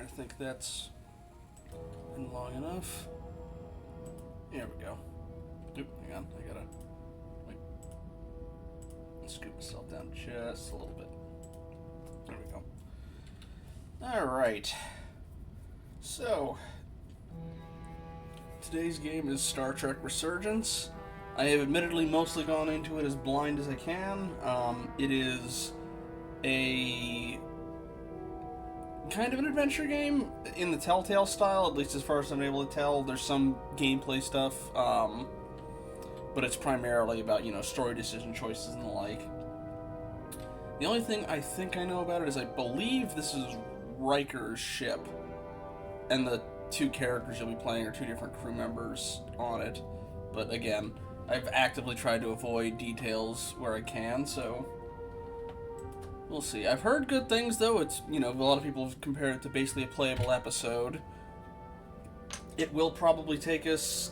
I think that's been long enough. There we go. Oop, hang on, I gotta wait. Scoop myself down just a little bit. There we go. Alright. So, today's game is Star Trek Resurgence. I have admittedly mostly gone into it as blind as I can. It is a kind of an adventure game in the Telltale style, at least as far as I'm able to tell. There's some gameplay stuff, but it's primarily about, story decision choices and the like. The only thing I think I know about it is I believe this is Riker's ship, and the two characters you'll be playing are two different crew members on it. But again, I've actively tried to avoid details where I can, so we'll see. I've heard good things, though. It's, a lot of people have compared it to basically a playable episode. It will probably take us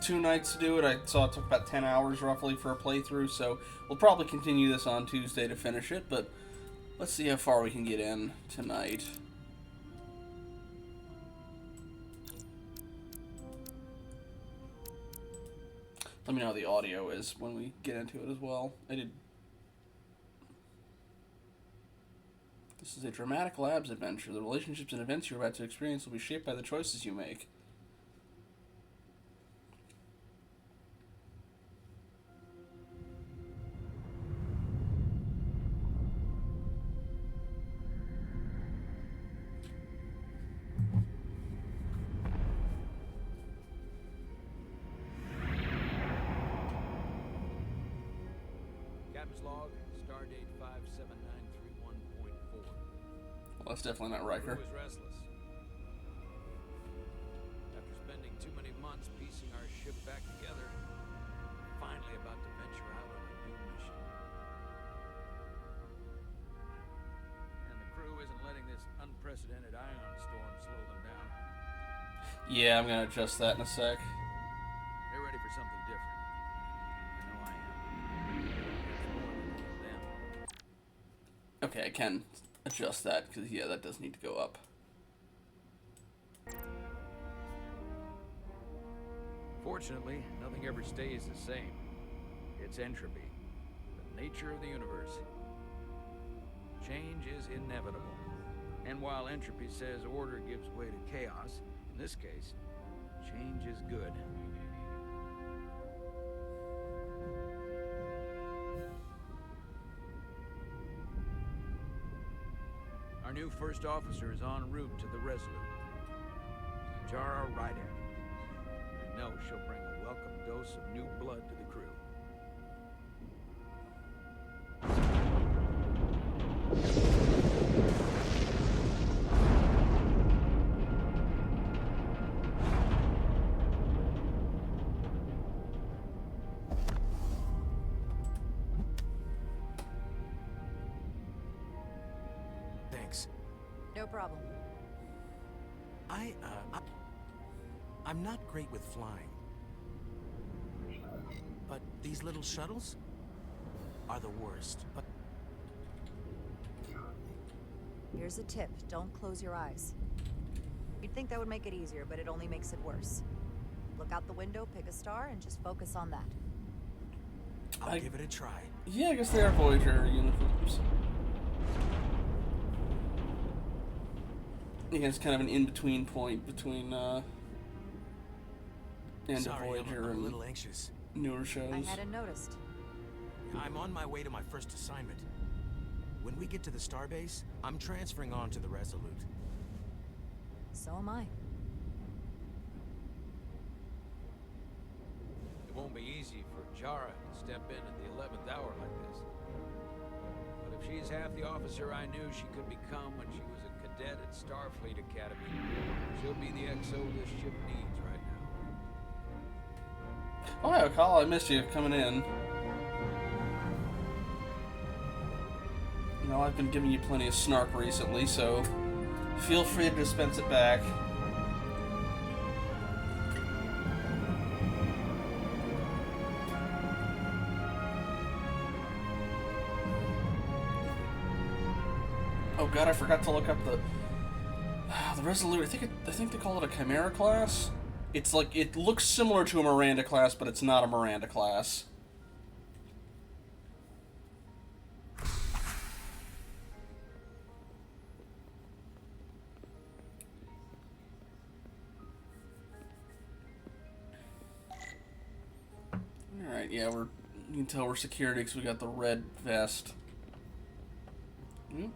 2 nights to do it. I saw it took about 10 hours roughly for a playthrough, so we'll probably continue this on Tuesday to finish it, but let's see how far we can get in tonight. Let me know how the audio is when we get into it as well. This is a dramatic labs adventure. The relationships and events you're about to experience will be shaped by the choices you make. Log, stardate 57931.4. Well, that's definitely not Riker. The crew is restless. After spending too many months piecing our ship back together, we're finally about to venture out on a new mission. And the crew isn't letting this unprecedented ion storm slow them down. Yeah, I'm gonna adjust that in a sec. They're ready for something different. I know I am. Okay, I can adjust that, because, yeah, that does need to go up. Fortunately, nothing ever stays the same. It's entropy, the nature of the universe. Change is inevitable. And while entropy says order gives way to chaos, in this case, change is good. Our new first officer is en route to the Resolute. Jara Ryder. I know she'll bring a welcome dose of new blood to the crew. Thanks. No problem. I'm not great with flying. But these little shuttles are the worst. But Here's a tip. Don't close your eyes. You'd think that would make it easier, but it only makes it worse. Look out the window, pick a star, and just focus on that. I'll give it a try. Yeah, I guess they are Voyager uniforms. I guess it's kind of an in-between point between End of Voyager I'm a and little anxious. newer shows. I hadn't noticed. I'm on my way to my first assignment. When we get to the starbase, I'm transferring on to the Resolute. So am I. It won't be easy for Jara to step in at the 11th hour like this. But if she's half the officer I knew she could become when she was a cadet at Starfleet Academy, she'll be the XO this ship needs right now. Oh, yeah, Kyle, I missed you coming in. You know, I've been giving you plenty of snark recently, so feel free to dispense it back. Oh god, I forgot to look up the The Resolute, I think they call it a Chimera class. It's like, it looks similar to a Miranda class, but it's not a Miranda class. Alright, yeah, you can tell we're security because we got the red vest. A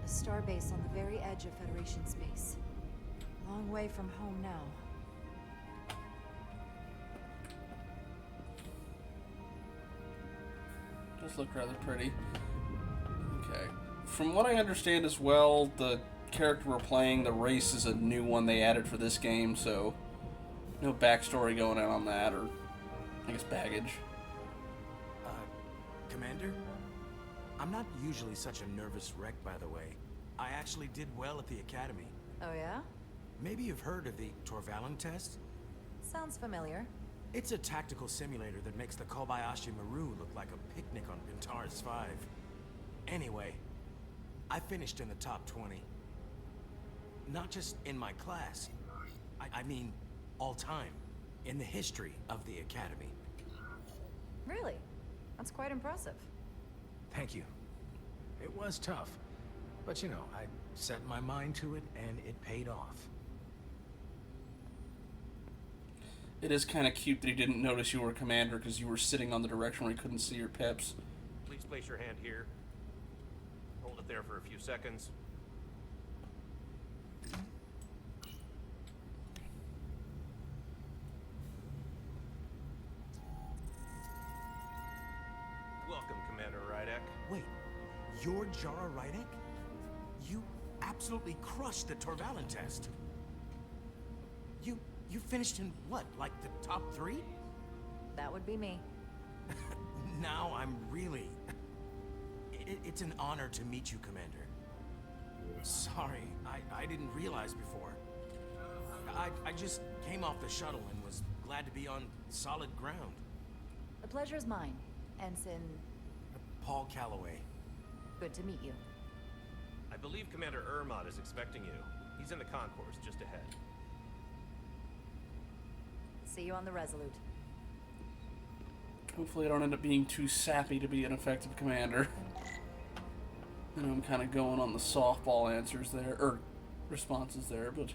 starbase on the very edge of Federation space. Long way from home now. Does look rather pretty. Okay. From what I understand as well, the character we're playing, the race is a new one they added for this game, so no backstory going on that, or I guess baggage. Commander? I'm not usually such a nervous wreck, by the way. I actually did well at the academy. Oh yeah? Maybe you've heard of the Torvalin test? Sounds familiar. It's a tactical simulator that makes the Kobayashi Maru look like a picnic on Pintaris 5. Anyway, I finished in the top 20. Not just in my class. I mean, all time. In the history of the academy. Really? That's quite impressive. Thank you. It was tough. But you know, I set my mind to it and it paid off. It is kind of cute that he didn't notice you were a commander because you were sitting on the direction where he couldn't see your pips. Please place your hand here. Hold it there for a few seconds. Welcome, Commander Rydek. Wait, you're Jara Rydek? You absolutely crushed the Torvalin test. You finished in what, like the top 3? That would be me. Now I'm really... It's an honor to meet you, Commander. Sorry, I didn't realize before. I just came off the shuttle and was glad to be on solid ground. The pleasure's mine, Ensign. Paul Calloway. Good to meet you. I believe Commander Ermont is expecting you. He's in the concourse just ahead. See you on the Resolute. Hopefully I don't end up being too sappy to be an effective commander. I know I'm kind of going on the softball answers there, or responses there, but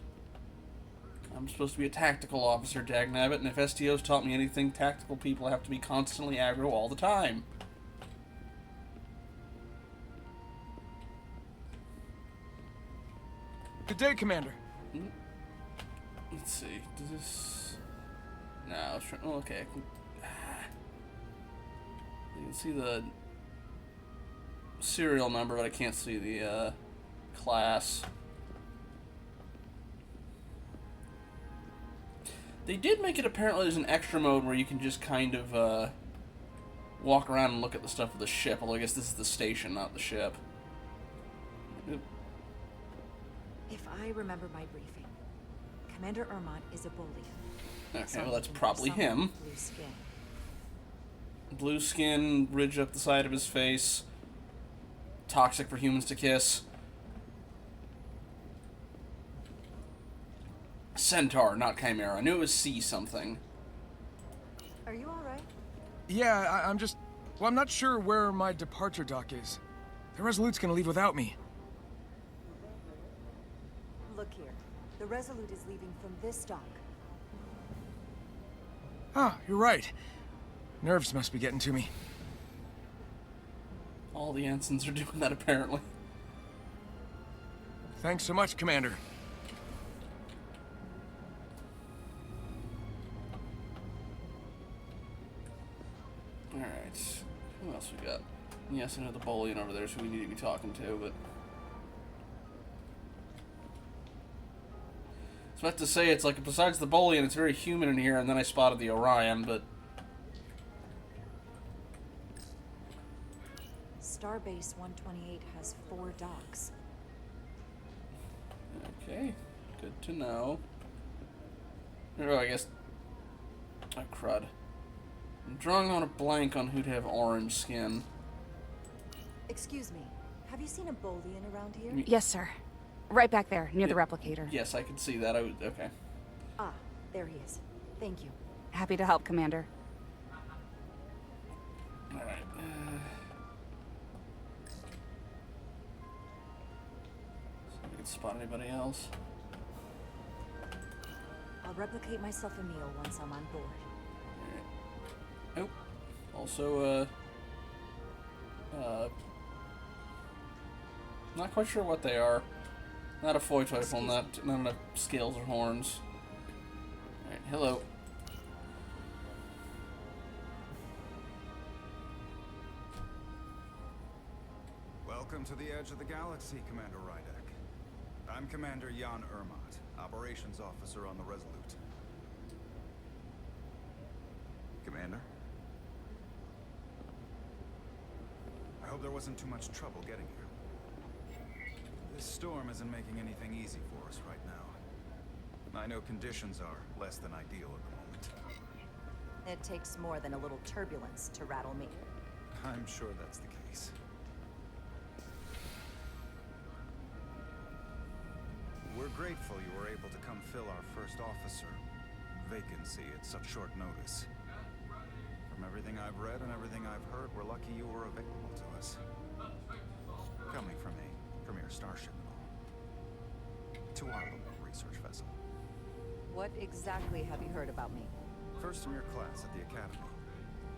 I'm supposed to be a tactical officer, dagnabbit, and if STO's taught me anything, tactical people have to be constantly aggro all the time. Good day, Commander. Let's see, does this... No, I was trying... Oh, okay. You can see the serial number, but I can't see the class. They did make it apparently there's an extra mode where you can just kind of walk around and look at the stuff of the ship, although I guess this is the station, not the ship. If I remember my briefing, Commander Ermont is a Bolian. Okay, well that's probably him. Blue skin. Blue skin, ridge up the side of his face. Toxic for humans to kiss. Centaur, not Chimera. I knew it was C something. Are you alright? Yeah, I'm just... Well, I'm not sure where my departure dock is. The Resolute's gonna leave without me. Look here. The Resolute is leaving from this dock. Ah, you're right. Nerves must be getting to me. All the ensigns are doing that, apparently. Thanks so much, Commander. Alright. Who else we got? Yes, I know the Bolian over there is who we need to be talking to, but... I was about to say, it's like, besides the Bolian, it's very human in here, and then I spotted the Orion, but... Starbase 128 has 4 docks. Okay, good to know. Oh, I guess... Oh, crud. I'm drawing on a blank on who'd have orange skin. Excuse me. Have you seen a Bolian around here? Yes, sir. Right back there, near the replicator. Yes, I could see that. Okay. Ah, there he is. Thank you. Happy to help, Commander. Alright. So we can spot anybody else. I'll replicate myself a meal once I'm on board. Alright. Oh. Also, not quite sure what they are. Not a Foyteufel, not enough scales or horns. Alright, hello. Welcome to the edge of the galaxy, Commander Rydek. I'm Commander Jan Ermot, Operations Officer on the Resolute. Commander? I hope there wasn't too much trouble getting here. This storm isn't making anything easy for us right now. I know conditions are less than ideal at the moment. It takes more than a little turbulence to rattle me. I'm sure that's the case. We're grateful you were able to come fill our first officer vacancy at such short notice. From everything I've read and everything I've heard, we're lucky you were available to us. Coming from a premier starship and all. To our little research vessel. What exactly have you heard about me? First in your class at the Academy.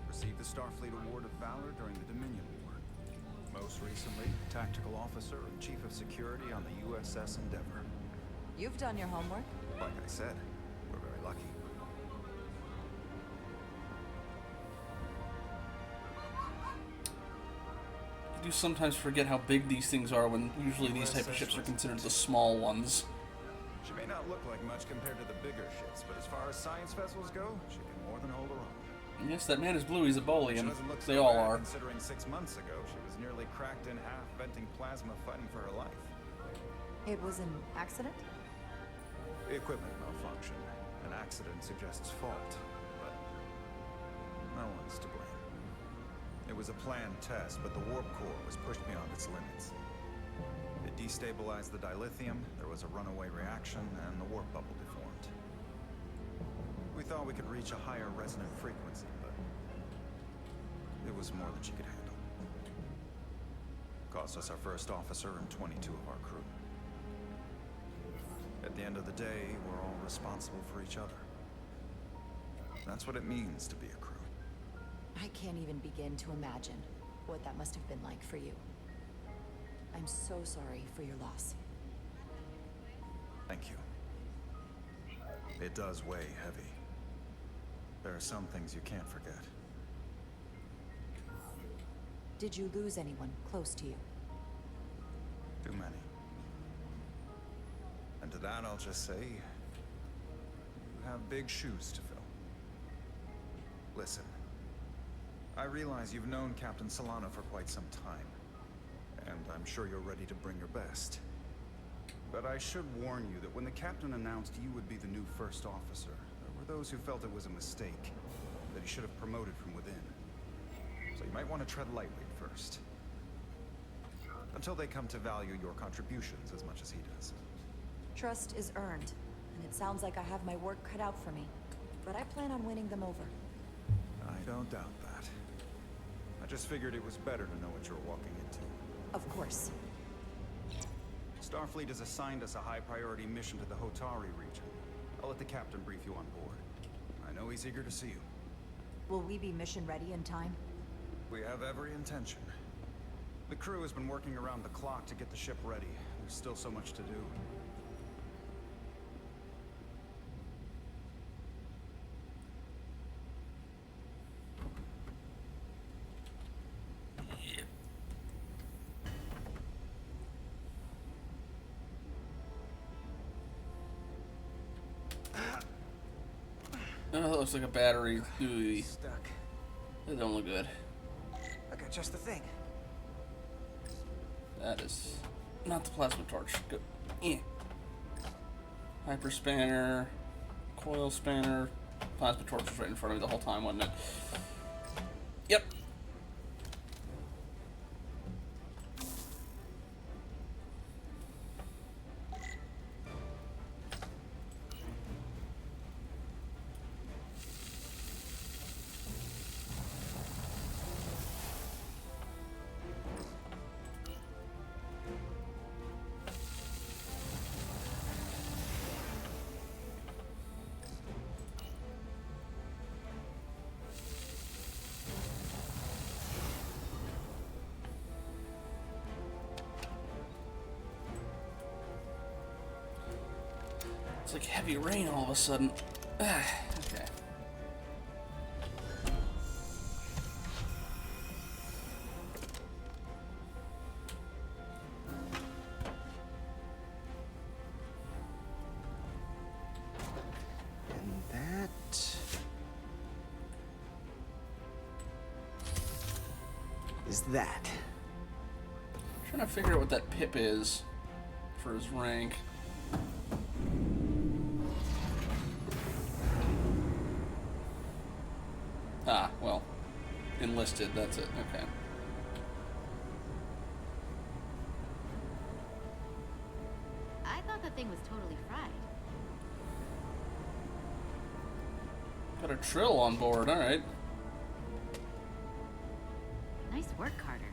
Received the Starfleet Award of Valor during the Dominion War. Most recently, Tactical Officer and Chief of Security on the USS Endeavor. You've done your homework. Like I said, we're very lucky. I do sometimes forget how big these things are when usually these type of ships are considered the small ones. She may not look like much compared to the bigger ships, but as far as science vessels go, she can more than hold her own. Yes, that man is blue, he's a She Bolian. doesn't look so They all bad, are. considering 6 months ago she was nearly cracked in half, venting plasma, fighting for her life. It was an accident? Equipment malfunction. An accident suggests fault, but no one's to blame. It was a planned test, but the warp core was pushed beyond its limits. It destabilized the dilithium, there was a runaway reaction, and the warp bubble deformed. We thought we could reach a higher resonant frequency, but it was more than she could handle. Cost us our first officer and 22 of our crew. At the end of the day, we're all responsible for each other. That's what it means to be a crew. I can't even begin to imagine what that must have been like for you. I'm so sorry for your loss. Thank you. It does weigh heavy. There are some things you can't forget. Did you lose anyone close to you? Too many. And to that I'll just say, you have big shoes to fill. Listen, I realize you've known Captain Solana for quite some time, and I'm sure you're ready to bring your best. But I should warn you that when the captain announced you would be the new first officer, there were those who felt it was a mistake, that he should have promoted from within. So you might want to tread lightly at first. Until they come to value your contributions as much as he does. Trust is earned, and it sounds like I have my work cut out for me. But I plan on winning them over. I don't doubt that. I just figured it was better to know what you're walking into. Of course. Starfleet has assigned us a high-priority mission to the Hotari region. I'll let the captain brief you on board. I know he's eager to see you. Will we be mission ready in time? We have every intention. The crew has been working around the clock to get the ship ready. There's still so much to do. Oh, that looks like a battery. Ooh, Stuck. that don't look good. I got just the thing. That is not the plasma torch. Good. Hyper spanner, coil spanner, plasma torch was right in front of me the whole time, wasn't it? Yep. like heavy rain all of a sudden. Okay. And that is that. I'm trying to figure out what that pip is for his rank. Ah, well, enlisted, that's it, okay. I thought the thing was totally fried. Got a trill on board, alright. Nice work, Carter.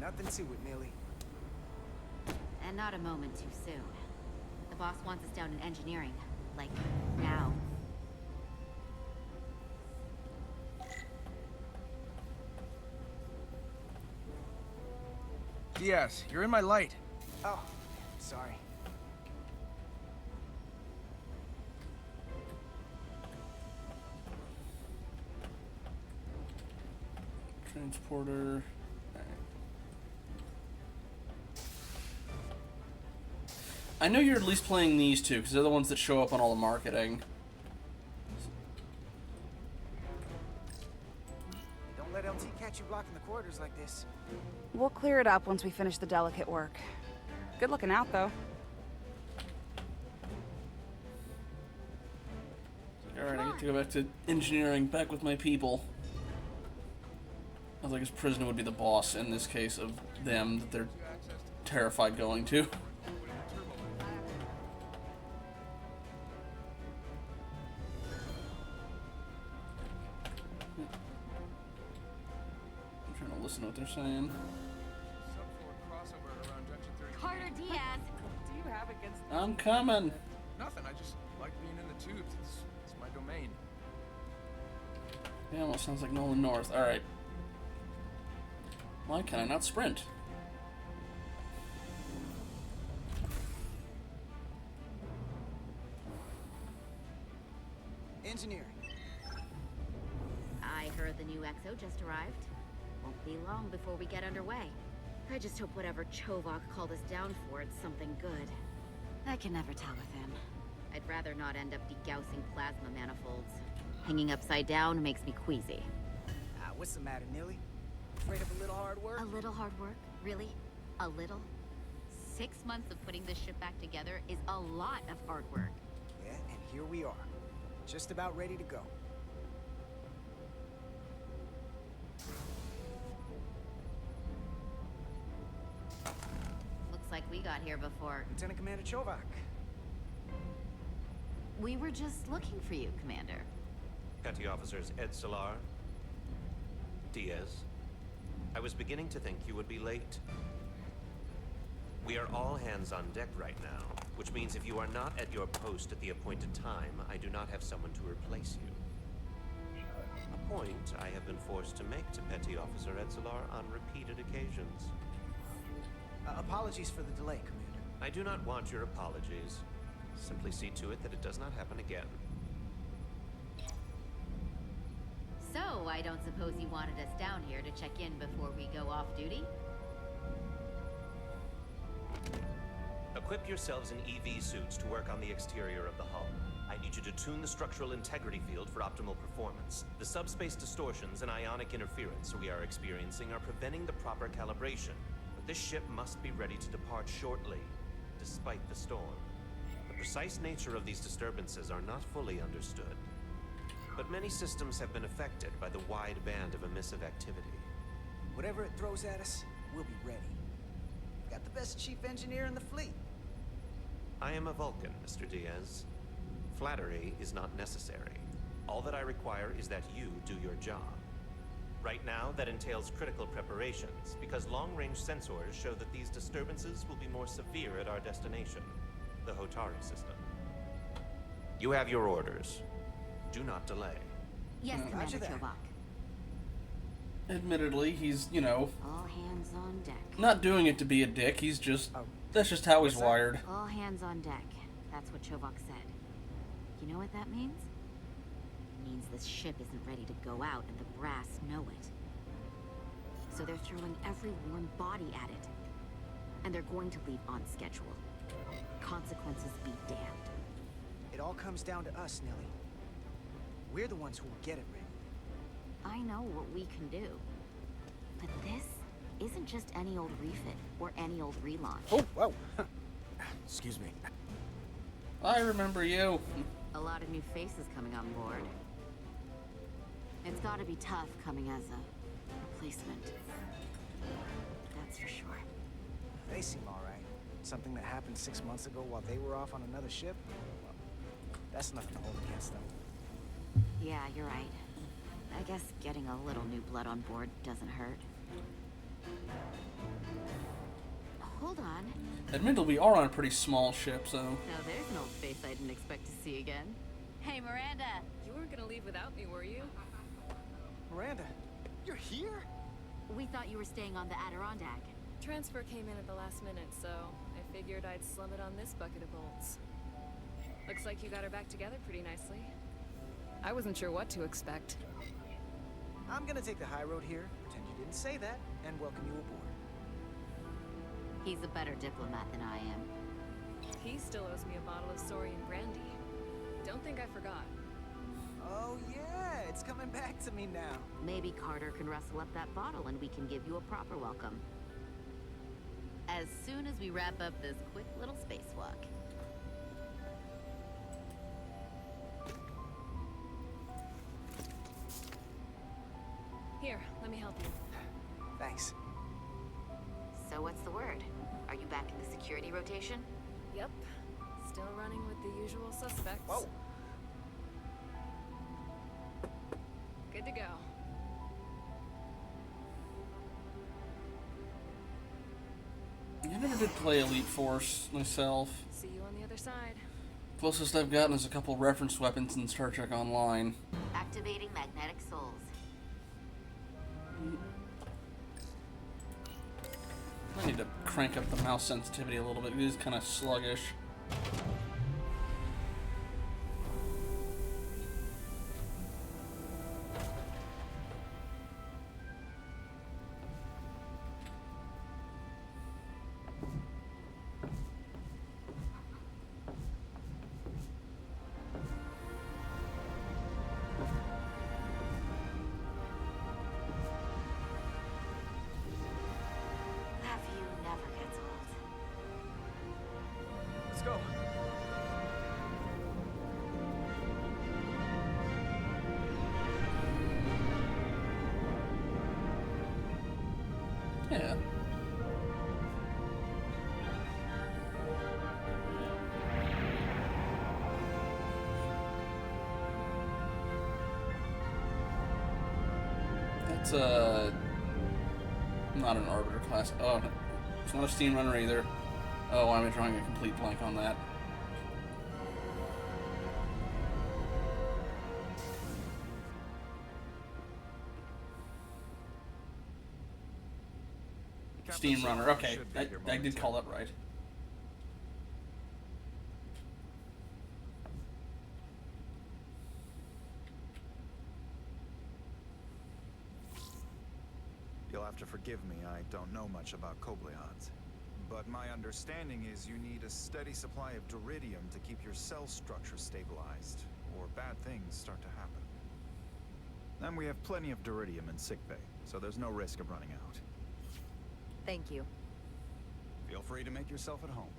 Nothing to it, Millie. And not a moment too soon. The boss wants us down in engineering. Like, now. Diaz, you're in my light. Oh, sorry. Transporter. I know you're at least playing these two, because they're the ones that show up on all the marketing. Don't let LT catch you blocking the quarters like this. We'll clear it up once we finish the delicate work. Good looking out, though. Alright, I get to go back to engineering, back with my people. I was like, his prisoner would be the boss in this case of them that they're terrified going to. Listen to what they're saying. Carter Diaz! What do you have against I'm coming. Nothing, I just like being in the tubes. It's my domain. Yeah, well, sounds like Nolan North. Alright. Why can I not sprint? Engineering. I heard the new XO just arrived. Won't be long before we get underway. I just hope whatever Chovak called us down for, it's something good. I can never tell with him. I'd rather not end up degaussing plasma manifolds. Hanging upside down makes me queasy. What's the matter, Millie? Afraid of a little hard work? A little hard work? Really? A little? 6 months of putting this ship back together is a lot of hard work. Yeah, and here we are. Just about ready to go. Looks like we got here before. Lieutenant Commander Chovak. We were just looking for you, Commander. Petty Officers Ed Solar, Diaz. I was beginning to think you would be late. We are all hands on deck right now, which means if you are not at your post at the appointed time, I do not have someone to replace you. A point I have been forced to make to Petty Officer Ed Solar on repeated occasions. Apologies for the delay, Commander. I do not want your apologies. Simply see to it that it does not happen again. So, I don't suppose you wanted us down here to check in before we go off duty? Equip yourselves in EV suits to work on the exterior of the hull. I need you to tune the structural integrity field for optimal performance. The subspace distortions and ionic interference we are experiencing are preventing the proper calibration. But this ship must be ready to depart shortly, despite the storm. The precise nature of these disturbances are not fully understood. But many systems have been affected by the wide band of emissive activity. Whatever it throws at us, we'll be ready. Got the best chief engineer in the fleet. I am a Vulcan, Mr. Diaz. Flattery is not necessary. All that I require is that you do your job. Right now, that entails critical preparations, because long-range sensors show that these disturbances will be more severe at our destination, the Hotari system. You have your orders. Do not delay. Yes, Roger Commander that. Chovak. Admittedly, he's, you know, All hands on deck. not doing it to be a dick. He's just, that's just how he's wired. All hands on deck. That's what Chovok said. You know what that means? It means this ship isn't ready to go out, and the brass know it. So they're throwing every warm body at it. And they're going to leave on schedule. Consequences be damned. It all comes down to us, Nelly. We're the ones who will get it ready. I know what we can do. But this isn't just any old refit or any old relaunch. Oh, whoa. Excuse me. I remember you. A lot of new faces coming on board. It's gotta be tough coming as a replacement. That's for sure. They seem all right. Something that happened 6 months ago while they were off on another ship? Well, that's nothing to hold against them. Yeah, you're right. I guess getting a little new blood on board doesn't hurt. Hold on. Admittedly, we are on a pretty small ship, so... Now there's an old face I didn't expect to see again. Hey, Miranda! You weren't gonna leave without me, were you? Miranda, you're here? We thought you were staying on the Adirondack. Transfer came in at the last minute, so I figured I'd slum it on this bucket of bolts. Looks like you got her back together pretty nicely. I wasn't sure what to expect. I'm gonna take the high road here, pretend you didn't say that, and welcome you aboard. He's a better diplomat than I am. He still owes me a bottle of Saurian brandy. Don't think I forgot. Oh yeah, it's coming back to me now. Maybe Carter can rustle up that bottle and we can give you a proper welcome. As soon as we wrap up this quick little spacewalk. Here, let me help you. Thanks. So what's the word? Are you back in the security rotation? Yep. Still running with the usual suspects. Whoa. Good to go. I never did play Elite Force myself. See you on the other side. Closest I've gotten is a couple reference weapons in Star Trek Online. Activating magnetic souls. I need to crank up the mouse sensitivity a little bit. It is kind of sluggish. That view never gets old. Let's go. Yeah. That's not an Arbiter class. Oh, it's not a Steam Runner either. Oh, I'm drawing a complete blank on that. Steam Runner. Okay, I did call that right. You'll have to forgive me, I don't know much about Kobleons. But my understanding is you need a steady supply of duridium to keep your cell structure stabilized, or bad things start to happen. And we have plenty of duridium in sickbay, so there's no risk of running out. Thank you. Feel free to make yourself at home.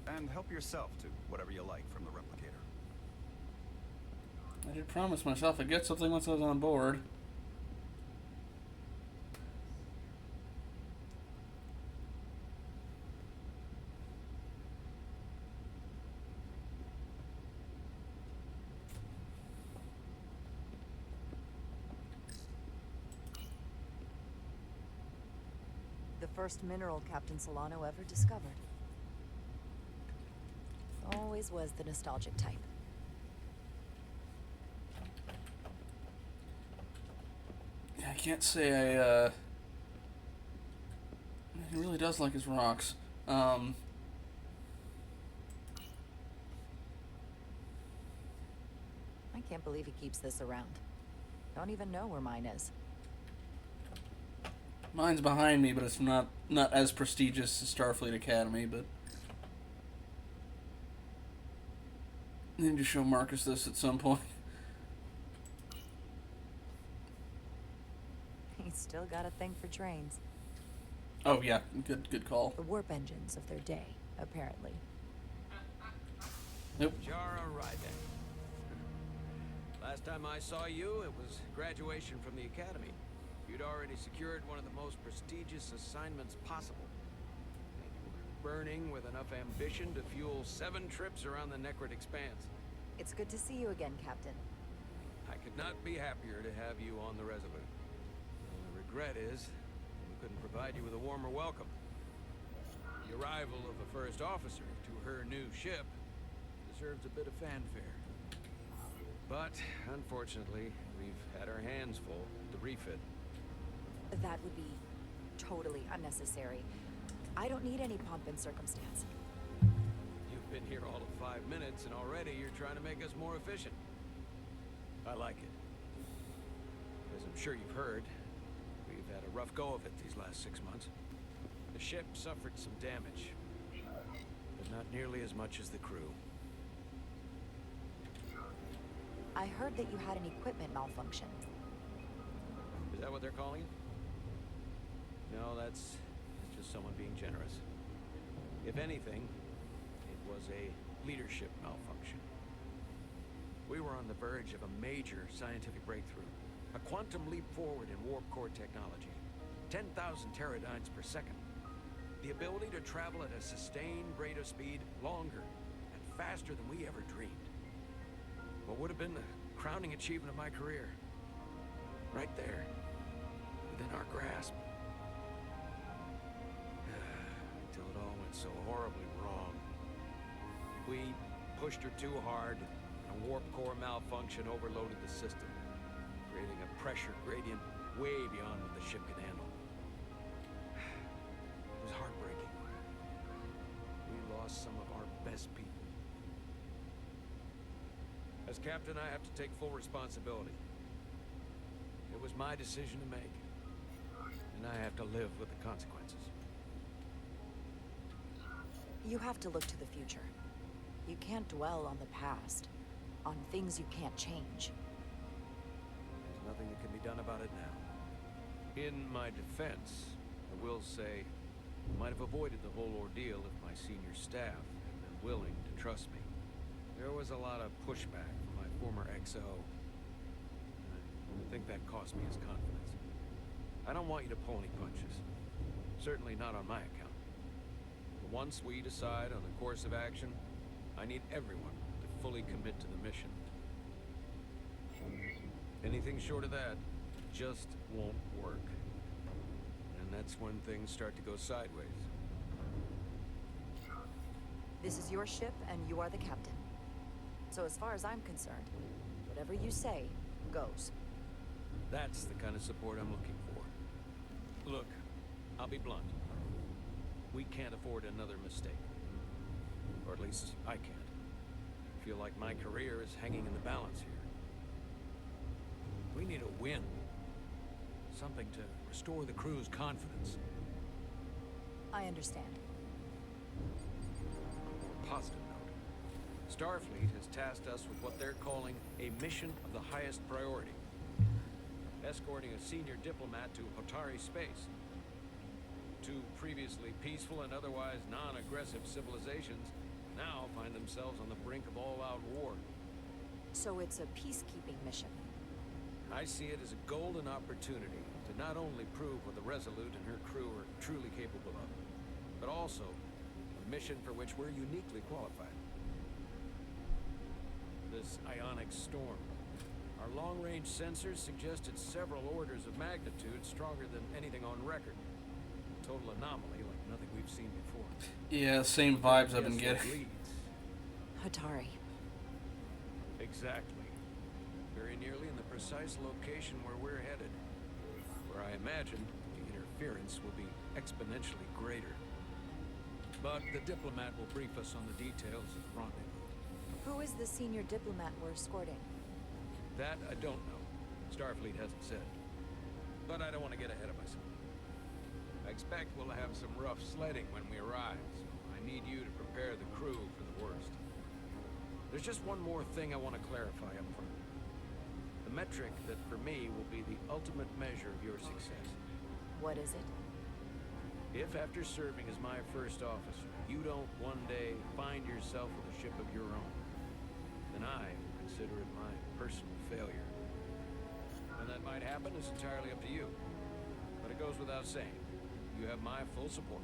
And help yourself to whatever you like from the replicator. I did promise myself I'd get something once I was on board. The first mineral Captain Solano ever discovered. Always was the nostalgic type. Yeah, I can't say he really does like his rocks. Can't believe he keeps this around. Don't even know where mine is. Mine's behind me, but it's not as prestigious as Starfleet Academy, but... I need to show Marcus this at some point. He's still got a thing for trains. Oh yeah, good call. The warp engines of their day, apparently. Nope. Jara Ryback. Last time I saw you, it was graduation from the academy. You'd already secured one of the most prestigious assignments possible. And you were burning with enough ambition to fuel 7 trips around the Necrid Expanse. It's good to see you again, Captain. I could not be happier to have you on the Resolute. The regret is, we couldn't provide you with a warmer welcome. The arrival of a first officer to her new ship deserves a bit of fanfare. But, unfortunately, we've had our hands full with the refit. That would be totally unnecessary. I don't need any pomp and circumstance. You've been here all of 5 minutes, and already you're trying to make us more efficient. I like it. As I'm sure you've heard, we've had a rough go of it these last 6 months. The ship suffered some damage, but not nearly as much as the crew. I heard that you had an equipment malfunction. Is that what they're calling it? No, that's just someone being generous. If anything, it was a leadership malfunction. We were on the verge of a major scientific breakthrough. A quantum leap forward in warp core technology. 10,000 teradynes per second. The ability to travel at a sustained rate of speed longer and faster than we ever dreamed. What would have been the crowning achievement of my career. Right there. Within our grasp. Until it all went so horribly wrong. We pushed her too hard, and a warp core malfunction overloaded the system, creating a pressure gradient way beyond what the ship could handle. It was heartbreaking. We lost some of our best people. As captain, I have to take full responsibility. It was my decision to make, and I have to live with the consequences. You have to look to the future. You can't dwell on the past, on things you can't change. There's nothing that can be done about it now. In my defense, I will say I might have avoided the whole ordeal if my senior staff had been willing to trust me. There was a lot of pushback from my former XO. I think that cost me his confidence. I don't want you to pull any punches. Certainly not on my account. But once we decide on a course of action, I need everyone to fully commit to the mission. Anything short of that just won't work. And that's when things start to go sideways. This is your ship, and you are the captain. So as far as I'm concerned, whatever you say, goes. That's the kind of support I'm looking for. Look, I'll be blunt. We can't afford another mistake. Or at least, I can't. I feel like my career is hanging in the balance here. We need a win. Something to restore the crew's confidence. I understand. On a positive note, Starfleet has tasked us with what they're calling a mission of the highest priority. Escorting a senior diplomat to Hotari space. 2 previously peaceful and otherwise non-aggressive civilizations now find themselves on the brink of all-out war. So it's a peacekeeping mission. I see it as a golden opportunity to not only prove what the Resolute and her crew are truly capable of, but also a mission for which we're uniquely qualified. This ionic storm. Our long-range sensors suggested several orders of magnitude stronger than anything on record. A total anomaly like nothing we've seen before. Yeah, same vibes I've been getting. Hotari. Exactly. Very nearly in the precise location where we're headed. Where I imagine the interference will be exponentially greater. But the diplomat will brief us on the details of the rendezvous. Who is the senior diplomat we're escorting? That I don't know. Starfleet hasn't said. But I don't want to get ahead of myself. I expect we'll have some rough sledding when we arrive, so I need you to prepare the crew for the worst. There's just one more thing I want to clarify up front. The metric that for me will be the ultimate measure of your success. What is it? If after serving as my first officer, you don't one day find yourself with a ship of your own, then I consider it my personal failure. When that might happen is entirely up to you. But it goes without saying, you have my full support.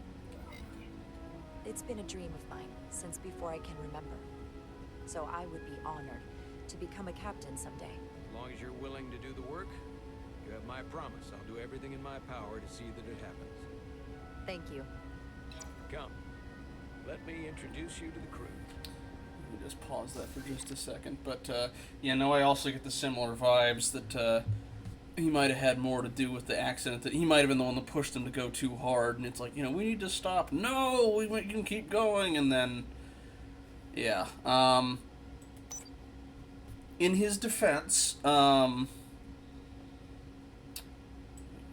It's been a dream of mine since before I can remember. So I would be honored to become a captain someday. As long as you're willing to do the work, you have my promise. I'll do everything in my power to see that it happens. Thank you. Come. Let me introduce you to the crew. Let me just pause that for just a second. But, yeah, no, I also get the similar vibes that, he might have had more to do with the accident, that he might have been the one that pushed him to go too hard, and it's like, you know, we need to stop. No, we can keep going, and then, yeah. In his defense,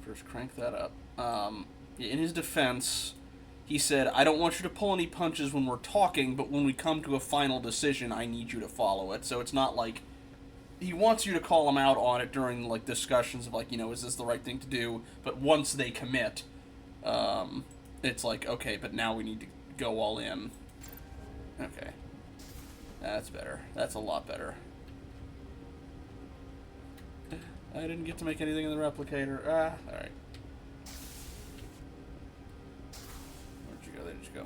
first crank that up. In his defense, he said, I don't want you to pull any punches when we're talking, but when we come to a final decision, I need you to follow it. So it's not like he wants you to call him out on it during, like, discussions of, like, you know, is this the right thing to do? But once they commit, it's like, okay, but now we need to go all in. Okay. That's better. That's a lot better. I didn't get to make anything in the replicator. Alright. Where'd you go? There you go.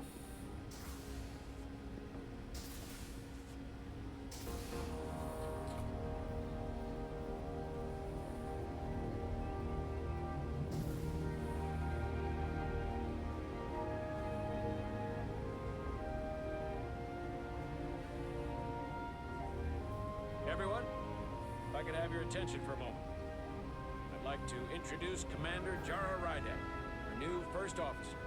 Everyone, if I could have your attention for a moment. I'd like to introduce Commander Jara Rydek, our new first officer.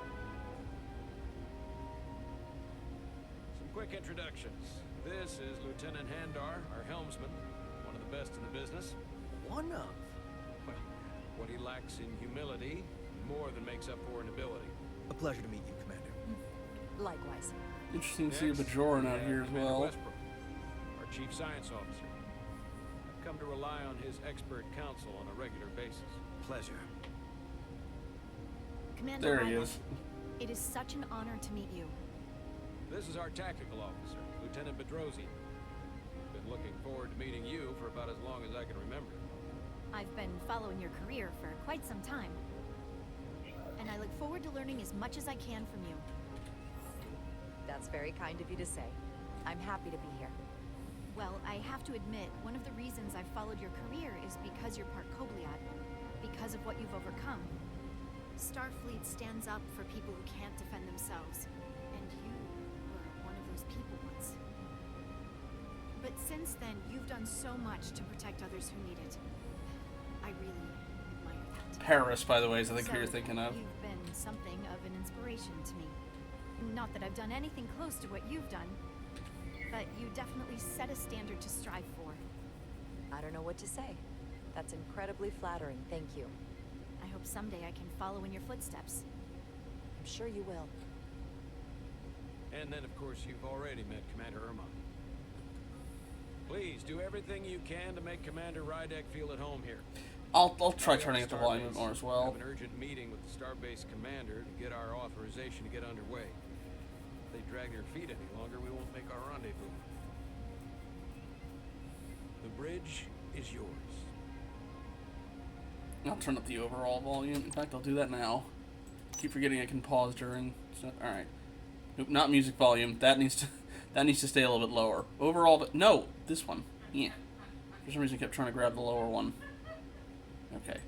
Some quick introductions. This is Lieutenant Handar, our helmsman, one of the best in the business. One of? Well, what he lacks in humility more than makes up for in ability. A pleasure to meet you, Commander. Likewise. Interesting to see a Bajoran out here as Commander well. Westbrook, our chief science officer. I've come to rely on his expert counsel on a regular basis. Pleasure. Commander There he Rydek, is. it is such an honor to meet you. This is our tactical officer, Lieutenant Bedrosian. Been looking forward to meeting you for about as long as I can remember. I've been following your career for quite some time. And I look forward to learning as much as I can from you. That's very kind of you to say. I'm happy to be here. Well, I have to admit, one of the reasons I've followed your career is because you're part Kobliad. Because of what you've overcome. Starfleet stands up for people who can't defend themselves. And you were one of those people once. But since then, you've done so much to protect others who need it. I really admire that. Paris, by the way, is I think So, who you're thinking of. You've been something of an inspiration to me. Not that I've done anything close to what you've done, but you definitely set a standard to strive for. I don't know what to say. That's incredibly flattering, thank you. I hope someday I can follow in your footsteps. I'm sure you will. And then, of course, you've already met Commander Irma. Please, do everything you can to make Commander Rydek feel at home here. I'll try turning up the volume a bit more as I well. have an urgent meeting with the Starbase commander to get our authorization to get underway. If they drag their feet any longer, we won't make our rendezvous. The bridge is yours. I'll turn up the overall volume. In fact, I'll do that now. Keep forgetting I can pause during stuff. All right. Nope, not music volume. That needs to stay a little bit lower. Overall, but no, this one. Yeah. For some reason, I kept trying to grab the lower one. Okay.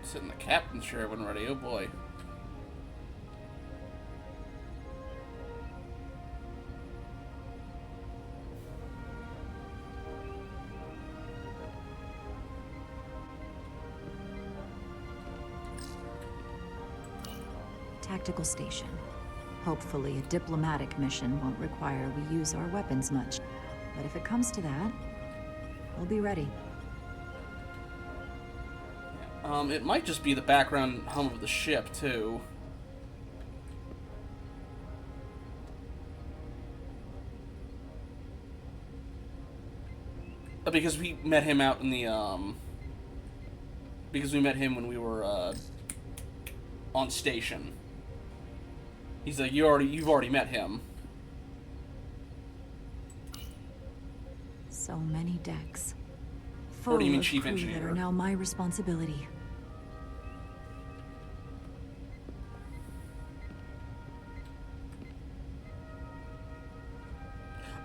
Sit in the captain's chair when ready. Oh boy. Tactical station. Hopefully a diplomatic mission won't require we use our weapons much. But if it comes to that, we'll be ready. It might just be the background hum of the ship, too. Because we met him out in the, because we met him when we were, on station. He's like, you've already met him. So many decks. Or do you mean Full of chief crew engineer? that are now my responsibility.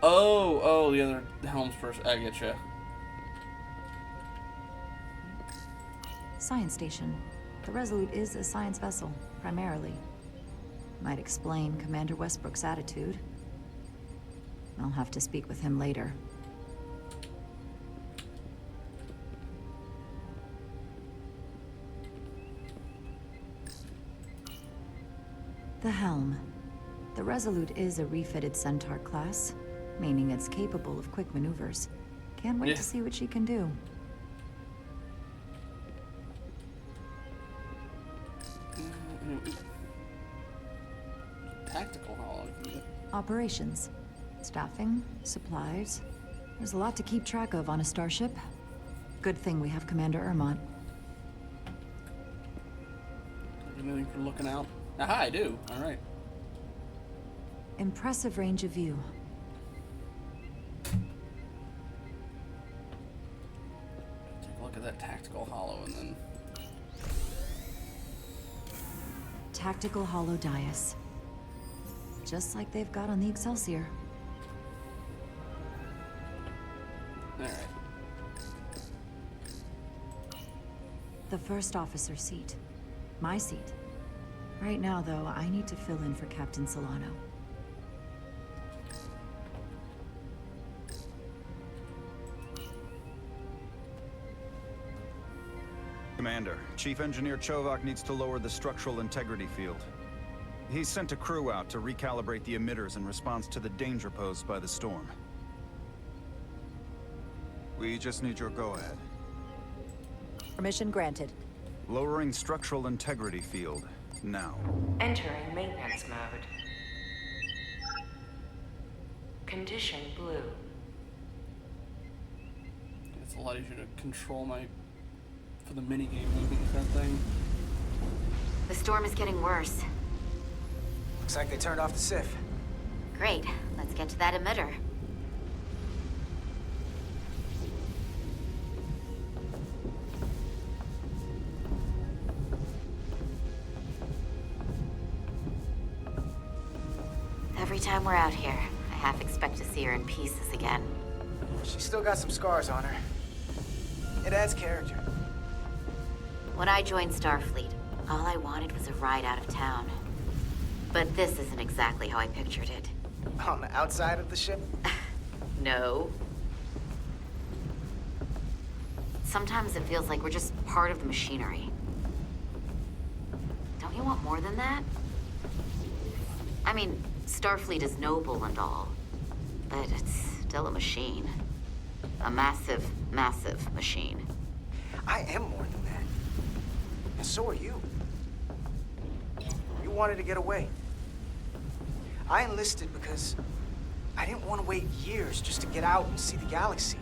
Oh, the other helms person. I get you. Science station. The Resolute is a science vessel, primarily. Might explain Commander Westbrook's attitude. I'll have to speak with him later. The helm. The Resolute is a refitted Centaur class, meaning it's capable of quick maneuvers. Can't wait to see what she can do. Tactical hollow. Operations. Staffing, supplies. There's a lot to keep track of on a starship. Good thing we have Commander Ermont. Anything for looking out? Aha, I do. Alright. Impressive range of view. Take a look at that tactical hollow and then... Tactical hollow dais. Just like they've got on the Excelsior. Alright. The first officer seat. My seat. Right now, though, I need to fill in for Captain Solano. Commander, Chief Engineer Chovak needs to lower the structural integrity field. He's sent a crew out to recalibrate the emitters in response to the danger posed by the storm. We just need your go-ahead. Permission granted. Lowering structural integrity field, now. Entering maintenance mode. Condition blue. It's a lot easier to control for the minigame moving with that thing. The storm is getting worse. Looks like they turned off the SIF. Great. Let's get to that emitter. Every time we're out here, I half expect to see her in pieces again. She's still got some scars on her. It adds character. When I joined Starfleet, all I wanted was a ride out of town. But this isn't exactly how I pictured it. On the outside of the ship? No. Sometimes it feels like we're just part of the machinery. Don't you want more than that? I mean, Starfleet is noble and all, but it's still a machine. A massive, massive machine. I am more than that. And so are you. You wanted to get away. I enlisted because I didn't want to wait years just to get out and see the galaxy.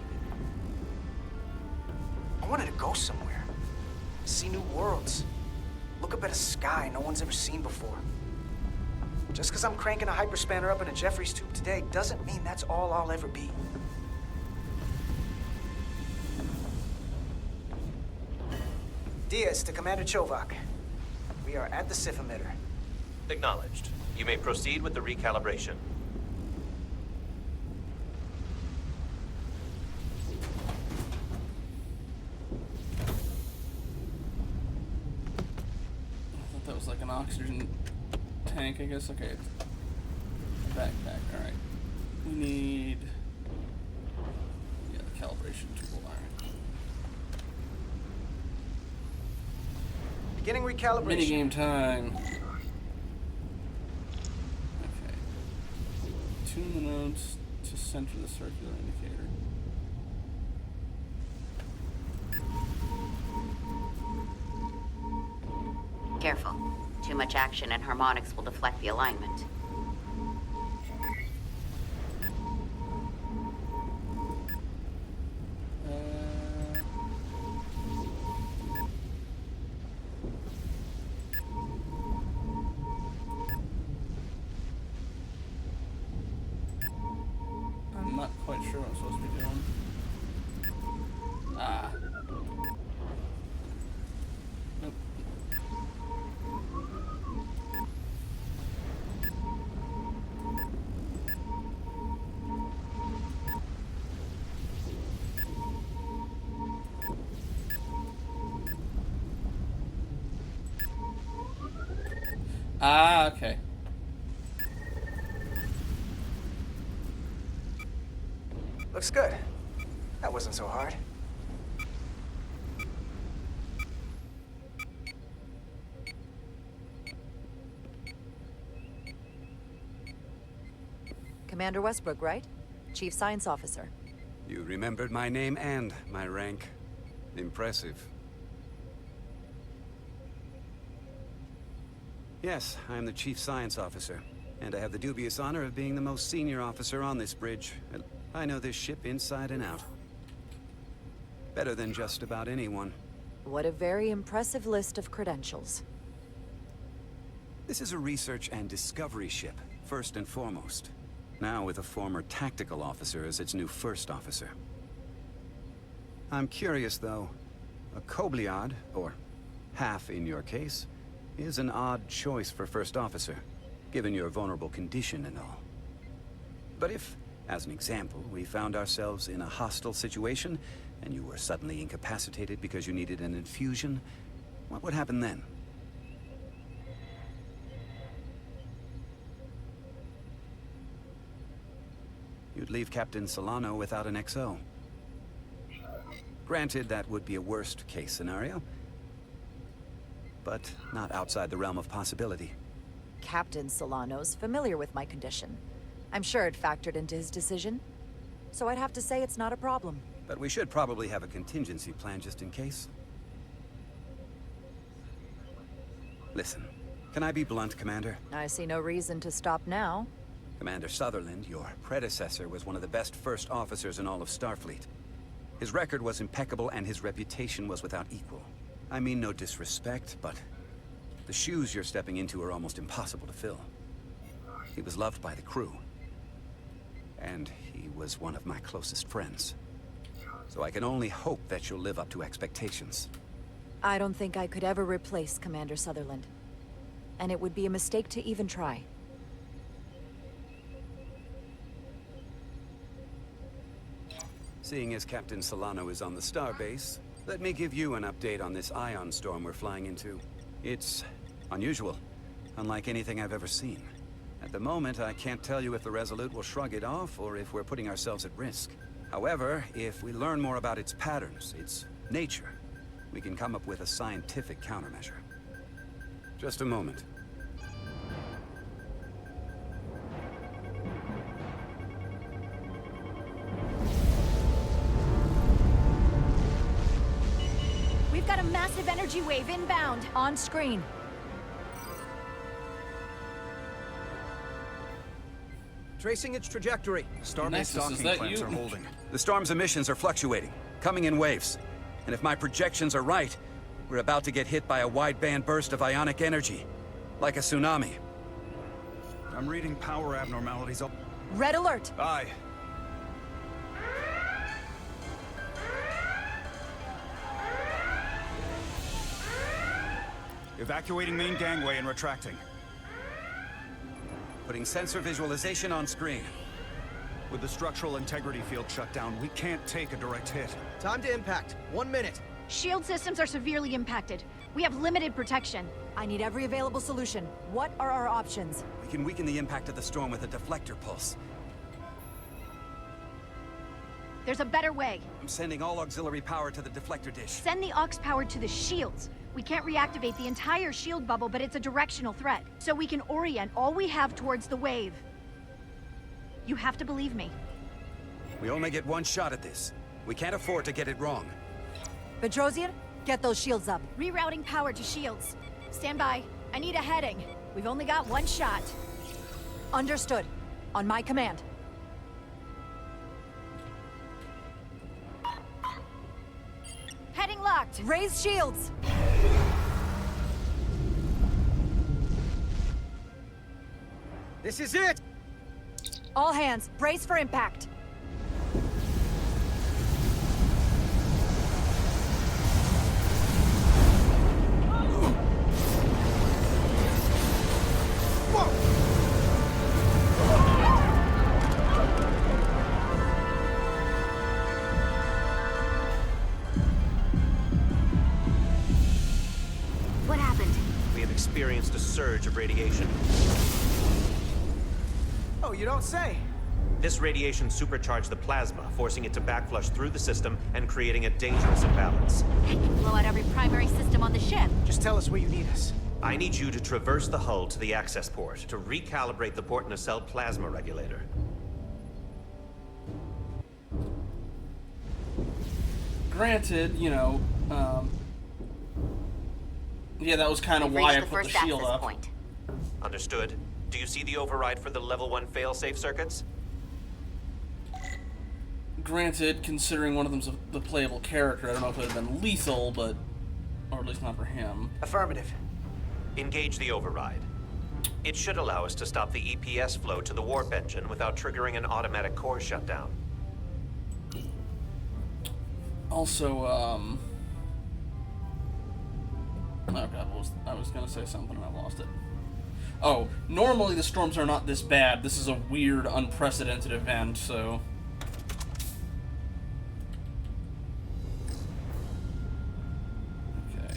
I wanted to go somewhere. See new worlds. Look up at a sky no one's ever seen before. Just because I'm cranking a hyperspanner up in a Jeffries tube today doesn't mean that's all I'll ever be. Diaz to Commander Chovak. We are at the SIF emitter. Acknowledged. You may proceed with the recalibration. I thought that was like an oxygen tank, I guess. Okay. Backpack, alright. We need... Yeah, the calibration tool, alright. Beginning recalibration. Minigame time. Okay. Tune the notes. to center the circular indicator. Careful. Too much action and harmonics will deflect the alignment. I'm not quite sure what I'm supposed to be doing. Ah. Nope. Ah, okay. Looks good. That wasn't so hard. Commander Westbrook, right? Chief Science Officer. You remembered my name and my rank. Impressive. Yes, I'm the Chief Science Officer, and I have the dubious honor of being the most senior officer on this bridge. I know this ship inside and out. Better than just about anyone. What a very impressive list of credentials. This is a research and discovery ship, first and foremost. Now with a former tactical officer as its new first officer. I'm curious, though. A Kobliad, or half in your case, is an odd choice for first officer, given your vulnerable condition and all. But if, as an example, we found ourselves in a hostile situation, and you were suddenly incapacitated because you needed an infusion, what would happen then? You'd leave Captain Solano without an XO. Granted, that would be a worst-case scenario, but not outside the realm of possibility. Captain Solano's familiar with my condition. I'm sure it factored into his decision. So I'd have to say it's not a problem. But we should probably have a contingency plan just in case. Listen, can I be blunt, Commander? I see no reason to stop now. Commander Sutherland, your predecessor, was one of the best first officers in all of Starfleet. His record was impeccable and his reputation was without equal. I mean no disrespect, but the shoes you're stepping into are almost impossible to fill. He was loved by the crew. And he was one of my closest friends. So I can only hope that you'll live up to expectations. I don't think I could ever replace Commander Sutherland. And it would be a mistake to even try. Seeing as Captain Solano is on the starbase, let me give you an update on this ion storm we're flying into. It's unusual, unlike anything I've ever seen. At the moment, I can't tell you if the Resolute will shrug it off or if we're putting ourselves at risk. However, if we learn more about its patterns, its nature, we can come up with a scientific countermeasure. Just a moment. We've got a massive energy wave inbound. On screen. Tracing its trajectory. Starbase docking plants are holding. The storm's emissions are fluctuating, coming in waves. And if my projections are right, we're about to get hit by a wideband burst of ionic energy. Like a tsunami. I'm reading power abnormalities. Red alert! Aye. Evacuating main gangway and retracting. Putting sensor visualization on screen. With the structural integrity field shut down, we can't take a direct hit. Time to impact. 1 minute. Shield systems are severely impacted. We have limited protection. I need every available solution. What are our options? We can weaken the impact of the storm with a deflector pulse. There's a better way. I'm sending all auxiliary power to the deflector dish. Send the aux power to the shields. We can't reactivate the entire shield bubble, but it's a directional threat. So we can orient all we have towards the wave. You have to believe me. We only get one shot at this. We can't afford to get it wrong. Bedrosian, get those shields up. Rerouting power to shields. Stand by. I need a heading. We've only got one shot. Understood. On my command. Heading locked. Raise shields! This is it! All hands, brace for impact. What happened? We have experienced a surge of radiation. Oh, you don't say. This radiation supercharged the plasma, forcing it to backflush through the system and creating a dangerous imbalance. It can blow out every primary system on the ship. Just tell us where you need us. I need you to traverse the hull to the access port to recalibrate the port nacelle plasma regulator. Granted, you know, yeah, that was kind of why I put the shield up. Point. Understood. Do you see the override for the level 1 failsafe circuits? Granted, considering one of them's the playable character, I don't know if it would have been lethal, but... or at least not for him. Affirmative. Engage the override. It should allow us to stop the EPS flow to the warp engine without triggering an automatic core shutdown. Also, oh god, I was gonna say something and I lost it. Oh, normally the storms are not this bad. This is a weird, unprecedented event, so... Okay.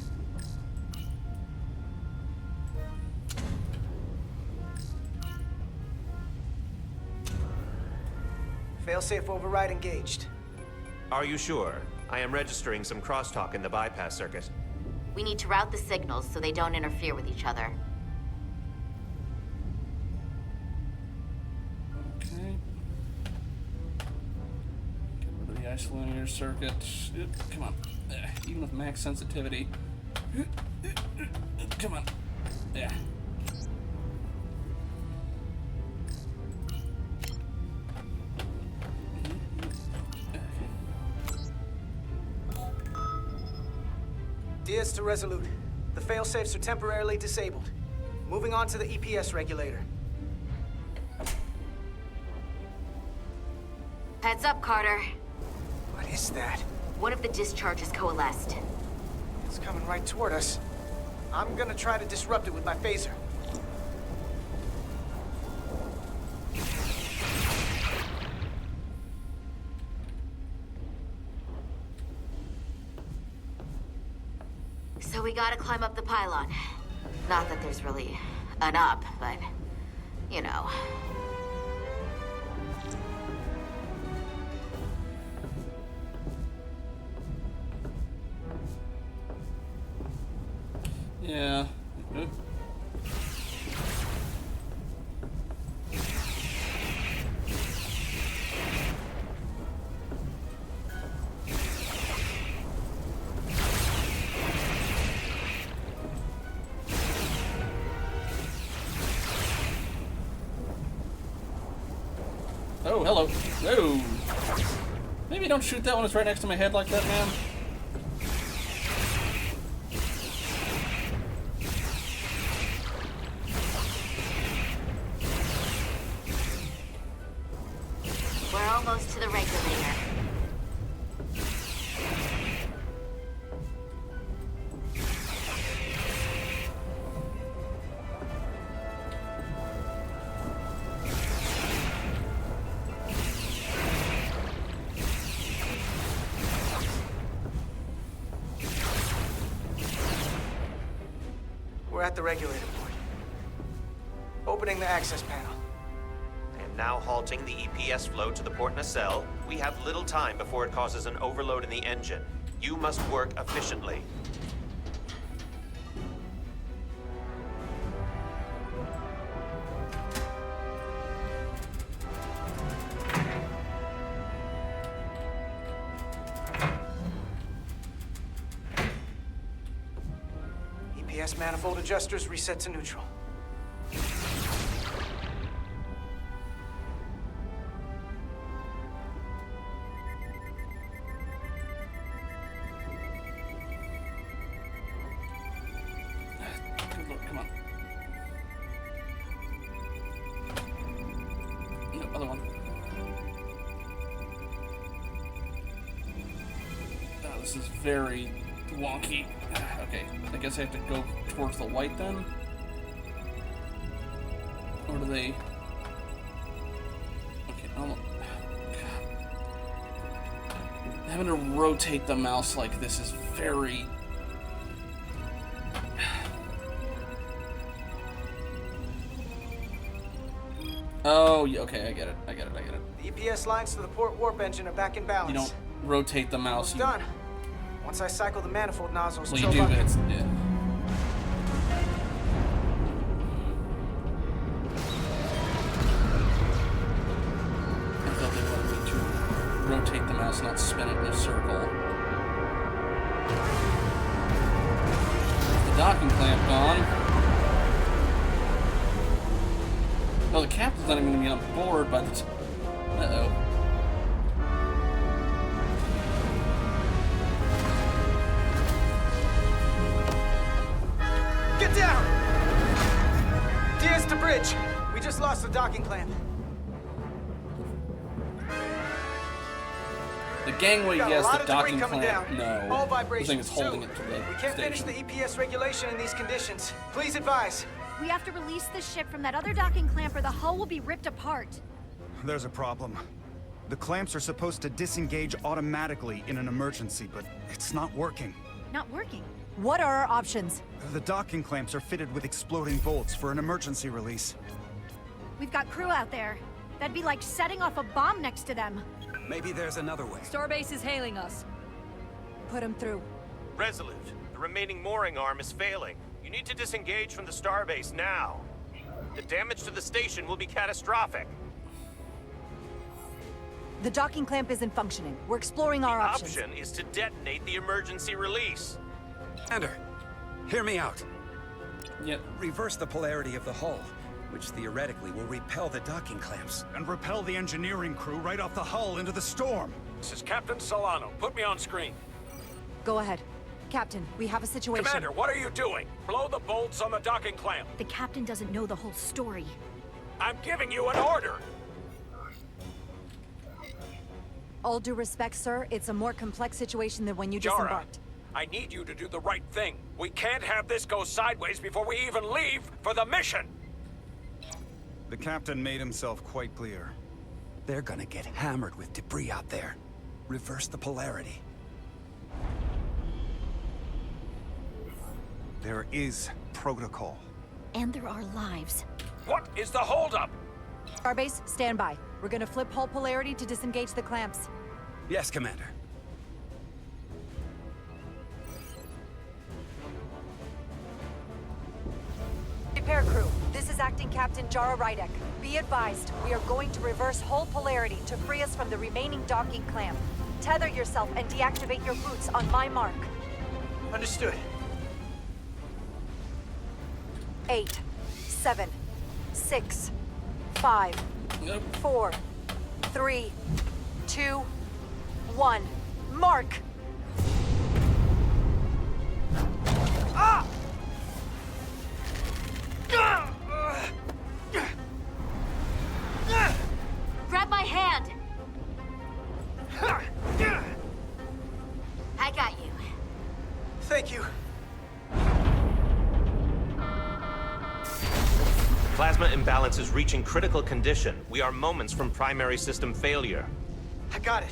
Failsafe override engaged. Are you sure? I am registering some crosstalk in the bypass circuit. We need to route the signals so they don't interfere with each other. Okay. Get rid of the isolinear circuit. Come on. Even with max sensitivity. Come on. Yeah. Diaz to Resolute. The failsafes are temporarily disabled. Moving on to the EPS regulator. Heads up, Carter. What is that? One of the discharges coalesced. It's coming right toward us. I'm gonna try to disrupt it with my phaser. So we gotta climb up the pylon. Not that there's really an up, but, you know. Yeah. Oh, hello. Oh. Maybe don't shoot that when it's right next to my head like that, man. We're almost to the regulator. We're at the regulator point. Opening the access panel. I am now halting the EPS flow to the port nacelle. We have little time before it causes an overload in the engine. You must work efficiently. EPS manifold adjusters reset to neutral. Come on. No, other one. Oh, this is very wonky. Okay, I guess I have to go towards the white then? Or do they... Okay, God. Having to rotate the mouse like this is very... Oh, yeah, okay, I get it. The EPS lines to the port warp engine are back in balance. You don't rotate the mouse. Almost done. Once I cycle the manifold nozzles, Well, you do, but it's... Yeah. I thought they wanted me to rotate the mouse, not spin it in a circle. The docking clamp gone. Oh, the captain's not even going to be on board by the time... Uh-oh. Get down! Diaz to bridge. We just lost the docking clamp. The gangway, yes, the docking clamp, down. no. All The vibrations, thing is holding too. it to the We can't finish station. the EPS regulation in these conditions. Please advise. We have to release the ship from that other docking clamp or the hull will be ripped apart. There's a problem. The clamps are supposed to disengage automatically in an emergency, but it's not working. Not working. What are our options? The docking clamps are fitted with exploding bolts for an emergency release. We've got crew out there. That'd be like setting off a bomb next to them. Maybe there's another way. Starbase is hailing us. Put him through. Resolute, the remaining mooring arm is failing. You need to disengage from the starbase now. The damage to the station will be catastrophic. The docking clamp isn't functioning. We're exploring our options. The option is to detonate the emergency release. Commander, hear me out. Yep. Reverse the polarity of the hull, which theoretically will repel the docking clamps. And repel the engineering crew right off the hull into the storm. This is Captain Solano. Put me on screen. Go ahead. Captain, we have a situation. Commander, what are you doing? Blow the bolts on the docking clamp. The captain doesn't know the whole story. I'm giving you an order. All due respect, sir, it's a more complex situation than when you Jara, disembarked. I need you to do the right thing. We can't have this go sideways before we even leave for the mission. The captain made himself quite clear. They're gonna get hammered with debris out there. Reverse the polarity. There is protocol. And there are lives. What is the holdup? Starbase, stand by. We're gonna flip hull polarity to disengage the clamps. Yes, Commander. Repair crew, this is Acting Captain Jara Rydek. Be advised, we are going to reverse hull polarity to free us from the remaining docking clamp. Tether yourself and deactivate your boots on my mark. Understood. 8, 7, 6, 5, 4, 3, 2, 1. Mark! Ah! Grab my hand. I got you. Thank you. Plasma imbalance is reaching critical condition. We are moments from primary system failure. I got it.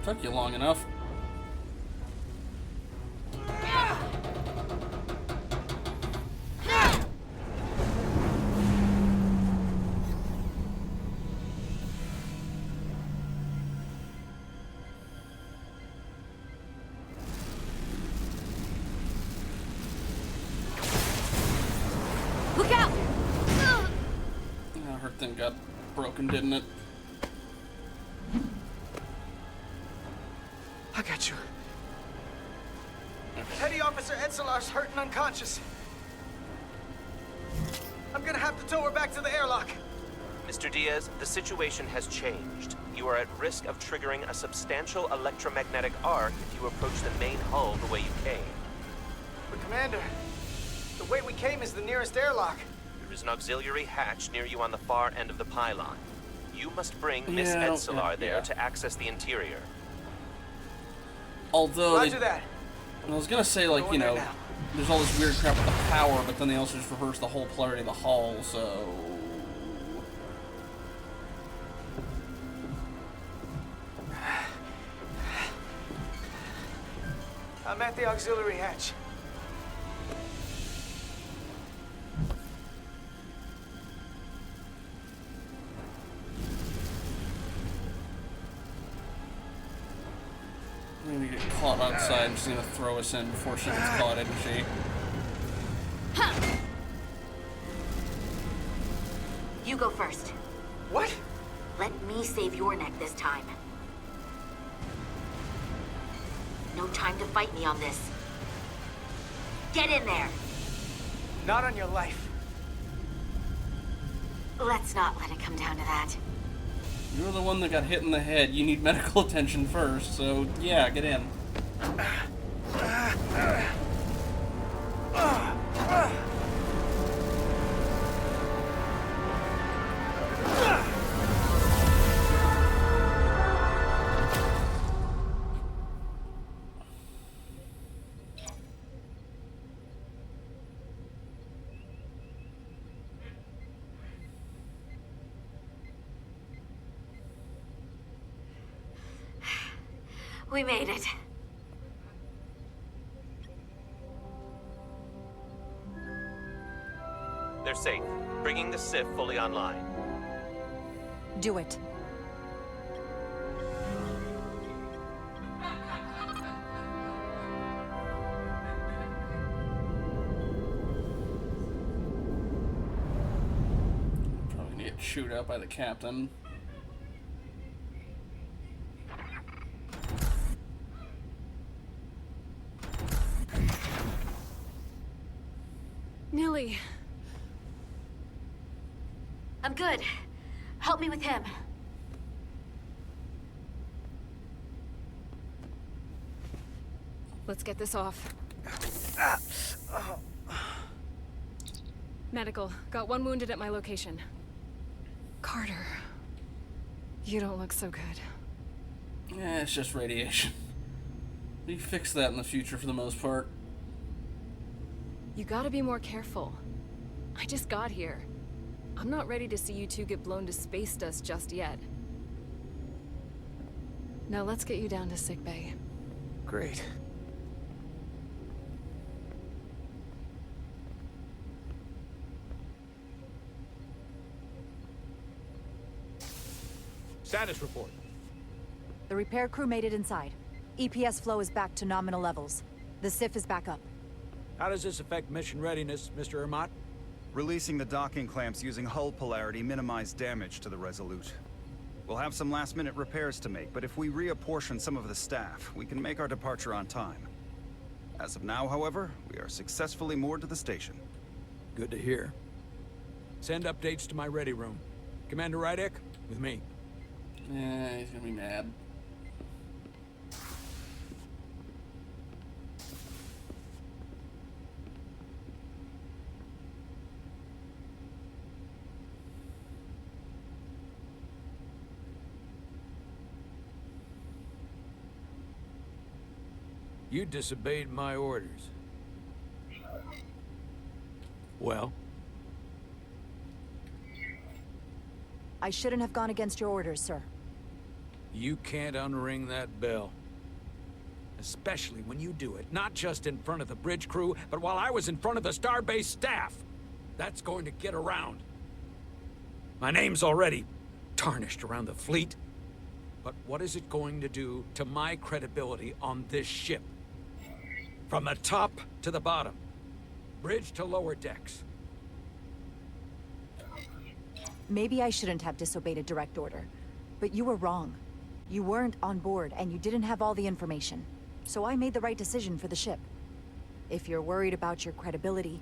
Took you long enough. thing got broken, didn't it? I got you. Petty Officer Edselar's hurt and unconscious. I'm gonna have to tow her back to the airlock. Mr. Diaz, the situation has changed. You are at risk of triggering a substantial electromagnetic arc if you approach the main hull the way you came. But Commander, the way we came is the nearest airlock. There is an auxiliary hatch near you on the far end of the pylon. You must bring Miss Edselar there to access the interior. Although Roger that. I was gonna say, like, you know, there's all this weird crap with the power, but then they also just reverse the whole polarity of the hull, so... I'm at the auxiliary hatch. We're gonna get caught outside, and she's gonna throw us in before she gets caught, isn't she? You go first. What? Let me save your neck this time. No time to fight me on this. Get in there! Not on your life. Let's not let it come down to that. You're the one that got hit in the head. You need medical attention first, so yeah, get in. We made it. They're safe, bringing the SIF fully online. Do it. Probably gonna get chewed out by the captain. Nilly. I'm good. Help me with him. Let's get this off. Medical. Got one wounded at my location. Carter. You don't look so good. Eh, it's just radiation. We fix that in the future for the most part. You gotta be more careful. I just got here. I'm not ready to see you two get blown to space dust just yet. Now let's get you down to sickbay. Great. Status report. The repair crew made it inside. EPS flow is back to nominal levels. The SIF is back up. How does this affect mission readiness, Mr. Ermot? Releasing the docking clamps using hull polarity minimized damage to the Resolute. We'll have some last-minute repairs to make, but if we reapportion some of the staff, we can make our departure on time. As of now, however, we are successfully moored to the station. Good to hear. Send updates to my ready room. Commander Rydek, with me. Yeah, he's gonna be mad. You disobeyed my orders. Well? I shouldn't have gone against your orders, sir. You can't unring that bell. Especially when you do it, not just in front of the bridge crew, but while I was in front of the Starbase staff. That's going to get around. My name's already tarnished around the fleet. But what is it going to do to my credibility on this ship? From the top to the bottom. Bridge to lower decks. Maybe I shouldn't have disobeyed a direct order, but you were wrong. You weren't on board, and you didn't have all the information. So I made the right decision for the ship. If you're worried about your credibility,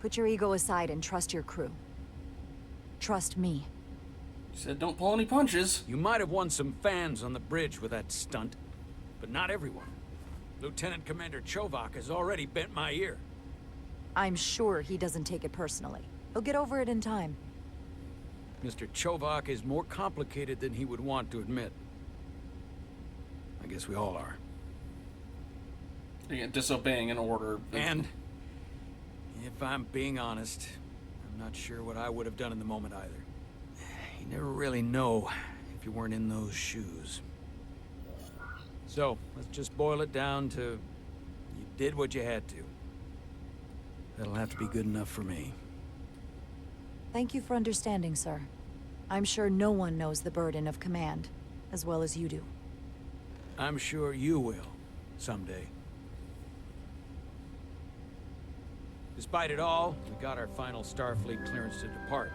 put your ego aside and trust your crew. Trust me. You said don't pull any punches. You might have won some fans on the bridge with that stunt, but not everyone. Lieutenant Commander Chovak has already bent my ear. I'm sure he doesn't take it personally. He'll get over it in time. Mr. Chovak is more complicated than he would want to admit. I guess we all are. Yeah, disobeying an order. And, if I'm being honest, I'm not sure what I would have done in the moment either. You never really know if you weren't in those shoes. So, let's just boil it down to, you did what you had to. That'll have to be good enough for me. Thank you for understanding, sir. I'm sure no one knows the burden of command as well as you do. I'm sure you will, someday. Despite it all, we got our final Starfleet clearance to depart.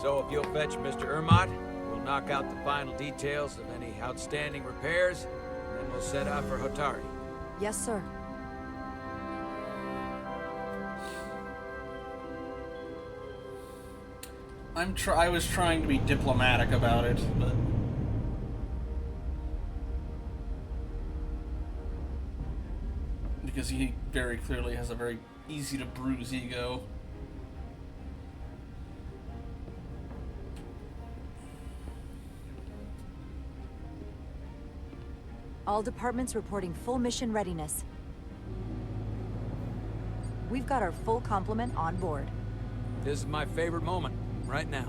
So if you'll fetch Mr. Ermot, we'll knock out the final details of any outstanding repairs, and then we'll set out for Hotari. Yes, sir. I was trying to be diplomatic about it, but because he very clearly has a very easy to bruise ego. All departments reporting full mission readiness. We've got our full complement on board. This is my favorite moment, right now.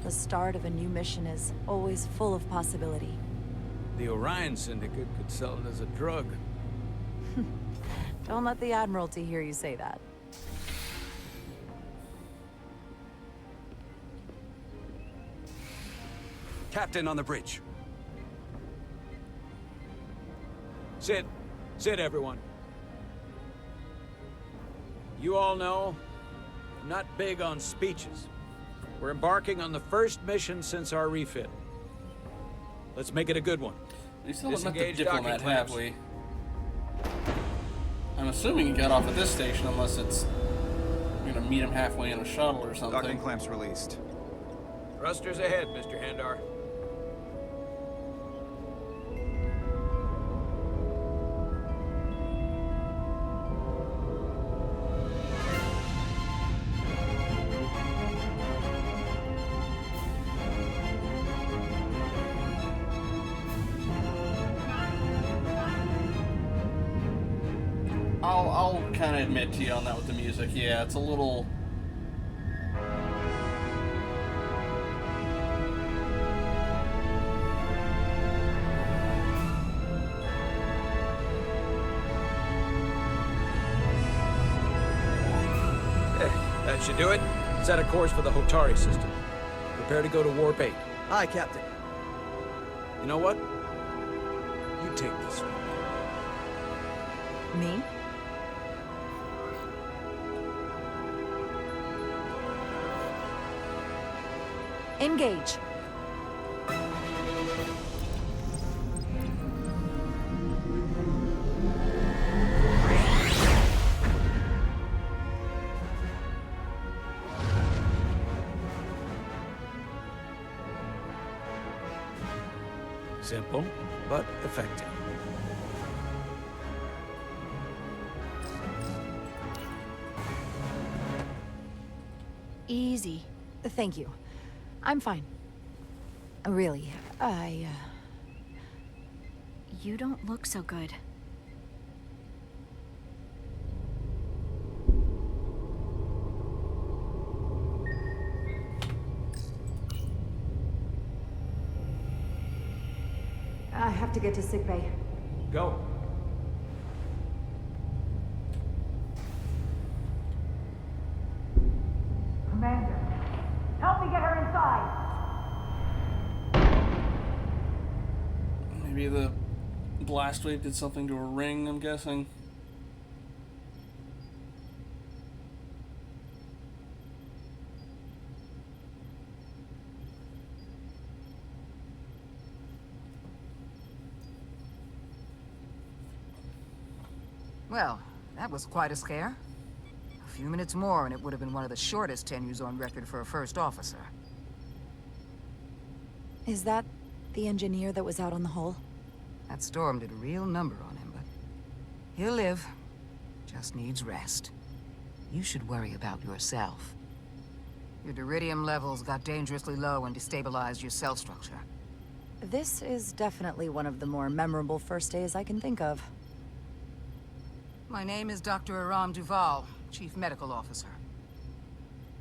The start of a new mission is always full of possibility. The Orion Syndicate could sell it as a drug. Don't let the Admiralty hear you say that. Captain on the bridge. Sit. Sit, everyone. You all know, I'm not big on speeches. We're embarking on the first mission since our refit. Let's make it a good one. We still haven't met the Disengage diplomat, docking have clamps. we? I'm assuming he got off at this station, unless it's we're gonna meet him halfway in a shuttle or something. Docking clamps released. Thrusters ahead, Mr. Handar. I'll kind of admit to you on that with the music. Yeah, it's a little. That should do it. Set a course for the Hotari system. Prepare to go to Warp 8. Aye, Captain. You know what? You take this one. Me? Engage. Simple, but effective. Easy. Thank you. I'm fine. Really, You don't look so good. I have to get to sickbay. Go. Commander, help me get her inside! Maybe the blast wave did something to her ring, I'm guessing. Well, that was quite a scare. A few minutes more and it would have been one of the shortest tenures on record for a first officer. Is that the engineer that was out on the hull? That storm did a real number on him, but he'll live. Just needs rest. You should worry about yourself. Your duridium levels got dangerously low and destabilized your cell structure. This is definitely one of the more memorable first days I can think of. My name is Dr. Aram Duval, Chief Medical Officer.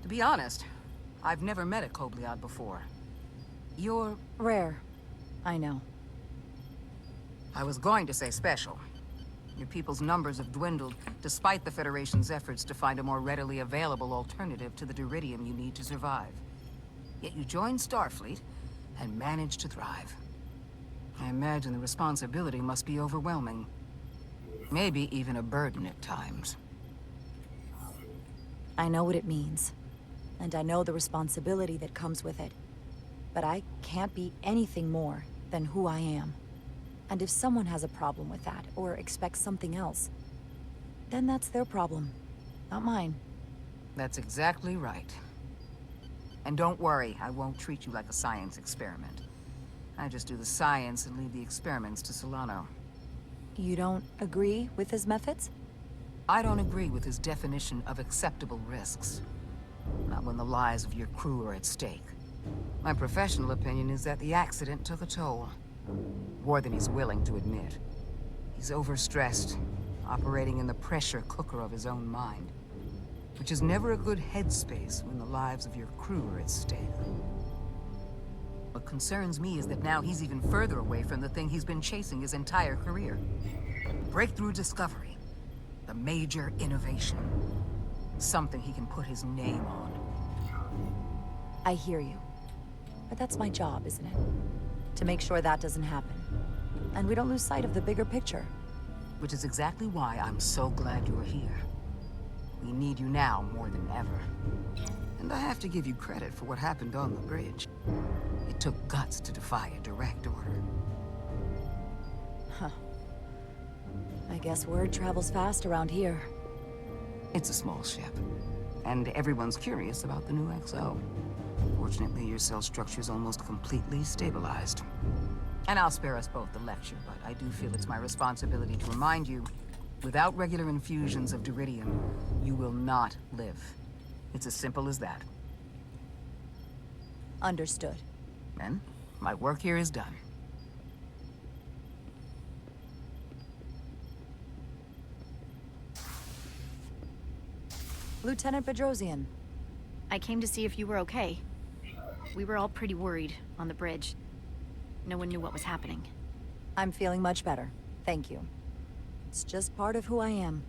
To be honest, I've never met a Kobliad before. You're... rare. I know. I was going to say special. Your people's numbers have dwindled, despite the Federation's efforts to find a more readily available alternative to the duridium you need to survive. Yet you joined Starfleet, and managed to thrive. I imagine the responsibility must be overwhelming. Maybe even a burden at times. I know what it means. And I know the responsibility that comes with it. But I can't be anything more than who I am. And if someone has a problem with that, or expects something else, then that's their problem, not mine. That's exactly right. And don't worry, I won't treat you like a science experiment. I just do the science and leave the experiments to Solano. You don't agree with his methods? I don't agree with his definition of acceptable risks. Not when the lives of your crew are at stake. My professional opinion is that the accident took a toll. More than he's willing to admit. He's overstressed, operating in the pressure cooker of his own mind. Which is never a good headspace when the lives of your crew are at stake. What concerns me is that now he's even further away from the thing he's been chasing his entire career. Breakthrough discovery. The major innovation. Something he can put his name on. I hear you. But that's my job, isn't it? To make sure that doesn't happen. And we don't lose sight of the bigger picture. Which is exactly why I'm so glad you're here. We need you now more than ever. And I have to give you credit for what happened on the bridge. It took guts to defy a direct order. Huh. I guess word travels fast around here. It's a small ship. And everyone's curious about the new XO. Fortunately, your cell structure's almost completely stabilized. And I'll spare us both the lecture, but I do feel it's my responsibility to remind you, without regular infusions of duridium, you will not live. It's as simple as that. Understood. Then, my work here is done. Lieutenant Bedrosian. I came to see if you were okay. We were all pretty worried on the bridge. No one knew what was happening. I'm feeling much better. Thank you. It's just part of who I am.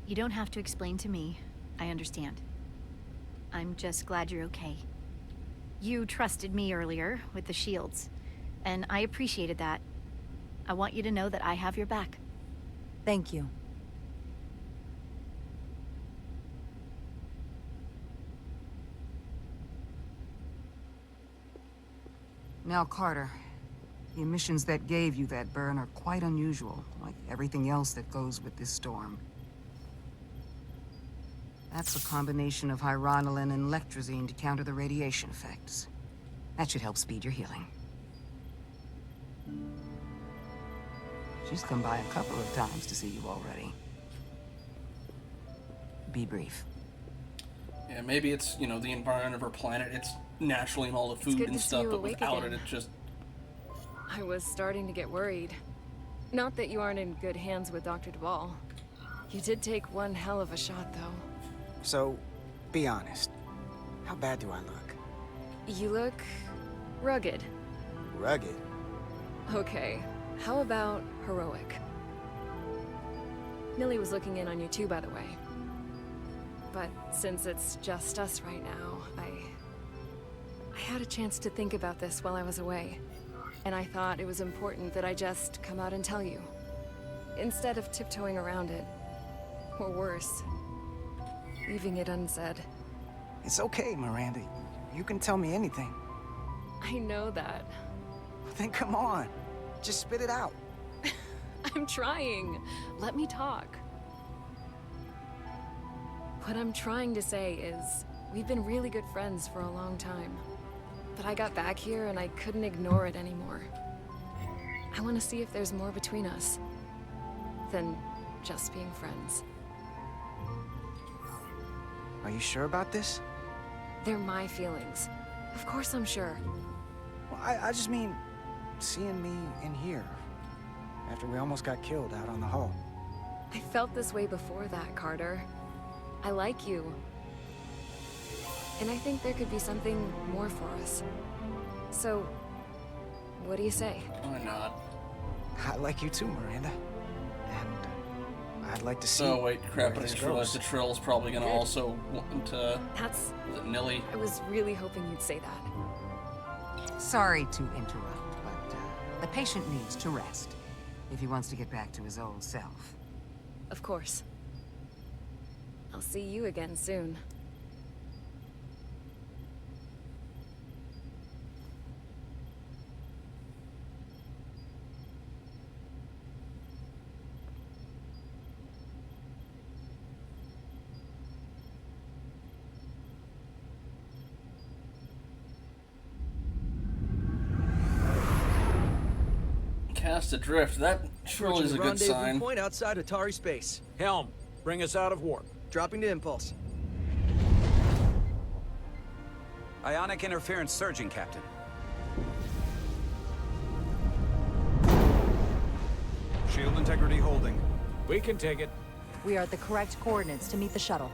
You don't have to explain to me. I understand. I'm just glad you're okay. You trusted me earlier with the shields, and I appreciated that. I want you to know that I have your back. Thank you. Now, Carter, the emissions that gave you that burn are quite unusual, like everything else that goes with this storm. That's a combination of hyronolin and lectrazine to counter the radiation effects. That should help speed your healing. She's come by a couple of times to see you already. Be brief. Yeah, maybe it's, you know, the environment of her planet. It's naturally in all the food good and to see stuff, you but awake without again. it, it just... I was starting to get worried. Not that you aren't in good hands with Dr. Duval. You did take one hell of a shot, though. So, be honest. How bad do I look? You look... rugged. Rugged? Okay, how about heroic? Millie was looking in on you too, by the way. But since it's just us right now, I had a chance to think about this while I was away. And I thought it was important that I just come out and tell you. Instead of tiptoeing around it. Or worse, leaving it unsaid. It's okay, Miranda. You can tell me anything. I know that. Then come on. Just spit it out. I'm trying. Let me talk. What I'm trying to say is, we've been really good friends for a long time. But I got back here and I couldn't ignore it anymore. I want to see if there's more between us than just being friends. Are you sure about this? They're my feelings. Of course I'm sure. Well, I just mean, seeing me in here, after we almost got killed out on the hull. I felt this way before that, Carter. I like you. And I think there could be something more for us. So, what do you say? Why not? I like you too, Miranda. And I'd like to see. Oh wait, crap! I where just this realized the goes. Trill's probably gonna Good. also want to. That's... Was it Nilly? I was really hoping you'd say that. Sorry to interrupt, but the patient needs to rest if he wants to get back to his old self. Of course. I'll see you again soon. Cast adrift. That surely is a good Rendezvous sign. point outside Atari space. Helm, bring us out of warp. Dropping to impulse. Ionic interference surging, Captain. Shield integrity holding. We can take it. We are at the correct coordinates to meet the shuttle.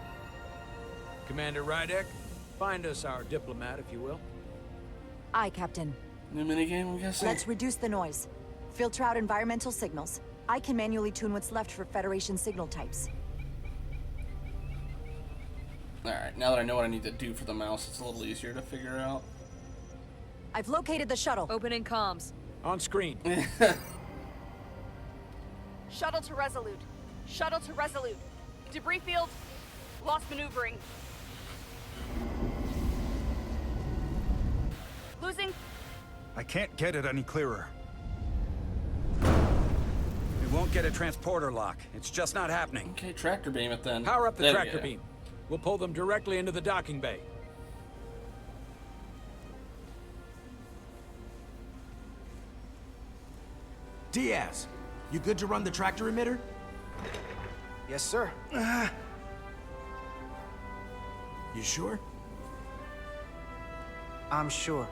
Commander Rydek, find us our diplomat, if you will. Aye, Captain. New minigame, I'm guessing. Let's reduce the noise. Filter out environmental signals. I can manually tune what's left for Federation signal types. Alright, now that I know what I need to do for the mouse, it's a little easier to figure out. I've located the shuttle. Opening comms. On screen. Shuttle to Resolute. Shuttle to Resolute. Debris field. Lost maneuvering. Losing. I can't get it any clearer. We won't get a transporter lock. It's just not happening. Okay, tractor beam it then. Power up the There we tractor go. beam. We'll pull them directly into the docking bay. Diaz, you good to run the tractor emitter? Yes, sir. You sure? I'm sure.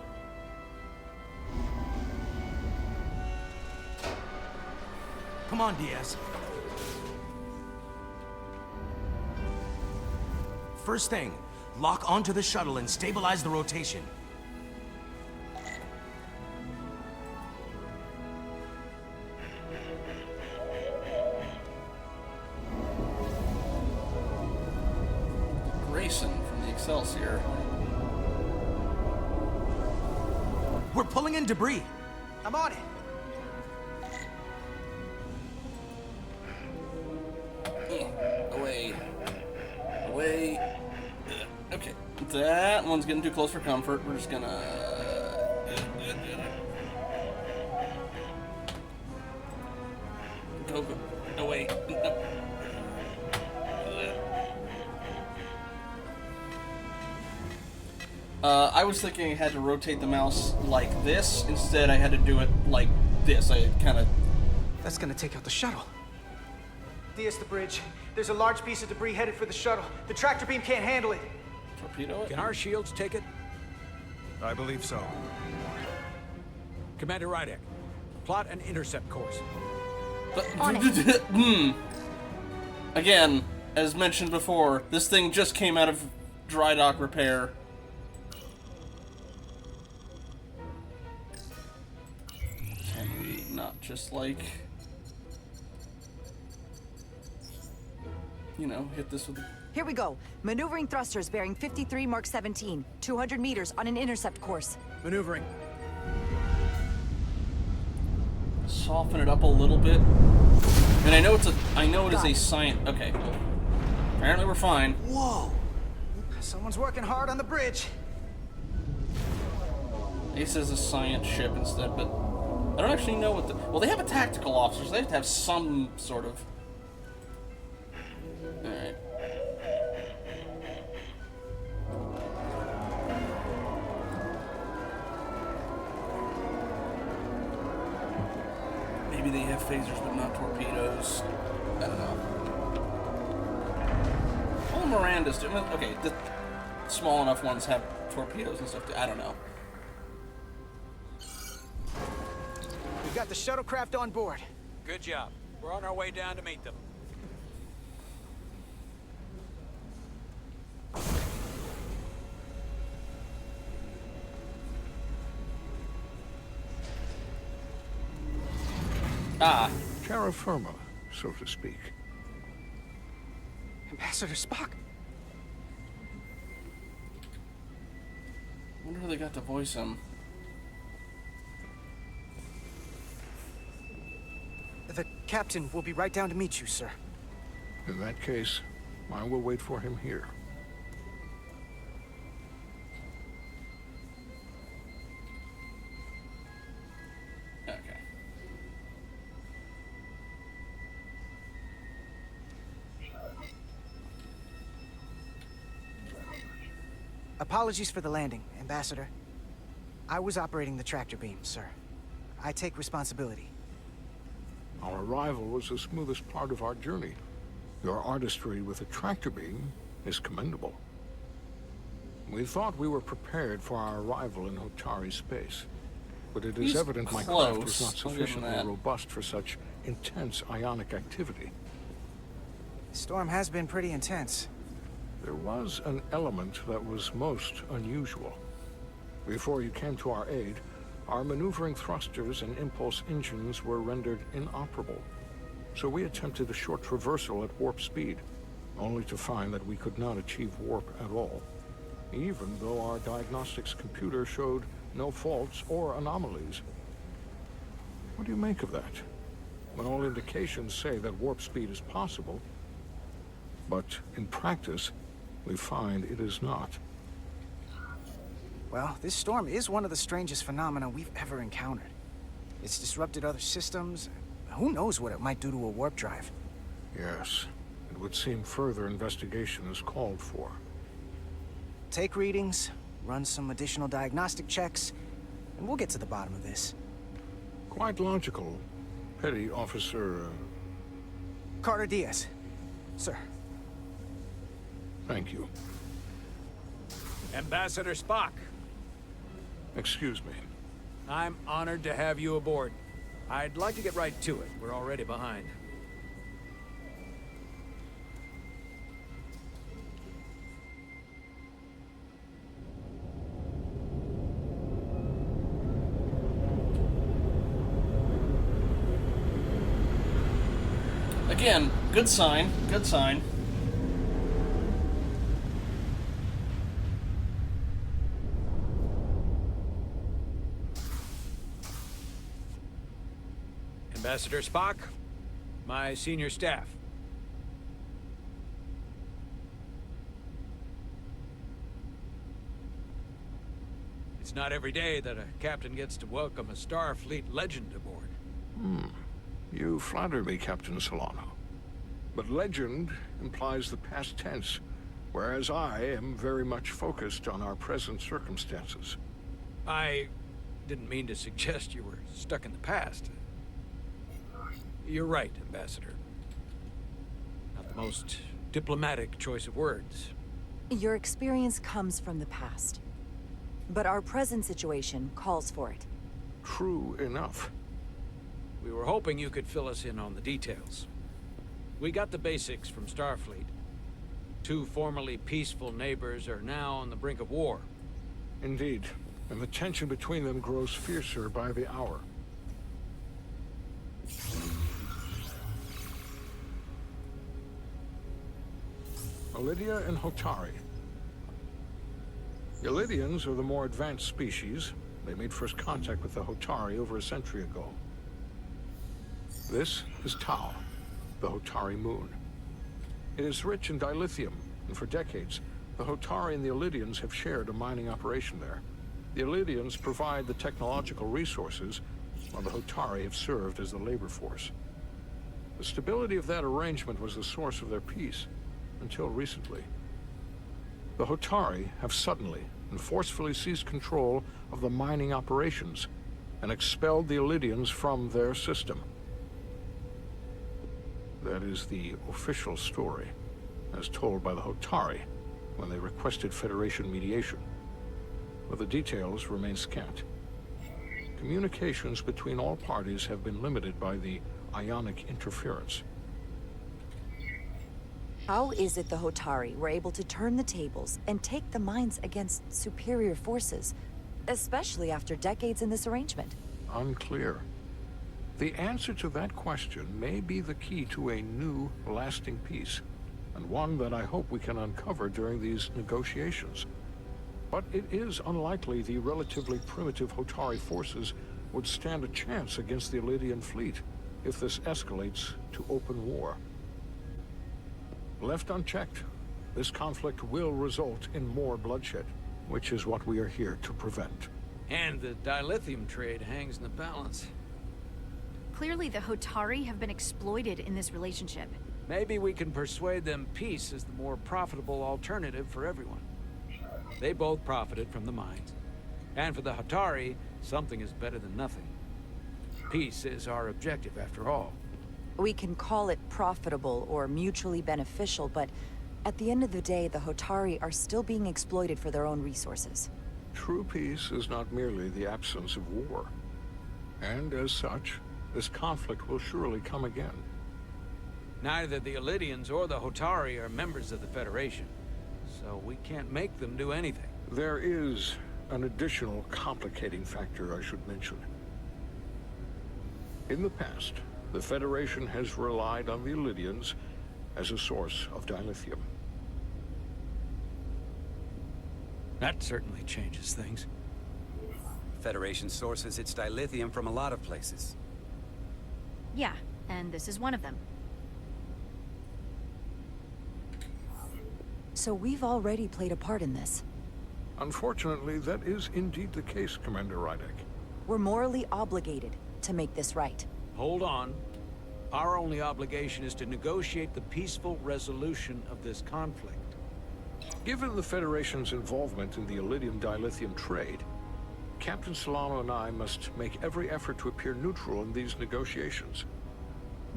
Come on, Diaz. First thing, lock onto the shuttle and stabilize the rotation. Grayson from the Excelsior. We're pulling in debris. I'm on it. Away. Away. Okay. That one's getting too close for comfort. We're just gonna... Go, go. Away. No. I was thinking I had to rotate the mouse like this. Instead, I had to do it like this. I kind of... That's gonna take out the shuttle. Diaz, the bridge. There's a large piece of debris headed for the shuttle. The tractor beam can't handle it. Torpedo it? Can our shields take it? I believe so. Commander Rydek, plot an intercept course. On it. Again, as mentioned before, this thing just came out of dry dock repair. Can we not just, like... You know, hit this with... Here we go. Maneuvering thrusters bearing 53 Mark 17. 200 meters on an intercept course. Maneuvering. Soften it up a little bit. And I know it's a... I know it is a science... Okay, well, apparently we're fine. Whoa! Someone's working hard on the bridge. Ace is a science ship instead, but I don't actually know what the... Well, they have a tactical officer, so they have to have some sort of... Alright. maybe they have phasers but not torpedoes. I don't know. All Miranda's do. Okay, the small enough ones have torpedoes and stuff. I don't know. We've got the shuttlecraft on board. Good job. We're on our way down to meet them. Ah. Terra firma, so to speak. Ambassador Spock. I wonder who they got to voice him. The captain will be right down to meet you, sir. In that case, I will wait for him here. Okay. Apologies for the landing, Ambassador. I was operating the tractor beam, sir. I take responsibility. Our arrival was the smoothest part of our journey. Your artistry with a tractor beam is commendable. We thought we were prepared for our arrival in Hotari space, but it is evident my craft was not sufficiently robust for such intense ionic activity. The storm has been pretty intense. There was an element that was most unusual. Before you came to our aid, our maneuvering thrusters and impulse engines were rendered inoperable. So we attempted a short traversal at warp speed, only to find that we could not achieve warp at all, even though our diagnostics computer showed no faults or anomalies. What do you make of that? When all indications say that warp speed is possible, but in practice, we find it is not. Well, this storm is one of the strangest phenomena we've ever encountered. It's disrupted other systems. Who knows what it might do to a warp drive? Yes, it would seem further investigation is called for. Take readings, run some additional diagnostic checks, and we'll get to the bottom of this. Quite logical. Petty Officer... Carter Diaz. Sir. Thank you. Ambassador Spock. Excuse me. I'm honored to have you aboard. I'd like to get right to it. We're already behind. Again, good sign. Good sign. Ambassador Spock, my senior staff. It's not every day that a captain gets to welcome a Starfleet legend aboard. You flatter me, Captain Solano. But legend implies the past tense, whereas I am very much focused on our present circumstances. I didn't mean to suggest you were stuck in the past. You're right, Ambassador. Not the most diplomatic choice of words. Your experience comes from the past. But our present situation calls for it. True enough. We were hoping you could fill us in on the details. We got the basics from Starfleet. Two formerly peaceful neighbors are now on the brink of war. Indeed, and the tension between them grows fiercer by the hour. Lydia and Hotari. The Lydians are the more advanced species. They made first contact with the Hotari over a century ago. This is Tau, the Hotari moon. It is rich in dilithium, and for decades, the Hotari and the Illydians have shared a mining operation there. The Illydians provide the technological resources, while the Hotari have served as the labor force. The stability of that arrangement was the source of their peace, until recently. The Hotari have suddenly and forcefully seized control of the mining operations and expelled the Illydians from their system. That is the official story, as told by the Hotari when they requested Federation mediation. But the details remain scant. Communications between all parties have been limited by the ionic interference. How is it the Hotari were able to turn the tables and take the mines against superior forces, especially after decades in this arrangement? Unclear. The answer to that question may be the key to a new, lasting peace, and one that I hope we can uncover during these negotiations. But it is unlikely the relatively primitive Hotari forces would stand a chance against the Elydian fleet if this escalates to open war. Left unchecked, this conflict will result in more bloodshed, which is what we are here to prevent. And the dilithium trade hangs in the balance. Clearly, the Hotari have been exploited in this relationship. Maybe we can persuade them peace is the more profitable alternative for everyone. They both profited from the mines. And for the Hotari, something is better than nothing. Peace is our objective, after all. We can call it profitable or mutually beneficial, but at the end of the day, the Hotari are still being exploited for their own resources. True peace is not merely the absence of war. And as such, this conflict will surely come again. Neither the Elydians or the Hotari are members of the Federation, so we can't make them do anything. There is an additional complicating factor I should mention. In the past, the Federation has relied on the Elydians as a source of dilithium. That certainly changes things. Federation sources its dilithium from a lot of places. Yeah, and this is one of them. So we've already played a part in this. Unfortunately, that is indeed the case, Commander Rydek. We're morally obligated to make this right. Hold on. Our only obligation is to negotiate the peaceful resolution of this conflict. Given the Federation's involvement in the Elydium dilithium trade, Captain Solano and I must make every effort to appear neutral in these negotiations.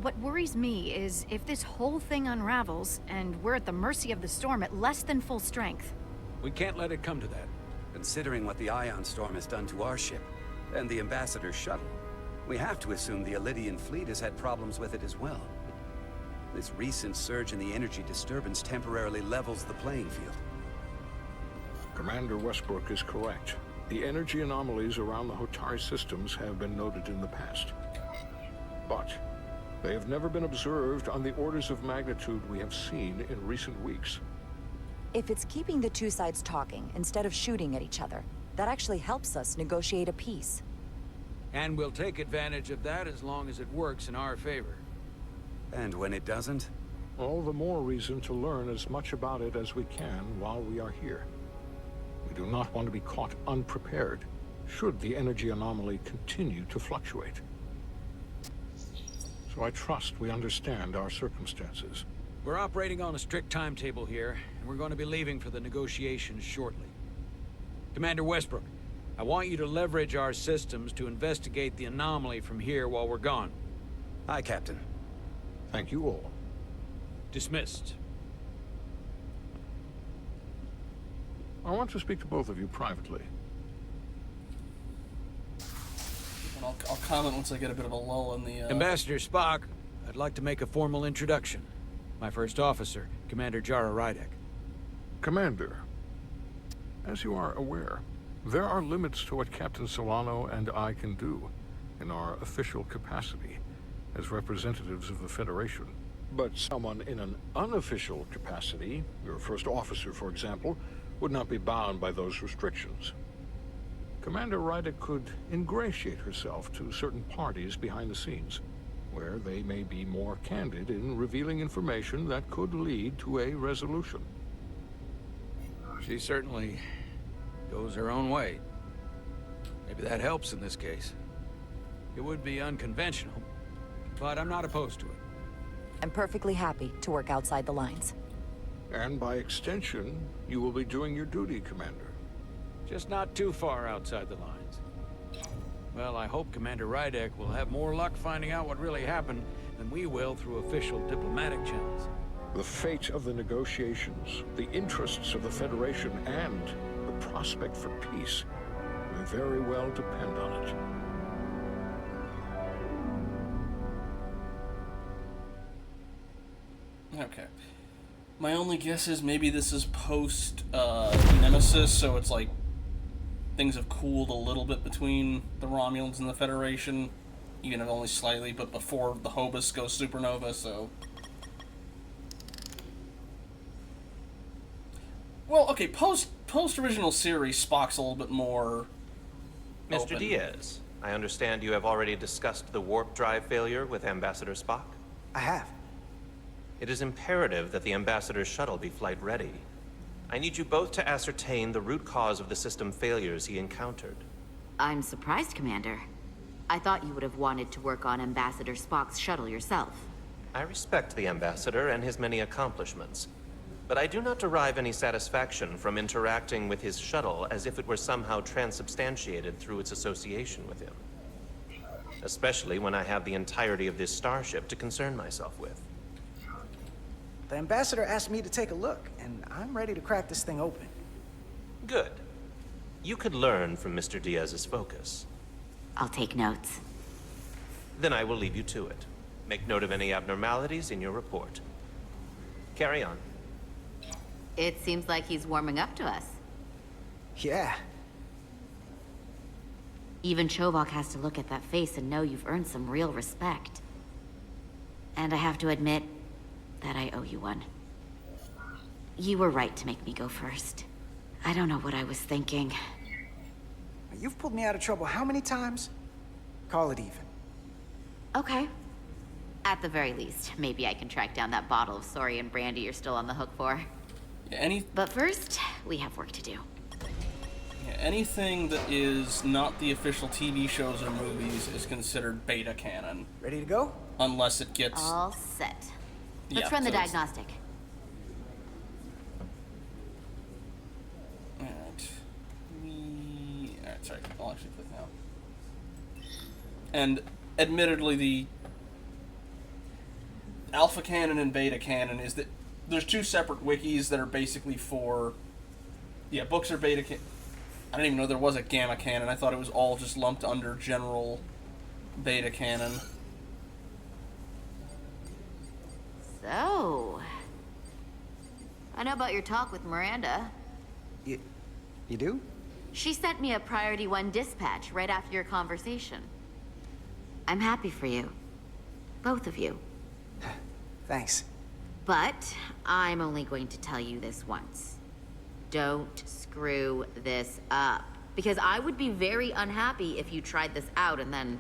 What worries me is if this whole thing unravels, and we're at the mercy of the storm at less than full strength. We can't let it come to that. Considering what the Ion Storm has done to our ship, and the Ambassador's shuttle, we have to assume the Elydian fleet has had problems with it as well. This recent surge in the energy disturbance temporarily levels the playing field. Commander Westbrook is correct. The energy anomalies around the Hotari systems have been noted in the past. But they have never been observed on the orders of magnitude we have seen in recent weeks. If it's keeping the two sides talking instead of shooting at each other, that actually helps us negotiate a peace. And we'll take advantage of that as long as it works in our favor. And when it doesn't? All the more reason to learn as much about it as we can while we are here. We do not want to be caught unprepared, should the energy anomaly continue to fluctuate. So I trust we understand our circumstances. We're operating on a strict timetable here, and we're going to be leaving for the negotiations shortly. Commander Westbrook, I want you to leverage our systems to investigate the anomaly from here while we're gone. Aye, Captain. Thank you all. Dismissed. I want to speak to both of you privately. And I'll comment once I get a bit of a lull in the... Ambassador Spock, I'd like to make a formal introduction. My first officer, Commander Jara Rydek. Commander, as you are aware, there are limits to what Captain Solano and I can do in our official capacity as representatives of the Federation. But someone in an unofficial capacity, your first officer, for example, would not be bound by those restrictions. Commander Rydek could ingratiate herself to certain parties behind the scenes, where they may be more candid in revealing information that could lead to a resolution. She certainly goes her own way. Maybe that helps in this case. It would be unconventional, but I'm not opposed to it. I'm perfectly happy to work outside the lines. And by extension, you will be doing your duty, Commander. Just not too far outside the lines. Well, I hope Commander Rydek will have more luck finding out what really happened than we will through official diplomatic channels. The fate of the negotiations, the interests of the Federation, and the prospect for peace may very well depend on it. Okay. My only guess is maybe this is post Nemesis, so it's like things have cooled a little bit between the Romulans and the Federation, even if only slightly, but before the Hobus goes supernova, so... Well, okay, post original series, Spock's a little bit more Mr. open. Diaz, I understand you have already discussed the warp drive failure with Ambassador Spock? I have. It is imperative that the Ambassador's shuttle be flight ready. I need you both to ascertain the root cause of the system failures he encountered. I'm surprised, Commander. I thought you would have wanted to work on Ambassador Spock's shuttle yourself. I respect the Ambassador and his many accomplishments, but I do not derive any satisfaction from interacting with his shuttle as if it were somehow transubstantiated through its association with him. Especially when I have the entirety of this starship to concern myself with. The Ambassador asked me to take a look, and I'm ready to crack this thing open. Good. You could learn from Mr. Diaz's focus. I'll take notes. Then I will leave you to it. Make note of any abnormalities in your report. Carry on. It seems like he's warming up to us. Yeah. Even Chovok has to look at that face and know you've earned some real respect. And I have to admit that I owe you one. You were right to make me go first. I don't know what I was thinking. You've pulled me out of trouble how many times? Call it even. Okay. At the very least, maybe I can track down that bottle of Saurian brandy you're still on the hook for. Yeah, But first, we have work to do. Yeah, anything that is not the official TV shows or movies is considered beta canon. Ready to go? Unless it gets... All set. Let's Yeah, run the so it's- diagnostic. Alright, sorry, I'll actually click now. And admittedly, the alpha canon and beta canon is that there's two separate wikis that are basically for... Yeah, books are beta canon. I didn't even know there was a gamma canon. I thought it was all just lumped under general beta canon. So... I know about your talk with Miranda. You do? She sent me a Priority 1 dispatch right after your conversation. I'm happy for you. Both of you. Thanks. But I'm only going to tell you this once. Don't screw this up. Because I would be very unhappy if you tried this out and then,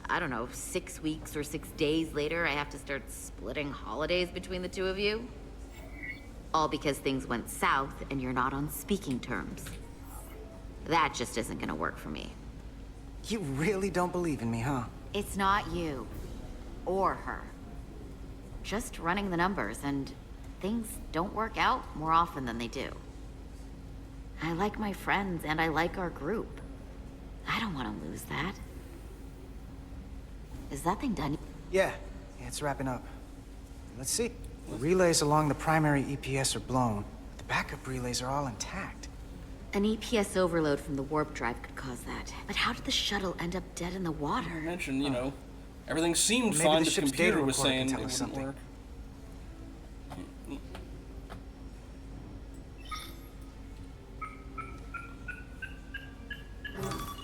I don't know, 6 weeks or 6 days later I have to start splitting holidays between the two of you. All because things went south and you're not on speaking terms. That just isn't gonna work for me. You really don't believe in me, huh? It's not you. Or her. Just running the numbers, and things don't work out more often than they do. I like my friends, and I like our group. I don't want to lose that. Is that thing done? Yeah, it's wrapping up. Let's see. The relays along the primary EPS are blown. The backup relays are all intact. An EPS overload from the warp drive could cause that. But how did the shuttle end up dead in the water? I mentioned, you know, everything seemed Maybe fine. the The ship's computer data was recorder saying can it tell us wouldn't something. work.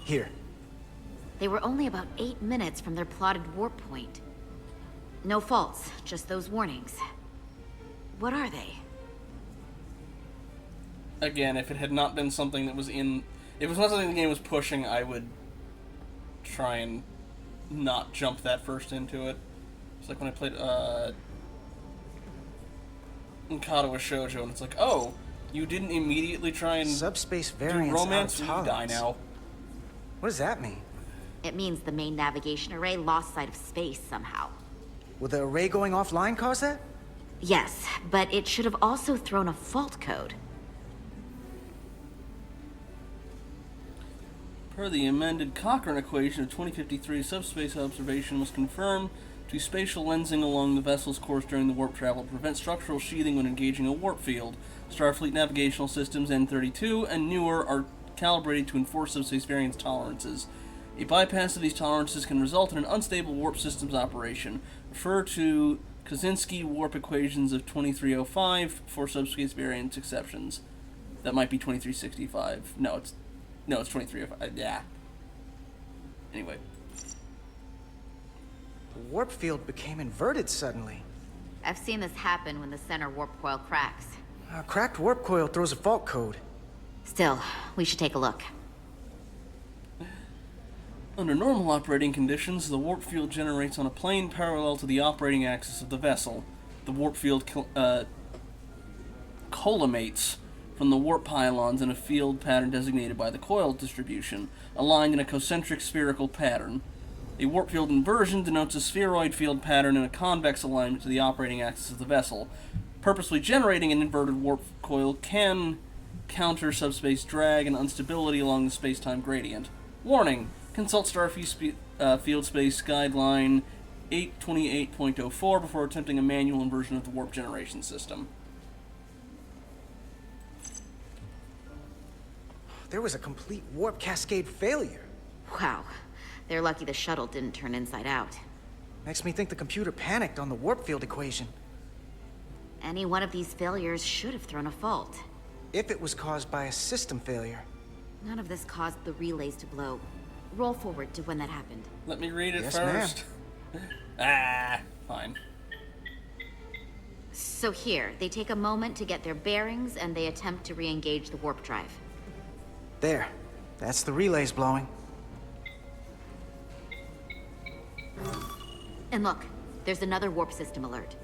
Here. They were only about 8 minutes from their plotted warp point. No faults, just those warnings. What are they? Again, if it had not been something that was in... If it was not something the game was pushing, I would try and not jump that first into it. It's like when I played, Nkata with Shoujo, and it's like, oh, you didn't immediately try and Subspace do variance romance, out you of die tolerance. now. What does that mean? It means the main navigation array lost sight of space somehow. Will the array going offline cause that? Yes, but it should have also thrown a fault code. Per the amended Cochrane equation of 2053, subspace observation must confirm to spatial lensing along the vessel's course during the warp travel to prevent structural sheathing when engaging a warp field. Starfleet navigational systems N32 and newer are calibrated to enforce subspace variance tolerances. A bypass of these tolerances can result in an unstable warp systems operation. Refer to Kaczynski warp equations of 2305 for subspace variance exceptions. That might be 2365. No, it's 2305. Yeah. Anyway. The warp field became inverted suddenly. I've seen this happen when the center warp coil cracks. A cracked warp coil throws a fault code. Still, we should take a look. Under normal operating conditions, the warp field generates on a plane parallel to the operating axis of the vessel. The warp field collimates from the warp pylons in a field pattern designated by the coil distribution, aligned in a concentric spherical pattern. A warp field inversion denotes a spheroid field pattern in a convex alignment to the operating axis of the vessel. Purposely generating an inverted warp coil can counter subspace drag and instability along the space-time gradient. Warning! Consult Starfleet Field Space Guideline 828.04 before attempting a manual inversion of the warp generation system. There was a complete warp cascade failure. Wow. They're lucky the shuttle didn't turn inside out. Makes me think the computer panicked on the warp field equation. Any one of these failures should have thrown a fault. If it was caused by a system failure. None of this caused the relays to blow. Roll forward to when that happened. Let me read it Yes, first. Fine. So here, they take a moment to get their bearings and they attempt to re-engage the warp drive. There. That's the relays blowing. And look, there's another warp system alert.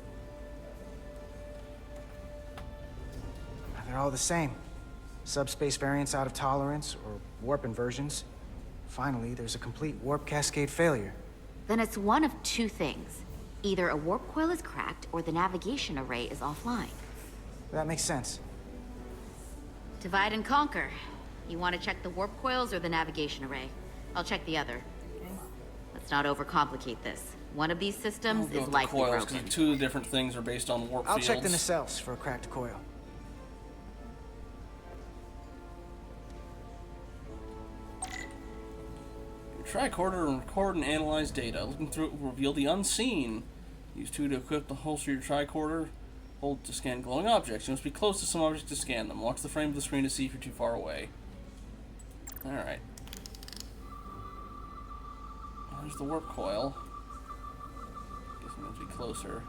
They're all the same. Subspace variance out of tolerance, or warp inversions. Finally, there's a complete warp cascade failure. Then it's one of two things. Either a warp coil is cracked, or the navigation array is offline. That makes sense. Divide and conquer. You want to check the warp coils or the navigation array? I'll check the other. Let's not overcomplicate this. One of these systems is likely coils, broken. because two different things are based on warp fields. I'll check the nacelles for a cracked coil. Tricorder and record and analyze data. Looking through it will reveal the unseen. Use 2 to equip the holster of your tricorder. Hold to scan glowing objects. You must be close to some objects to scan them. Watch the frame of the screen to see if you're too far away. Alright. There's the warp coil. Guess I'm going to be closer.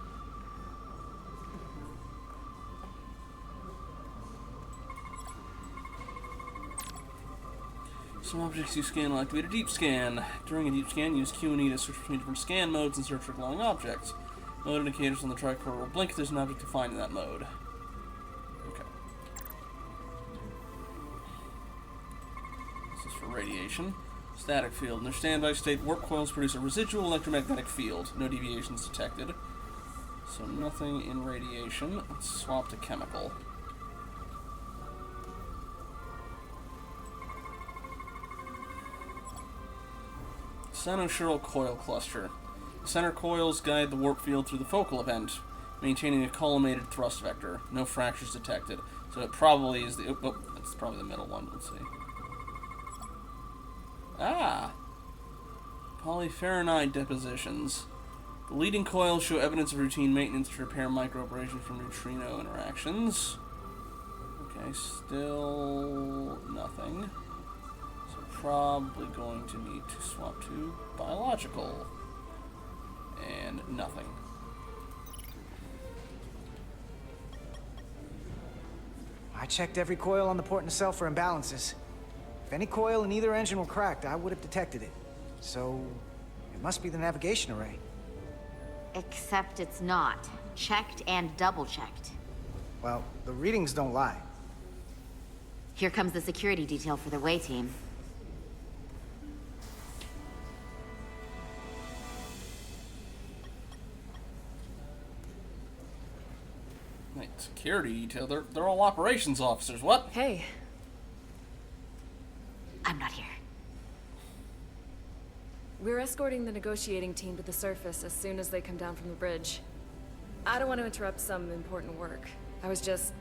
Some objects you scan will activate a deep scan. During a deep scan, use Q and E to search between different scan modes and search for glowing objects. Mode indicators on the tricorder will blink if there's an object to find in that mode. Okay. This is for radiation. Static field. In their standby state, warp coils produce a residual electromagnetic field. No deviations detected. So nothing in radiation. Let's swap to chemical. Cynosural coil cluster. The center coils guide the warp field through the focal event, maintaining a collimated thrust vector. No fractures detected. So it probably is the... Oh, that's probably the middle one. Let's see. Ah! Polyferronide depositions. The leading coils show evidence of routine maintenance to repair microabrasions from neutrino interactions. Okay, still nothing. Probably going to need to swap to biological. And nothing. I checked every coil on the port nacelle for imbalances. If any coil in either engine were cracked, I would have detected it. So, it must be the navigation array. Except it's not. Checked and double-checked. Well, the readings don't lie. Here comes the security detail for the way team. Wait, security detail? They're all operations officers. What? Hey. I'm not here. We're escorting the negotiating team to the surface as soon as they come down from the bridge. I don't want to interrupt some important work. I was just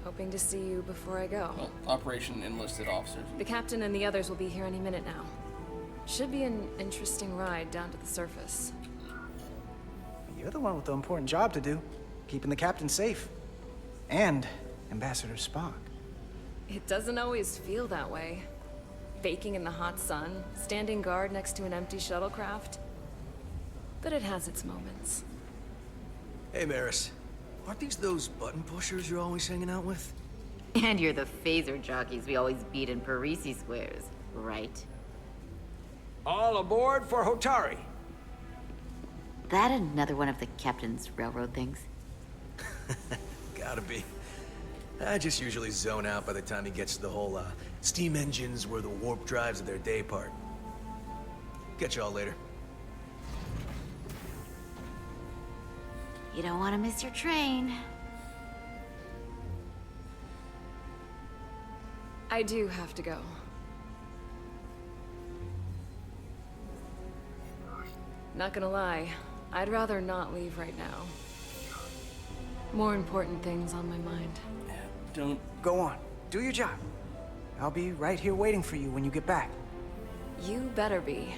hoping to see you before I go. Well, Operation Enlisted Officers. The captain and the others will be here any minute now. Should be an interesting ride down to the surface. You're the one with the important job to do. Keeping the captain safe. And Ambassador Spock. It doesn't always feel that way. Baking in the hot sun, standing guard next to an empty shuttlecraft. But it has its moments. Hey, Maris. Aren't these those button pushers you're always hanging out with? And you're the phaser jockeys we always beat in Parisi squares, right? All aboard for Hotari. That another one of the captain's railroad things? Gotta be. I just usually zone out by the time he gets to the whole, steam engines were the warp drives of their day part. Catch y'all later. You don't want to miss your train. I do have to go. Not gonna lie, I'd rather not leave right now. More important things on my mind. Don't... Go on. Do your job. I'll be right here waiting for you when you get back. You better be.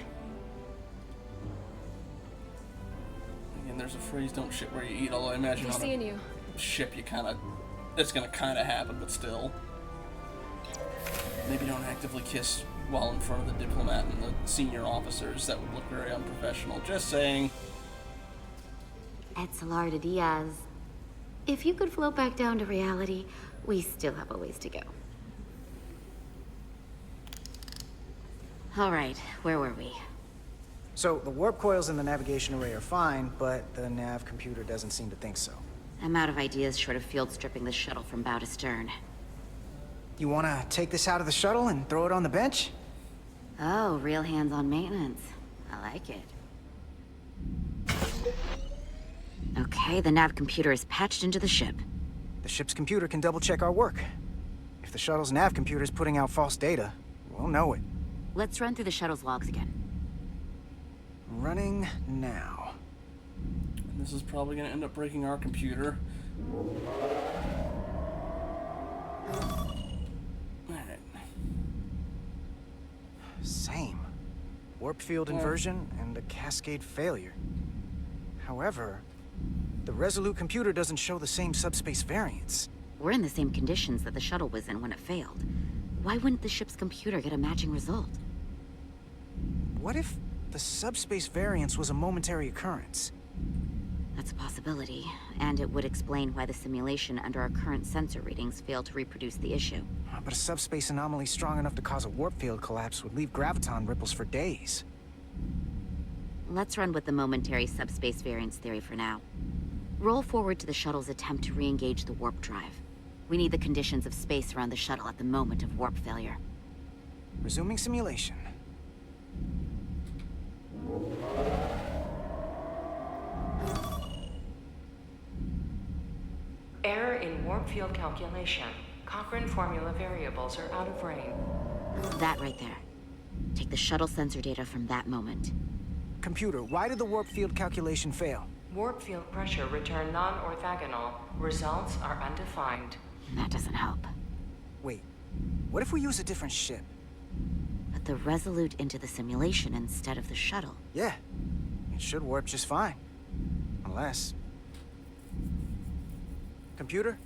Again, there's a phrase, don't shit where you eat, although I imagine on seeing you. Ship you kinda... It's gonna kinda happen, but still. Maybe don't actively kiss while in front of the diplomat and the senior officers. That would look very unprofessional. Just saying. Etzelarda Diaz. If you could float back down to reality, we still have a ways to go. All right, where were we? So, the warp coils in the navigation array are fine, but the nav computer doesn't seem to think so. I'm out of ideas short of field stripping the shuttle from bow to stern. You wanna take this out of the shuttle and throw it on the bench? Oh, real hands-on maintenance. I like it. Okay, the nav computer is patched into the ship. The ship's computer can double-check our work. If the shuttle's nav computer is putting out false data, we'll know it. Let's run through the shuttle's logs again. Running now. And this is probably going to end up breaking our computer. Alright. Same. Warp field inversion and a cascade failure. However, the Resolute computer doesn't show the same subspace variance. We're in the same conditions that the shuttle was in when it failed. Why wouldn't the ship's computer get a matching result? What if the subspace variance was a momentary occurrence? That's a possibility, and it would explain why the simulation under our current sensor readings failed to reproduce the issue. But a subspace anomaly strong enough to cause a warp field collapse would leave graviton ripples for days. Let's run with the momentary subspace variance theory for now. Roll forward to the shuttle's attempt to re-engage the warp drive. We need the conditions of space around the shuttle at the moment of warp failure. Resuming simulation. Error in warp field calculation. Cochrane formula variables are out of range. That right there. Take the shuttle sensor data from that moment. Computer, why did the warp field calculation fail? Warp field pressure returned non-orthogonal. Results are undefined. That doesn't help. Wait, what if we use a different ship? Put the Resolute into the simulation instead of the shuttle. Yeah, it should warp just fine. Unless... Computer,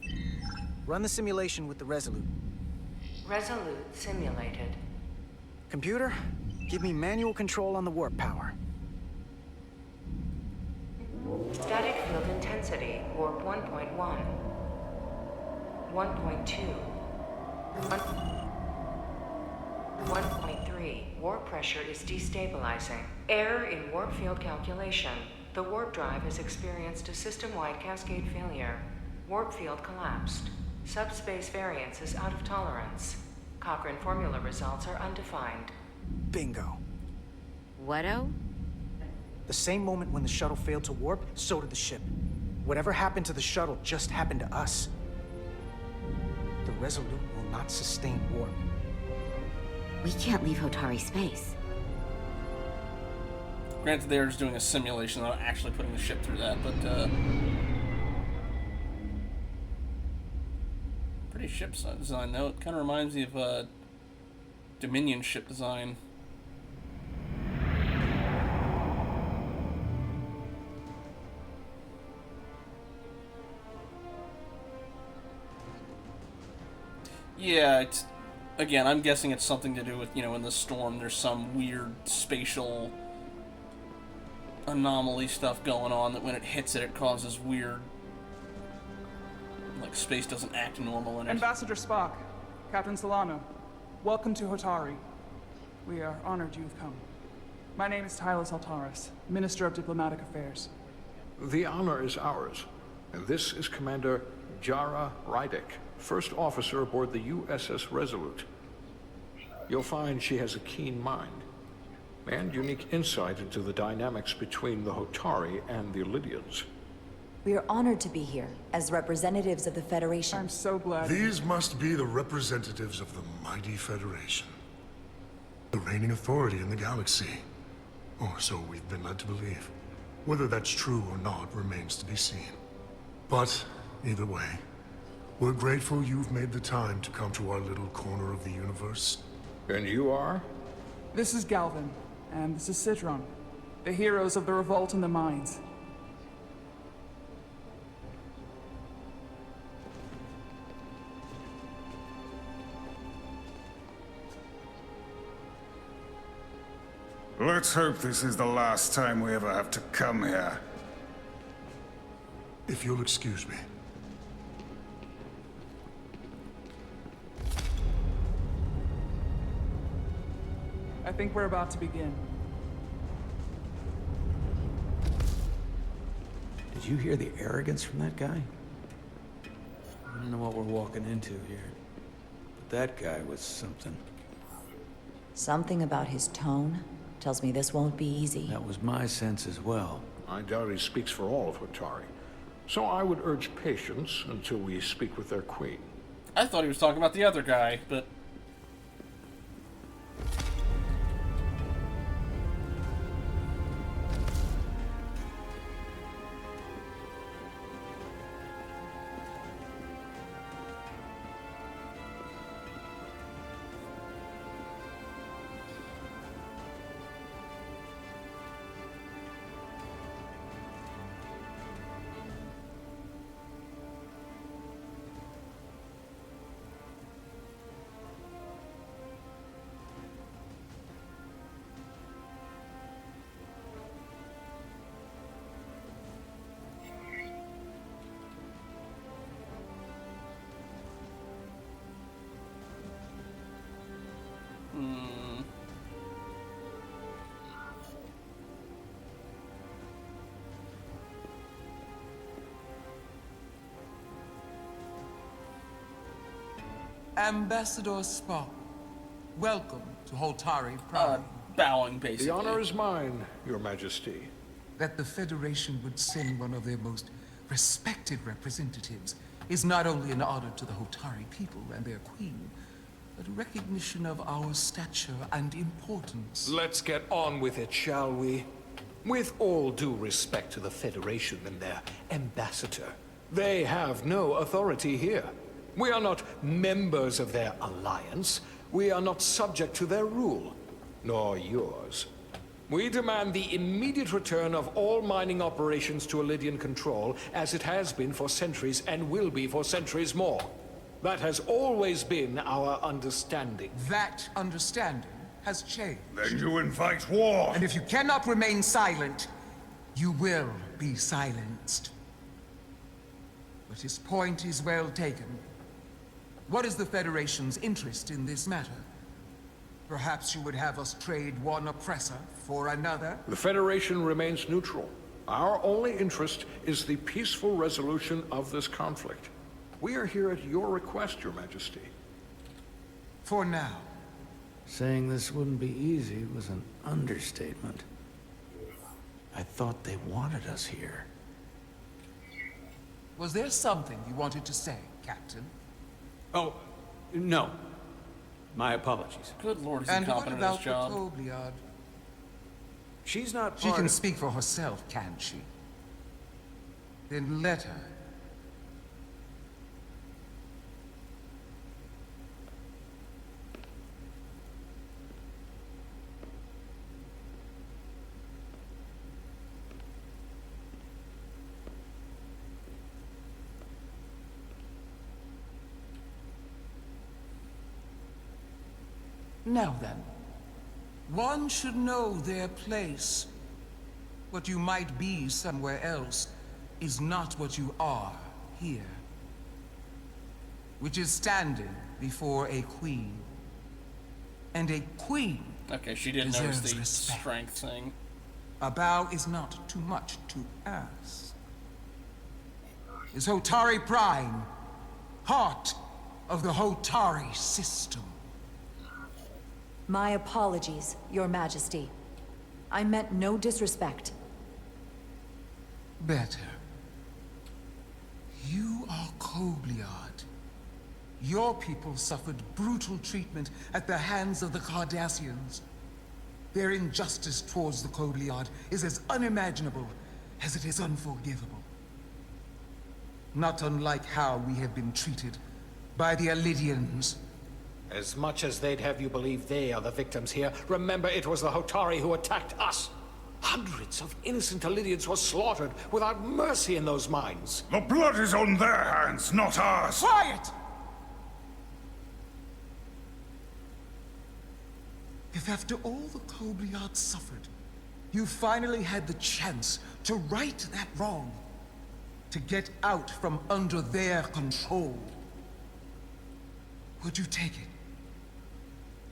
run the simulation with the Resolute. Resolute simulated. Computer, give me manual control on the warp power. Static field intensity, warp 1.1. 1.2. 1.3. Warp pressure is destabilizing. Error in warp field calculation. The warp drive has experienced a system-wide cascade failure. Warp field collapsed. Subspace variance is out of tolerance. Cochrane formula results are undefined. Bingo. What-o? The same moment when the shuttle failed to warp, so did the ship. Whatever happened to the shuttle just happened to us. The Resolute will not sustain warp. We can't leave Hotari space. Granted, they're just doing a simulation, not actually putting the ship through that, but, pretty ship design, though. It kind of reminds me of, Dominion ship design. Yeah, it's... Again, I'm guessing it's something to do with, you know, in the storm there's some weird spatial anomaly stuff going on that when it hits it, it causes weird... Like, space doesn't act normal in it. Ambassador Spock, Captain Solano, welcome to Hotari. We are honored you've come. My name is Tylos Altaris, Minister of Diplomatic Affairs. The honor is ours, and this is Commander Jara Rydek, First Officer aboard the USS Resolute. You'll find she has a keen mind, and unique insight into the dynamics between the Hotari and the Lydians. We are honored to be here, as representatives of the Federation. I'm so glad. These must be the representatives of the mighty Federation. The reigning authority in the galaxy. Or so we've been led to believe. Whether that's true or not remains to be seen. But, either way, we're grateful you've made the time to come to our little corner of the universe. And you are? This is Galvin, and this is Citron, the heroes of the revolt in the mines. Let's hope this is the last time we ever have to come here. If you'll excuse me. I think we're about to begin. Did you hear the arrogance from that guy? I don't know what we're walking into here, but that guy was something. Something about his tone tells me this won't be easy. That was my sense as well. I doubt he speaks for all of Hotari, so I would urge patience until we speak with their queen. I thought he was talking about the other guy, but... Ambassador Spock, welcome to Hotari Prime. Bowing, basically. The honor is mine, Your Majesty. That the Federation would send one of their most respected representatives is not only an honor to the Hotari people and their queen, but a recognition of our stature and importance. Let's get on with it, shall we? With all due respect to the Federation and their ambassador, they have no authority here. We are not members of their alliance. We are not subject to their rule, nor yours. We demand the immediate return of all mining operations to Lydian control, as it has been for centuries and will be for centuries more. That has always been our understanding. That understanding has changed. Then you invite war! And if you cannot remain silent, you will be silenced. But his point is well taken. What is the Federation's interest in this matter? Perhaps you would have us trade one oppressor for another? The Federation remains neutral. Our only interest is the peaceful resolution of this conflict. We are here at your request, Your Majesty. For now. Saying this wouldn't be easy was an understatement. I thought they wanted us here. Was there something you wanted to say, Captain? Oh, no. My apologies. Good lord, he's and incompetent at his job. And what about the Tobliad? She's not She part can of... speak for herself, can't she? Then let her. Now then, one should know their place. What you might be somewhere else is not what you are here. Which is standing before a queen. And a queen Okay, she didn't notice deserves the respect. strength thing. A bow is not too much to ask. Is Hotari Prime, heart of the Hotari system. My apologies, Your Majesty. I meant no disrespect. Better. You are Kobliad. Your people suffered brutal treatment at the hands of the Cardassians. Their injustice towards the Kobliad is as unimaginable as it is unforgivable. Not unlike how we have been treated by the Alidians. As much as they'd have you believe they are the victims here, remember it was the Hotari who attacked us. Hundreds of innocent Alidians were slaughtered without mercy in those mines. The blood is on their hands, not ours! Quiet! If after all the Kobliad suffered, you finally had the chance to right that wrong, to get out from under their control, would you take it?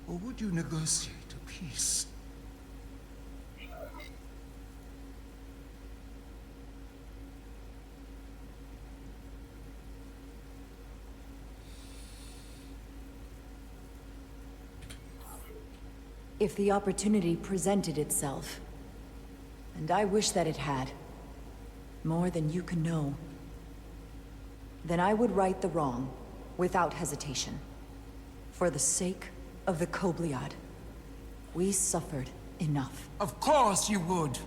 Or would you negotiate a peace? If the opportunity presented itself, and I wish that it had, more than you can know, then I would right the wrong without hesitation. For the sake of the Kobliad, we suffered enough. Of course you would.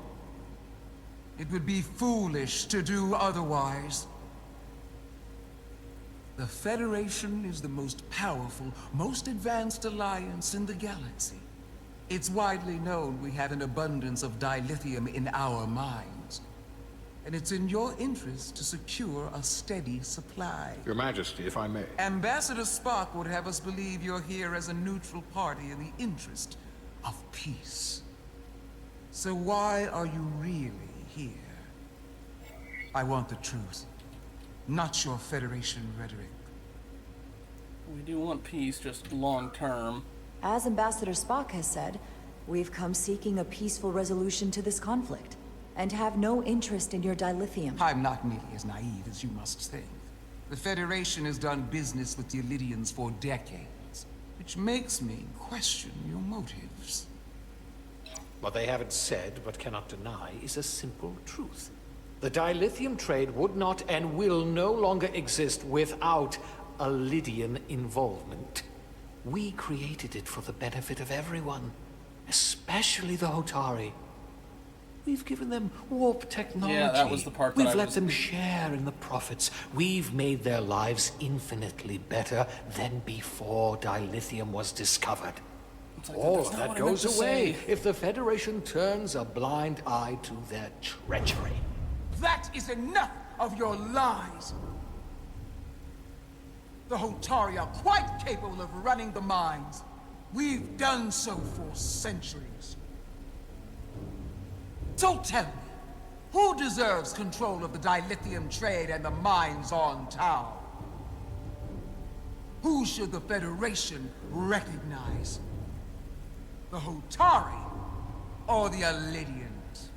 It would be foolish to do otherwise. The Federation is the most powerful, most advanced alliance in the galaxy. It's widely known we have an abundance of dilithium in our mines. And it's in your interest to secure a steady supply. Your Majesty, if I may. Ambassador Spock would have us believe you're here as a neutral party in the interest of peace. So why are you really here? I want the truth, not your Federation rhetoric. We do want peace, just long term. As Ambassador Spock has said, we've come seeking a peaceful resolution to this conflict, and have no interest in your dilithium. I'm not nearly as naive as you must think. The Federation has done business with the Alidians for decades, which makes me question your motives. What they haven't said, but cannot deny, is a simple truth. The dilithium trade would not and will no longer exist without Alidian involvement. We created it for the benefit of everyone, especially the Hotari. We've given them warp technology. Yeah, that was the part that We've let them share in the profits. We've made their lives infinitely better than before dilithium was discovered. All of that goes away if the Federation turns a blind eye to their treachery. That is enough of your lies! The Hotari are quite capable of running the mines. We've done so for centuries. So tell me, who deserves control of the dilithium trade and the mines on Tau? Who should the Federation recognize? The Hotari or the Alidians?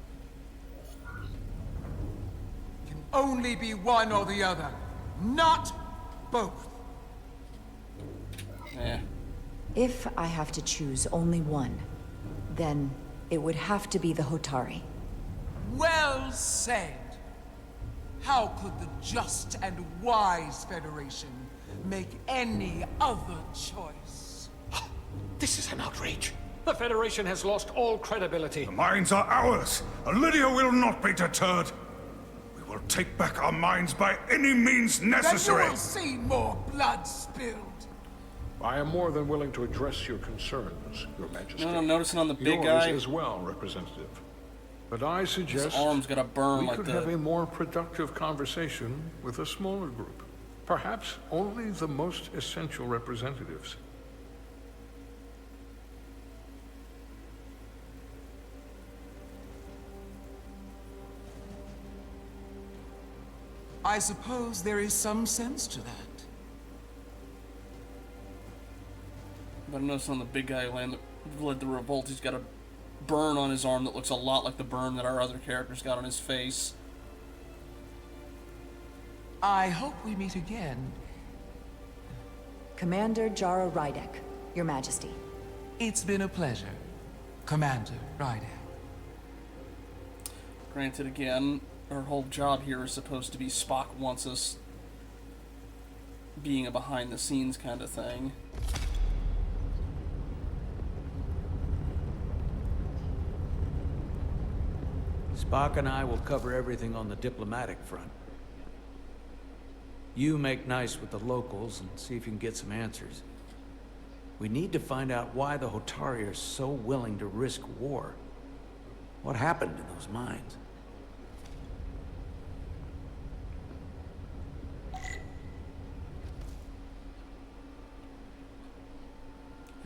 Can only be one or the other, not both. Yeah. If I have to choose only one, then it would have to be the Hotari. Well said. How could the just and wise Federation make any other choice? This is an outrage. The Federation has lost all credibility. The mines are ours. Lydia will not be deterred. We will take back our mines by any means necessary. Then you will see more blood spilled. I am more than willing to address your concerns, Your Majesty. No, I'm noticing on the big Yours guy as well, Representative. But I suggest his arm's gonna burn we like could the... have a more productive conversation with a smaller group. Perhaps only the most essential representatives. I suppose there is some sense to that. But I noticed on the big guy who led the revolt, he's got a burn on his arm that looks a lot like the burn that our other characters got on his face. I hope we meet again. Commander Jara Rydek, Your Majesty. It's been a pleasure, Commander Rydek. Granted, again, our whole job here is supposed to be Spock wants us being a behind-the-scenes kind of thing. Spock and I will cover everything on the diplomatic front. You make nice with the locals and see if you can get some answers. We need to find out why the Hotari are so willing to risk war. What happened in those mines?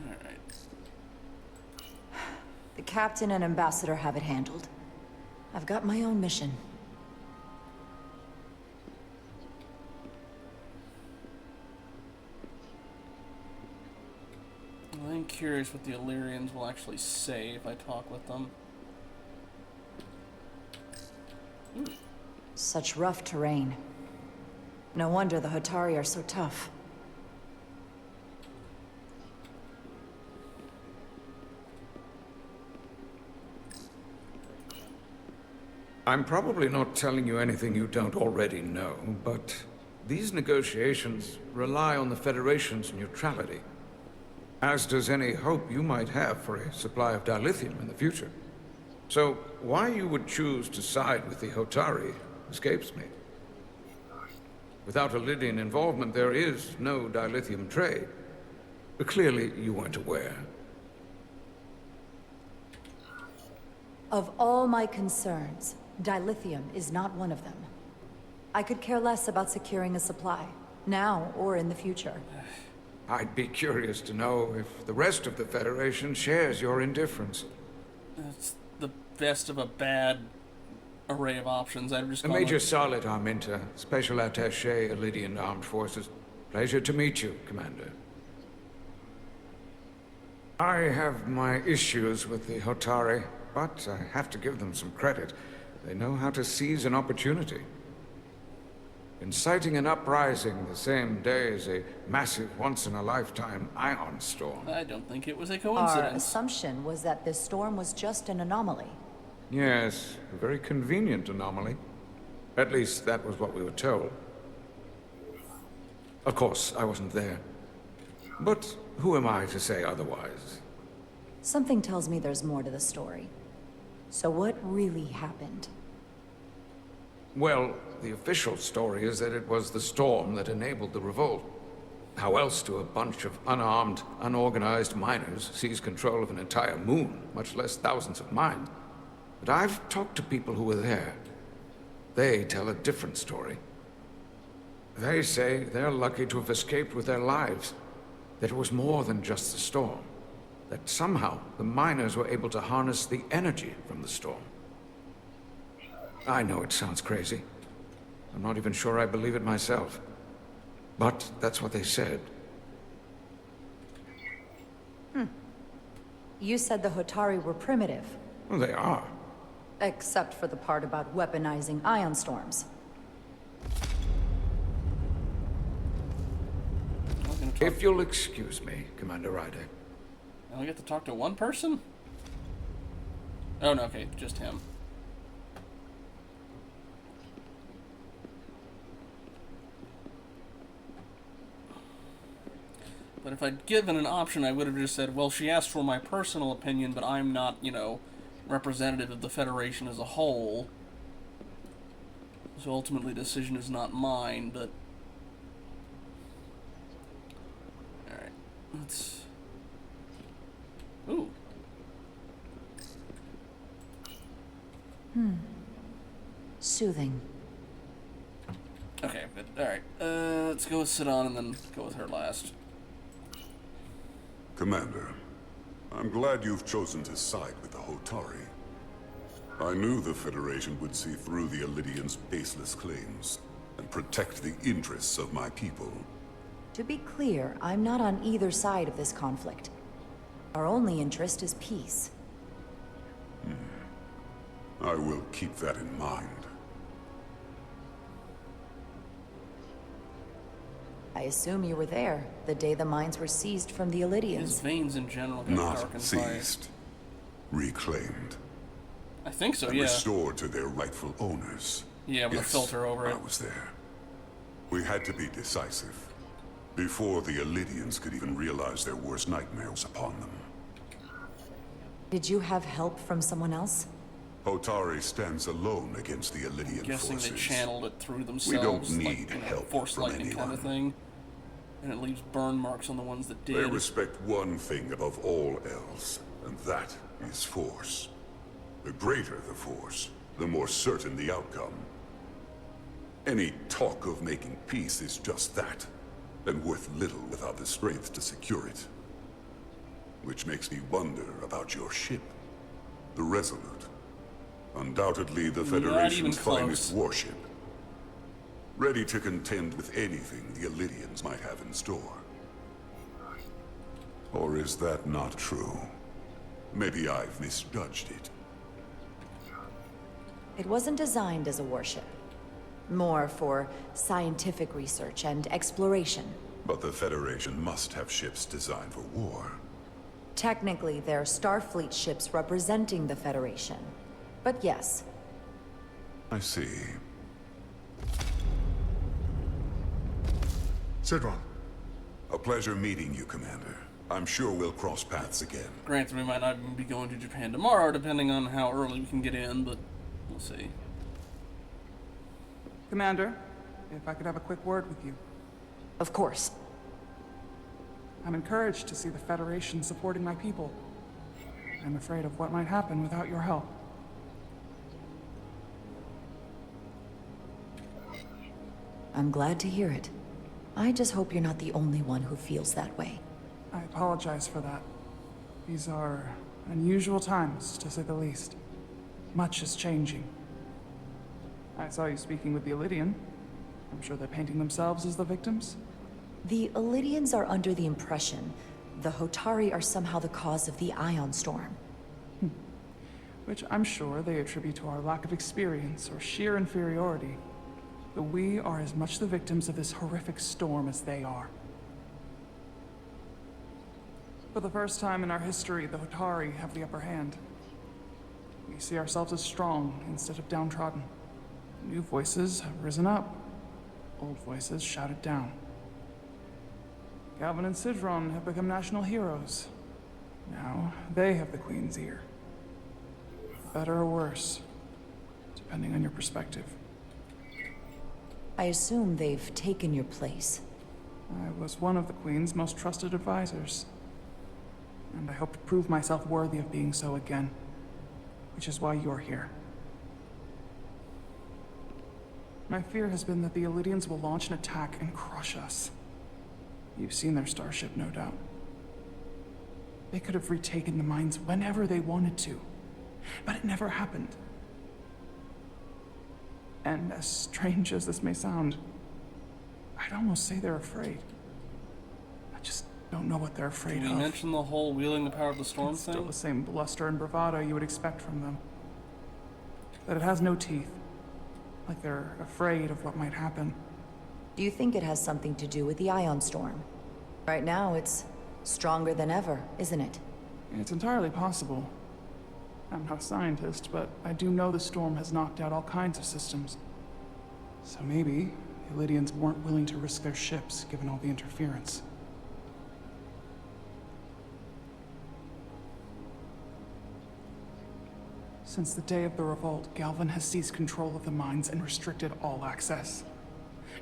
Alright. The captain and ambassador have it handled. I've got my own mission. I'm curious what the Illyrians will actually say if I talk with them. Such rough terrain. No wonder the Hotari are so tough. I'm probably not telling you anything you don't already know, but these negotiations rely on the Federation's neutrality, as does any hope you might have for a supply of dilithium in the future. So, why you would choose to side with the Hotari escapes me. Without a Lydian involvement, there is no dilithium trade. But clearly, you weren't aware. Of all my concerns, dilithium is not one of them. I could care less about securing a supply, now or in the future. I'd be curious to know if the rest of the Federation shares your indifference. That's the best of a bad array of options. I've just Major Salit Arminta, Special Attaché, Lydian Armed Forces. Pleasure to meet you, Commander. I have my issues with the Hotari, but I have to give them some credit. They know how to seize an opportunity. Inciting an uprising the same day as a massive, once-in-a-lifetime ion storm. I don't think it was a Our coincidence. assumption was that this storm was just an anomaly. Yes, a very convenient anomaly. At least that was what we were told. Of course, I wasn't there. But who am I to say otherwise? Something tells me there's more to the story. So what really happened? Well, the official story is that it was the storm that enabled the revolt. How else do a bunch of unarmed, unorganized miners seize control of an entire moon, much less thousands of mines? But I've talked to people who were there. They tell a different story. They say they're lucky to have escaped with their lives. That it was more than just the storm. That somehow the miners were able to harness the energy from the storm. I know it sounds crazy. I'm not even sure I believe it myself. But that's what they said. You said the Hotari were primitive. Well, they are. Except for the part about weaponizing ion storms. If you'll excuse me, Commander Rydek. I only get to talk to one person? Oh, no, okay, just him. But if I'd given an option, I would have just said, well, she asked for my personal opinion, but I'm not, you know, representative of the Federation as a whole. So ultimately, the decision is not mine, but... Alright, let's... Ooh. Soothing. Okay, but alright. Let's go with Sidon and then go with her last. Commander, I'm glad you've chosen to side with the Hotari. I knew the Federation would see through the Elidians' baseless claims and protect the interests of my people. To be clear, I'm not on either side of this conflict. Our only interest is peace. I will keep that in mind. I assume you were there, the day the mines were seized from the Elidians. His veins in general got Not darkened seized. Reclaimed. I think so, and yeah. restored to their rightful owners. Yeah, with a filter over it. I was there. We had to be decisive. Before the Elidians could even realize their worst nightmares upon them. Did you have help from someone else? Hotari stands alone against the Elidian Guessing forces. they channeled it through themselves. We don't need like, you know, help force from lightning anyone. kind of thing. And it leaves burn marks on the ones that did. They respect one thing above all else, and that is force. The greater the force, the more certain the outcome. Any talk of making peace is just that, and worth little without the strength to secure it. Which makes me wonder about your ship, the Resolute. Undoubtedly the Federation's finest warship. Ready to contend with anything the Elidians might have in store. Or is that not true? Maybe I've misjudged it. It wasn't designed as a warship. More for scientific research and exploration. But the Federation must have ships designed for war. Technically, they're Starfleet ships representing the Federation. But yes. I see. Sidron. A pleasure meeting you, Commander. I'm sure we'll cross paths again. Granted, we might not even be going to Japan tomorrow, depending on how early we can get in, but we'll see. Commander, if I could have a quick word with you. Of course. I'm encouraged to see the Federation supporting my people. I'm afraid of what might happen without your help. I'm glad to hear it. I just hope you're not the only one who feels that way. I apologize for that. These are unusual times, to say the least. Much is changing. I saw you speaking with the Elidian. I'm sure they're painting themselves as the victims. The Elidians are under the impression the Hotari are somehow the cause of the Ion Storm. Which I'm sure they attribute to our lack of experience or sheer inferiority. But we are as much the victims of this horrific storm as they are. For the first time in our history, the Hotari have the upper hand. We see ourselves as strong instead of downtrodden. New voices have risen up. Old voices shouted down. Galvin and Sidron have become national heroes. Now, they have the Queen's ear. Better or worse, depending on your perspective. I assume they've taken your place. I was one of the Queen's most trusted advisors. And I hope to prove myself worthy of being so again. Which is why you're here. My fear has been that the Elidians will launch an attack and crush us. You've seen their starship, no doubt. They could have retaken the mines whenever they wanted to. But it never happened. And as strange as this may sound, I'd almost say they're afraid. I just don't know what they're afraid Did of. we mention the whole wielding the power of the storm It's thing? still the same bluster and bravado you would expect from them. But it has no teeth. Like they're afraid of what might happen. Do you think it has something to do with the Ion Storm? Right now, it's stronger than ever, isn't it? It's entirely possible. I'm not a scientist, but I do know the storm has knocked out all kinds of systems. So maybe the Elidians weren't willing to risk their ships, given all the interference. Since the day of the revolt, Galvin has seized control of the mines and restricted all access.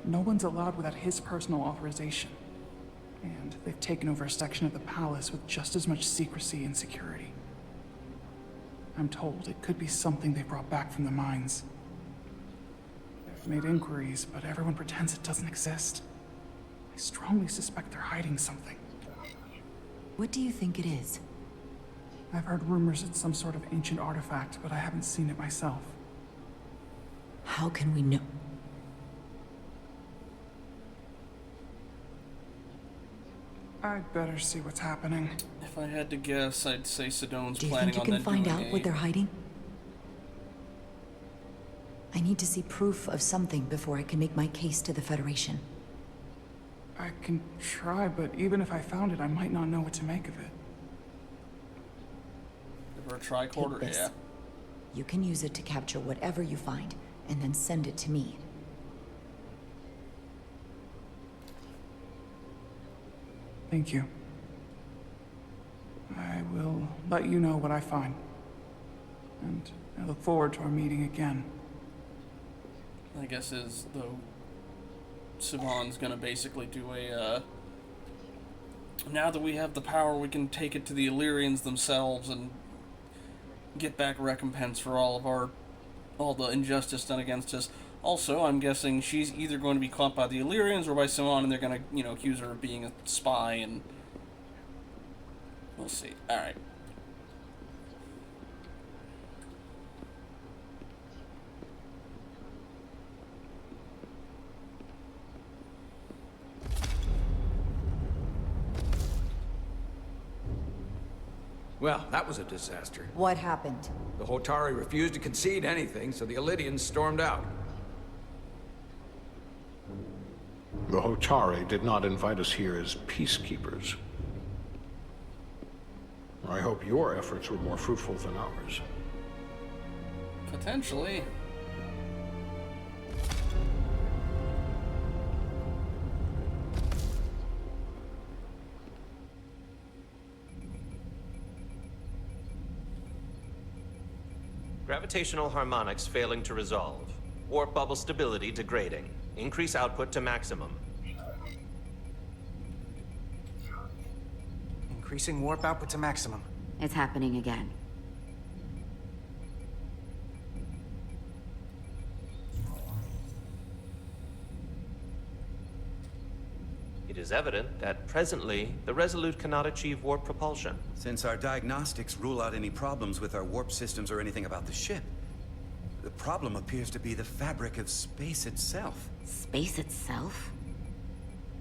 No one's allowed without his personal authorization. And they've taken over a section of the palace with just as much secrecy and security. I'm told it could be something they brought back from the mines. I've made inquiries, but everyone pretends it doesn't exist. I strongly suspect they're hiding something. What do you think it is? I've heard rumors it's some sort of ancient artifact, but I haven't seen it myself. How can we know? I'd better see what's happening. If I had to guess, I'd say Sedone's Do you planning think on you can find doing out what they're hiding? I need to see proof of something before I can make my case to the Federation. I can try, but even if I found it, I might not know what to make of it. Or a tricorder, Take this. yeah. You can use it to capture whatever you find, and then send it to me. Thank you. I will let you know what I find. And I look forward to our meeting again. I guess is, though, Siobhan's gonna basically do a, now that we have the power, we can take it to the Illyrians themselves and get back recompense for all the injustice done against us. Also, I'm guessing she's either going to be caught by the Illyrians or by Siobhan, and they're gonna, accuse her of being a spy, and we'll see. Alright. Well, that was a disaster. What happened? The Hotari refused to concede anything, so the Illyrians stormed out. The Hotari did not invite us here as peacekeepers. I hope your efforts were more fruitful than ours. Potentially. Gravitational harmonics failing to resolve. Warp bubble stability degrading. Increase output to maximum. Increasing warp output to maximum. It's happening again. It is evident that presently, the Resolute cannot achieve warp propulsion. Since our diagnostics rule out any problems with our warp systems or anything about the ship, the problem appears to be the fabric of space itself. Space itself?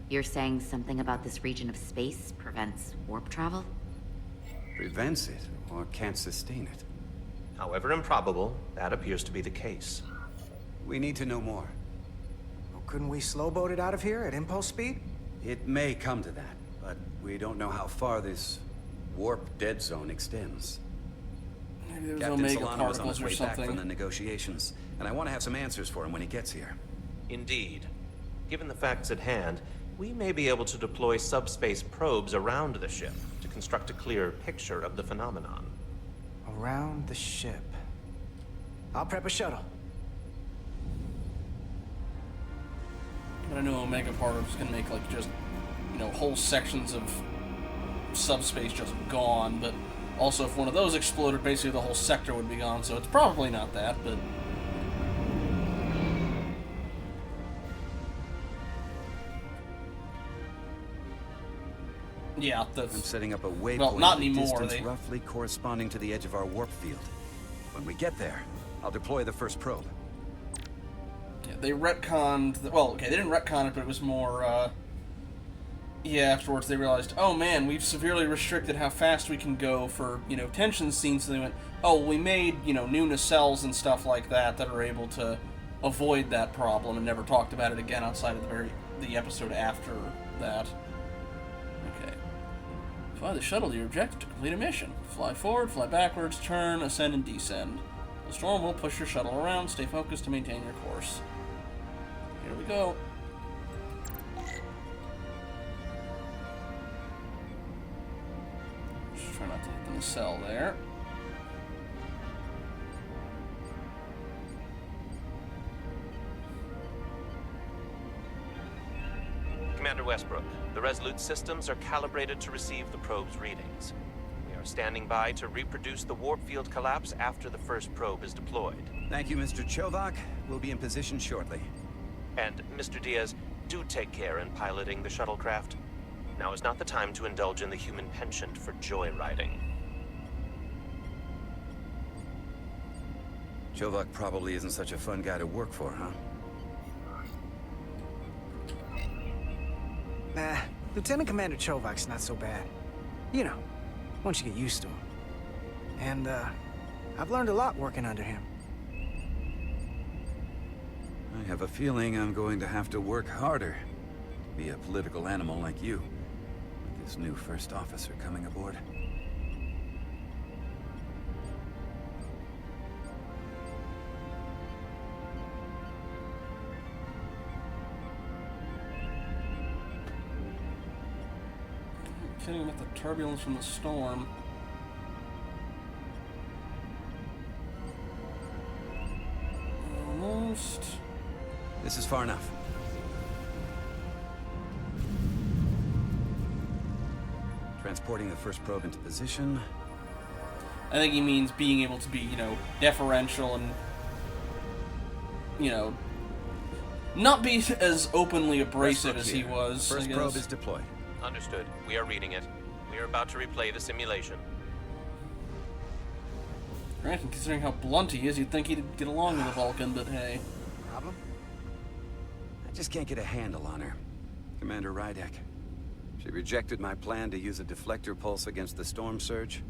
You're saying something about this region of space prevents warp travel? Prevents it, or can't sustain it. However improbable, that appears to be the case. We need to know more. Well, couldn't we slowboat it out of here at impulse speed? It may come to that, but we don't know how far this warp dead zone extends. Maybe there's Captain omega Solano was on particles his or way back from something. the negotiations, and I want to have some answers for him when he gets here. Indeed. Given the facts at hand, we may be able to deploy subspace probes around the ship to construct a clearer picture of the phenomenon. Around the ship. I'll prep a shuttle. But I know omega particles can make, like, just, whole sections of subspace just gone, but also if one of those exploded, basically the whole sector would be gone, so it's probably not that, but... Yeah, that's... I'm setting up a waypoint well, not at a anymore, distance roughly corresponding to the edge of our warp field. When we get there, I'll deploy the first probe. Yeah, they retconned... Well, okay, they didn't retcon it, but it was more, yeah, afterwards they realized, oh man, we've severely restricted how fast we can go for, tension scenes, so they went, oh, we made, new nacelles and stuff like that are able to avoid that problem, and never talked about it again outside of the episode after that. Okay. Fly the shuttle to your objective to complete a mission. Fly forward, fly backwards, turn, ascend, and descend. The storm will push your shuttle around. Stay focused to maintain your course. Here we go. Just try not to hit the nacelle there. Westbrook. The Resolute systems are calibrated to receive the probe's readings. We are standing by to reproduce the warp field collapse after the first probe is deployed. Thank you, Mr. Chovak. We'll be in position shortly. And, Mr. Diaz, do take care in piloting the shuttlecraft. Now is not the time to indulge in the human penchant for joyriding. Chovak probably isn't such a fun guy to work for, huh? Nah, Lieutenant Commander Chovak's not so bad. You know, once you get used to him. And, I've learned a lot working under him. I have a feeling I'm going to have to work harder to be a political animal like you, with this new first officer coming aboard. Kidding about the turbulence from the storm. Almost. This is far enough. Transporting the first probe into position. I think he means being able to be, you know, deferential and, you know, not be as openly abrasive as he was. First probe is deployed. Understood. We are reading it. We are about to replay the simulation. Granted, considering how blunt he is, you'd think he'd get along with a Vulcan, but hey. Problem? I just can't get a handle on her. Commander Rydek. She rejected my plan to use a deflector pulse against the storm surge.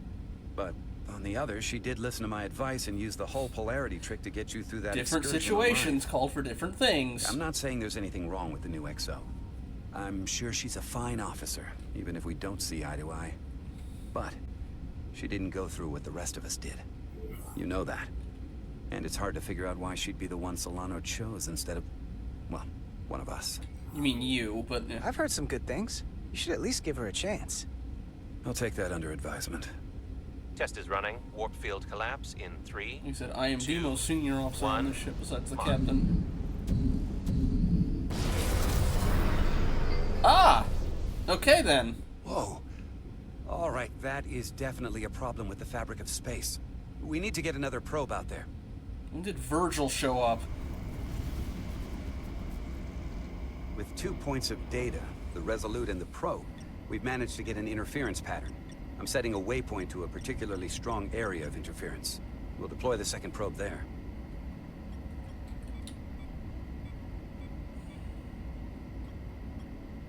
But on the other, she did listen to my advice and use the whole polarity trick to get you through that Different excursion situations call for different things. I'm not saying there's anything wrong with the new XO. I'm sure she's a fine officer, even if we don't see eye to eye. But she didn't go through what the rest of us did. You know that. And it's hard to figure out why she'd be the one Solano chose instead of, well, one of us. You mean you, but... I've heard some good things. You should at least give her a chance. I'll take that under advisement. Test is running. Warp field collapse in 3. He said, I am the most senior officer on the ship besides the 1. captain. Ah! Okay then. Whoa. All right, that is definitely a problem with the fabric of space. We need to get another probe out there. When did Virgil show up? With 2 points of data, the Resolute and the probe, we've managed to get an interference pattern. I'm setting a waypoint to a particularly strong area of interference. We'll deploy the second probe there.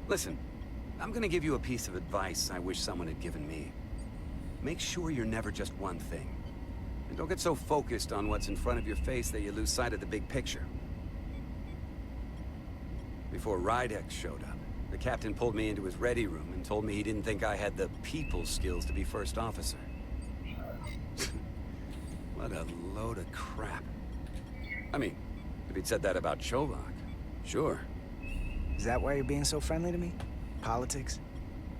Listen, I'm gonna give you a piece of advice I wish someone had given me. Make sure you're never just one thing. And don't get so focused on what's in front of your face that you lose sight of the big picture. Before Rydek showed up, the captain pulled me into his ready room and told me he didn't think I had the people skills to be first officer. What a load of crap. I mean, if he'd said that about Chovak, sure. Is that why you're being so friendly to me? Politics?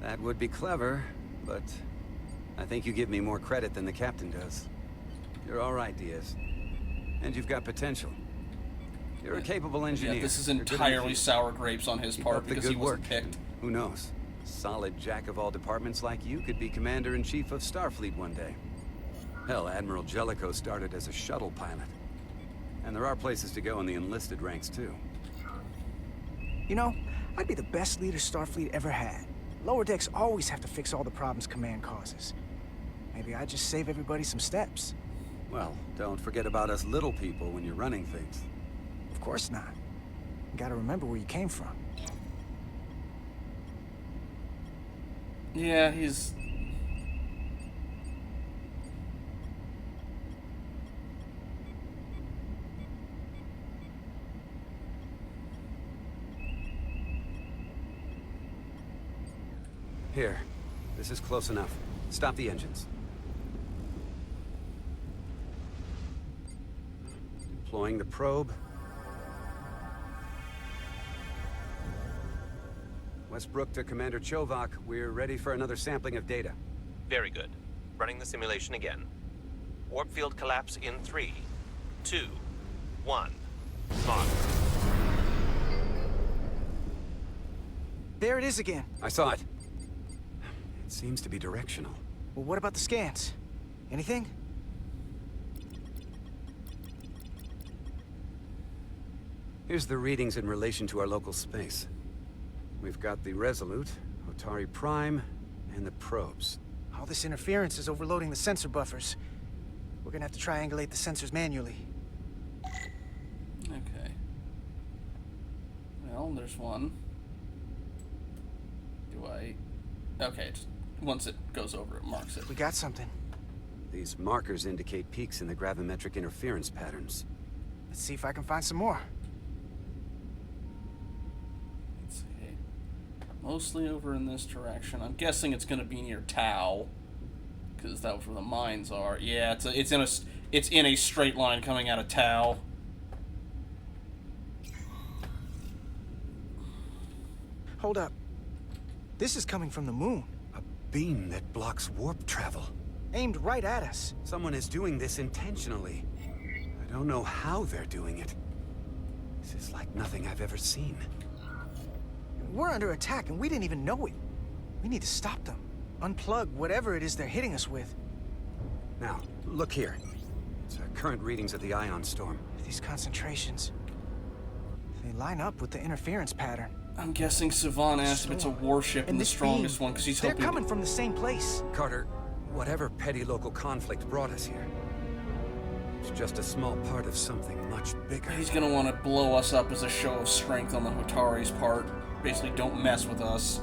That would be clever, but I think you give me more credit than the captain does. You're all right, Diaz. And you've got potential. You're a capable engineer. Yeah, this is entirely sour grapes on his part because he wasn't picked. Who knows? Solid jack of all departments like you could be commander-in-chief of Starfleet one day. Hell, Admiral Jellicoe started as a shuttle pilot. And there are places to go in the enlisted ranks, too. You know, I'd be the best leader Starfleet ever had. Lower decks always have to fix all the problems command causes. Maybe I'd just save everybody some steps. Well, don't forget about us little people when you're running things. Of course not. You gotta remember where you came from. Yeah, he's... Here. This is close enough. Stop the engines. Deploying the probe. Westbrook to Commander Chovak. We're ready for another sampling of data. Very good. Running the simulation again. Warp field collapse in 3, 2, 1. On. There it is again. I saw it. It seems to be directional. Well, what about the scans? Anything? Here's the readings in relation to our local space. We've got the Resolute, Otari Prime, and the probes. All this interference is overloading the sensor buffers. We're gonna have to triangulate the sensors manually. Okay. Well, there's one. Do I... Okay, just once it goes over, it marks it. We got something. These markers indicate peaks in the gravimetric interference patterns. Let's see if I can find some more. Let's see. Mostly over in this direction. I'm guessing it's going to be near Tau, because that's where the mines are. Yeah, it's in a straight line coming out of Tau. Hold up. This is coming from the moon. A beam that blocks warp travel. Aimed right at us. Someone is doing this intentionally. I don't know how they're doing it. This is like nothing I've ever seen. We're under attack and we didn't even know it. We need to stop them. Unplug whatever it is they're hitting us with. Now, look here. It's current readings of the ion storm. These concentrations, they line up with the interference pattern. I'm guessing Sivan asked if it's a warship and the strongest one, because he's hoping... They're coming from the same place. Carter, whatever petty local conflict brought us here, it's just a small part of something much bigger. He's gonna want to blow us up as a show of strength on the Hotari's part. Basically, don't mess with us.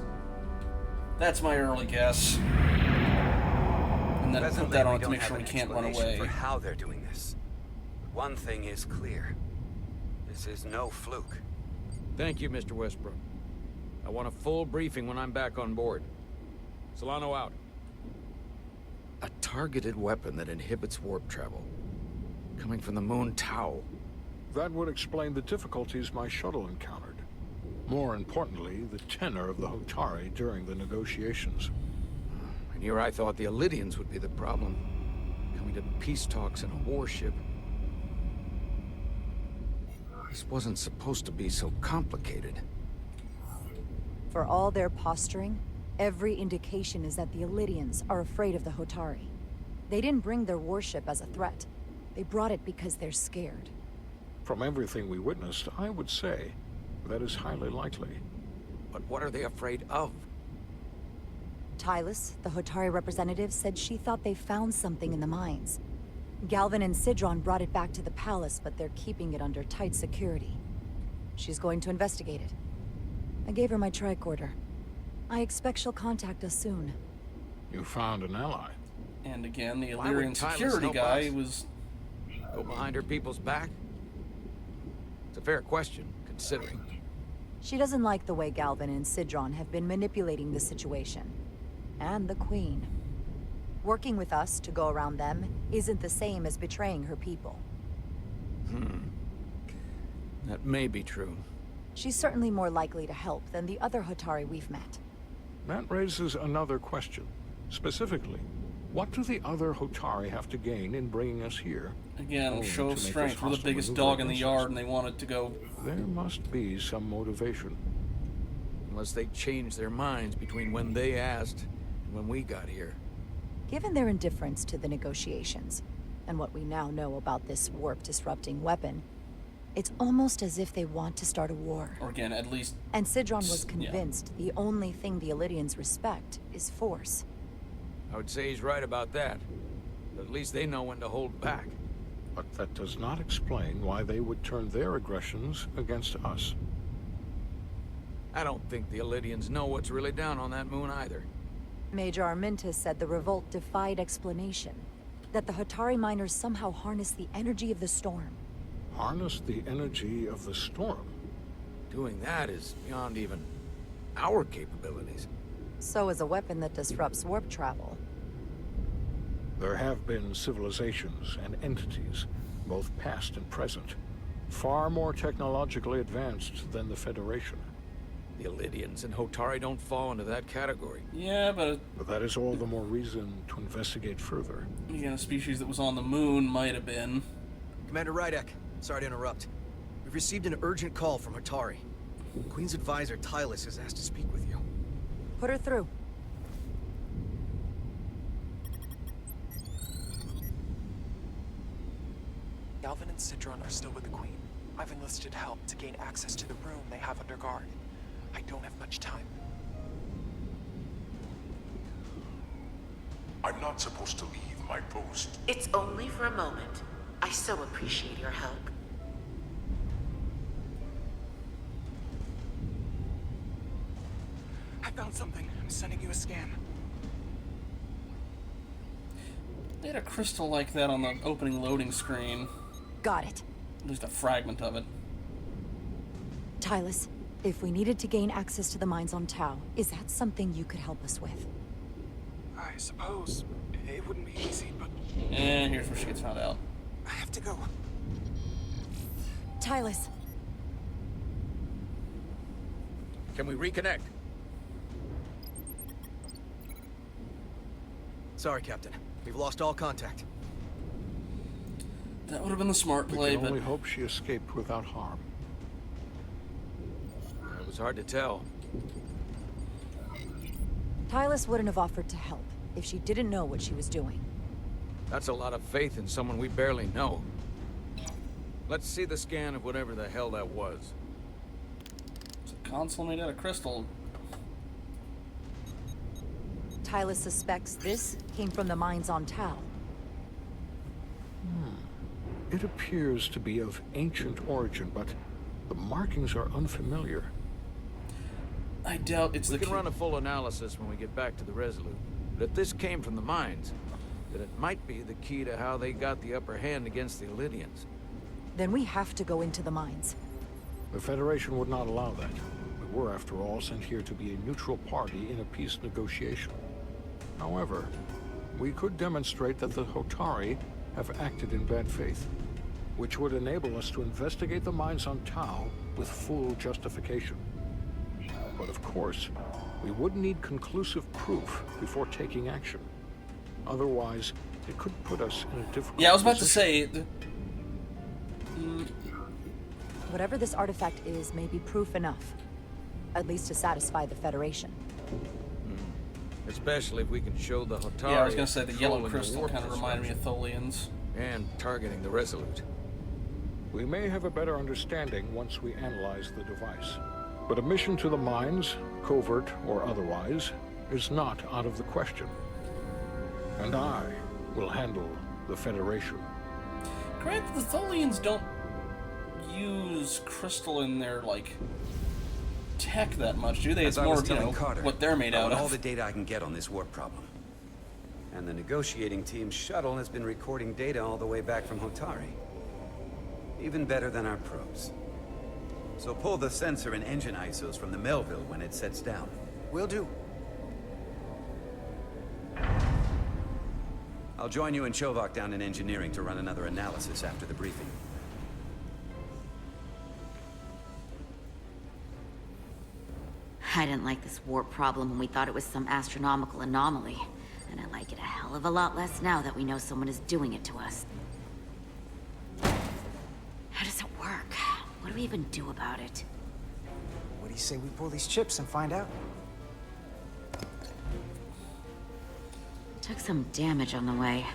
That's my early guess. And then put that on to make sure we can't run away. For how they're doing this. One thing is clear. This is no fluke. Thank you, Mr. Westbrook. I want a full briefing when I'm back on board. Solano out. A targeted weapon that inhibits warp travel. Coming from the moon Tau. That would explain the difficulties my shuttle encountered. More importantly, the tenor of the Hotari during the negotiations. And here I thought the Illidians would be the problem. Coming to peace talks in a warship. This wasn't supposed to be so complicated. For all their posturing, every indication is that the Illidians are afraid of the Hotari. They didn't bring their warship as a threat. They brought it because they're scared. From everything we witnessed, I would say that is highly likely. But what are they afraid of? Tylus, the Hotari representative, said she thought they found something in the mines. Galvin and Sidron brought it back to the palace, but they're keeping it under tight security. She's going to investigate it. I gave her my tricorder. I expect she'll contact us soon. You found an ally. And again, the Illyrian security guy was... Go behind her people's back? It's a fair question, considering. She doesn't like the way Galvin and Sidron have been manipulating the situation. And the Queen. Working with us to go around them isn't the same as betraying her people. That may be true. She's certainly more likely to help than the other Hotari we've met. That raises another question. Specifically, what do the other Hotari have to gain in bringing us here? Again, show of strength. We're the biggest dog in the yard and they wanted to go... There must be some motivation. Unless they changed their minds between when they asked and when we got here. Given their indifference to the negotiations, and what we now know about this warp-disrupting weapon, it's almost as if they want to start a war. Or again, at least... And Sidron was convinced the only thing the Illidians respect is force. I would say he's right about that. But at least they know when to hold back. But that does not explain why they would turn their aggressions against us. I don't think the Illidians know what's really down on that moon either. Major Armintus said the revolt defied explanation. That the Hotari miners somehow harnessed the energy of the storm. Harness the energy of the storm? Doing that is beyond even our capabilities. So is a weapon that disrupts warp travel. There have been civilizations and entities, both past and present, far more technologically advanced than the Federation. The Illidians and Hotari don't fall into that category. Yeah, but that is all the more reason to investigate further. Again, a species that was on the moon might have been. Commander Rydek, sorry to interrupt. We've received an urgent call from Hotari. Queen's advisor, Telltale-esque, has asked to speak with you. Put her through. Galvin and Sidron are still with the Queen. I've enlisted help to gain access to the room they have under guard. I don't have much time. I'm not supposed to leave my post. It's only for a moment. I so appreciate your help. I found something. I'm sending you a scan. They had a crystal like that on the opening loading screen. Got it. At least a fragment of it. Telltale-esque, if we needed to gain access to the mines on Tau, is that something you could help us with? I suppose it wouldn't be easy, but... And here's where she gets found out. I have to go. Telltale-esque. Can we reconnect? Sorry, Captain. We've lost all contact. That would have been the smart play, we can but... only hope she escaped without harm. It was hard to tell. Telltale-esque wouldn't have offered to help if she didn't know what she was doing. That's a lot of faith in someone we barely know. Let's see the scan of whatever the hell that was. It's a console made out of crystal. Telltale-esque suspects this came from the mines on Tau. It appears to be of ancient origin, but the markings are unfamiliar. I doubt it's we the can run a full analysis when we get back to the Resolute. But if this came from the mines, then it might be the key to how they got the upper hand against the Illydians. Then we have to go into the mines. The Federation would not allow that. We were, after all, sent here to be a neutral party in a peace negotiation. However, we could demonstrate that the Hotari have acted in bad faith, which would enable us to investigate the mines on Tau with full justification. But of course, we would need conclusive proof before taking action. Otherwise, it could put us in a difficult Yeah, I was about position. to say... Whatever this artifact is may be proof enough. At least to satisfy the Federation. Especially if we can show the Hotari... Yeah, I was gonna say the yellow controlling crystal warp kind of reminded me of Tholians. And targeting the Resolute. We may have a better understanding once we analyze the device. But a mission to the mines, covert or otherwise, is not out of the question. And I will handle the Federation. Granted, the Tholians don't use crystal in their, like, tech that much, do they? It's As I more, was you telling know, Carter, what they're made I out want of. all the data I can get on this warp problem. And the negotiating team's shuttle has been recording data all the way back from Hotari. Even better than our probes. So pull the sensor and engine ISOs from the Melville when it sets down. Will do. I'll join you and Chovak down in engineering to run another analysis after the briefing. I didn't like this warp problem when we thought it was some astronomical anomaly. And I like it a hell of a lot less now that we know someone is doing it to us. How does it work? What do we even do about it? What do you say we pull these chips and find out? Took some damage on the way.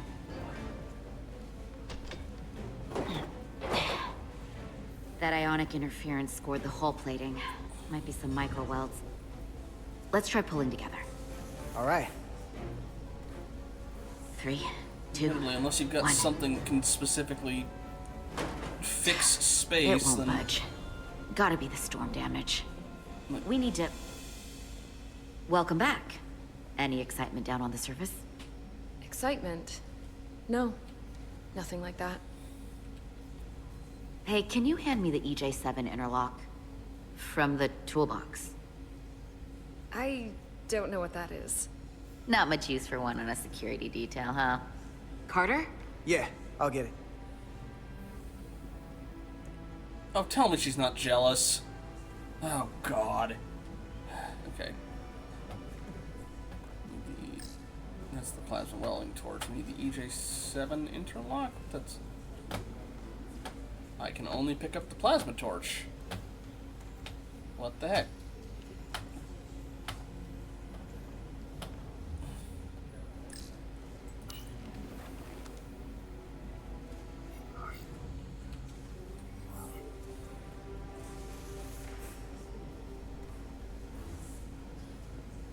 That ionic interference scored the hull plating. Might be some micro welds. Let's try pulling together. All right. 3, 2, Admittedly, unless you've got 1. something that can specifically fix It space, won't then... budge. Gotta be the storm damage. We need to... Welcome back. Any excitement down on the surface? Excitement? No. Nothing like that. Hey, can you hand me the EJ7 interlock? From the toolbox. I don't know what that is. Not much use for one on a security detail, huh? Carter? Yeah, I'll get it. Oh, tell me she's not jealous. Oh, God. Okay. That's the plasma welding torch. We need the EJ7 interlock? That's... I can only pick up the plasma torch. What the heck?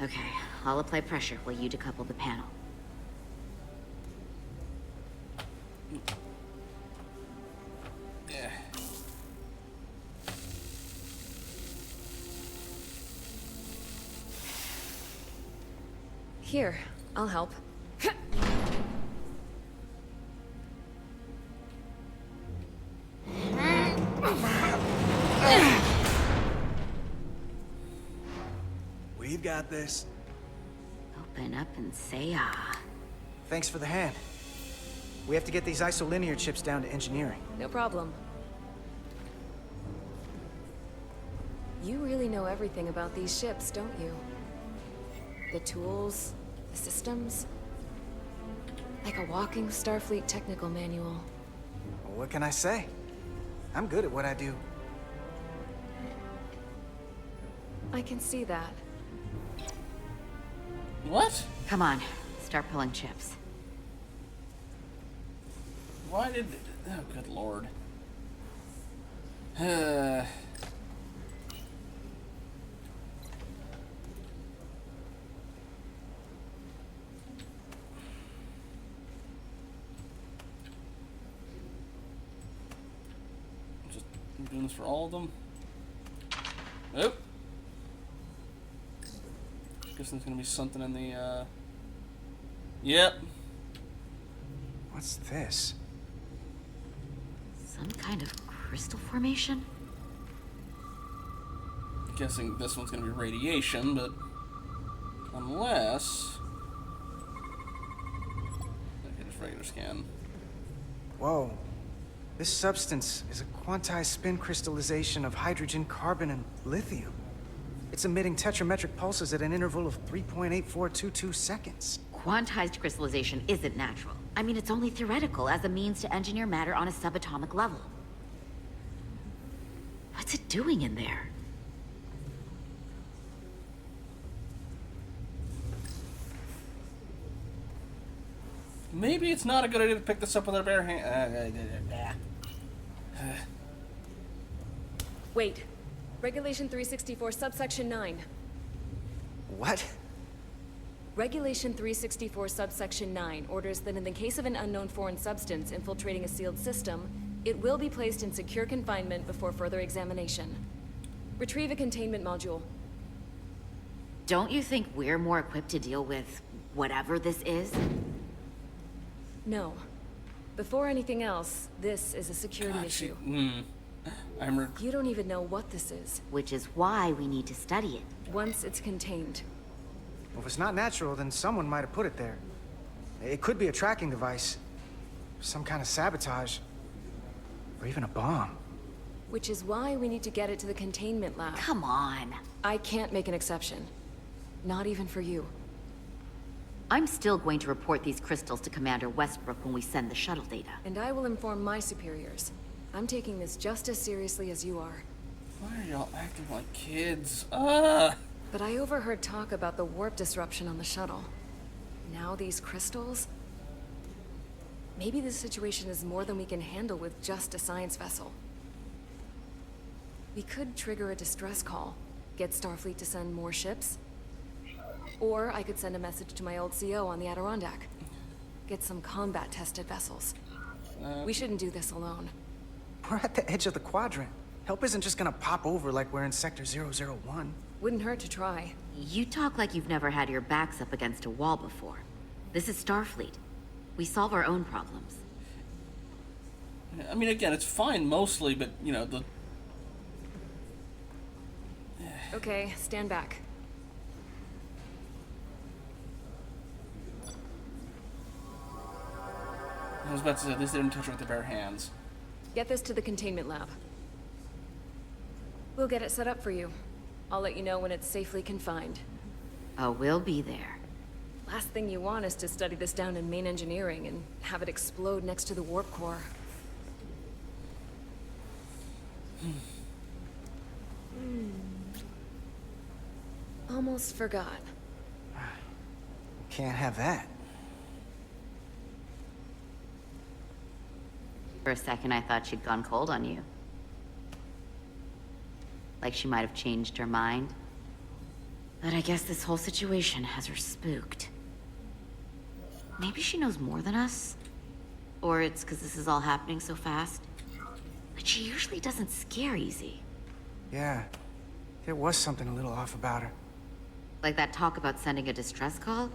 Okay, I'll apply pressure while you decouple the panel. Yeah. Here, I'll help. We've got this. Open up and say ah. Thanks for the hand. We have to get these isolinear chips down to engineering. No problem. You really know everything about these ships, don't you? The tools, the systems. Like a walking Starfleet technical manual. Well, what can I say? I'm good at what I do. I can see that. What? Come on, start pulling chips. Why did... Oh, good lord. Just doing this for all of them. Oh. Guess there's gonna be something in the, Yep. What's this? Some kind of crystal formation? Guessing this one's gonna be radiation, but... Unless... Okay, just regular scan. Whoa. This substance is a quantized spin crystallization of hydrogen, carbon, and lithium. It's emitting tetrametric pulses at an interval of 3.8422 seconds. Quantized crystallization isn't natural. I mean, it's only theoretical as a means to engineer matter on a subatomic level. What's it doing in there? Maybe it's not a good idea to pick this up with our bare hand. Wait. Regulation 364, subsection 9. What? Regulation 364, subsection 9 orders that in the case of an unknown foreign substance infiltrating a sealed system, it will be placed in secure confinement before further examination. Retrieve a containment module. Don't you think we're more equipped to deal with whatever this is? No. Before anything else, this is a security issue. You don't even know what this is. Which is why we need to study it. Once it's contained. Well, if it's not natural, then someone might have put it there. It could be a tracking device, some kind of sabotage, or even a bomb. Which is why we need to get it to the containment lab. Come on. I can't make an exception. Not even for you. I'm still going to report these crystals to Commander Westbrook when we send the shuttle data. And I will inform my superiors. I'm taking this just as seriously as you are. Why are y'all acting like kids? Ah! But I overheard talk about the warp disruption on the shuttle. Now these crystals? Maybe this situation is more than we can handle with just a science vessel. We could trigger a distress call, get Starfleet to send more ships. Or I could send a message to my old CO on the Adirondack. Get some combat-tested vessels. We shouldn't do this alone. We're at the edge of the quadrant. Help isn't just gonna pop over like we're in Sector 001. Wouldn't hurt to try. You talk like you've never had your backs up against a wall before. This is Starfleet. We solve our own problems. I mean, again, it's fine mostly, but, you know, the... Okay, stand back. I was about to say, at least they didn't touch it with their bare hands. Get this to the containment lab. We'll get it set up for you. I'll let you know when it's safely confined. Oh, we'll be there. Last thing you want is to study this down in main engineering and have it explode next to the warp core. Almost forgot. Can't have that. For a second, I thought she'd gone cold on you. Like she might have changed her mind. But I guess this whole situation has her spooked. Maybe she knows more than us? Or it's because this is all happening so fast? But she usually doesn't scare easy. Yeah, there was something a little off about her. Like that talk about sending a distress call?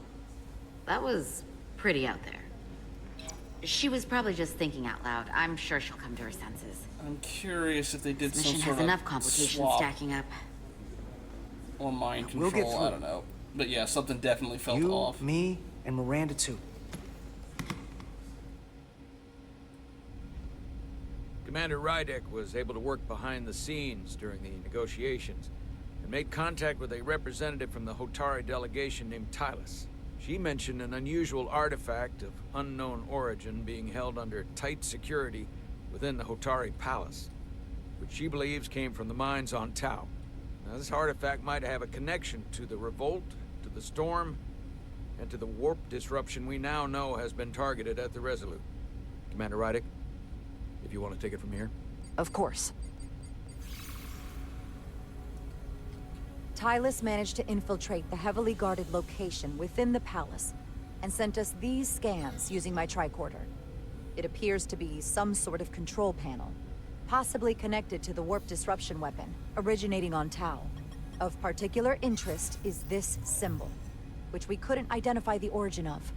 That was pretty out there. She was probably just thinking out loud. I'm sure she'll come to her senses. I'm curious if they did This some mission sort has of enough complications swap stacking up. or mind control. We'll get through. I don't know, but yeah, something definitely felt You, off. me, and Miranda too. Commander Rydek was able to work behind the scenes during the negotiations and made contact with a representative from the Hotari delegation named Tylus. She mentioned an unusual artifact of unknown origin being held under tight security within the Hotari Palace, which she believes came from the mines on Tau. Now, this artifact might have a connection to the revolt, to the storm, and to the warp disruption we now know has been targeted at the Resolute. Commander Rydek, if you want to take it from here. Of course. Tylus managed to infiltrate the heavily guarded location within the palace and sent us these scans using my tricorder. It appears to be some sort of control panel, possibly connected to the warp disruption weapon originating on Tau. Of particular interest is this symbol, which we couldn't identify the origin of.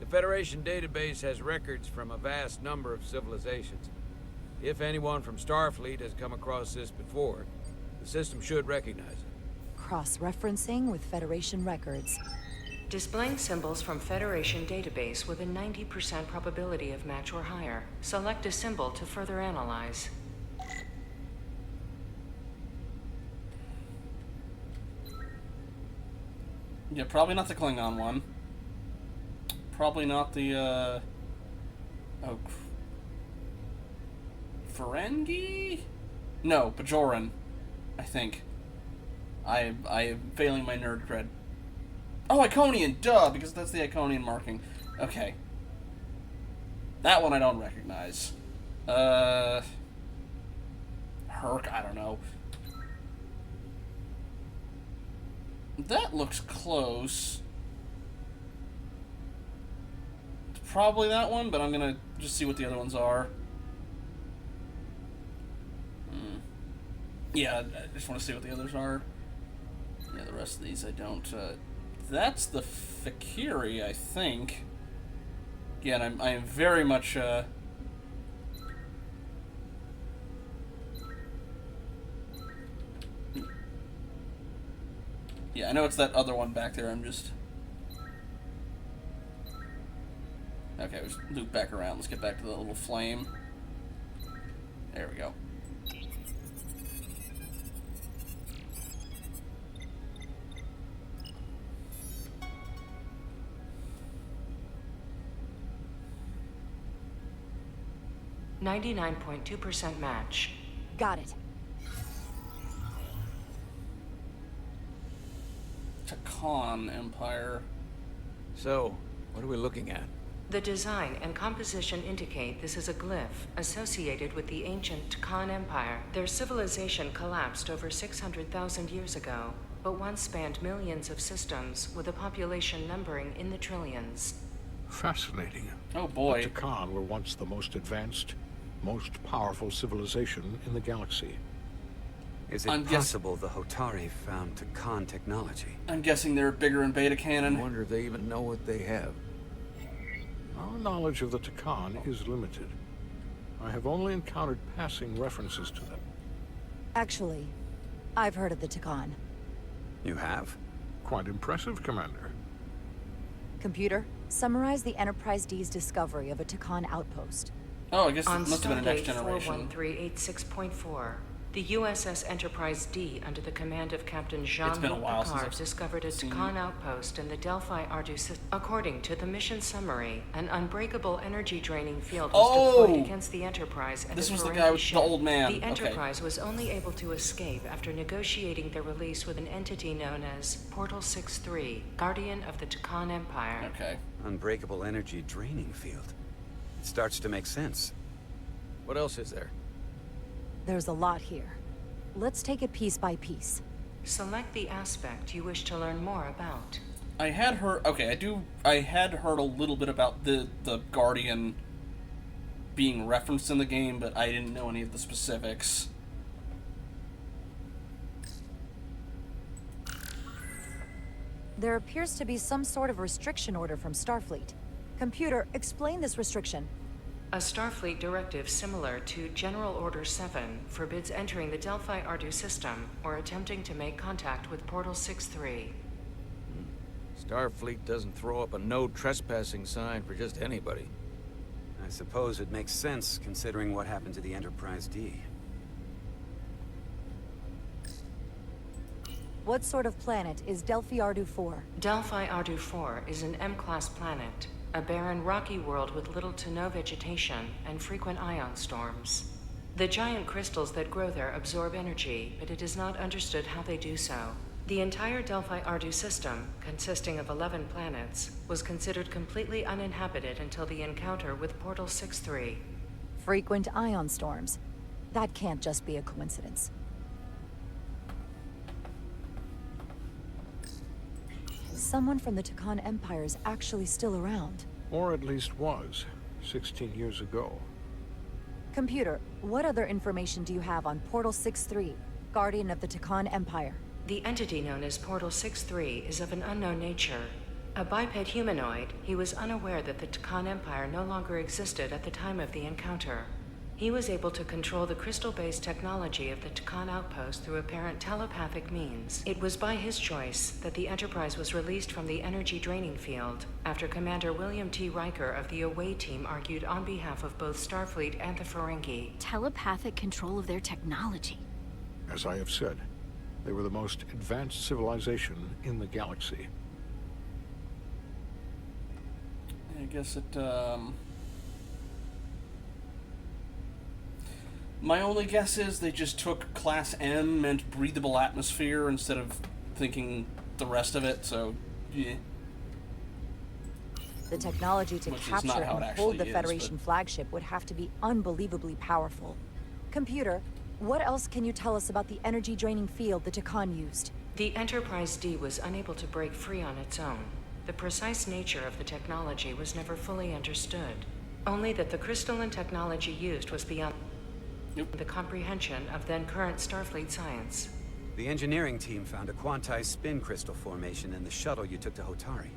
The Federation database has records from a vast number of civilizations. If anyone from Starfleet has come across this before, the system should recognize it. Cross-referencing with Federation records. Displaying symbols from Federation database with a 90% probability of match or higher. Select a symbol to further analyze. Yeah, probably not the Klingon one. Probably not the, oh... Ferengi? No, Bajoran, I think. I am failing my nerd cred. Oh, Iconian, duh, because that's the Iconian marking. Okay. That one I don't recognize. Herc, I don't know. That looks close. It's probably that one, but I'm gonna just see what the other ones are. Yeah, I just want to see what the others are. Yeah, the rest of these I don't. That's the Fakiri, I think. Again, I am very much. Yeah, I know it's that other one back there. I'm just. Okay, let's loop back around. Let's get back to the little flame. There we go. .2% match. Got it. Takan Empire. So, what are we looking at? The design and composition indicate this is a glyph associated with the ancient Khan Empire. Their civilization collapsed over 600,000 years ago, but once spanned millions of systems with a population numbering in the trillions. Fascinating. Oh boy. The Takan were once the most advanced, most powerful civilization in the galaxy. Is it possible the Hotari found Takan technology? I'm guessing they're bigger in beta canon. I wonder if they even know what they have. Our knowledge of the Takan is limited. I have only encountered passing references to them. Actually, I've heard of the Takan. You have? Quite impressive, Commander. Computer, summarize the Enterprise D's discovery of a Takan outpost. Oh, I guess it On must have been a next Stardate generation. 41386.4, The USS Enterprise D, under the command of Captain It's been a Jean-Luc while since Picard, I've discovered a seen Takan outpost in the Delphi Ardu system. According to the mission summary, an unbreakable energy-draining field was deployed against the Enterprise and this the was the Ferengi guy with ship. the old man. The Okay. Enterprise was only able to escape after negotiating their release with an entity known as Portal 6-3, Guardian of the Takan Empire. Okay. Unbreakable energy draining field. It starts to make sense. What else is there? There's a lot here. Let's take it piece by piece. Select the aspect you wish to learn more about. I had heard. Okay, I had heard a little bit about the Guardian being referenced in the game, but I didn't know any of the specifics. There appears to be some sort of restriction order from Starfleet. Computer, explain this restriction. A Starfleet directive similar to General Order 7 forbids entering the Delphi Ardu system or attempting to make contact with Portal 6-3. Starfleet doesn't throw up a no trespassing sign for just anybody. I suppose it makes sense considering what happened to the Enterprise D. What sort of planet is Delphi Ardu 4? Delphi Ardu 4 is an M-class planet, a barren rocky world with little to no vegetation and frequent ion storms. The giant crystals that grow there absorb energy, but it is not understood how they do so. The entire Delphi Ardu system, consisting of 11 planets, was considered completely uninhabited until the encounter with Portal 6-3. Frequent ion storms. That can't just be a coincidence. Someone from the Takan Empire is actually still around. Or at least was, 16 years ago. Computer, what other information do you have on Portal 6-3, Guardian of the Takan Empire? The entity known as Portal 6-3 is of an unknown nature. A biped humanoid, he was unaware that the Takan Empire no longer existed at the time of the encounter. He was able to control the crystal-based technology of the Takan outpost through apparent telepathic means. It was by his choice that the Enterprise was released from the energy draining field after Commander William T. Riker of the Away Team argued on behalf of both Starfleet and the Ferengi. Telepathic control of their technology. As I have said, they were the most advanced civilization in the galaxy. I guess it, my only guess is they just took Class M meant breathable atmosphere instead of thinking the rest of it, so, yeah. The technology to capture and hold the Federation but flagship would have to be unbelievably powerful. Computer, what else can you tell us about the energy-draining field the Takan used? The Enterprise D was unable to break free on its own. The precise nature of the technology was never fully understood. Only that the crystalline technology used was beyond the comprehension of then-current Starfleet science. The engineering team found a quantized spin crystal formation in the shuttle you took to Hotari.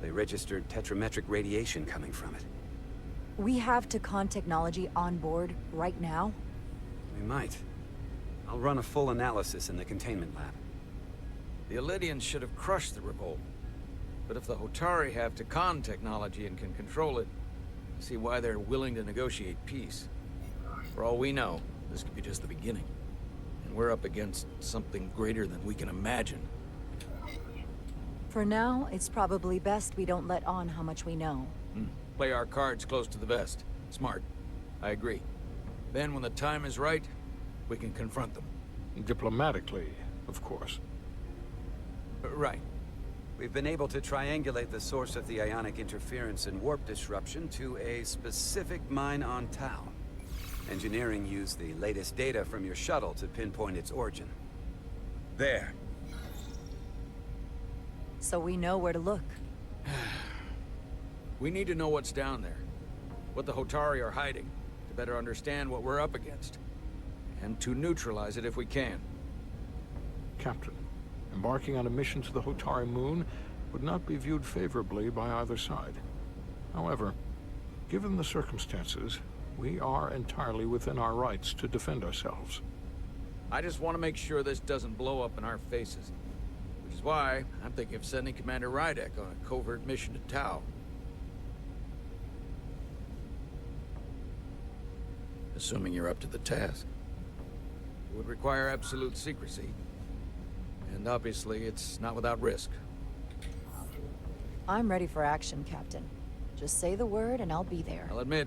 They registered tetrametric radiation coming from it. We have Takan technology on board right now? We might. I'll run a full analysis in the containment lab. The Illidians should have crushed the revolt. But if the Hotari have Takan technology and can control it, I see why they're willing to negotiate peace. For all we know, this could be just the beginning. And we're up against something greater than we can imagine. For now, it's probably best we don't let on how much we know. Play our cards close to the vest. Smart. I agree. Then when the time is right, we can confront them. Diplomatically, of course. Right. We've been able to triangulate the source of the ionic interference and warp disruption to a specific mine on Tau. Engineering used the latest data from your shuttle to pinpoint its origin. There. So we know where to look. We need to know what's down there. What the Hotari are hiding, to better understand what we're up against. And to neutralize it if we can. Captain, embarking on a mission to the Hotari moon would not be viewed favorably by either side. However, given the circumstances, we are entirely within our rights to defend ourselves. I just want to make sure this doesn't blow up in our faces. Which is why I'm thinking of sending Commander Rydek on a covert mission to Tau. Assuming you're up to the task. It would require absolute secrecy. And obviously, it's not without risk. I'm ready for action, Captain. Just say the word and I'll be there. I'll admit,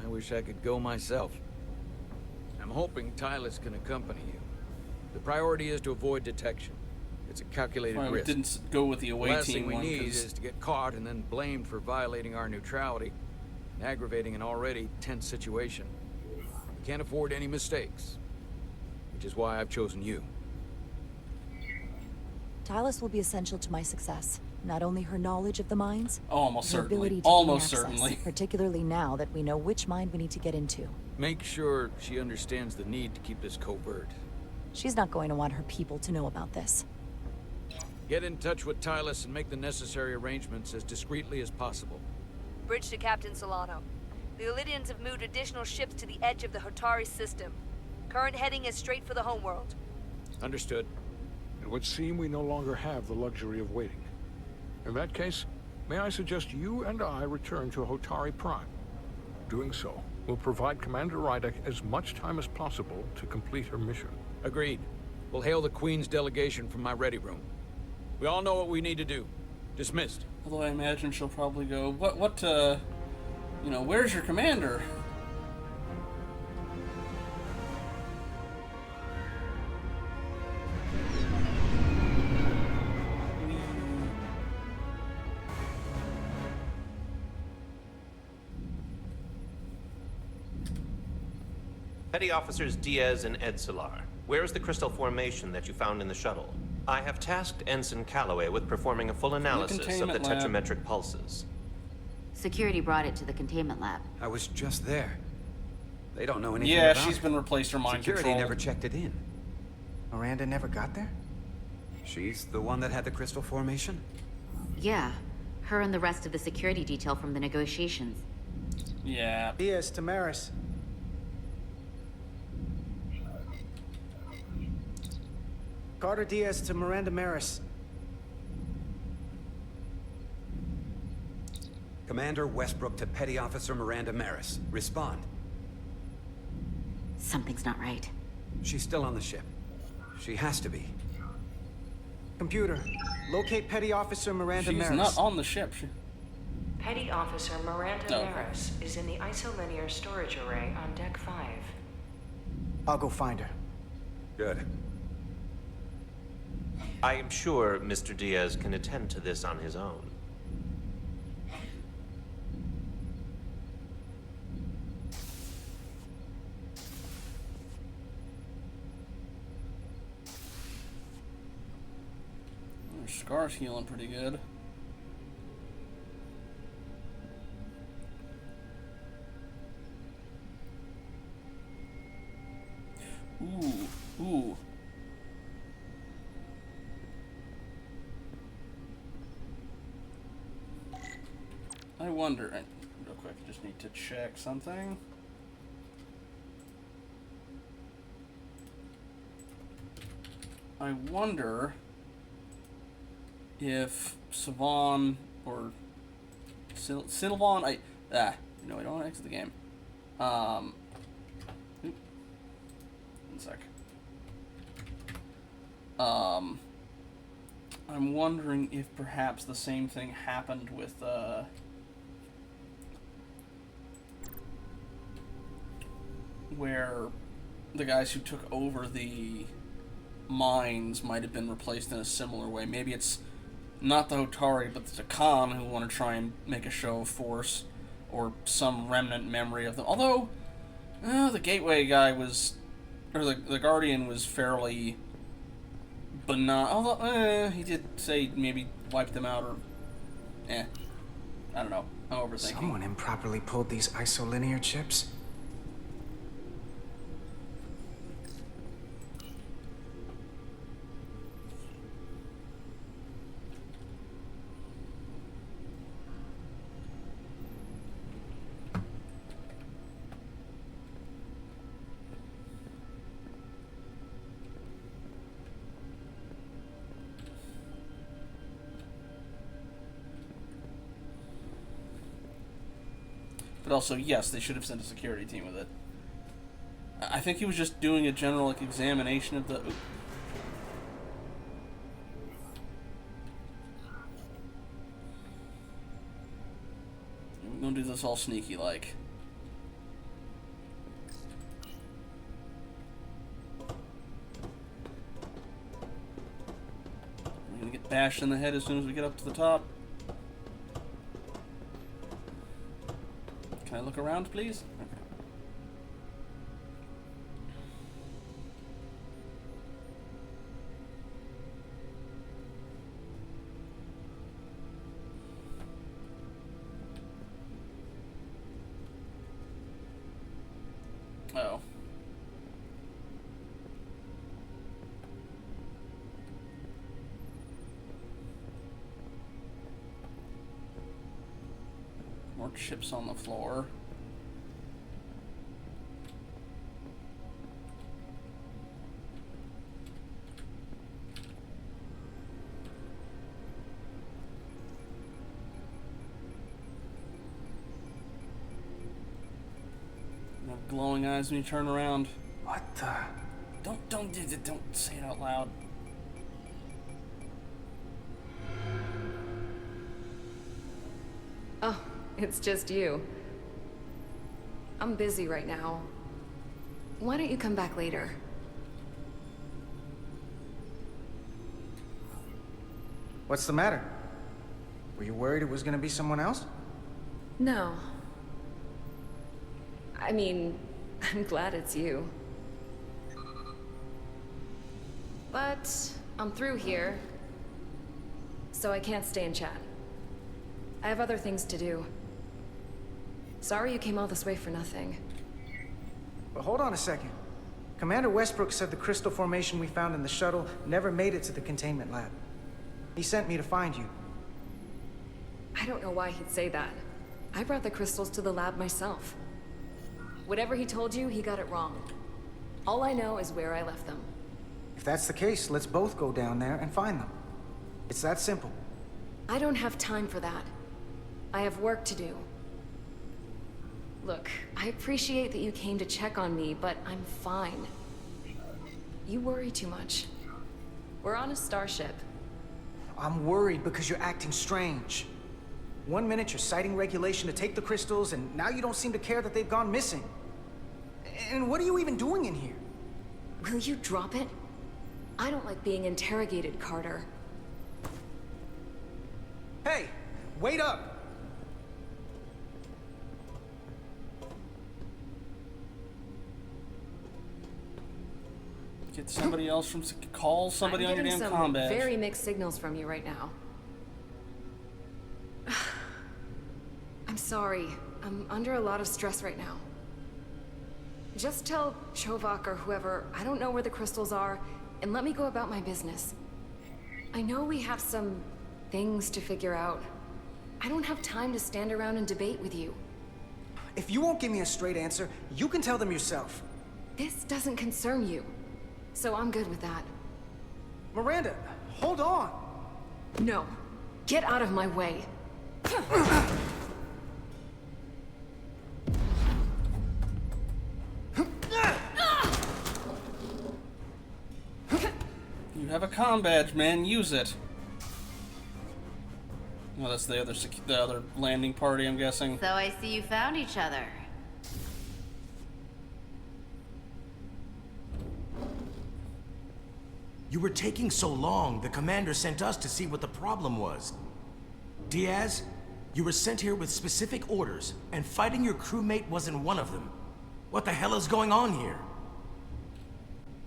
I wish I could go myself. I'm hoping Tylus can accompany you. The priority is to avoid detection. It's a calculated Well, we risk. didn't go with the away The last team thing we one, need 'cause- is to get caught and then blamed for violating our neutrality, and aggravating an already tense situation. We can't afford any mistakes, which is why I've chosen you. Tylus will be essential to my success. Not only her knowledge of the mines, Almost her certainly. ability to Almost gain access, certainly. particularly now that we know which mine we need to get into. Make sure she understands the need to keep this covert. She's not going to want her people to know about this. Get in touch with Tylus and make the necessary arrangements as discreetly as possible. Bridge to Captain Solano. The Illydians have moved additional ships to the edge of the Hotari system. Current heading is straight for the homeworld. Understood. It would seem we no longer have the luxury of waiting. In that case, may I suggest you and I return to Hotari Prime? Doing so will provide Commander Rydek as much time as possible to complete her mission. Agreed. We'll hail the Queen's delegation from my ready room. We all know what we need to do. Dismissed. Although I imagine she'll probably go, you know, where's your commander? Petty Officers Diaz and Edsolar, where is the crystal formation that you found in the shuttle? I have tasked Ensign Calloway with performing a full analysis of the containment lab. tetrametric pulses. Security brought it to the containment lab. I was just there. They don't know anything Yeah, about she's it. been replaced her mind Security control. never checked it in. Miranda never got there? She's the one that had the crystal formation? Yeah, her and the rest of the security detail from the negotiations. Yeah. Diaz, Tamaris. Carter Diaz to Miranda Maris. Commander Westbrook to Petty Officer Miranda Maris. Respond. Something's not right. She's still on the ship. She has to be. Computer, locate Petty Officer Miranda She's Maris. not on the ship. Petty Officer Miranda No. Maris is in the isolinear storage array on Deck 5. I'll go find her. Good. I am sure Mr. Diaz can attend to this on his own. Her scar's healing pretty good. Ooh. I wonder, real quick, I just need to check something. I wonder if Savan or Sylvan, I don't want to exit the game. One sec. I'm wondering if perhaps the same thing happened with where the guys who took over the mines might have been replaced in a similar way. Maybe it's not the Hotari, but the Khan who want to try and make a show of force, or some remnant memory of them. Although, the Gateway guy was, or the Guardian was fairly benign. Although, he did say maybe wipe them out, or, I don't know. I'm overthinking. Someone improperly pulled these isolinear chips? But also, yes, they should have sent a security team with it. I think he was just doing a general like examination of the. Oop. We're gonna do this all sneaky like. We're gonna get bashed in the head as soon as we get up to the top. Can I look around, please? Okay. Oh. More chips on the floor. Glowing eyes when you turn around. What the? Don't say it out loud. Oh, it's just you. I'm busy right now. Why don't you come back later? What's the matter? Were you worried it was gonna be someone else? No. I mean, I'm glad it's you. But I'm through here, so I can't stay and chat. I have other things to do. Sorry you came all this way for nothing. But hold on a second. Commander Westbrook said the crystal formation we found in the shuttle never made it to the containment lab. He sent me to find you. I don't know why he'd say that. I brought the crystals to the lab myself. Whatever he told you, he got it wrong. All I know is where I left them. If that's the case, let's both go down there and find them. It's that simple. I don't have time for that. I have work to do. Look, I appreciate that you came to check on me, but I'm fine. You worry too much. We're on a starship. I'm worried because you're acting strange. One minute you're citing regulation to take the crystals, and now you don't seem to care that they've gone missing. And what are you even doing in here? Will you drop it? I don't like being interrogated, Carter. Hey, wait up! Get somebody else from... Call somebody on your damn some combat. Very mixed signals from you right now. I'm sorry. I'm under a lot of stress right now. Just tell Chovak or whoever I don't know where the crystals are, and let me go about my business. I know we have some things to figure out. I don't have time to stand around and debate with you. If you won't give me a straight answer, you can tell them yourself. This doesn't concern you, so I'm good with that. Miranda, hold on! No. Get out of my way. You have a comm badge, man. Use it. Oh, that's the other landing party, I'm guessing. So I see you found each other. You were taking so long, the commander sent us to see what the problem was. Diaz, you were sent here with specific orders, and fighting your crewmate wasn't one of them. What the hell is going on here?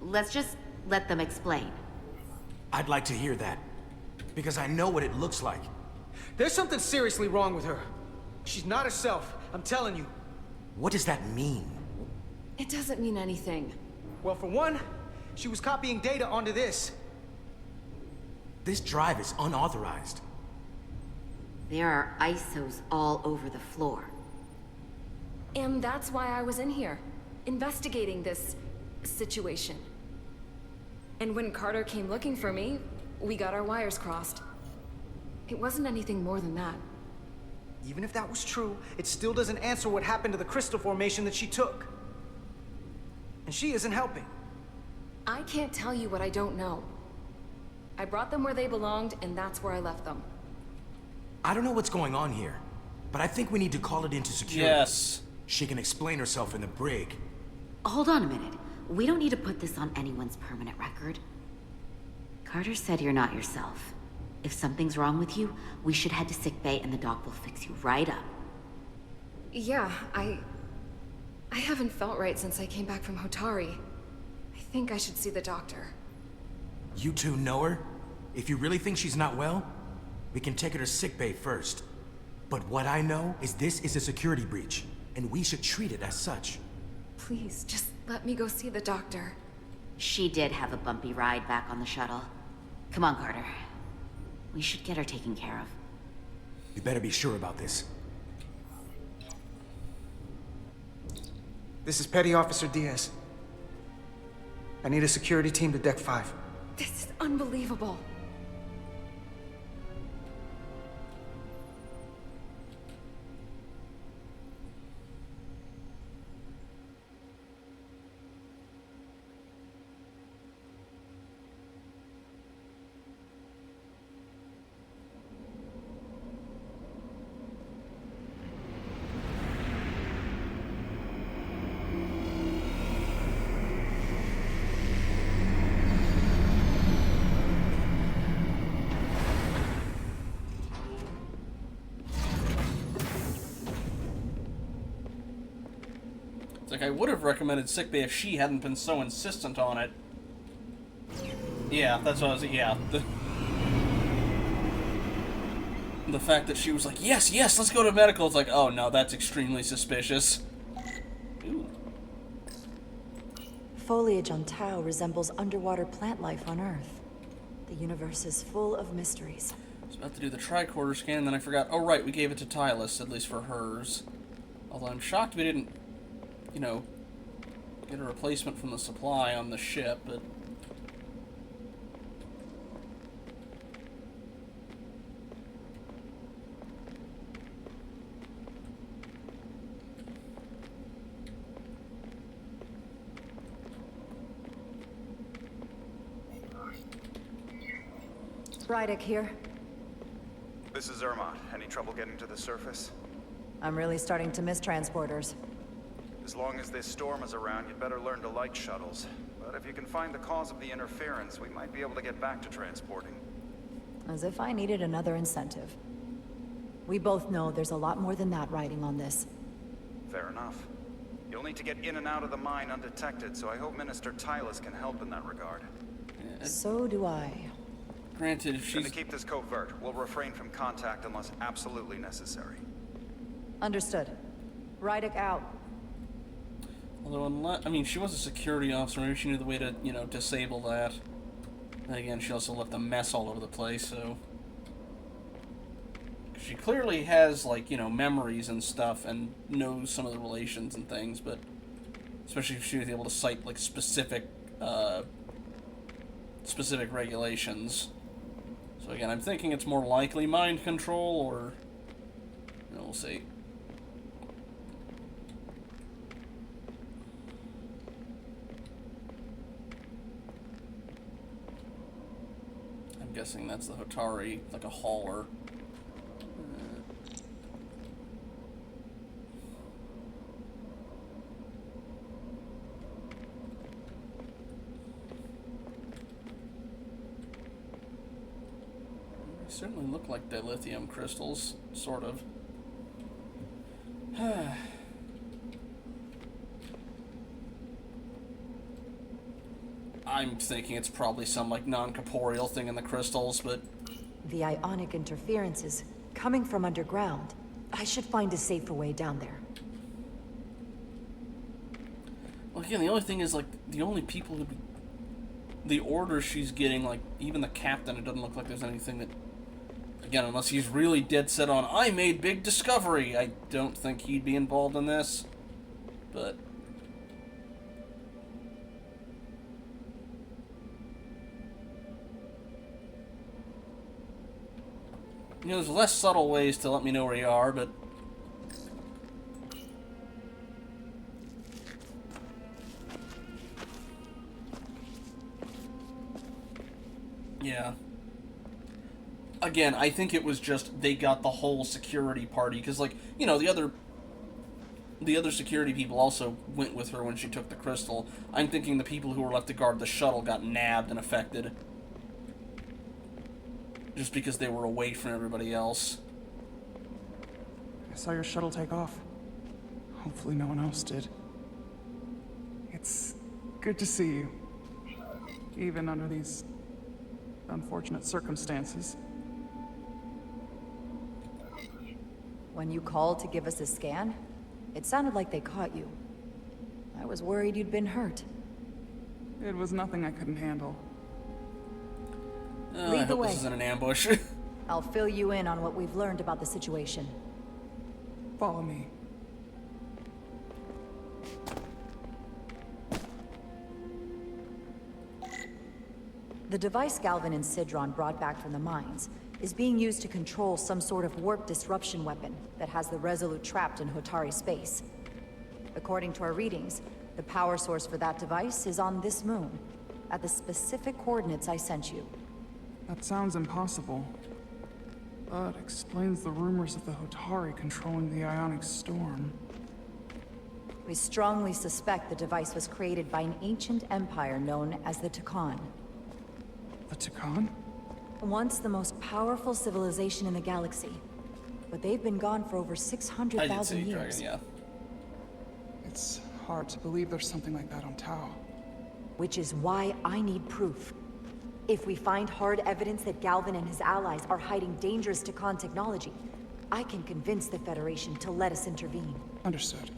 Let's just let them explain. I'd like to hear that, because I know what it looks like. There's something seriously wrong with her. She's not herself, I'm telling you. What does that mean? It doesn't mean anything. Well, for one, she was copying data onto this. This drive is unauthorized. There are ISOs all over the floor. And that's why I was in here, investigating this situation. And when Carter came looking for me, we got our wires crossed. It wasn't anything more than that. Even if that was true, it still doesn't answer what happened to the crystal formation that she took. and she isn't helping. I can't tell you what I don't know. I brought them where they belonged, and that's where I left them. I don't know what's going on here, but I think we need to call it into security. Yes. She can explain herself in the brig. Hold on a minute. We don't need to put this on anyone's permanent record. Carter said you're not yourself. If something's wrong with you, we should head to sickbay and the doc will fix you right up. Yeah, I haven't felt right since I came back from Hotari. I think I should see the doctor. You two know her? If you really think she's not well, we can take her to sickbay first. But what I know is this is a security breach, and we should treat it as such. Please, just let me go see the doctor. She did have a bumpy ride back on the shuttle. Come on, Carter. We should get her taken care of. You better be sure about this. This is Petty Officer Diaz. I need a security team to Deck 5. This is unbelievable. It's like I would have recommended sickbay if she hadn't been so insistent on it. Yeah, that's what I was... Yeah. The fact that she was like, yes, yes, let's go to medical. It's like, oh no, that's extremely suspicious. Ooh. Foliage on Tau resembles underwater plant life on Earth. The universe is full of mysteries. I was about to do the tricorder scan, then I forgot. Oh right, we gave it to Tylus, at least for hers. Although I'm shocked we didn't, you know, get a replacement from the supply on the ship, but... Rydick here. This is Zermatt. Any trouble getting to the surface? I'm really starting to miss transporters. As long as this storm is around, you'd better learn to like shuttles. But if you can find the cause of the interference, we might be able to get back to transporting. As if I needed another incentive. We both know there's a lot more than that riding on this. Fair enough. You'll need to get in and out of the mine undetected, so I hope Minister Tylus can help in that regard. So do I. Granted, if she's... Gonna keep this covert. We'll refrain from contact unless absolutely necessary. Understood. Rydick out. Although, unless... I mean, she was a security officer. Maybe she knew the way to, you know, disable that. Then again, she also left a mess all over the place, so... She clearly has, like, you know, memories and stuff and knows some of the relations and things, but... Especially if she was able to cite, like, specific regulations. So again, I'm thinking it's more likely mind control, or... You know, we'll see. I'm guessing that's the Hotari, like a hauler. Certainly look like dilithium crystals, sort of. I'm thinking it's probably some, like, non-corporeal thing in the crystals, but... The ionic interferences coming from underground. I should find a safer way down there. Well, again, the only thing is, like, the only people who... The orders she's getting, like, even the captain, it doesn't look like there's anything that... Again, unless he's really dead set on, I made big discovery. I don't think he'd be involved in this. But... You know, there's less subtle ways to let me know where you are, but... Yeah. Again, I think it was just they got the whole security party, because, like, you know, the other security people also went with her when she took the crystal. I'm thinking the people who were left to guard the shuttle got nabbed and affected. Just because they were away from everybody else. I saw your shuttle take off. Hopefully no one else did. It's good to see you. Even under these unfortunate circumstances. When you called to give us a scan, it sounded like they caught you. I was worried you'd been hurt. It was nothing I couldn't handle. I Lead the hope way. this isn't an ambush. I'll fill you in on what we've learned about the situation. Follow me. The device Galvin and Sidron brought back from the mines is being used to control some sort of warp disruption weapon that has the Resolute trapped in Hotari space. According to our readings, the power source for that device is on this moon, at the specific coordinates I sent you. That sounds impossible. But explains the rumors of the Hotari controlling the ionic storm. We strongly suspect the device was created by an ancient empire known as the Takan. The Takan? Once the most powerful civilization in the galaxy. But they've been gone for over 600,000 years. Dragon, yeah. It's hard to believe there's something like that on Tau. Which is why I need proof. If we find hard evidence that Galvin and his allies are hiding dangerous Takan technology, I can convince the Federation to let us intervene. Understood.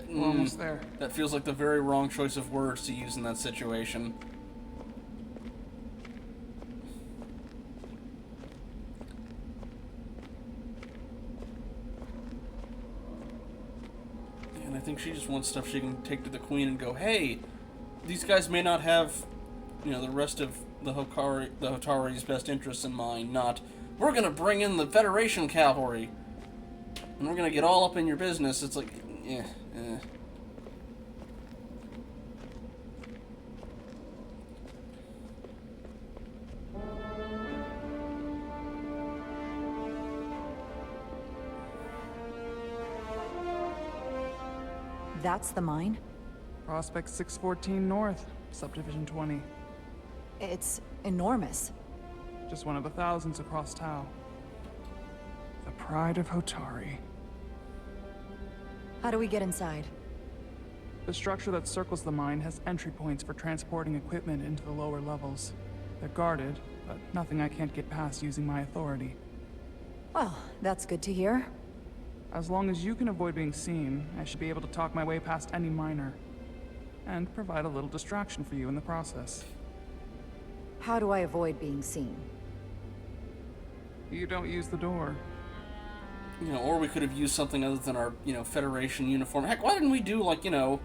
We're almost there. That feels like the very wrong choice of words to use in that situation. And I think she just wants stuff she can take to the Queen and go, hey, these guys may not have, you know, the rest of the Hotari's best interests in mind, not, we're gonna bring in the Federation cavalry, and we're gonna get all up in your business. It's like, eh. That's the mine? Prospect 614 North, Subdivision 20. It's enormous. Just one of the thousands across Tau. The pride of Hotari. How do we get inside? The structure that circles the mine has entry points for transporting equipment into the lower levels. They're guarded, but nothing I can't get past using my authority. Well, that's good to hear. As long as you can avoid being seen, I should be able to talk my way past any miner. And provide a little distraction for you in the process. How do I avoid being seen? You don't use the door. You know, or we could have used something other than our, you know, Federation uniform. Heck, why didn't we do, like, you know,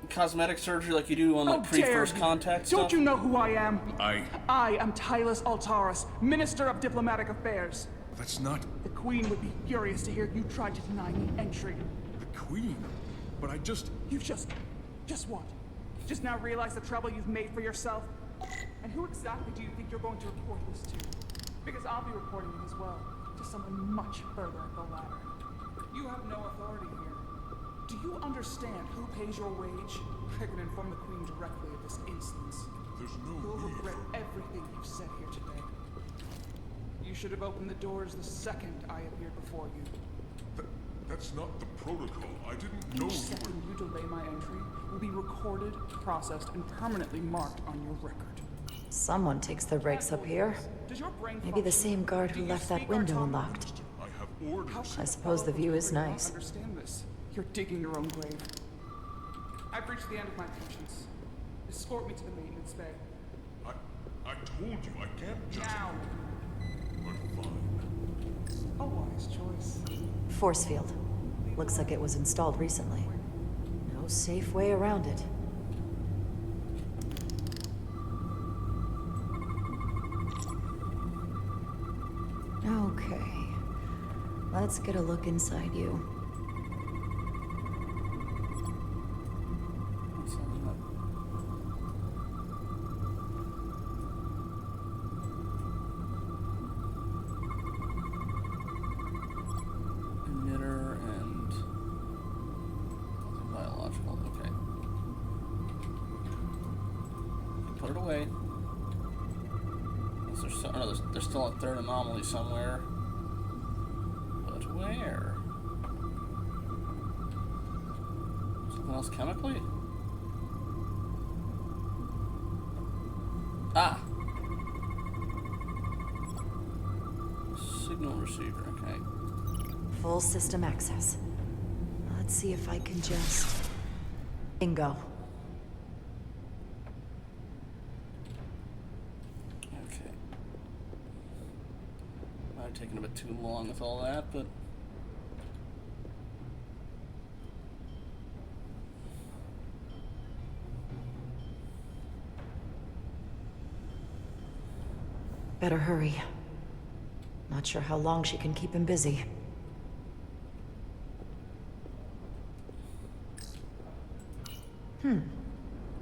cosmetic surgery like you do on, like, pre-first contact stuff? Don't you know who I am? I am Tylus Altaris, Minister of Diplomatic Affairs. That's not... The Queen would be furious to hear you tried to deny me entry. The Queen? But I just... You just what? Just now realize the trouble you've made for yourself? And who exactly do you think you're going to report this to? Because I'll be reporting it as well, to someone much further up the ladder. You have no authority here. Do you understand who pays your wage? I can inform the Queen directly of this instance. There's no You'll need regret everything you've said here today. You should have opened the doors the second I appeared before you. That's not the protocol. I didn't know Each second you delay my entry will be recorded, processed, and permanently marked on your record. Someone takes their breaks up here. Maybe the same guard who left that window unlocked. I have orders. I suppose the view is nice. Understand this. You're digging your own grave. I've reached the end of my patience. Escort me to the maintenance bay. I told you I can't just... Now! But fine. A wise choice. Force field. Looks like it was installed recently. No safe way around it. Okay. Let's get a look inside you. away. There's still a third anomaly somewhere. But where? Something else chemically? Ah! Signal receiver, okay. Full system access. Let's see if I can just... Bingo. Okay. Might have taken a bit too long with all that, but... Better hurry. Not sure how long she can keep him busy.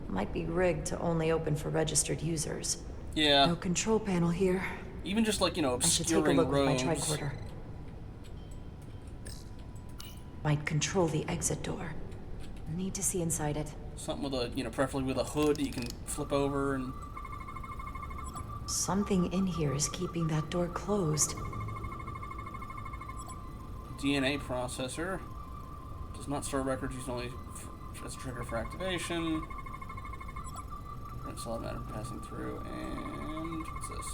Might be rigged to only open for registered users. Yeah. No control panel here. Even just like, you know, I should take a obscuring look roads. with my tricorder. Might control the exit door. Need to see inside it. Something with a, you know, preferably with a hood you can flip over and... Something in here is keeping that door closed. DNA processor. Does not store records used only as a trigger for activation. Solid matter passing through, and what's this?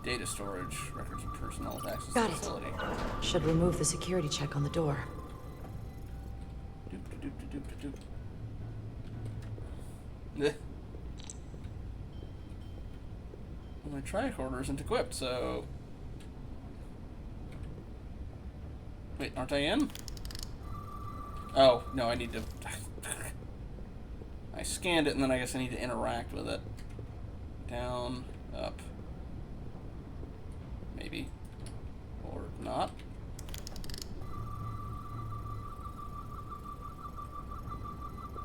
Data storage, records of personnel with access to the facility. Should remove the security check on the door. Well, my tricorder isn't equipped, so... Wait, aren't I in? Oh, no, I need to... I scanned it, and then I guess I need to interact with it. Down, up. Maybe. Or not.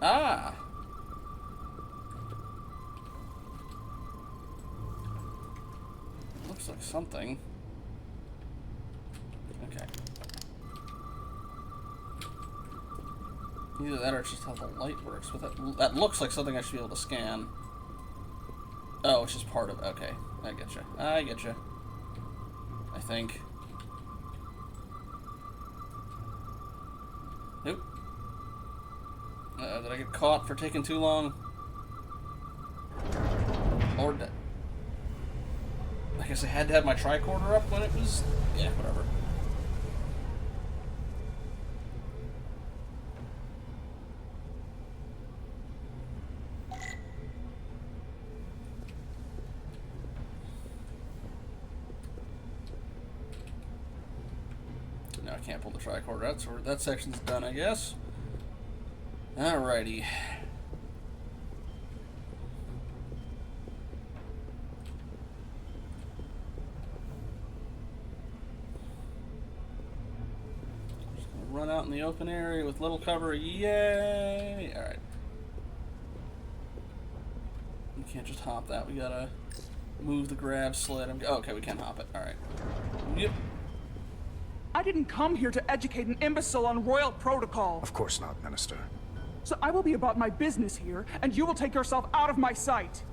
Ah! Looks like something. Okay. Either that or it's just how the light works. But that looks like something I should be able to scan. Oh, it's just part of it. Okay, I getcha. I getcha. I think. Nope. Did I get caught for taking too long? Or did... I guess I had to have my tricorder up when it was... Yeah, whatever. No, I can't pull the tricorder out, so that section's done, I guess. Alrighty. Just gonna run out in the open area with little cover. Yay! Alright. We can't just hop that. We gotta move the grab sled. Oh, okay, we can hop it. Alright. Yep. I didn't come here to educate an imbecile on royal protocol. Of course not, Minister. So I will be about my business here, and you will take yourself out of my sight.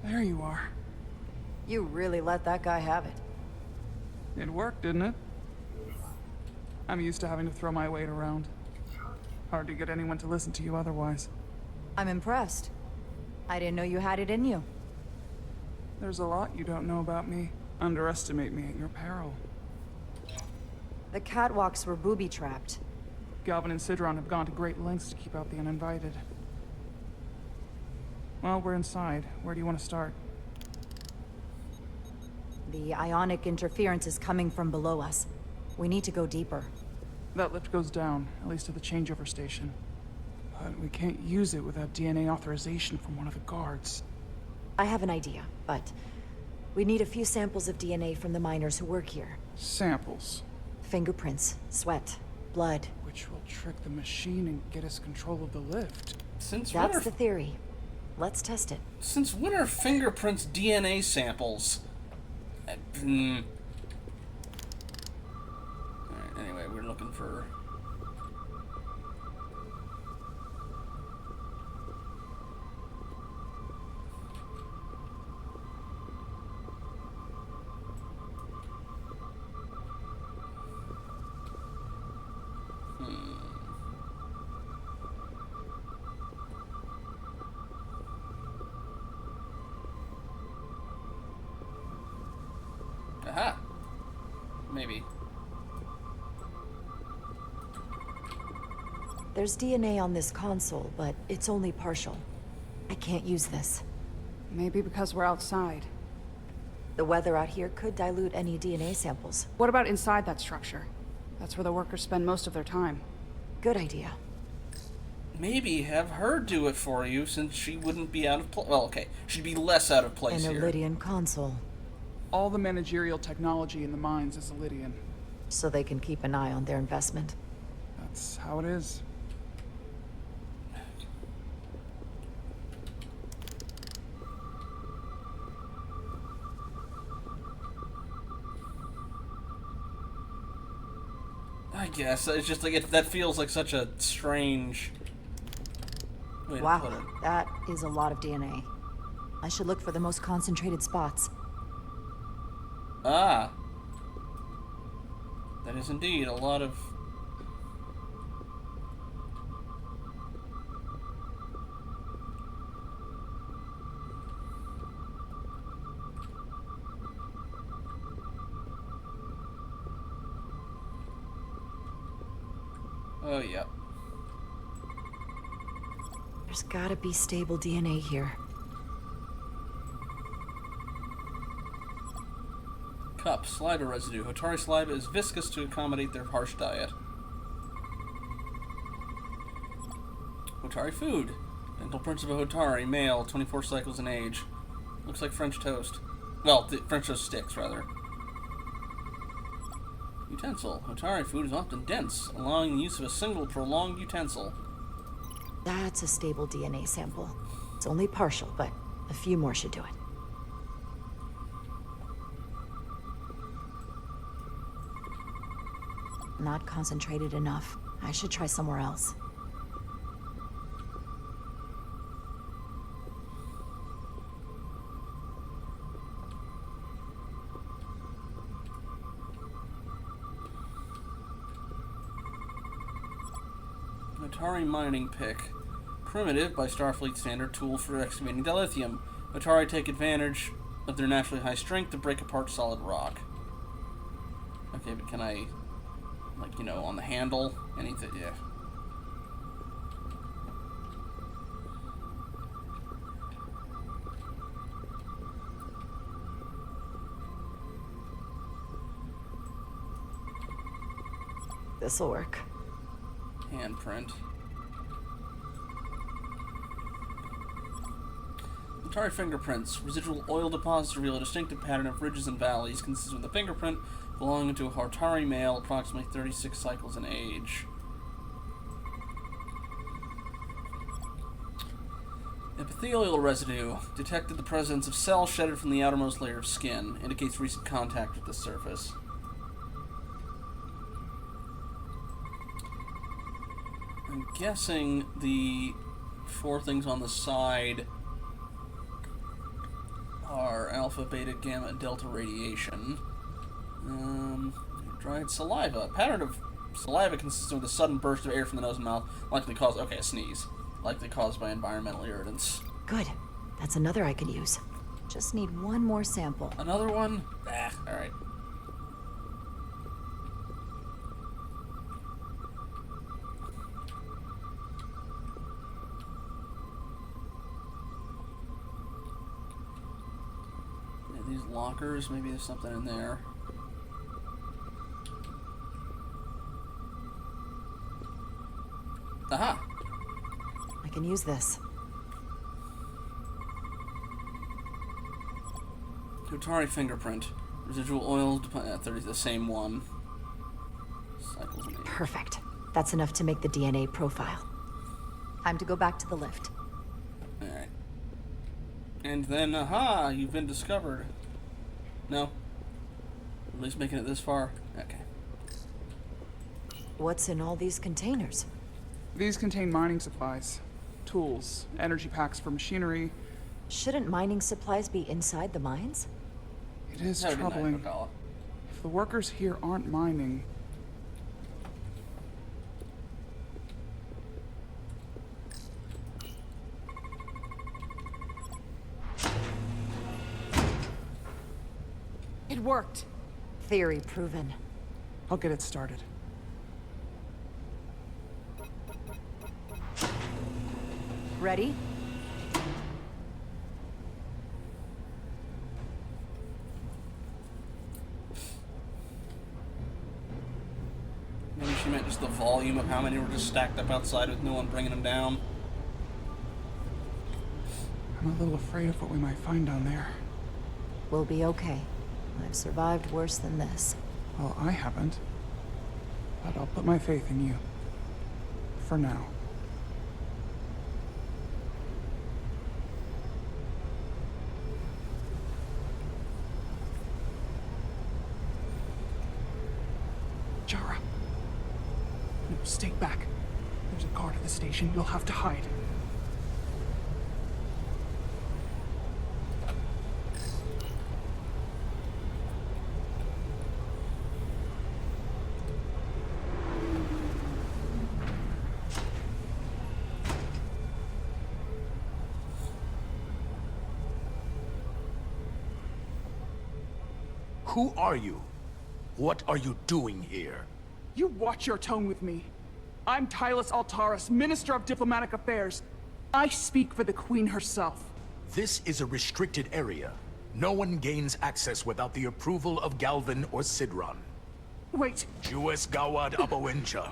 There you are. You really let that guy have it. It worked, didn't it? I'm used to having to throw my weight around. Hard to get anyone to listen to you otherwise. I'm impressed. I didn't know you had it in you. There's a lot you don't know about me. Underestimate me at your peril. The catwalks were booby-trapped. Galvin and Sidron have gone to great lengths to keep out the uninvited. Well, we're inside. Where do you want to start? The ionic interference is coming from below us. We need to go deeper. That lift goes down, at least to the changeover station. But we can't use it without DNA authorization from one of the guards. I have an idea, but we need a few samples of DNA from the miners who work here. Samples? Fingerprints, sweat, blood. Which will trick the machine and get us control of the lift. That's the theory. Let's test it. Since when are fingerprints DNA samples? Alright, anyway, we're looking for... Aha! Maybe. There's DNA on this console, but it's only partial. I can't use this. Maybe because we're outside. The weather out here could dilute any DNA samples. What about inside that structure? That's where the workers spend most of their time. Good idea. Maybe have her do it for you, since she wouldn't be out of place. Well, okay, she'd be less out of place An here. Illidian console. All the managerial technology in the mines is Illidian. So they can keep an eye on their investment. That's how it is. I guess. It's just like, that feels like such a strange way to put it. Wow, that is a lot of DNA. I should look for the most concentrated spots. Ah. That is indeed a lot of... Oh, yeah. There's gotta be stable DNA here. Cup, saliva residue. Hotari saliva is viscous to accommodate their harsh diet. Hotari food. Dental prints of a Hotari, male, 24 cycles in age. Looks like French toast. Well, French toast sticks, rather. Utensil. Hotari food is often dense, allowing the use of a single prolonged utensil. That's a stable DNA sample. It's only partial, but a few more should do it. Not concentrated enough. I should try somewhere else. Hotari mining pick. Primitive, by Starfleet standard, tool for excavating dilithium. Hotari take advantage of their naturally high strength to break apart solid rock. Okay, but can I, like, you know, on the handle? Anything? Yeah. This'll work. Handprint. Hotari fingerprints. Residual oil deposits reveal a distinctive pattern of ridges and valleys consistent with a fingerprint belonging to a Hotari male, approximately 36 cycles in age. Epithelial residue. Detected the presence of cells shedded from the outermost layer of skin. Indicates recent contact with the surface. I'm guessing the 4 things on the side are alpha, beta, gamma, delta radiation. Dried saliva. A pattern of saliva consistent with a sudden burst of air from the nose and mouth, likely caused... Okay, a sneeze. Likely caused by environmental irritants. Good. That's another I could use. Just need one more sample. Another one? Ah, alright. These lockers, maybe there's something in there. Aha! I can use this. Hotari fingerprint. Residual oil, 30, the same one. Cycles in 8. Perfect. That's enough to make the DNA profile. Time to go back to the lift. Alright. And then, aha! You've been discovered. No? At least making it this far? Okay. What's in all these containers? These contain mining supplies, tools, energy packs for machinery. Shouldn't mining supplies be inside the mines? It is That'd be nice, troubling. Makala. If the workers here aren't mining... It worked. Theory proven. I'll get it started. Ready? Maybe she meant just the volume of how many were just stacked up outside with no one bringing them down. I'm a little afraid of what we might find down there. We'll be okay. I've survived worse than this. Well, I haven't. But I'll put my faith in you. For now. Jara. No, stay back. There's a guard at the station. You'll have to hide. Who are you? What are you doing here? You watch your tone with me. I'm Tylus Altaris, Minister of Diplomatic Affairs. I speak for the Queen herself. This is a restricted area. No one gains access without the approval of Galvin or Sidron. Wait. Jues Gawad Abawincha.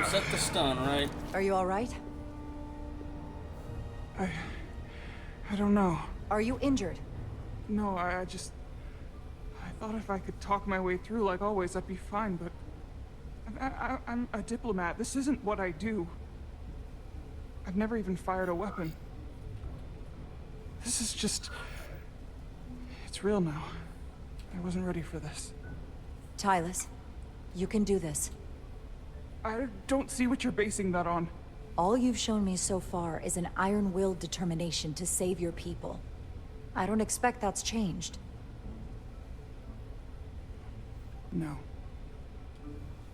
Set the stun, right? Are you all right? I don't know. Are you injured? No, I thought if I could talk my way through like always, I'd be fine, but... I'm a diplomat. This isn't what I do. I've never even fired a weapon. This is just... It's real now. I wasn't ready for this. Tylus, you can do this. I don't see what you're basing that on. All you've shown me so far is an iron-willed determination to save your people. I don't expect that's changed. No.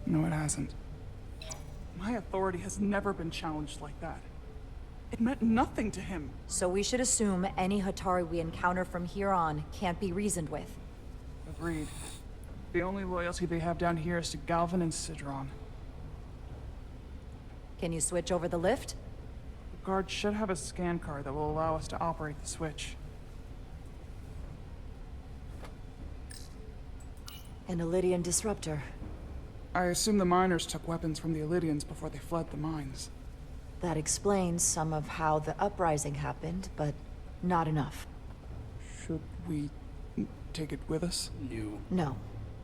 No, it hasn't. My authority has never been challenged like that. It meant nothing to him. So we should assume any Hatari we encounter from here on can't be reasoned with. Agreed. The only loyalty they have down here is to Galvin and Sidron. Can you switch over the lift? The guard should have a scan card that will allow us to operate the switch. An Illydian disruptor. I assume the miners took weapons from the Illydians before they fled the mines. That explains some of how the uprising happened, but not enough. Should we take it with us? No.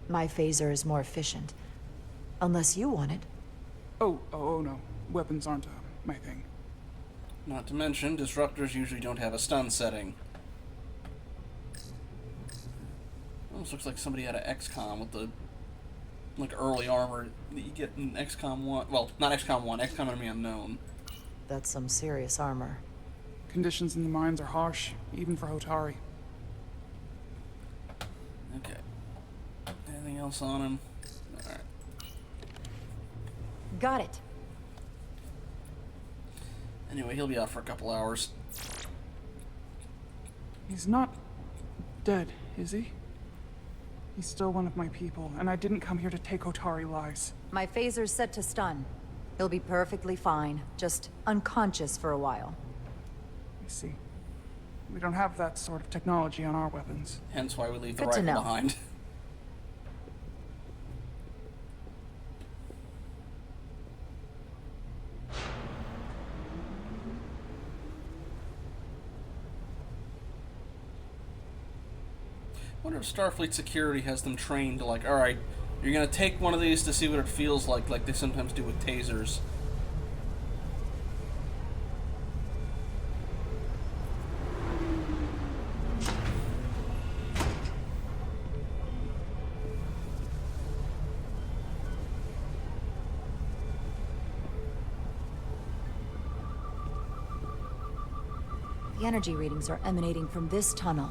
My phaser is more efficient. Unless you want it. Oh no. Weapons aren't my thing. Not to mention, disruptors usually don't have a stun setting. Almost looks like somebody had an XCOM with the early armor that you get in XCOM 1. Well, not XCOM 1, XCOM Enemy Unknown. That's some serious armor. Conditions in the mines are harsh, even for Hotari. Okay. Anything else on him? Alright. Got it. Anyway, he'll be out for a couple hours. He's not dead, is he? He's still one of my people, and I didn't come here to take Hotari lives. My phaser's set to stun. He'll be perfectly fine, just unconscious for a while. I see. We don't have that sort of technology on our weapons. Hence why we leave the Good to rifle know. behind. I wonder if Starfleet security has them trained to like, alright, you're gonna take one of these to see what it feels like they sometimes do with tasers. The energy readings are emanating from this tunnel.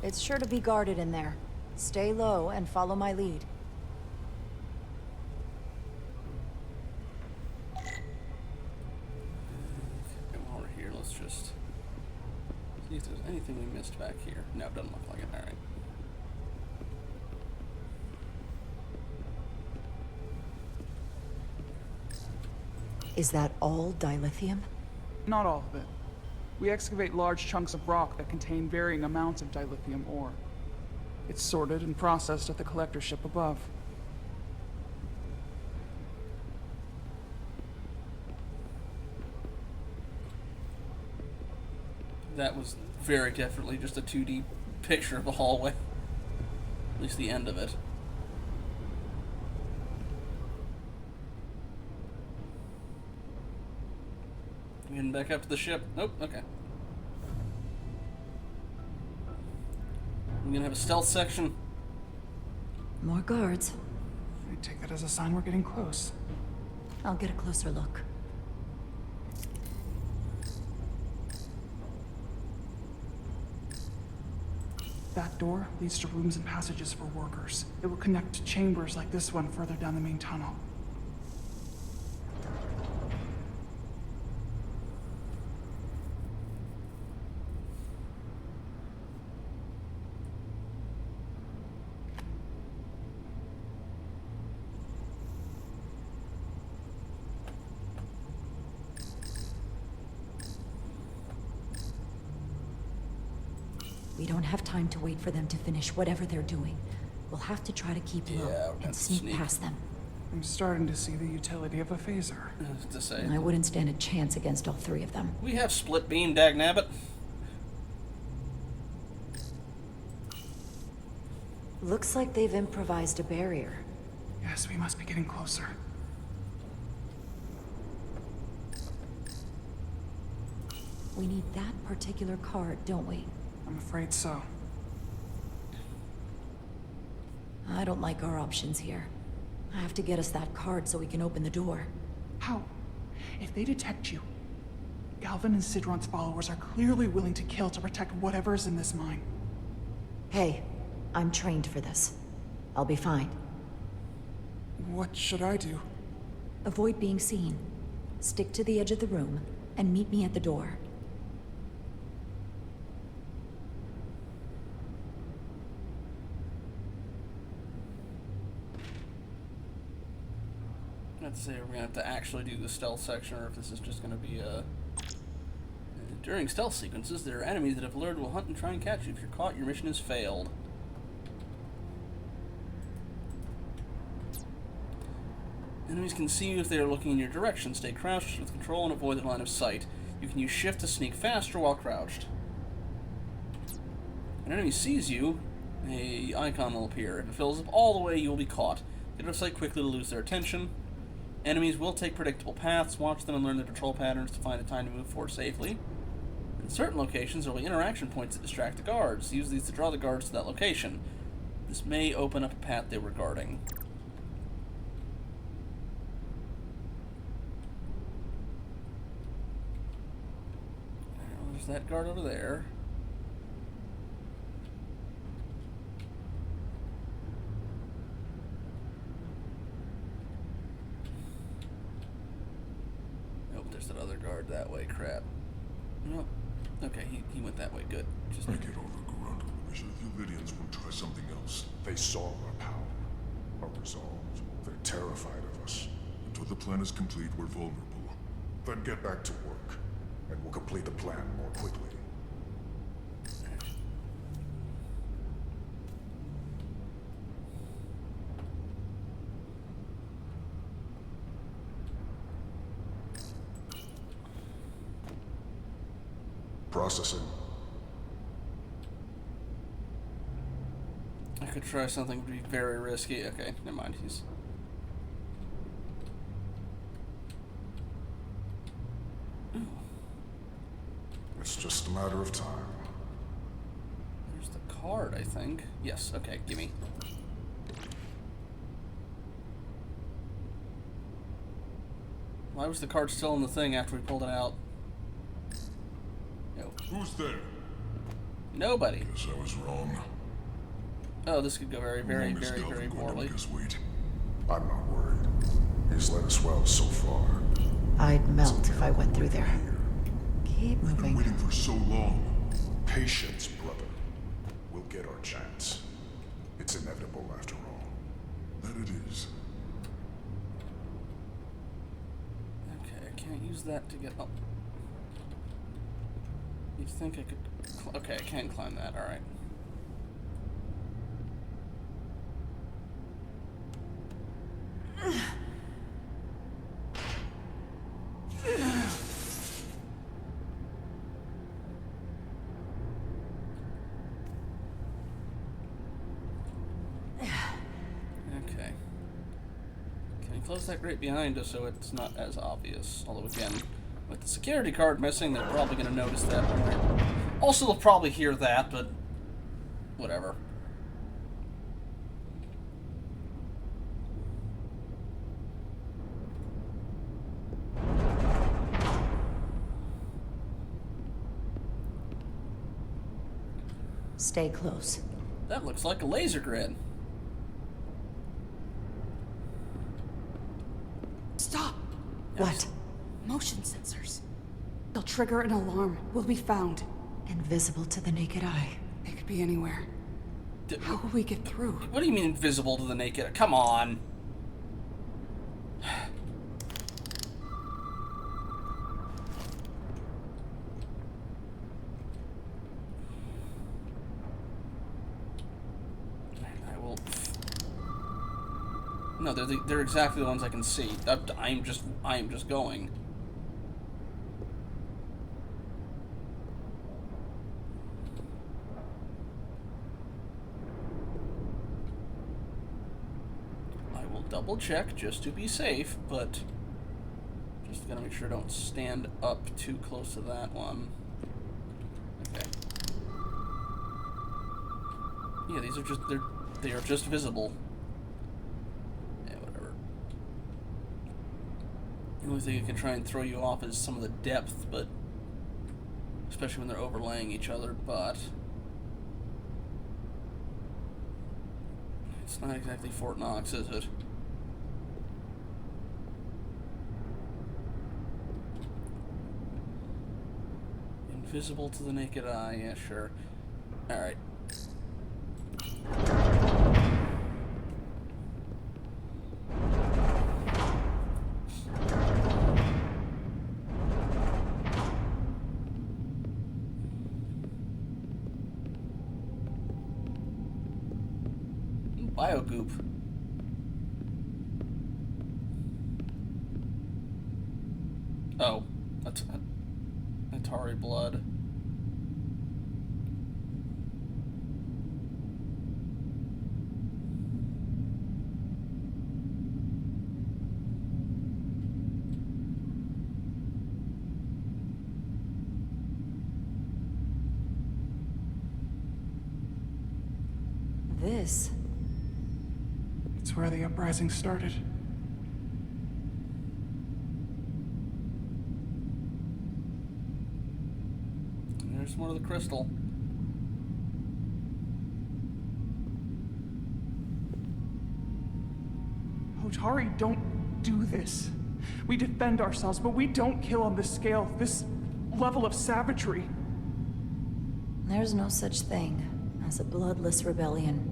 It's sure to be guarded in there. Stay low and follow my lead. While we're here, let's just see if there's anything we missed back here. No, it doesn't look like it. Alright. Is that all dilithium? Not all of it. We excavate large chunks of rock that contain varying amounts of dilithium ore. It's sorted and processed at the collector ship above. That was very definitely just a 2D picture of the hallway. At least the end of it. We heading back up to the ship? Nope, okay. We're gonna have a stealth section. More guards. I take that as a sign we're getting close. I'll get a closer look. That door leads to rooms and passages for workers. It will connect to chambers like this one further down the main tunnel. We don't have time to wait for them to finish whatever they're doing. We'll have to try to keep low and sneak past them. I'm starting to see the utility of a phaser. To say. I wouldn't stand a chance against all three of them. We have split beam, dagnabbit. Looks like they've improvised a barrier. Yes, we must be getting closer. We need that particular card, don't we? I'm afraid so. I don't like our options here. I have to get us that card so we can open the door. How? If they detect you, Galvin and Sidron's followers are clearly willing to kill to protect whatever's in this mine. Hey, I'm trained for this. I'll be fine. What should I do? Avoid being seen. Stick to the edge of the room and meet me at the door. Let's say we're gonna have to actually do the stealth section, or if this is just gonna be a. During stealth sequences, there are enemies that have lured will hunt and try and catch you. If you're caught, your mission has failed. Enemies can see you if they are looking in your direction. Stay crouched with control and avoid the line of sight. You can use shift to sneak faster while crouched. When an enemy sees you, a icon will appear. If it fills up all the way, you will be caught. Get out of sight quickly to lose their attention. Enemies will take predictable paths. Watch them and learn their patrol patterns to find a time to move forward safely. In certain locations, there will be interaction points that distract the guards. Use these to draw the guards to that location. This may open up a path they were guarding. There's that guard over there. Nope, there's that other guard that way. Crap. Nope. Okay, he went that way. Good. Just I get all the grunt. I wish the Lydians would try something else. They saw our power, our resolve. They're terrified of us. Until the plan is complete, we're vulnerable. Then get back to work, and we'll complete the plan more quickly. Processing. I could try something that would be very risky. Okay, never mind. He's. Ooh. It's just a matter of time. There's the card, I think. Yes, okay, gimme. Why was the card still in the thing after we pulled it out? No. Who's there? Nobody. Guess I was wrong. Oh, this could go very poorly. Wait. I'm not worried. He's led us well so far. I'd melt if I went through there. Keep We've been moving. waiting for so long. Patience, brother. We'll get our chance. It's inevitable after all. That it is. Okay, I can't use that to get up. You'd think I could... Okay, I can climb that, alright. Okay. Can you close that grate behind us so it's not as obvious? Although again, with the security card missing, they're probably going to notice that. Also, they'll probably hear that, but whatever. Stay close. That looks like a laser grid. Stop! What? Motion sensors. They'll trigger an alarm. We'll be found. Invisible to the naked eye. They could be anywhere. How will we get through? What do you mean invisible to the naked eye? Come on. No, they're exactly the ones I can see. I am just going. I will double check just to be safe, but just gotta make sure I don't stand up too close to that one. Okay. Yeah, these are just they are just visible. The only thing that can try and throw you off is some of the depth, but especially when they're overlaying each other, but it's not exactly Fort Knox, is it? Invisible to the naked eye, yeah, sure. Alright. Biogoop. Oh, that's Atari blood. This. It's where the uprising started. There's more of the crystal. Otari, don't do this. We defend ourselves, but we don't kill on this scale, this level of savagery. There's no such thing as a bloodless rebellion.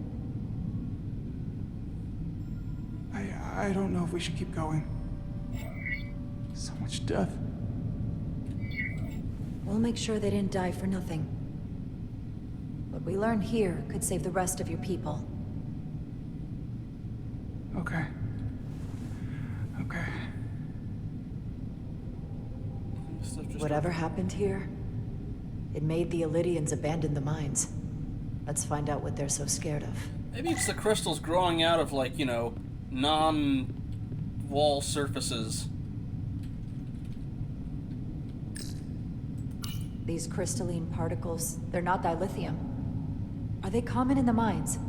I don't know if we should keep going. So much death. We'll make sure they didn't die for nothing. What we learn here could save the rest of your people. Okay. Okay. Whatever happened here, it made the Illydians abandon the mines. Let's find out what they're so scared of. Maybe it's the crystals growing out of, like, you know, non-wall surfaces. These crystalline particles, they're not dilithium. Are they common in the mines?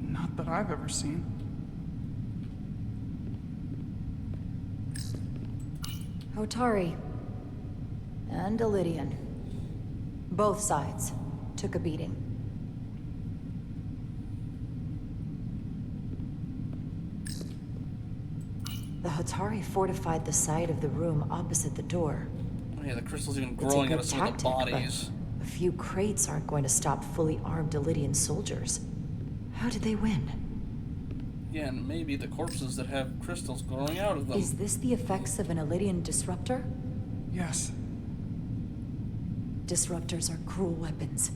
Not that I've ever seen. Otari. And Illydian. Both sides took a beating. The Hatari fortified the side of the room opposite the door. Oh yeah, the crystal's even It's a growing good out of some of the tactic, bodies. but a few crates aren't going to stop fully armed Illidian soldiers. How did they win? Again, maybe the corpses that have crystals growing out of them. Is this the effects of an Illidian disruptor? Yes. Disruptors are cruel weapons.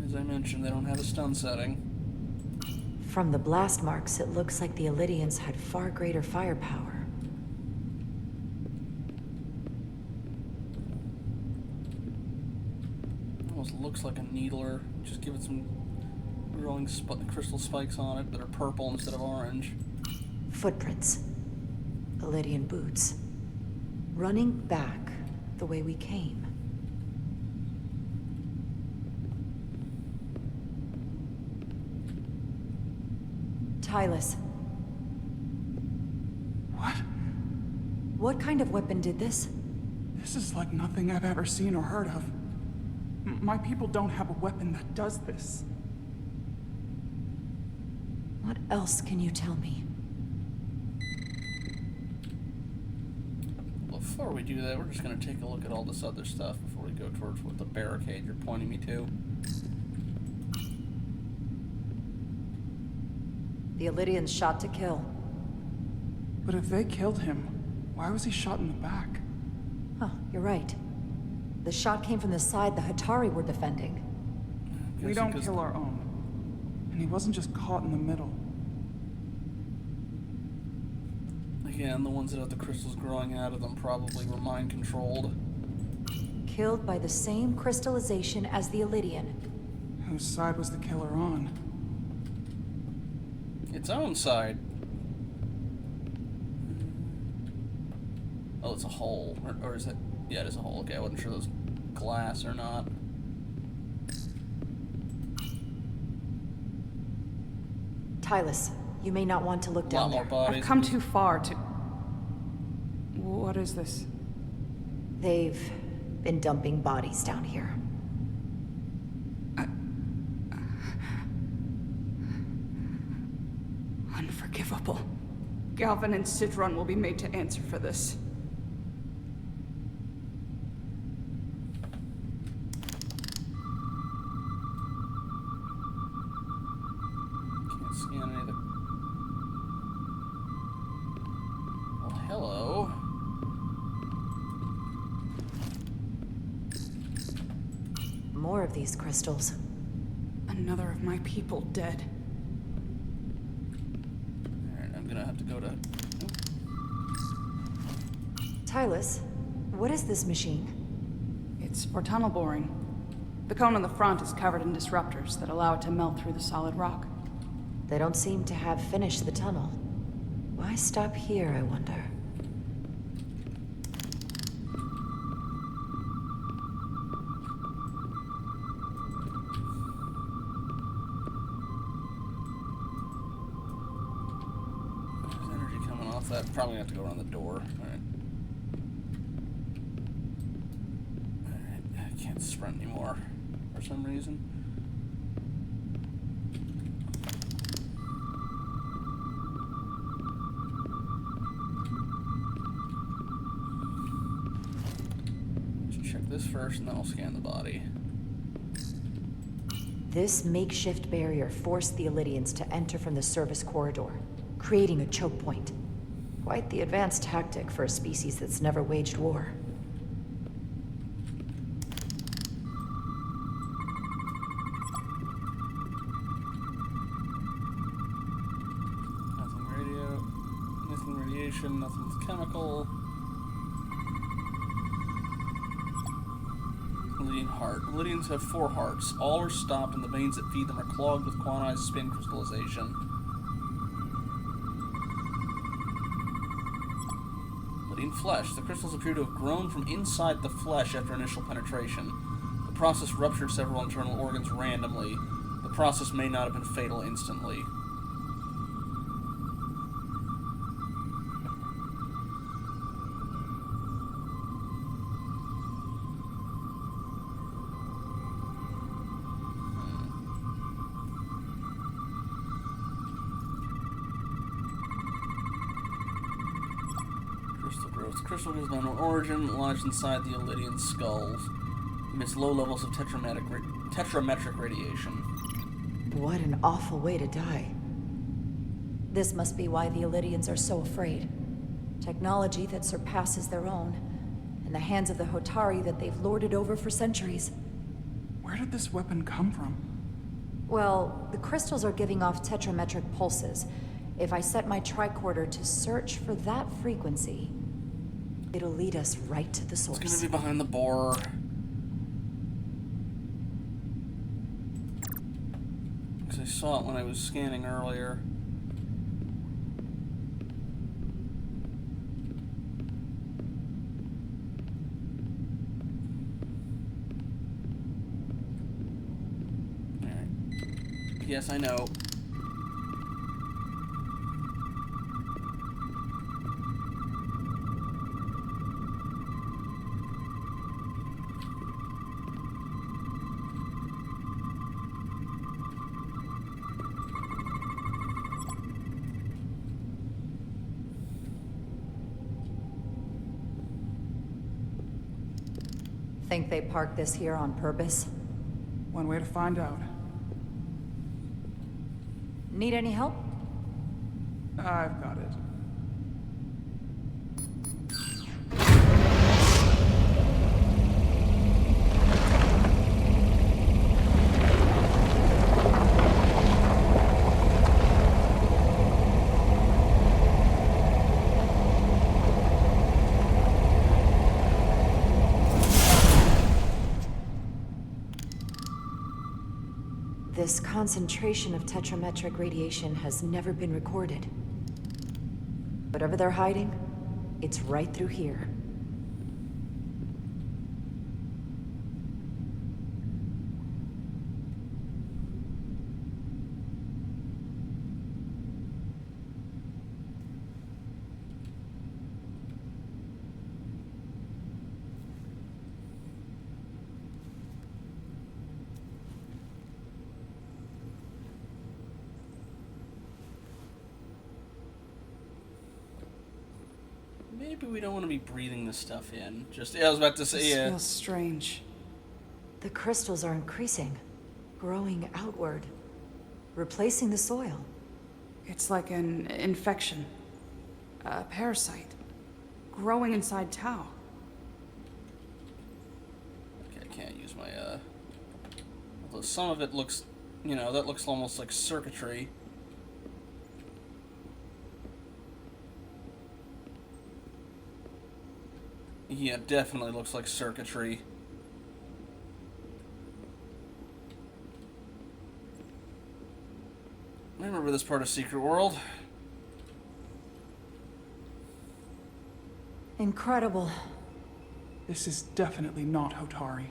As I mentioned, they don't have a stun setting. From the blast marks, it looks like the Illidians had far greater firepower. Almost looks like a needler. Just give it some growing crystal spikes on it that are purple instead of orange. Footprints. Illidian boots. Running back the way we came. Tylus. What? What kind of weapon did this? This is like nothing I've ever seen or heard of. My people don't have a weapon that does this. What else can you tell me? Before we do that, we're just going to take a look at all this other stuff before we go towards what the barricade you're pointing me to. The Illidians shot to kill. But if they killed him, why was he shot in the back? Huh, you're right. The shot came from the side the Hatari were defending. We don't kill our own. And he wasn't just caught in the middle. Again, the ones that have the crystals growing out of them probably were mind-controlled. Killed by the same crystallization as the Illidian. Whose side was the killer on? Its own side. Oh, it's a hole. Or is it? Yeah, it is a hole. Okay, I wasn't sure if it was glass or not. Tylus, you may not want to look down there. I've come too far to... What is this? They've been dumping bodies down here. Unforgivable. Galvin and Sidron will be made to answer for this. Can't scan any of the... Well, hello. More of these crystals. Another of my people dead. Alright, I'm gonna have to go to... Tylus, what is this machine? It's for tunnel boring. The cone on the front is covered in disruptors that allow it to melt through the solid rock. They don't seem to have finished the tunnel. Why stop here, I wonder? There's energy coming off that. Probably have to go around the door. Alright. Alright, I can't sprint anymore for some reason. Check this first and then I'll scan the body. This makeshift barrier forced the Illidians to enter from the service corridor, creating a choke point. Quite the advanced tactic for a species that's never waged war. Nothing radiation, nothing chemical. Illidian heart. Illidians have 4 hearts. All are stopped and the veins that feed them are clogged with quantized spin crystallization. Illidian flesh. The crystals appear to have grown from inside the flesh after initial penetration. The process ruptured several internal organs randomly. The process may not have been fatal instantly. Its crystal is of unknown origin, lodged inside the Elydian skulls. Emits low levels of tetrametric radiation. What an awful way to die. This must be why the Elydians are so afraid. Technology that surpasses their own, in the hands of the Hotari that they've lorded over for centuries. Where did this weapon come from? Well, the crystals are giving off tetrametric pulses. If I set my tricorder to search for that frequency, it'll lead us right to the source. It's gonna be behind the borer. Because I saw it when I was scanning earlier. Alright. Yes, I know. Think they parked this here on purpose? One way to find out. Need any help? I've got it. This concentration of tetrametric radiation has never been recorded. Whatever they're hiding, it's right through here. Maybe we don't want to be breathing this stuff in. Just, yeah, I was about to say, This yeah. feels strange. The crystals are increasing, growing outward, replacing the soil. It's like an infection. A parasite. Growing inside Tau. Okay, I can't use my, although some of it looks, you know, that looks almost like circuitry. Yeah, definitely looks like circuitry. I remember this part of Secret World. Incredible. This is definitely not Hotari.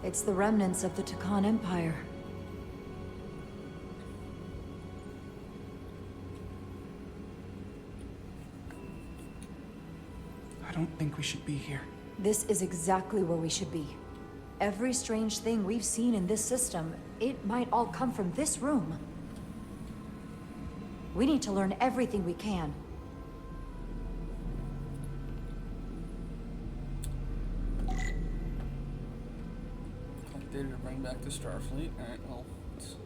It's the remnants of the Takan Empire. I don't think we should be here. This is exactly where we should be. Every strange thing we've seen in this system, it might all come from this room. We need to learn everything we can. Collect data to bring back to Starfleet. Alright, well, let's...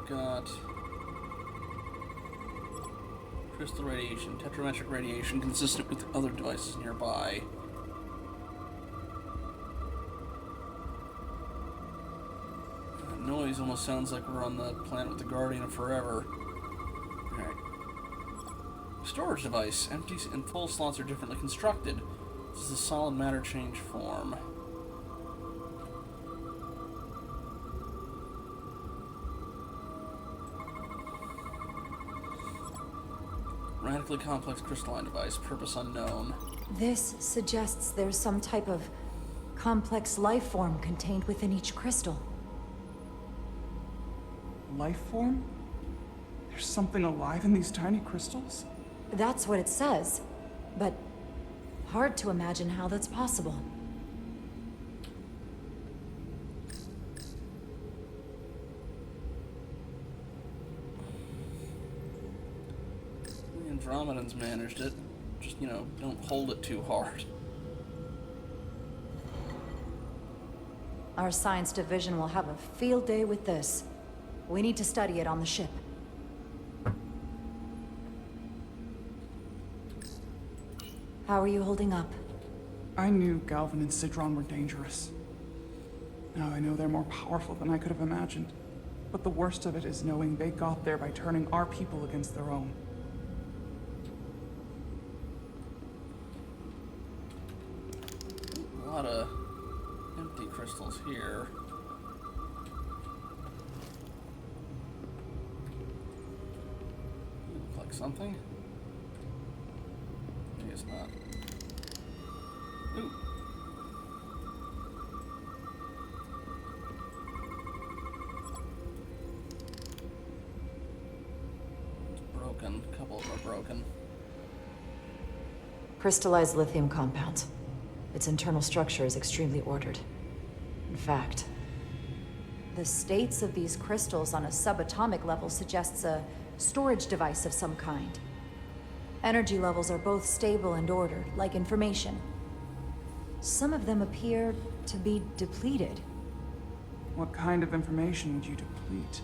got crystal radiation, tetrametric radiation consistent with other devices nearby. That noise almost sounds like we're on the planet with the Guardian of Forever. Alright. Storage device. Empty and full slots are differently constructed. This is a solid matter change form. Radically complex crystalline device, purpose unknown. This suggests there's some type of complex life form contained within each crystal. Life form? There's something alive in these tiny crystals? That's what it says, but hard to imagine how that's possible. The Andromedans managed it. Just, you know, don't hold it too hard. Our science division will have a field day with this. We need to study it on the ship. How are you holding up? I knew Galvin and Sidron were dangerous. Now I know they're more powerful than I could have imagined. But the worst of it is knowing they got there by turning our people against their own. A lot of empty crystals here. Look like something. I guess not. Ooh. It's broken. A couple of them are broken. Crystallized lithium compound. Its internal structure is extremely ordered. In fact, the states of these crystals on a subatomic level suggests a storage device of some kind. Energy levels are both stable and ordered, like information. Some of them appear to be depleted. What kind of information would you deplete?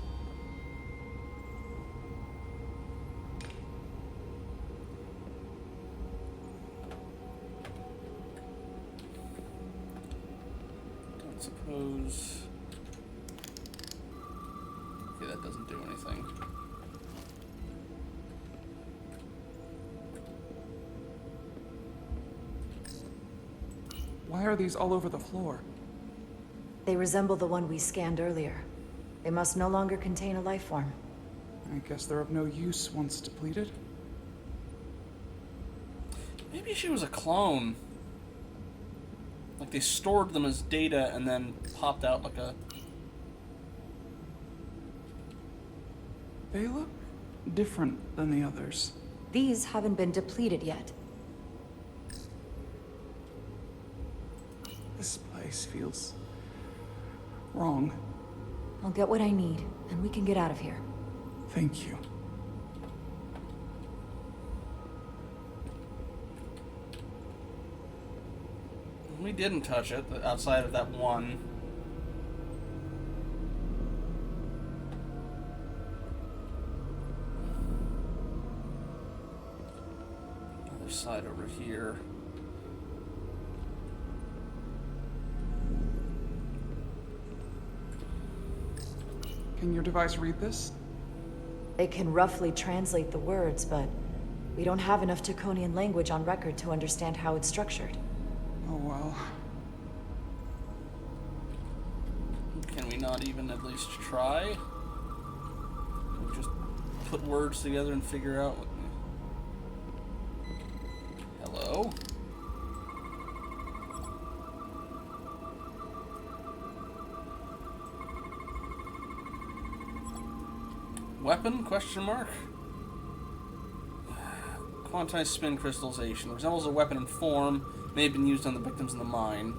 Don't suppose... Okay, that doesn't do anything. Why are these all over the floor? They resemble the one we scanned earlier. They must no longer contain a life form. I guess they're of no use once depleted. Maybe she was a clone. Like they stored them as data and then popped out like a... They look different than the others. These haven't been depleted yet. This place feels wrong. I'll get what I need, and we can get out of here. Thank you. We didn't touch it, outside of that one. Other side over here. Can your device read this? It can roughly translate the words, but we don't have enough Taconian language on record to understand how it's structured. Oh well. Can we not even at least try? Can we just put words together and figure out what... Hello? Weapon? Question mark? Quantized spin crystallization. Resembles a weapon in form. May have been used on the victims in the mine.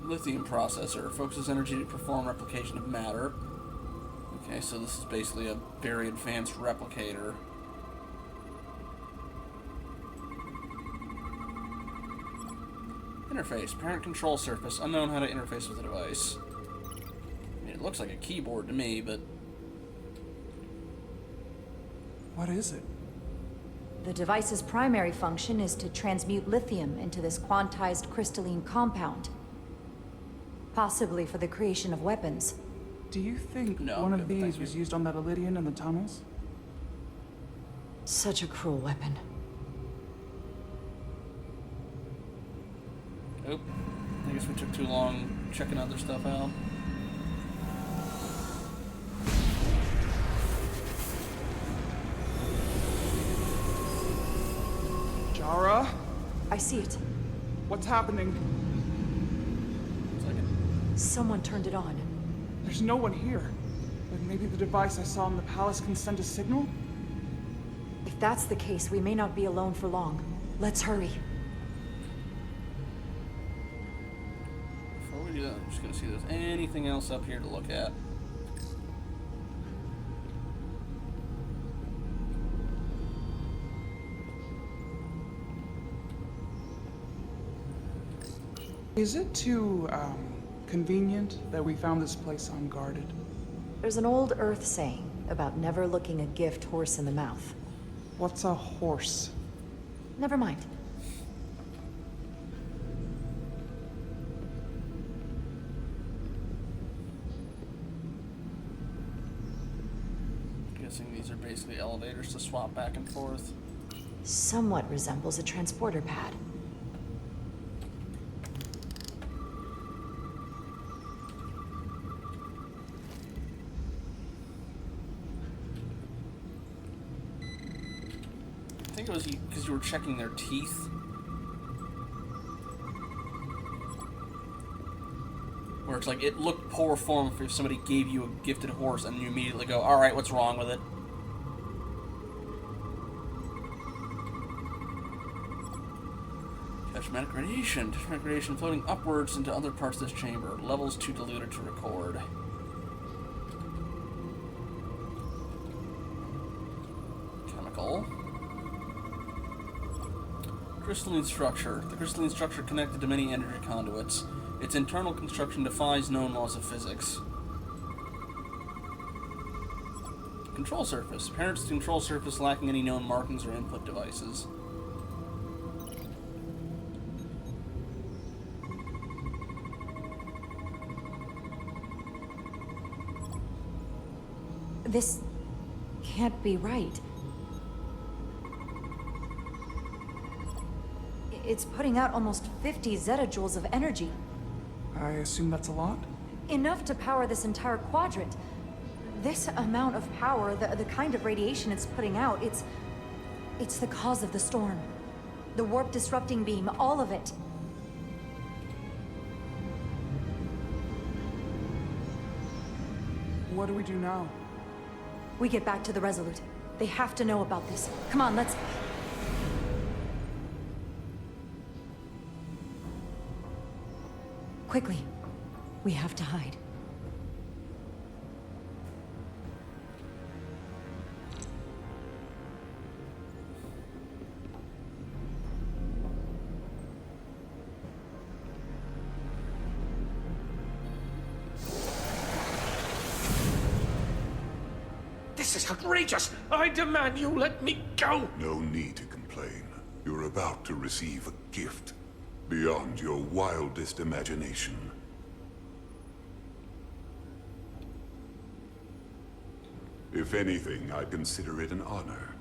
Lithium processor. Focuses energy to perform replication of matter. Okay, so this is basically a very advanced replicator. Interface. Parent control surface. Unknown how to interface with the device. I mean, it looks like a keyboard to me, but... What is it? The device's primary function is to transmute lithium into this quantized crystalline compound. Possibly for the creation of weapons. Do you think one of these was used on that Elydian in the tunnels? Such a cruel weapon. Oop. I guess we took too long checking other stuff out. Jara? I see it. What's happening? Someone turned it on. There's no one here. Then maybe the device I saw in the palace can send a signal? If that's the case, we may not be alone for long. Let's hurry. Before we do that, I'm just gonna see if there's anything else up here to look at. Is it too, convenient that we found this place unguarded? There's an old Earth saying about never looking a gift horse in the mouth. What's a horse? Never mind. Guessing these are basically elevators to swap back and forth. Somewhat resembles a transporter pad. I think it was because you were checking their teeth. Where it's like, it looked poor form if somebody gave you a gifted horse and you immediately go, alright, what's wrong with it? Tachmatic radiation. Tachmatic radiation floating upwards into other parts of this chamber. Levels too diluted to record. Chemical. Crystalline structure. The crystalline structure connected to many energy conduits. Its internal construction defies known laws of physics. Control surface. Parent's control surface lacking any known markings or input devices. This can't be right. It's putting out almost 50 zettajoules of energy. I assume that's a lot? Enough to power this entire quadrant. This amount of power, the kind of radiation it's putting out, it's the cause of the storm. The warp disrupting beam, all of it. What do we do now? We get back to the Resolute. They have to know about this. Come on, let's... Quickly. We have to hide. This is outrageous! I demand you let me go! No need to complain. You're about to receive a gift beyond your wildest imagination. If anything, I consider it an honor.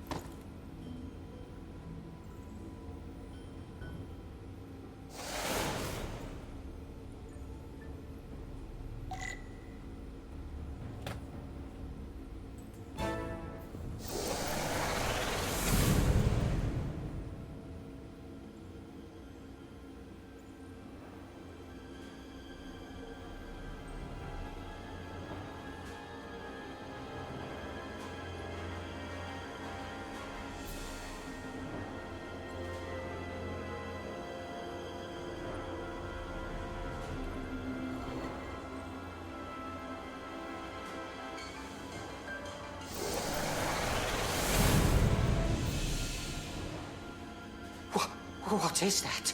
What is that?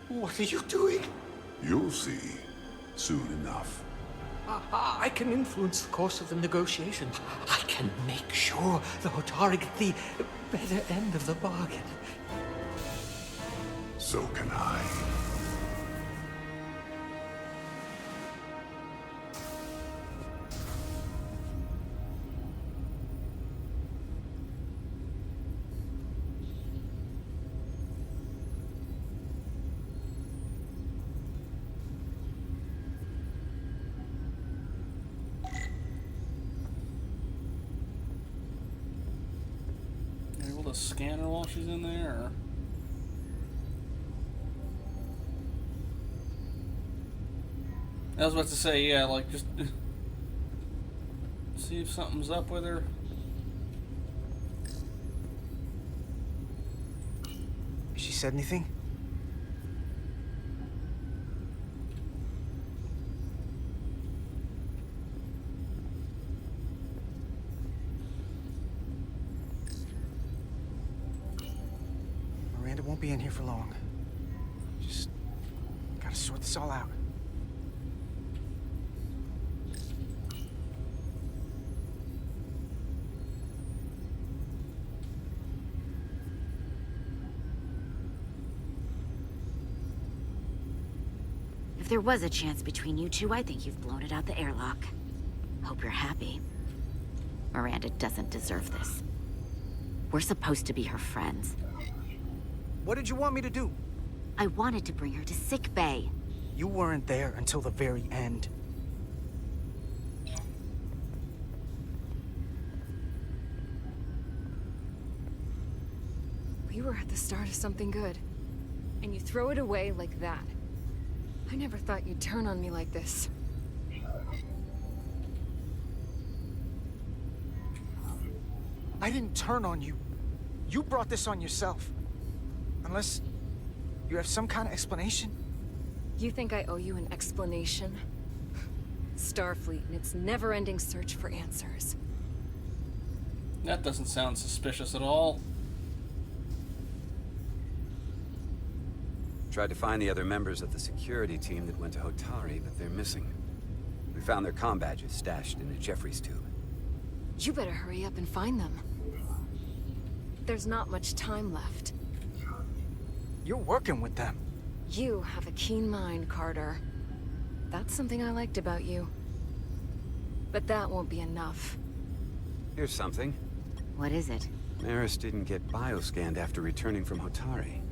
What are you doing? You'll see. Soon enough. I can influence the course of the negotiation. I can make sure the Hotari get the better end of the bargain. So can I. Able to scan her while she's in there, or? I was about to say, yeah, like, just See if something's up with her. She said anything? Miranda won't be in here for long. Just gotta sort this all out. If there was a chance between you two, I think you've blown it out the airlock. Hope you're happy. Miranda doesn't deserve this. We're supposed to be her friends. What did you want me to do? I wanted to bring her to sick bay. You weren't there until the very end. We were at the start of something good, and you throw it away like that. I never thought you'd turn on me like this. I didn't turn on you. You brought this on yourself. Unless you have some kind of explanation. You think I owe you an explanation? Starfleet and its never-ending search for answers. That doesn't sound suspicious at all. Tried to find the other members of the security team that went to Hotari, but they're missing. We found their comm badges stashed in a Jeffries tube. You better hurry up and find them. There's not much time left. You're working with them. You have a keen mind, Carter. That's something I liked about you. But that won't be enough. Here's something. What is it? Maris didn't get bioscanned after returning from Hotari.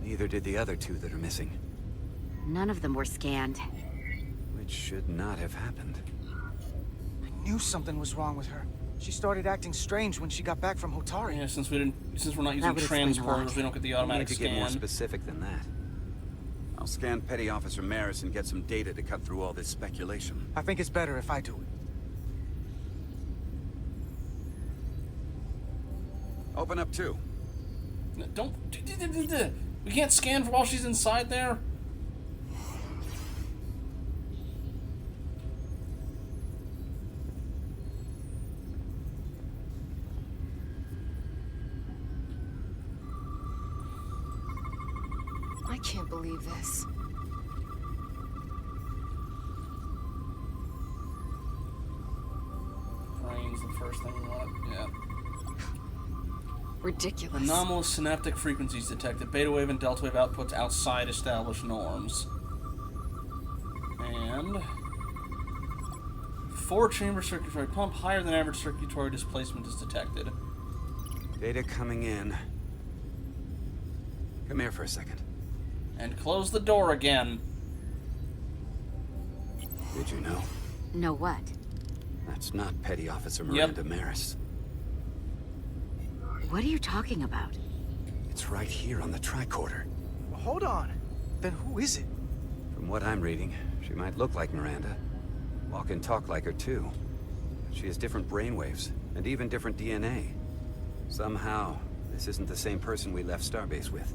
Neither did the other two that are missing. None of them were scanned. Which should not have happened. I knew something was wrong with her. She started acting strange when she got back from Hotari. Yeah, since we're not using transporters, we don't get the automatic We need to scan. get more specific than that. I'll scan Petty Officer Maris and get some data to cut through all this speculation. I think it's better if I do it. Open up too. Don't. We can't scan while she's inside there. I can't believe this. Brain's the first thing we want. Yeah. Ridiculous. Anomalous synaptic frequencies detected. Beta wave and delta wave outputs outside established norms. And 4-chamber circulatory pump higher than average circulatory displacement is detected. Data coming in. Come here for a second. And close the door again. Did you know? Know what? That's not Petty Officer Miranda Maris. What are you talking about? It's right here on the tricorder. Well, hold on. Then who is it? From what I'm reading, she might look like Miranda. Walk and talk like her too. She has different brainwaves, and even different DNA. Somehow, this isn't the same person we left Starbase with.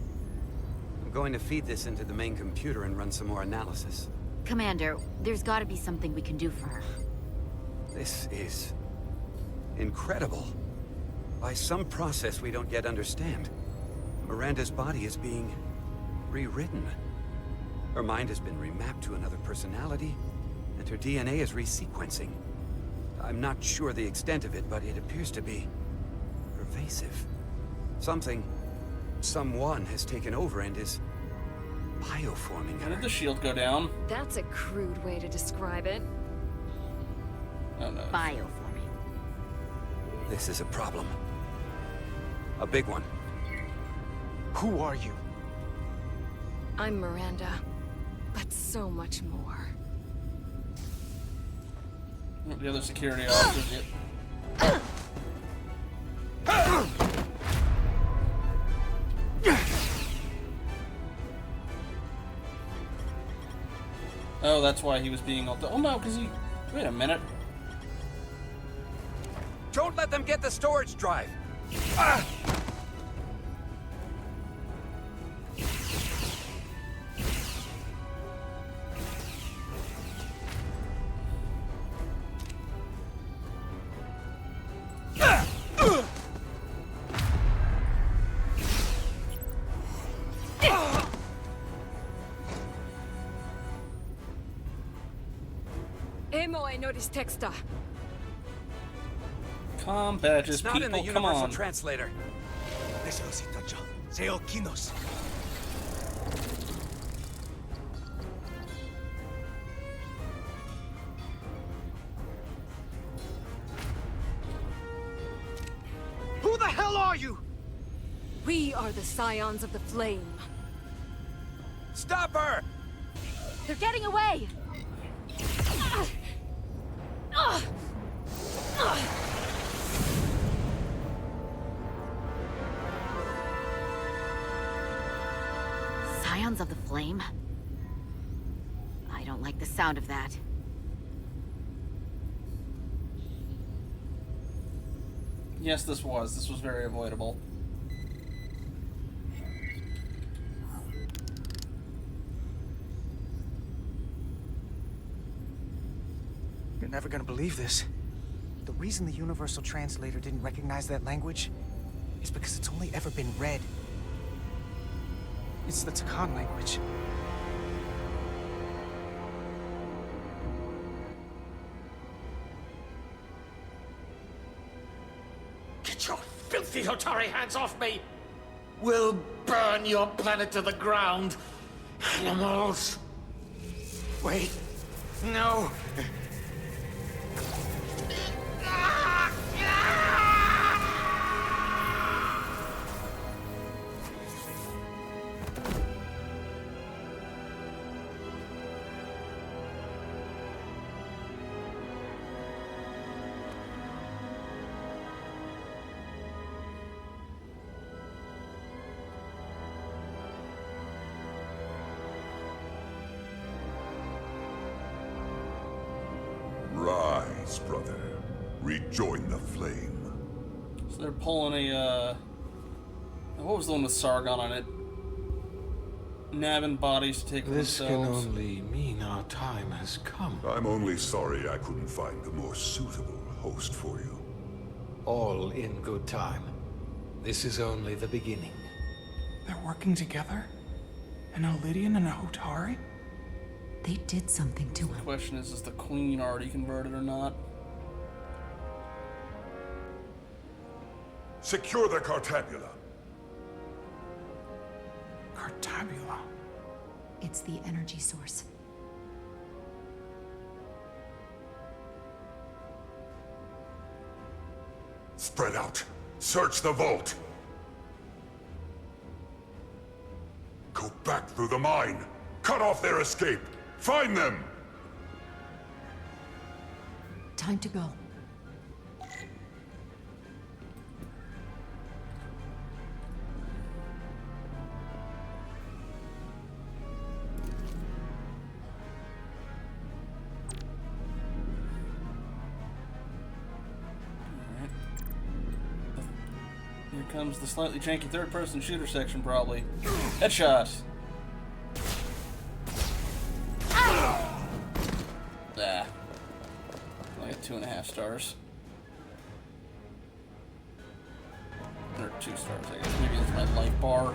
I'm going to feed this into the main computer and run some more analysis. Commander, there's gotta be something we can do for her. This is incredible. By some process we don't yet understand, Miranda's body is being rewritten. Her mind has been remapped to another personality, and her DNA is resequencing. I'm not sure the extent of it, but it appears to be pervasive. Someone has taken over and is bioforming her. How did the shield go down? That's a crude way to describe it. Oh no. Bioforming. This is a problem. A big one. Who are you? I'm Miranda, but so much more. The other security officers. Oh, that's why he was being all... Oh no, because he... Wait a minute. Don't let them get the storage drive! Emo Enoris Texta. Combat is It's not people, in the come universal on. translator. Who the hell are you? We are the Scions of the Flame. Stop her! They're getting away! Scions of the Flame? I don't like the sound of that. Yes, this was very avoidable. You're never gonna believe this. The reason the Universal Translator didn't recognize that language is because it's only ever been read. It's the Takan language. Get your filthy Hotari hands off me! We'll burn your planet to the ground. Animals. Wait. No. Rise, brother. Rejoin the flame. So they're pulling a, what was the one with Sargon on it? Nabbing bodies to take for This can themselves. only mean our time has come. I'm only sorry I couldn't find a more suitable host for you. All in good time. This is only the beginning. They're working together? An Elidian and a Hotari? They did something to The him. question is the queen already converted or not? Secure the Cartabula. Cartabula? It's the energy source. Spread out. Search the vault. Go back through the mine. Cut off their escape. Find them! Time to go. Here comes the slightly janky third-person shooter section, probably. Headshot! Ah. Only got 2.5 stars. Or 2 stars, I guess. Maybe it's my life bar.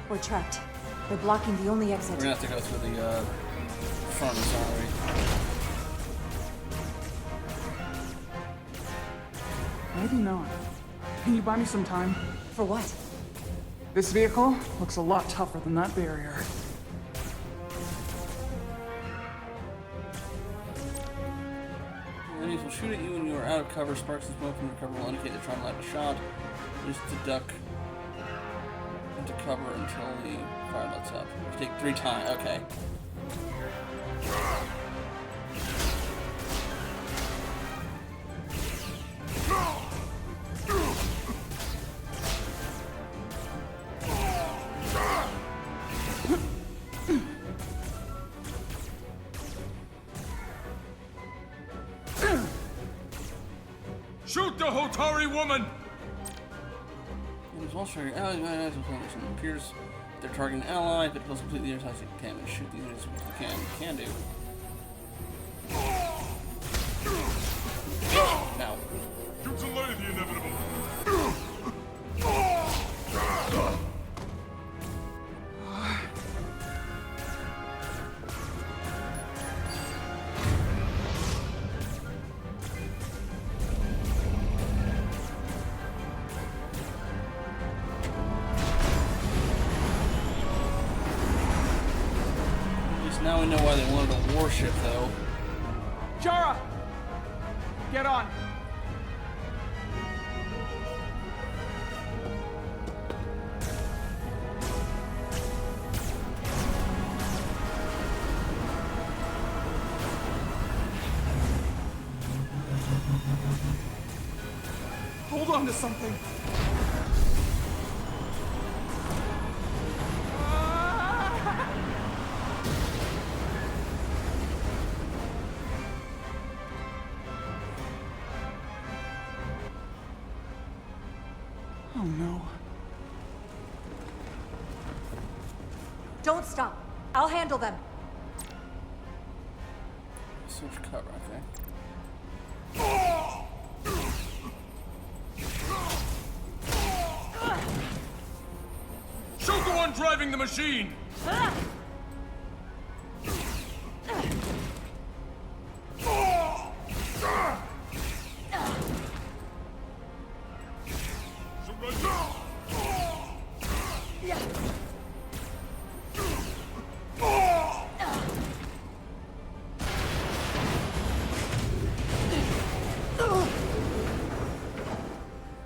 We're trapped. They're blocking the only exit. We're gonna have to go through the furnace, aren't we? Maybe not. Can you buy me some time? For what? This vehicle looks a lot tougher than that barrier. Enemies will shoot at you when you are out of cover. Sparks and smoke from your cover will indicate they're trying to light a shot. Use to duck into cover until the fire lets up. You take 3 times. Okay. Hotari woman! It is also your ally. It appears they're targeting an ally. If it goes completely other side, you can shoot these units as you can do. Now. You delay the inevitable. Now we know why they wanted a warship, though. Jara! Get on! Hold on to something! Oh no. Don't stop. I'll handle them. Switch cover, okay. Shoot the one driving the machine!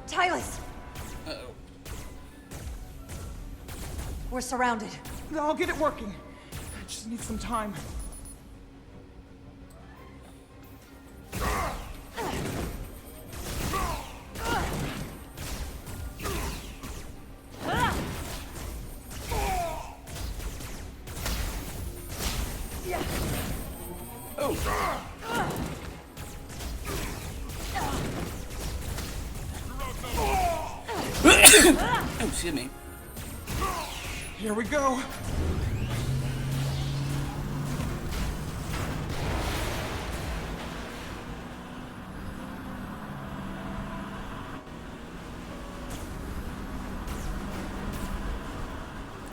Tyler! We're surrounded. I'll get it working. I just need some time. Oh, excuse me. Here we go.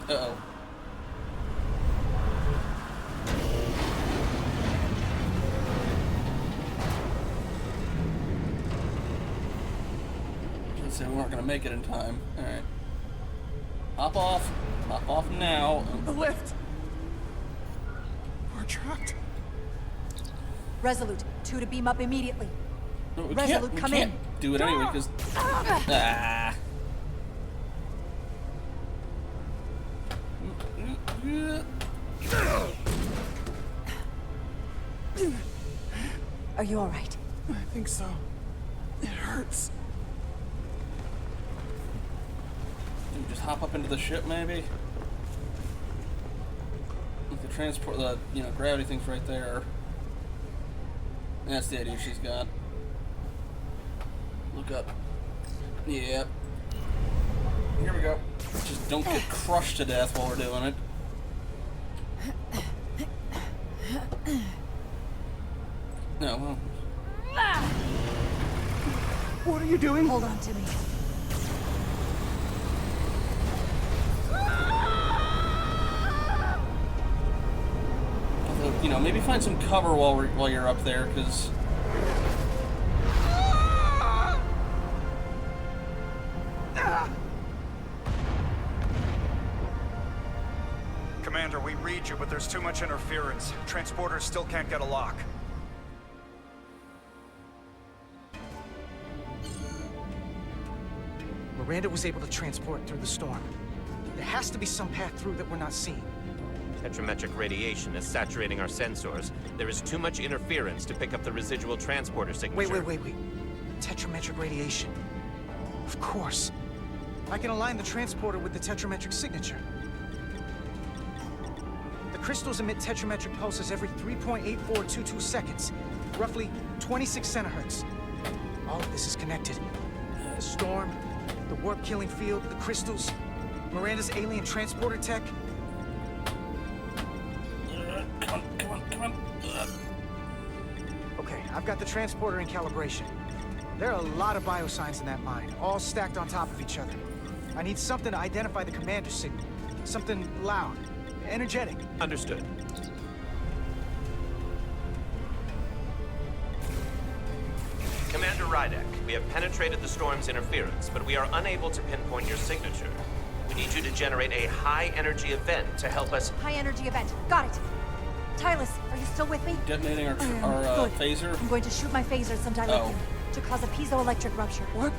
Uh-oh. Let's say we weren't gonna make it in time. Alright. Hop off. Hop off now. The lift. We're trapped. Resolute, 2 to beam up immediately. No, we Resolute, can't come in. do it anyway, because... Ah. Are you alright? I think so. It hurts. Can we just hop up into the ship, maybe? Like the transport, the, gravity thing's right there. That's the idea she's got. Look up. Yep. Here we go. Just don't get crushed to death while we're doing it. No, well. What are you doing? Hold on to me. Although, maybe find some cover while you're up there, because... Commander, we read you, but there's too much interference. Transporters still can't get a lock. Miranda was able to transport through the storm. There has to be some path through that we're not seeing. Tetrametric radiation is saturating our sensors. There is too much interference to pick up the residual transporter signature. Wait. Tetrametric radiation. Of course. I can align the transporter with the tetrametric signature. The crystals emit tetrametric pulses every 3.8422 seconds, roughly 26 centihertz. All of this is connected. The storm, the warp-killing field, the crystals, Miranda's alien transporter tech. Come on. Okay, I've got the transporter in calibration. There are a lot of biosigns in that mine, all stacked on top of each other. I need something to identify the commander signal. Something loud, energetic. Understood. Commander Rydek, we have penetrated the storm's interference, but we are unable to pinpoint your signature. We need you to generate a high-energy event to help us... High-energy event. Got it. Tylus, are you still with me? Detonating our Good. phaser. I'm going to shoot my phaser at some dilithium to cause a piezoelectric rupture. What?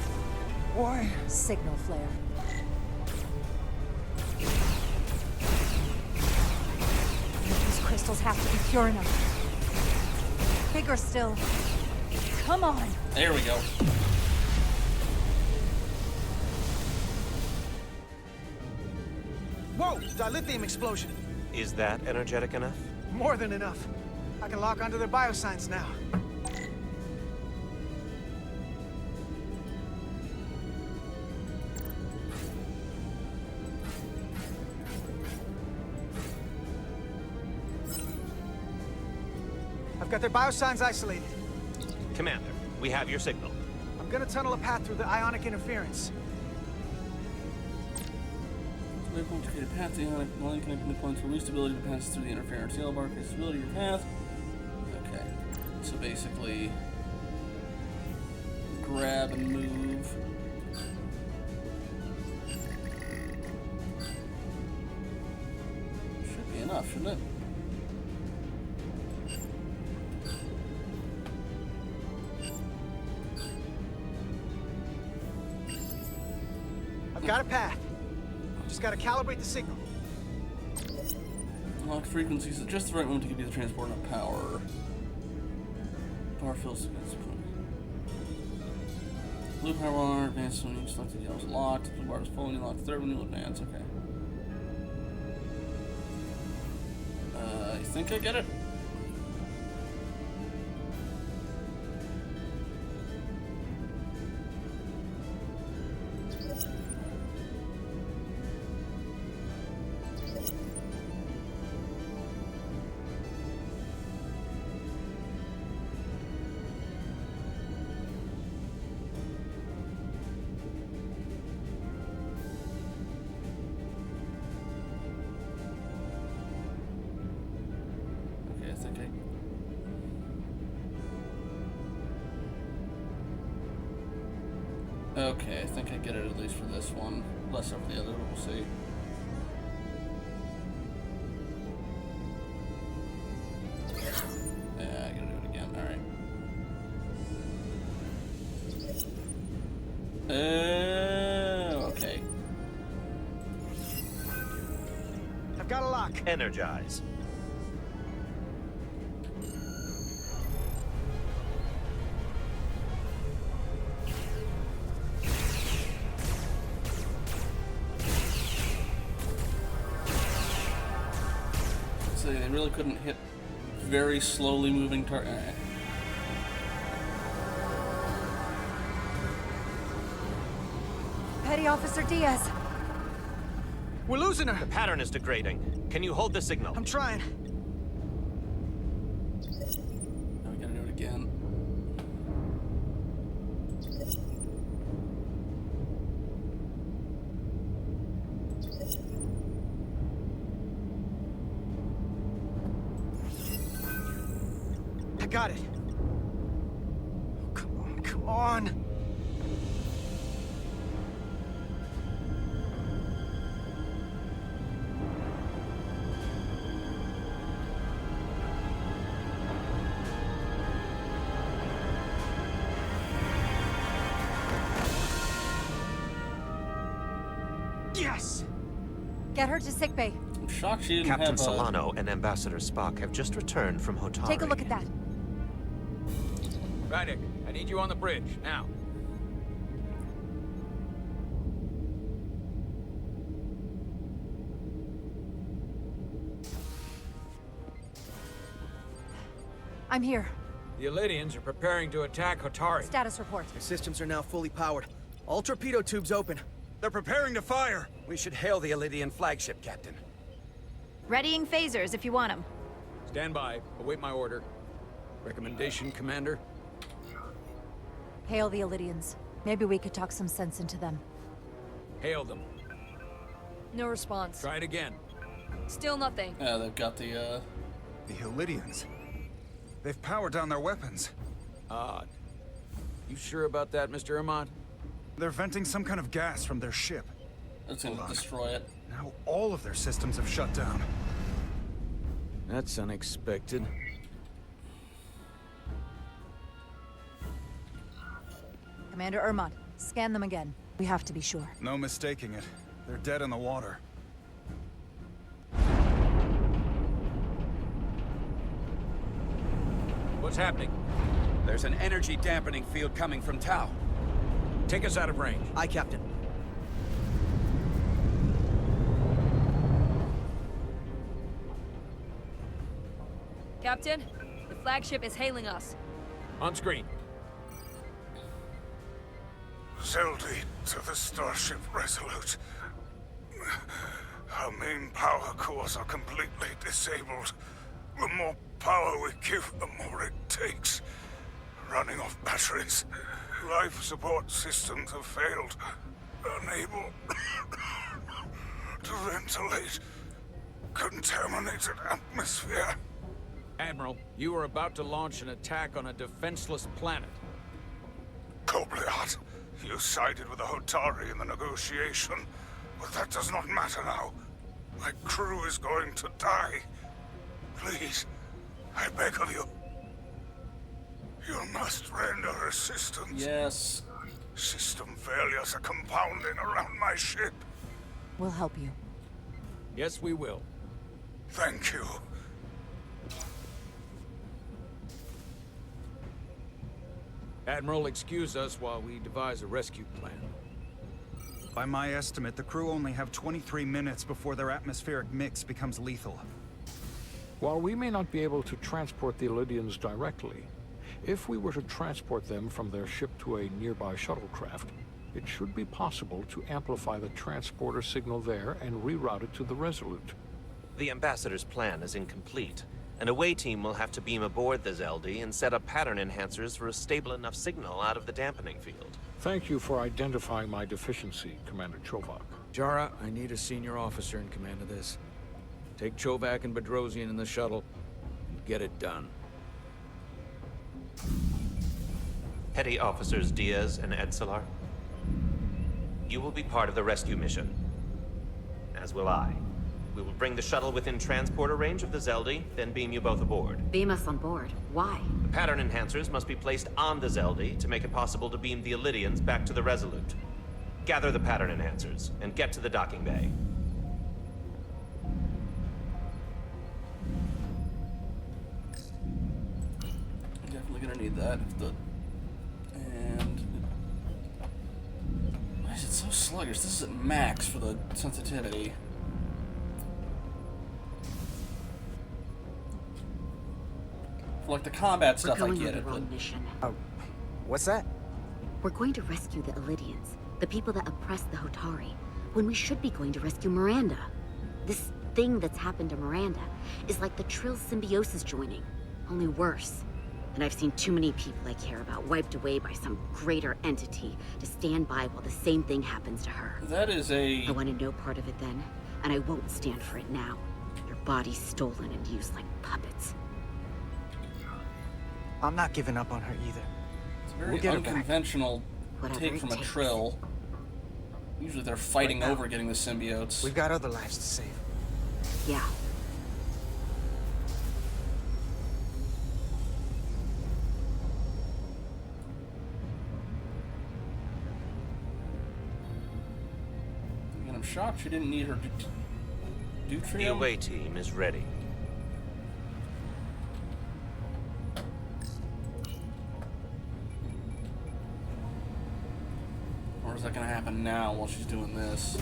Why? Signal flare. These crystals have to be pure enough. Bigger still. Come on. There we go. Whoa! Dilithium explosion. Is that energetic enough? More than enough. I can lock onto their biosigns now. I've got their biosigns isolated. Commander, we have your signal. I'm gonna tunnel a path through the ionic interference. Waypoint to create a path to the ionic line connecting the points. Release the ability to pass through the interference. Yellow bar creates stability of your path. Okay. So basically, grab and move. Should be enough, shouldn't it? I've got a path. Just gotta calibrate the signal. Locked frequencies at just the right moment to give you the transport enough power. Power fills against the point. Blue power bar, advance when you selected yellow's locked. Blue bar is full when you lock the third when you advance. Okay. I think I get it. Okay, I think I get it at least for this one. Less so for the other, we'll see. Yeah, I gotta do it again, alright. Okay. I've got a lock. Energize. They really couldn't hit very slowly moving target. Petty Officer Diaz. We're losing her. The pattern is degrading. Can you hold the signal? I'm trying. Now we gotta do it again. Got it. Oh, come on, come on. Yes! Get her to sickbay. I'm shocked she didn't Captain have Solano and Ambassador Spock have just returned from Hotari. Take a look at that. Rydek, I need you on the bridge, now. I'm here. The Elydians are preparing to attack Hotari. Status report. Their systems are now fully powered. All torpedo tubes open. They're preparing to fire. We should hail the Elydian flagship, Captain. Readying phasers if you want them. Stand by. Await my order. Recommendation, Commander? Hail the Elydians. Maybe we could talk some sense into them. Hail them. No response. Try it again. Still nothing. Yeah, they've got the The Elydians. They've powered down their weapons. Odd. You sure about that, Mr. Armand? They're venting some kind of gas from their ship. It's gonna destroy it. Now all of their systems have shut down. That's unexpected. Commander Ermont, scan them again. We have to be sure. No mistaking it. They're dead in the water. What's happening? There's an energy dampening field coming from Tau. Take us out of range. Aye, Captain. Captain, the flagship is hailing us. On screen. Zeldy to the Starship Resolute. Our main power cores are completely disabled. The more power we give, the more it takes. Running off batteries. Life support systems have failed. Unable to ventilate. Contaminated atmosphere. Admiral, you are about to launch an attack on a defenseless planet. Kobliat, you sided with the Hotari in the negotiation, but that does not matter now. My crew is going to die. Please, I beg of you. You must render assistance. Yes. System failures are compounding around my ship. We'll help you. Yes, we will. Thank you. Admiral, excuse us while we devise a rescue plan. By my estimate, the crew only have 23 minutes before their atmospheric mix becomes lethal. While we may not be able to transport the Elydians directly, if we were to transport them from their ship to a nearby shuttlecraft, it should be possible to amplify the transporter signal there and reroute it to the Resolute. The Ambassador's plan is incomplete. An away team will have to beam aboard the Zeldy and set up pattern enhancers for a stable enough signal out of the dampening field. Thank you for identifying my deficiency, Commander Chovak. Jara, I need a senior officer in command of this. Take Chovak and Bedrosian in the shuttle and get it done. Petty Officers Diaz and Edselar, you will be part of the rescue mission, as will I. We will bring the shuttle within transporter range of the Zeldy, then beam you both aboard. Beam us on board. Why? The pattern enhancers must be placed on the Zeldy to make it possible to beam the Elydians back to the Resolute. Gather the pattern enhancers, and get to the docking bay. Definitely gonna need that. And why is it so sluggish? This is at max for the sensitivity. For like the combat stuff, I get it. But Mission. Oh, what's that? We're going to rescue the Elydians, the people that oppressed the Hotari, when we should be going to rescue Miranda. This thing that's happened to Miranda is like the Trill symbiosis joining, only worse. And I've seen too many people I care about wiped away by some greater entity to stand by while the same thing happens to her. that is a... I wanted no part of it then, and I won't stand for it now. Your body's stolen and used like puppets. I'm not giving up on her either. It's a very We'll get her back. unconventional Whatever take it from a takes. Trill. Usually they're fighting Right now, over getting the symbiotes. We've got other lives to save. Yeah. And I'm shocked she didn't need her The deuterium. away team is ready. Or is that gonna happen now while she's doing this?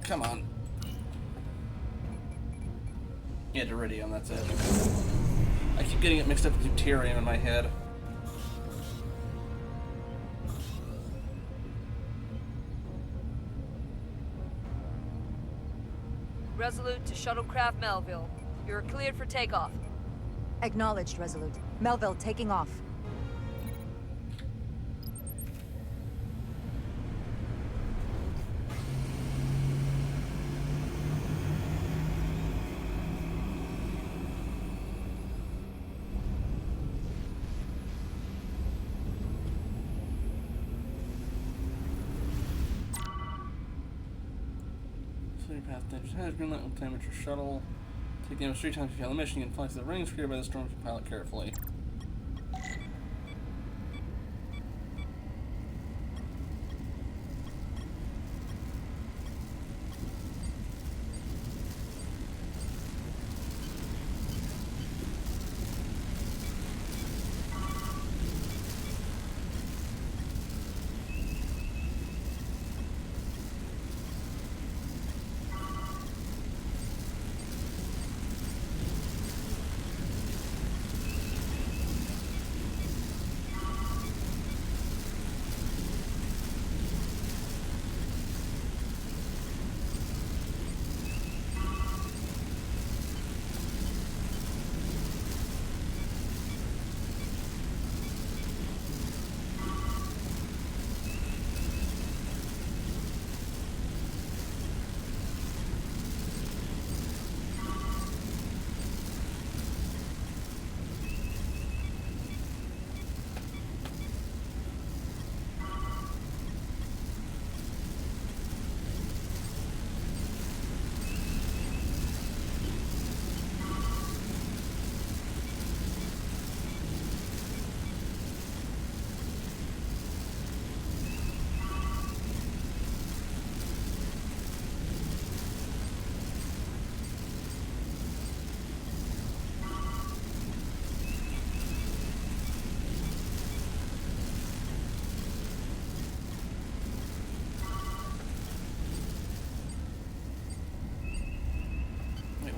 Come on. Yeah, Iridium, that's it. I keep getting it mixed up with deuterium in my head. Resolute to Shuttlecraft Melville. You're cleared for takeoff. Acknowledged, Resolute. Melville, taking off. Path dangerous has green light will damage your shuttle. Take damage 3 times if you fail the mission. You can fly to the rings created by the storm if you pilot carefully.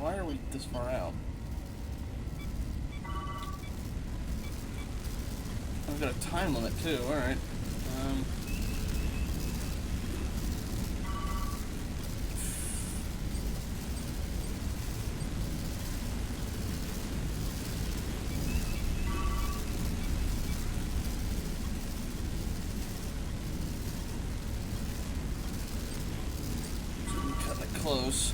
Why are we this far out? I've got a time limit too, alright. Cut it close.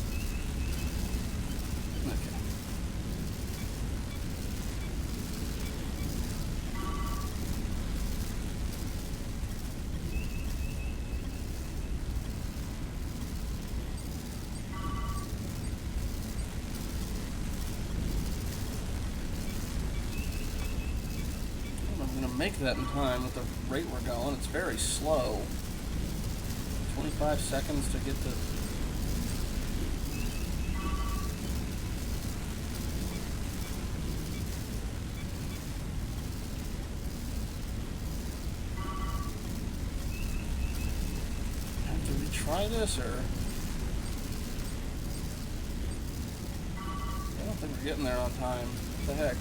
Make that in time with the rate we're going. It's very slow. 25 seconds to get to... Have to retry this, or... I don't think we're getting there on time. What the heck?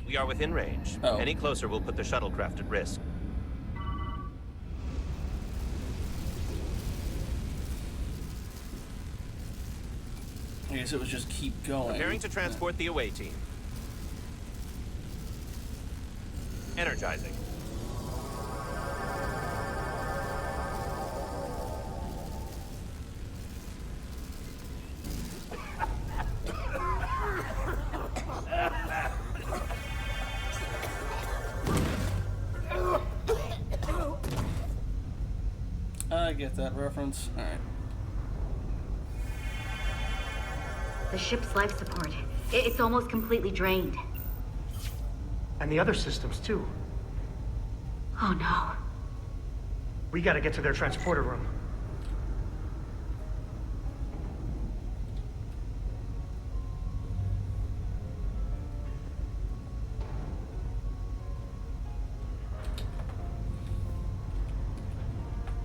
We are within range. Oh. Any closer will put the shuttlecraft at risk. I guess it was just keep going. Preparing to transport the away team. Energizing. I get that reference. Alright. The ship's life support. It's almost completely drained. And the other systems, too. Oh no. We gotta get to their transporter room.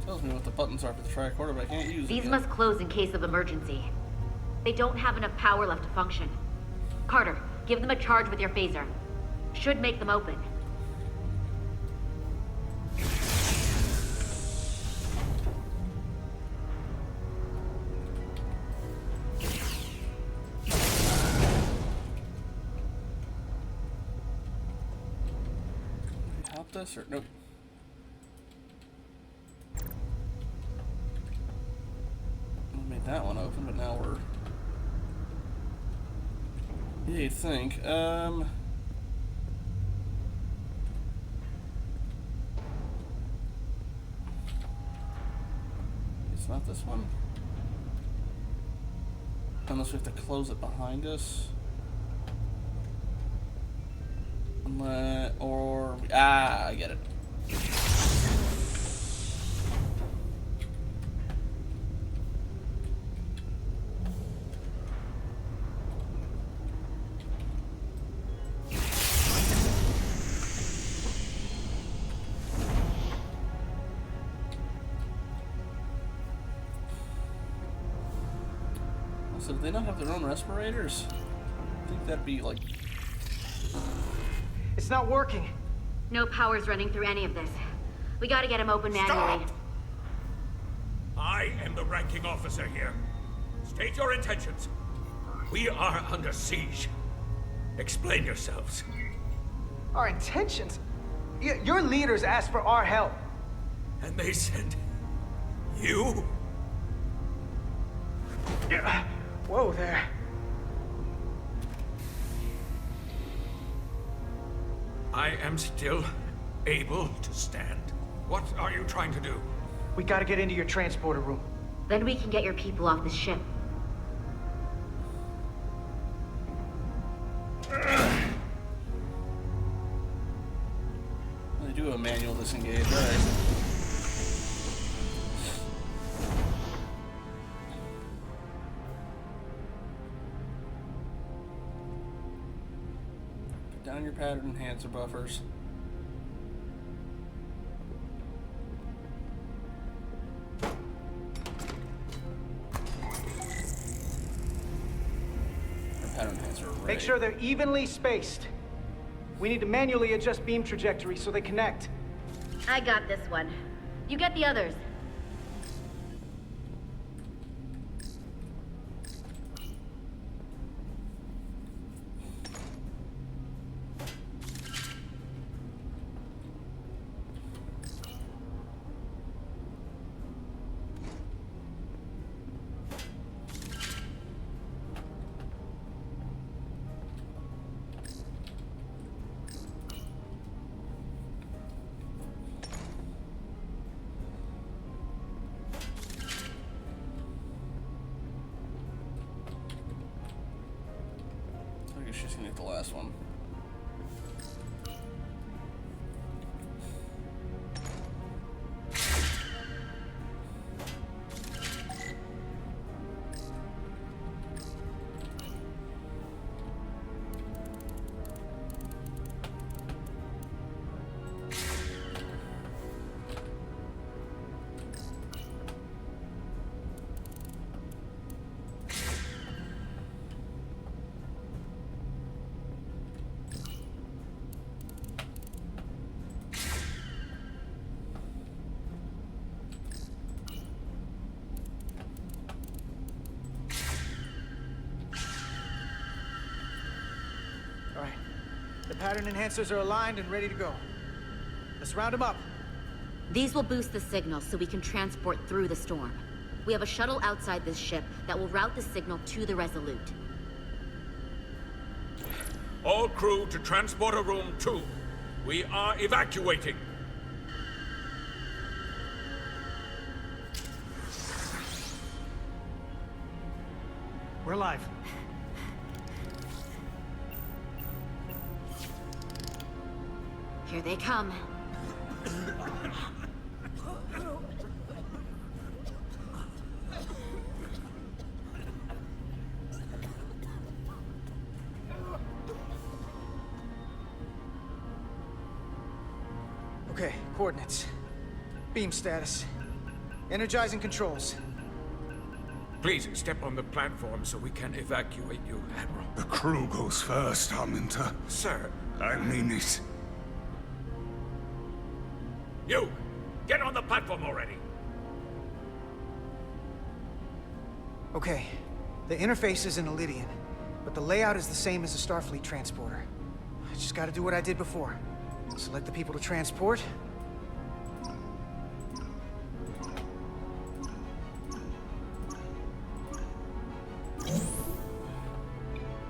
Tells me what the buttons are for the tricorder, but I can't use it These yet. must close in case of emergency. They don't have enough power left to function. Carter, Give them a charge with your phaser. Should make them open. Help this or nope? We made that one open, but now we're. Yeah, you think? It's not this one. Unless we have to close it behind us. Or I get it. So do they not have their own respirators? I think that'd be like... It's not working. No power's running through any of this. We gotta get him open manually. Stop! I am the ranking officer here. State your intentions. We are under siege. Explain yourselves. Our intentions? Your leaders asked for our help. And they sent you? Yeah. Whoa there. I am still able to stand. What are you trying to do? We gotta get into your transporter room. Then we can get your people off the ship. They do a manual disengage, alright. Down your pattern enhancer buffers. Pattern enhancer array. Make sure they're evenly spaced. We need to manually adjust beam trajectory so they connect. I got this one. You get the others. I guess she's gonna get the last one. The pattern enhancers are aligned and ready to go. Let's round them up. These will boost the signal so we can transport through the storm. We have a shuttle outside this ship that will route the signal to the Resolute. All crew to transporter room 2. We are evacuating. We're live. Here they come. Okay, coordinates. Beam status. Energizing controls. Please, step on the platform so we can evacuate you, Admiral. The crew goes first, Arminta. Sir. I mean it. You! Get on the platform already! Okay, the interface is in Elydian, but the layout is the same as a Starfleet transporter. I just gotta do what I did before. Select the people to transport.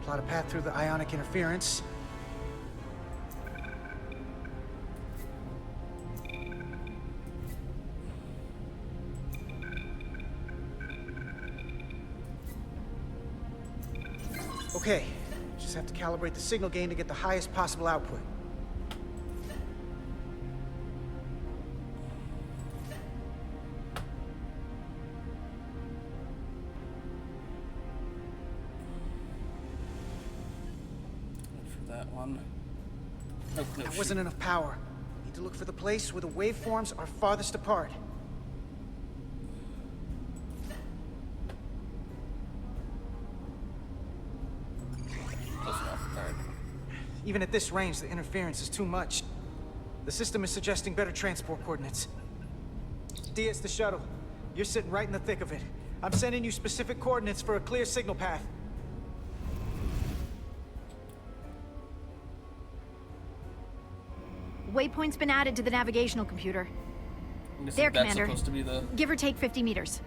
Plot a path through the ionic interference. Okay, just have to calibrate the signal gain to get the highest possible output. For that one. Oh, no, That wasn't enough power. Need to look for the place where the waveforms are farthest apart. Even at this range, the interference is too much. The system is suggesting better transport coordinates. D, it's the shuttle. You're sitting right in the thick of it. I'm sending you specific coordinates for a clear signal path. Waypoint's been added to the navigational computer. There, that's Commander. supposed to be the... Give or take 50 meters.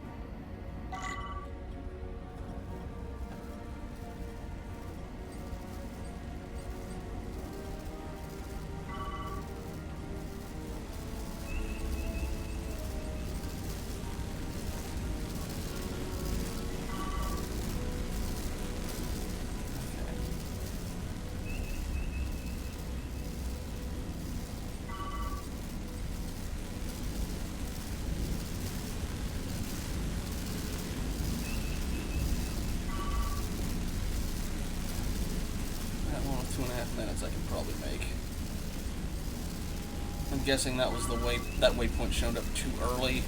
That one with 2.5 minutes I can probably make. I'm guessing that was the way that waypoint showed up too early.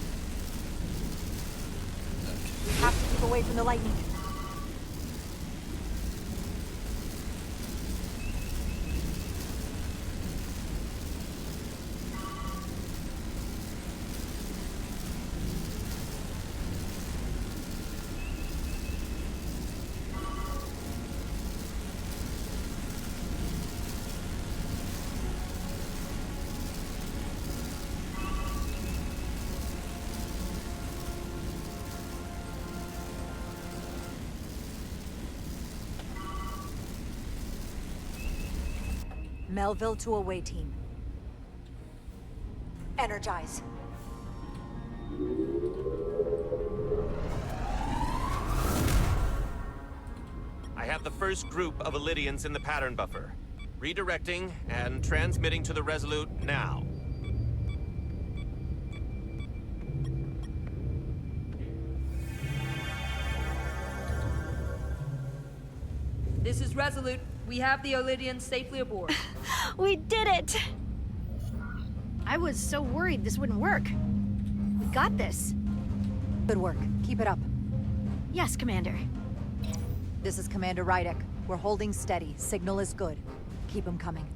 We have to keep away from the lightning. Melville to away team. Energize. I have the first group of Elydians in the pattern buffer. Redirecting and transmitting to the Resolute now. This is Resolute. We have the Elydians safely aboard. We did it! I was so worried this wouldn't work. We got this. Good work. Keep it up. Yes, Commander. This is Commander Rydek. We're holding steady. Signal is good. Keep them coming.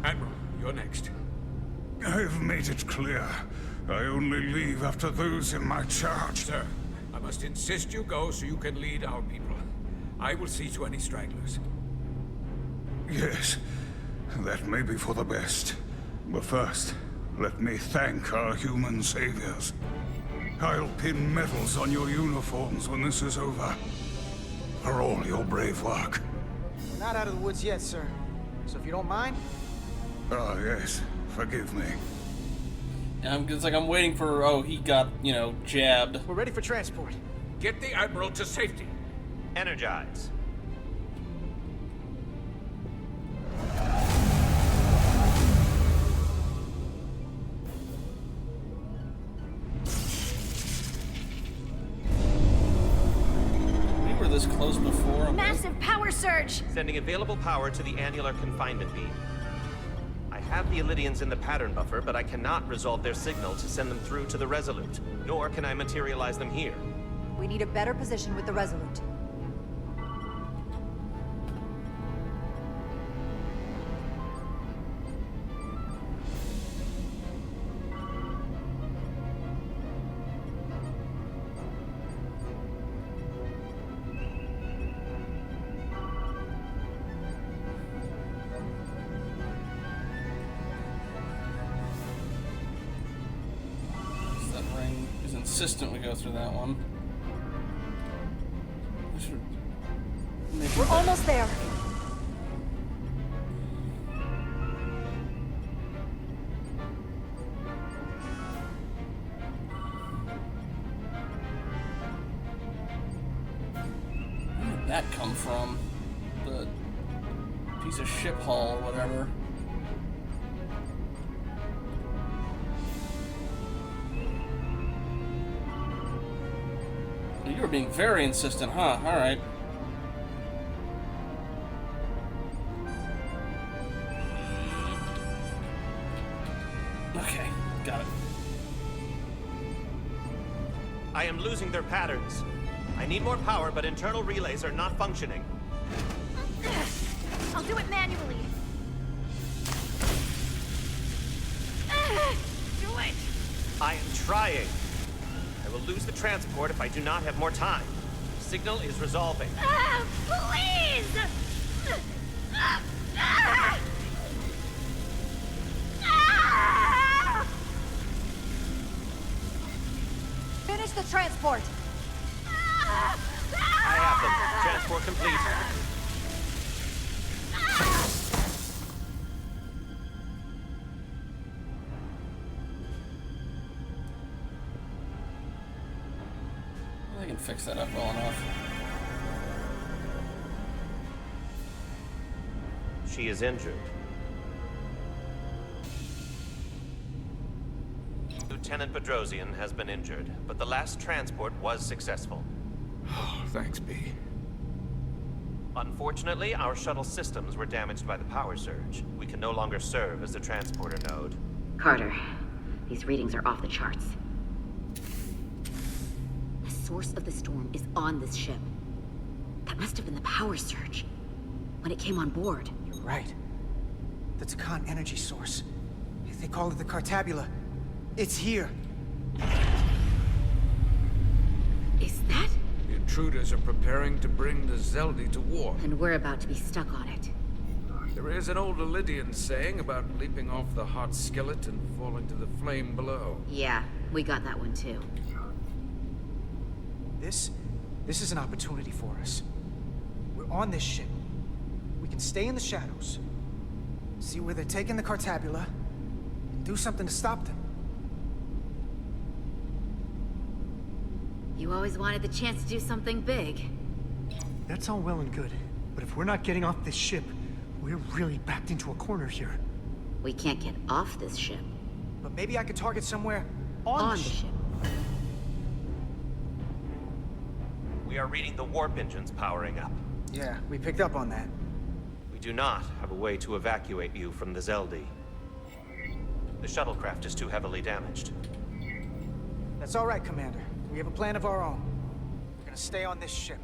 Admiral, you're next. I've made it clear. I only leave after those in my charge. Sir, I must insist you go so you can lead our people. I will see to any stragglers. Yes, that may be for the best. But first, let me thank our human saviors. I'll pin medals on your uniforms when this is over. For all your brave work. We're not out of the woods yet, sir. So if you don't mind... Ah, yes. Forgive me. And it's like I'm waiting for, oh, he got, you know, jabbed. We're ready for transport. Get the Admiral to safety. Energize. this close before. Massive power surge! Sending available power to the annular confinement beam. I have the Illidians in the pattern buffer, but I cannot resolve their signal to send them through to the Resolute, nor can I materialize them here. We need a better position with the Resolute. Insistent we go through that one. We're almost there. Where did that come from? The piece of ship hull or whatever. You were being very insistent, huh? Alright. Okay, got it. I am losing their patterns. I need more power, but internal relays are not functioning. I'll do it manually. Do it! I am trying. I will lose the transport if I do not have more time. Signal is resolving. Please! Finish the transport! I have them. Transport complete. I can fix that up well enough. She is injured. Lieutenant Bedrosian has been injured, but the last transport was successful. Oh, thanks, B. Unfortunately, our shuttle systems were damaged by the power surge. We can no longer serve as the transporter node. Carter, these readings are off the charts. The source of the storm is on this ship. That must have been the power surge when it came on board. You're right. The Takan energy source. They call it the Cartabula. It's here. Is that? The intruders are preparing to bring the Zeldi to war. And we're about to be stuck on it. There is an old Illidian saying about leaping off the hot skillet and falling to the flame below. Yeah, we got that one too. This is an opportunity for us. We're on this ship. We can stay in the shadows, see where they're taking the Cartabula, and do something to stop them. You always wanted the chance to do something big. That's all well and good, but if we're not getting off this ship, we're really backed into a corner here. We can't get off this ship. But maybe I could target somewhere on the ship. We are reading the warp engines powering up. Yeah, we picked up on that. We do not have a way to evacuate you from the Zeldi. The shuttlecraft is too heavily damaged. That's all right, Commander. We have a plan of our own. We're gonna stay on this ship.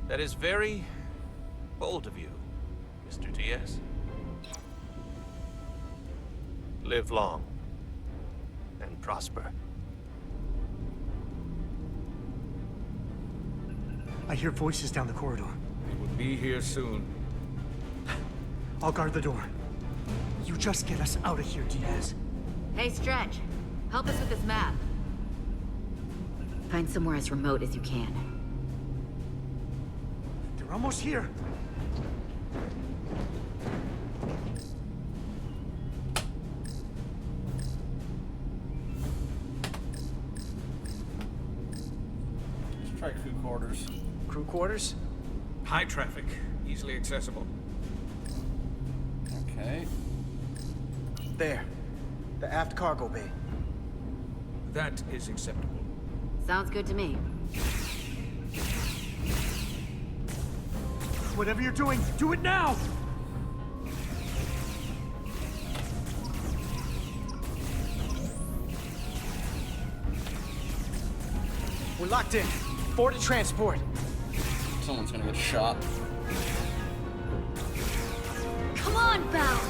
That is very bold of you, Mr. Diaz. Live long and prosper. I hear voices down the corridor. They will be here soon. I'll guard the door. You just get us out of here, Diaz. Hey, Stretch. Help us with this map. Find somewhere as remote as you can. They're almost here. Let's try crew quarters. Crew quarters? High traffic, easily accessible. Okay. There. The aft cargo bay. That is acceptable. Sounds good to me. Whatever you're doing, do it now! We're locked in. Board to transport. Someone's gonna get shot. Come on, Belle!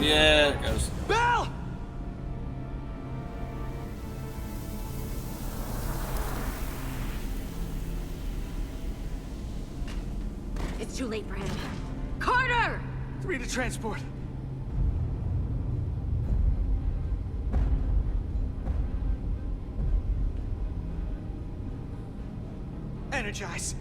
Yeah, it goes. Belle! It's too late for him. Carter! 3 to transport. Energize.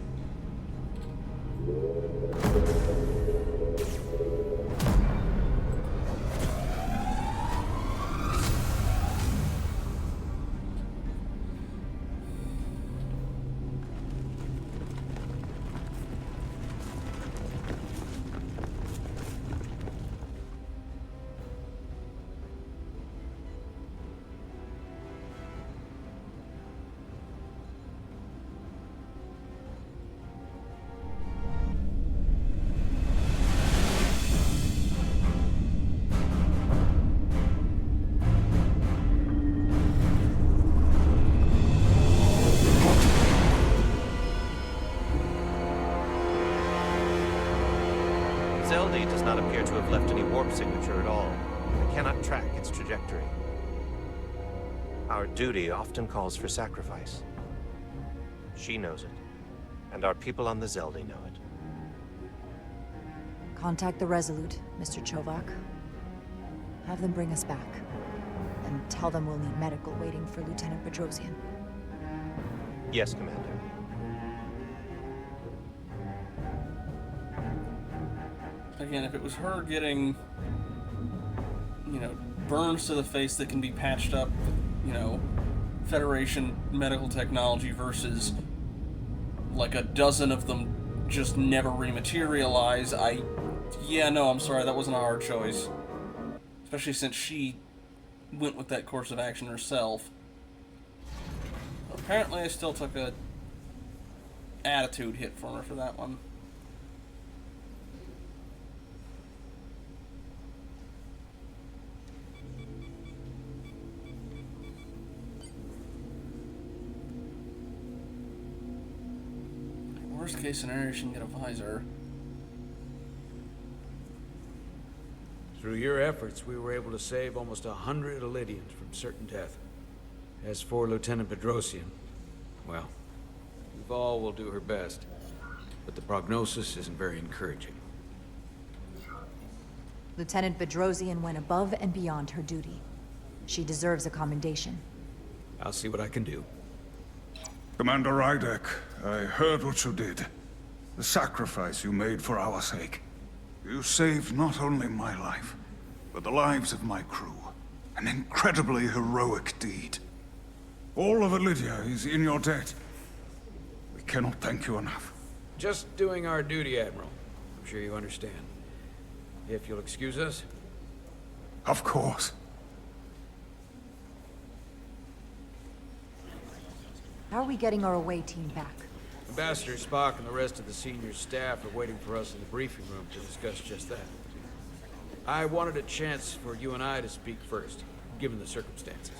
Zelda does not appear to have left any warp signature at all. I cannot track its trajectory. Our duty often calls for sacrifice. She knows it, and our people on the Zelda know it. Contact the Resolute, Mr. Chovak. Have them bring us back. And tell them we'll need medical waiting for Lieutenant Bedrosian. Yes, Commander. Again, if it was her getting, you know, burns to the face that can be patched up, you know, Federation medical technology versus like a dozen of them just never rematerialize, yeah, no, I'm sorry, that wasn't a hard choice. Especially since she went with that course of action herself. Apparently I still took a attitude hit from her for that one. Worst case scenario, she can get a visor. Through your efforts, we were able to save almost 100 Illydians from certain death. As for Lieutenant Bedrosian, well, Duval will do her best, but the prognosis isn't very encouraging. Lieutenant Bedrosian went above and beyond her duty. She deserves a commendation. I'll see what I can do. Commander Rydek, I heard what you did. The sacrifice you made for our sake. You saved not only my life, but the lives of my crew. An incredibly heroic deed. All of Illydia is in your debt. We cannot thank you enough. Just doing our duty, Admiral. I'm sure you understand. If you'll excuse us? Of course. How are we getting our away team back? Ambassador Spock and the rest of the senior staff are waiting for us in the briefing room to discuss just that. I wanted a chance for you and I to speak first, given the circumstances.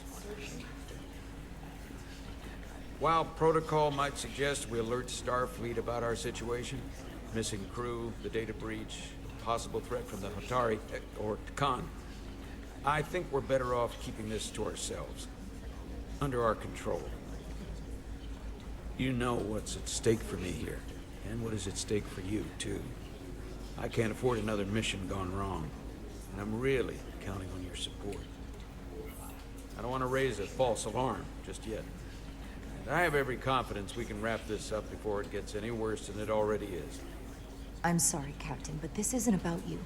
While protocol might suggest we alert Starfleet about our situation, missing crew, the data breach, possible threat from the Hatari, or Khan, I think we're better off keeping this to ourselves, under our control. You know what's at stake for me here, and what is at stake for you, too. I can't afford another mission gone wrong, and I'm really counting on your support. I don't want to raise a false alarm just yet. And I have every confidence we can wrap this up before it gets any worse than it already is. I'm sorry, Captain, but this isn't about you.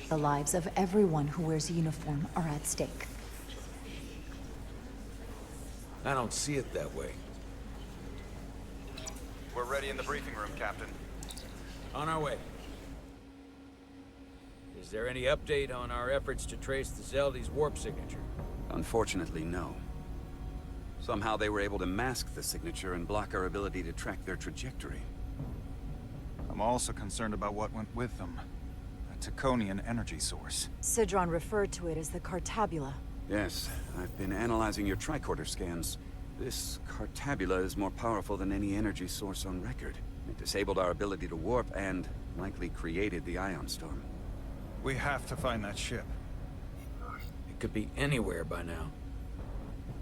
The lives of everyone who wears a uniform are at stake. I don't see it that way. We're ready in the briefing room, Captain. On our way. Is there any update on our efforts to trace the Zelda's warp signature? Unfortunately, no. Somehow they were able to mask the signature and block our ability to track their trajectory. I'm also concerned about what went with them. A Taconian energy source. Sidron referred to it as the Cartabula. Yes, I've been analyzing your tricorder scans. This Cartabula is more powerful than any energy source on record. It disabled our ability to warp and likely created the ion storm. We have to find that ship. It could be anywhere by now.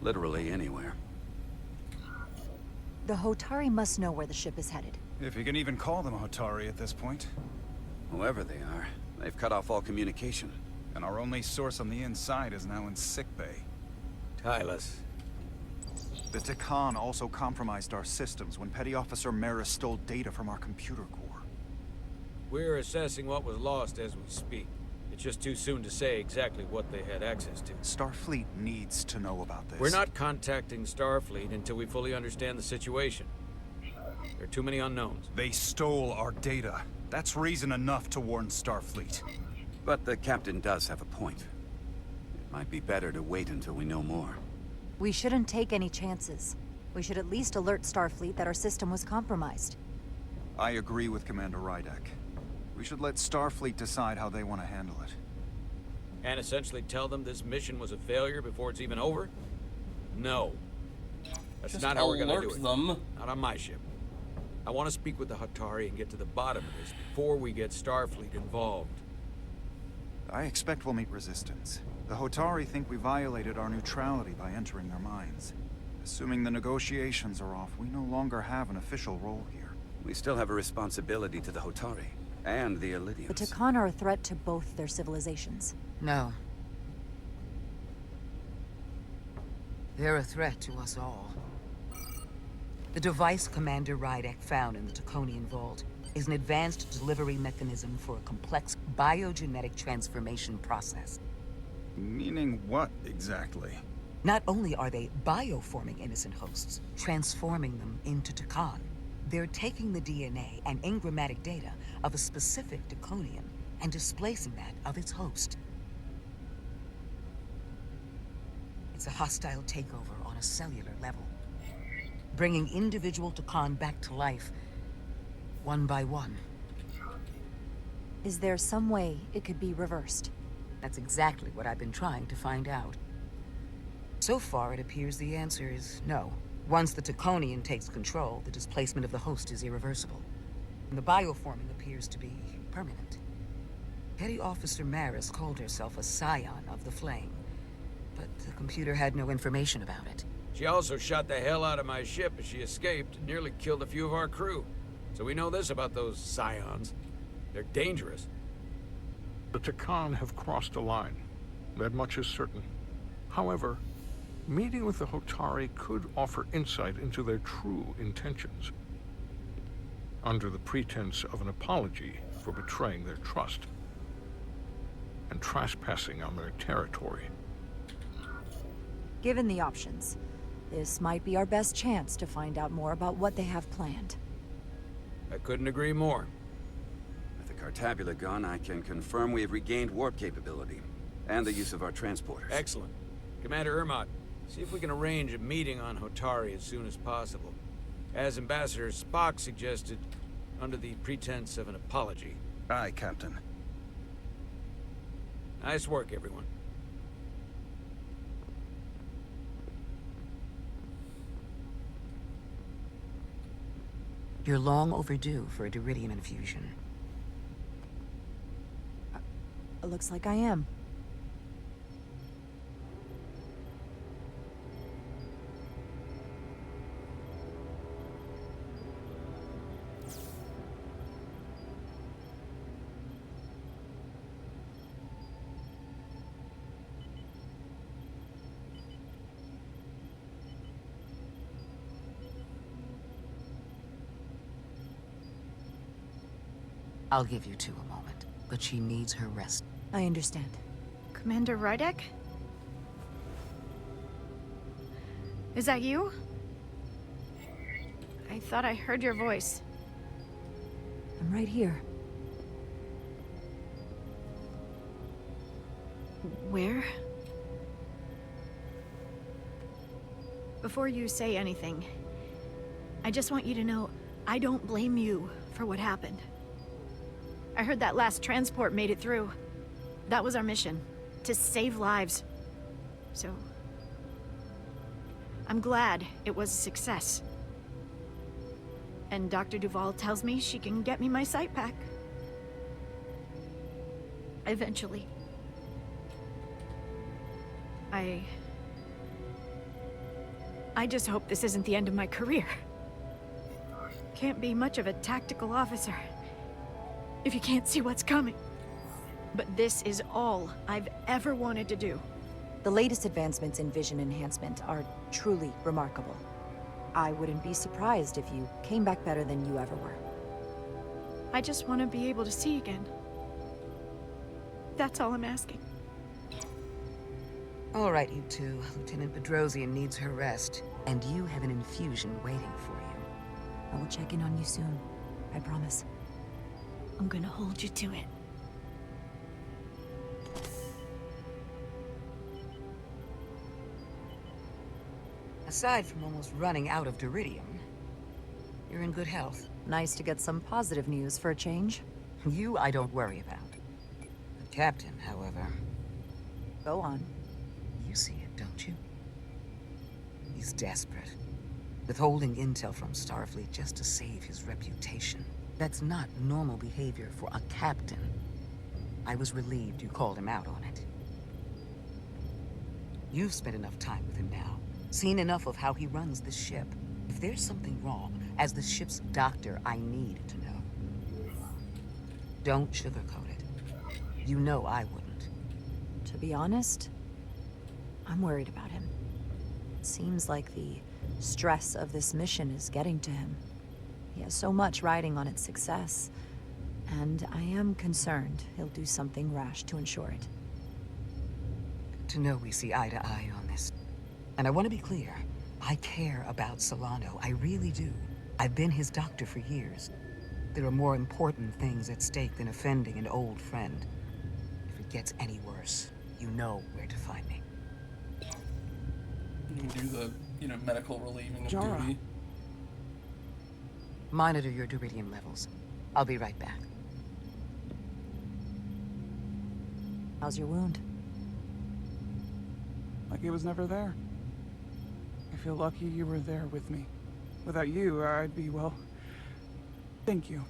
Literally anywhere. The Hotari must know where the ship is headed. If you can even call them Hotari at this point. Whoever they are, they've cut off all communication. And our only source on the inside is now in sickbay. Tylus. The Takan also compromised our systems when Petty Officer Maris stole data from our computer core. We're assessing what was lost as we speak. It's just too soon to say exactly what they had access to. Starfleet needs to know about this. We're not contacting Starfleet until we fully understand the situation. There are too many unknowns. They stole our data. That's reason enough to warn Starfleet. But the captain does have a point. It might be better to wait until we know more. We shouldn't take any chances. We should at least alert Starfleet that our system was compromised. I agree with Commander Rydek. We should let Starfleet decide how they want to handle it. And essentially tell them this mission was a failure before it's even over? No. That's Just not how we're gonna do alert it. them. Not on my ship. I want to speak with the Hotari and get to the bottom of this before we get Starfleet involved. I expect we'll meet resistance. The Hotari think we violated our neutrality by entering their minds. Assuming the negotiations are off, we no longer have an official role here. We still have a responsibility to the Hotari and the Elydians. The Takan are a threat to both their civilizations. No. They're a threat to us all. The device Commander Rydek found in the Taconian Vault is an advanced delivery mechanism for a complex biogenetic transformation process. Meaning what, exactly? Not only are they bioforming innocent hosts, transforming them into Takan, they're taking the DNA and engrammatic data of a specific Taconian and displacing that of its host. It's a hostile takeover on a cellular level, bringing individual Takan back to life, one by one. Is there some way it could be reversed? That's exactly what I've been trying to find out. So far, it appears the answer is no. Once the Taconian takes control, the displacement of the host is irreversible. And the bioforming appears to be permanent. Petty Officer Maris called herself a scion of the Flame, but the computer had no information about it. She also shot the hell out of my ship as she escaped and nearly killed a few of our crew. So we know this about those scions. They're dangerous. The Takan have crossed a line. That much is certain. However, meeting with the Hotari could offer insight into their true intentions. Under the pretense of an apology for betraying their trust and trespassing on their territory. Given the options, this might be our best chance to find out more about what they have planned. I couldn't agree more. With the Cartabula gone, I can confirm we have regained warp capability and the use of our transporters. Excellent. Commander Ermot, see if we can arrange a meeting on Hotari as soon as possible. As Ambassador Spock suggested, under the pretense of an apology. Aye, Captain. Nice work, everyone. You're long overdue for a Duridium infusion. It looks like I am. I'll give you two a moment, but she needs her rest. I understand. Commander Rydek? Is that you? I thought I heard your voice. I'm right here. Where? Before you say anything, I just want you to know I don't blame you for what happened. I heard that last transport made it through. That was our mission, to save lives. So... I'm glad it was a success. And Dr. Duval tells me she can get me my sight back. Eventually. I just hope this isn't the end of my career. Can't be much of a tactical officer if you can't see what's coming. But this is all I've ever wanted to do. The latest advancements in vision enhancement are truly remarkable. I wouldn't be surprised if you came back better than you ever were. I just want to be able to see again. That's all I'm asking. All right, you two. Lieutenant Bedrosian needs her rest, and you have an infusion waiting for you. I will check in on you soon. I promise. I'm gonna hold you to it. Aside from almost running out of Duridium, you're in good health. Nice to get some positive news for a change. You, I don't worry about. The captain, however... Go on. You see it, don't you? He's desperate. Withholding intel from Starfleet just to save his reputation. That's not normal behavior for a captain. I was relieved you called him out on it. You've spent enough time with him now. Seen enough of how he runs the ship. If there's something wrong, as the ship's doctor, I need to know. Don't sugarcoat it. You know I wouldn't. To be honest, I'm worried about him. It seems like the stress of this mission is getting to him. He has so much riding on its success, and I am concerned he'll do something rash to ensure it. To know we see eye to eye on this. And I want to be clear, I care about Solano, I really do. I've been his doctor for years. There are more important things at stake than offending an old friend. If it gets any worse, you know where to find me. You do the, medical relieving of Jara. duty. Monitor your Duridium levels. I'll be right back. How's your wound? Like it was never there. I feel lucky you were there with me. Without you, I'd be, well... Thank you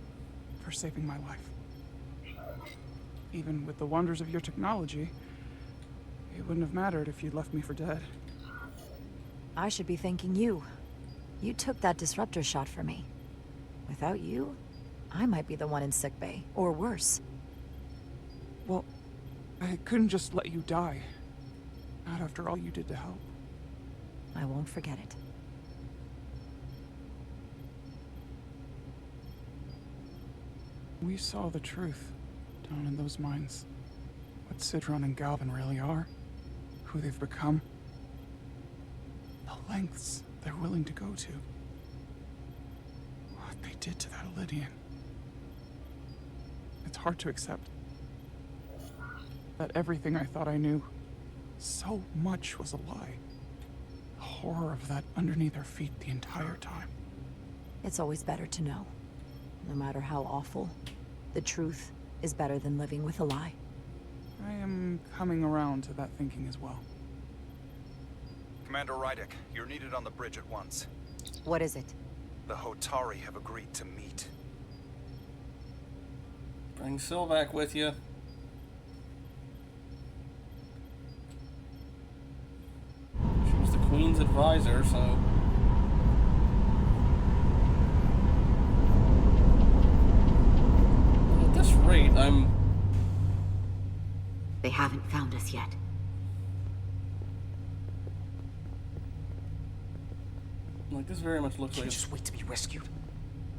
for saving my life. Even with the wonders of your technology, it wouldn't have mattered if you'd left me for dead. I should be thanking you. You took that disruptor shot for me. Without you, I might be the one in sickbay, or worse. Well, I couldn't just let you die. Not after all you did to help. I won't forget it. We saw the truth down in those mines. What Sidron and Galvin really are. Who they've become. The lengths they're willing to go to. What they did to that Lydian. It's hard to accept. That everything I thought I knew, so much was a lie. The horror of that underneath our feet the entire time. It's always better to know. No matter how awful, the truth is better than living with a lie. I am coming around to that thinking as well. Commander Rydick, you're needed on the bridge at once. What is it? The Hotari have agreed to meet. Bring Sylvac with you. She was the Queen's advisor, so... At this rate, They haven't found us yet. Like, this very much looks Can't like... just wait to be rescued.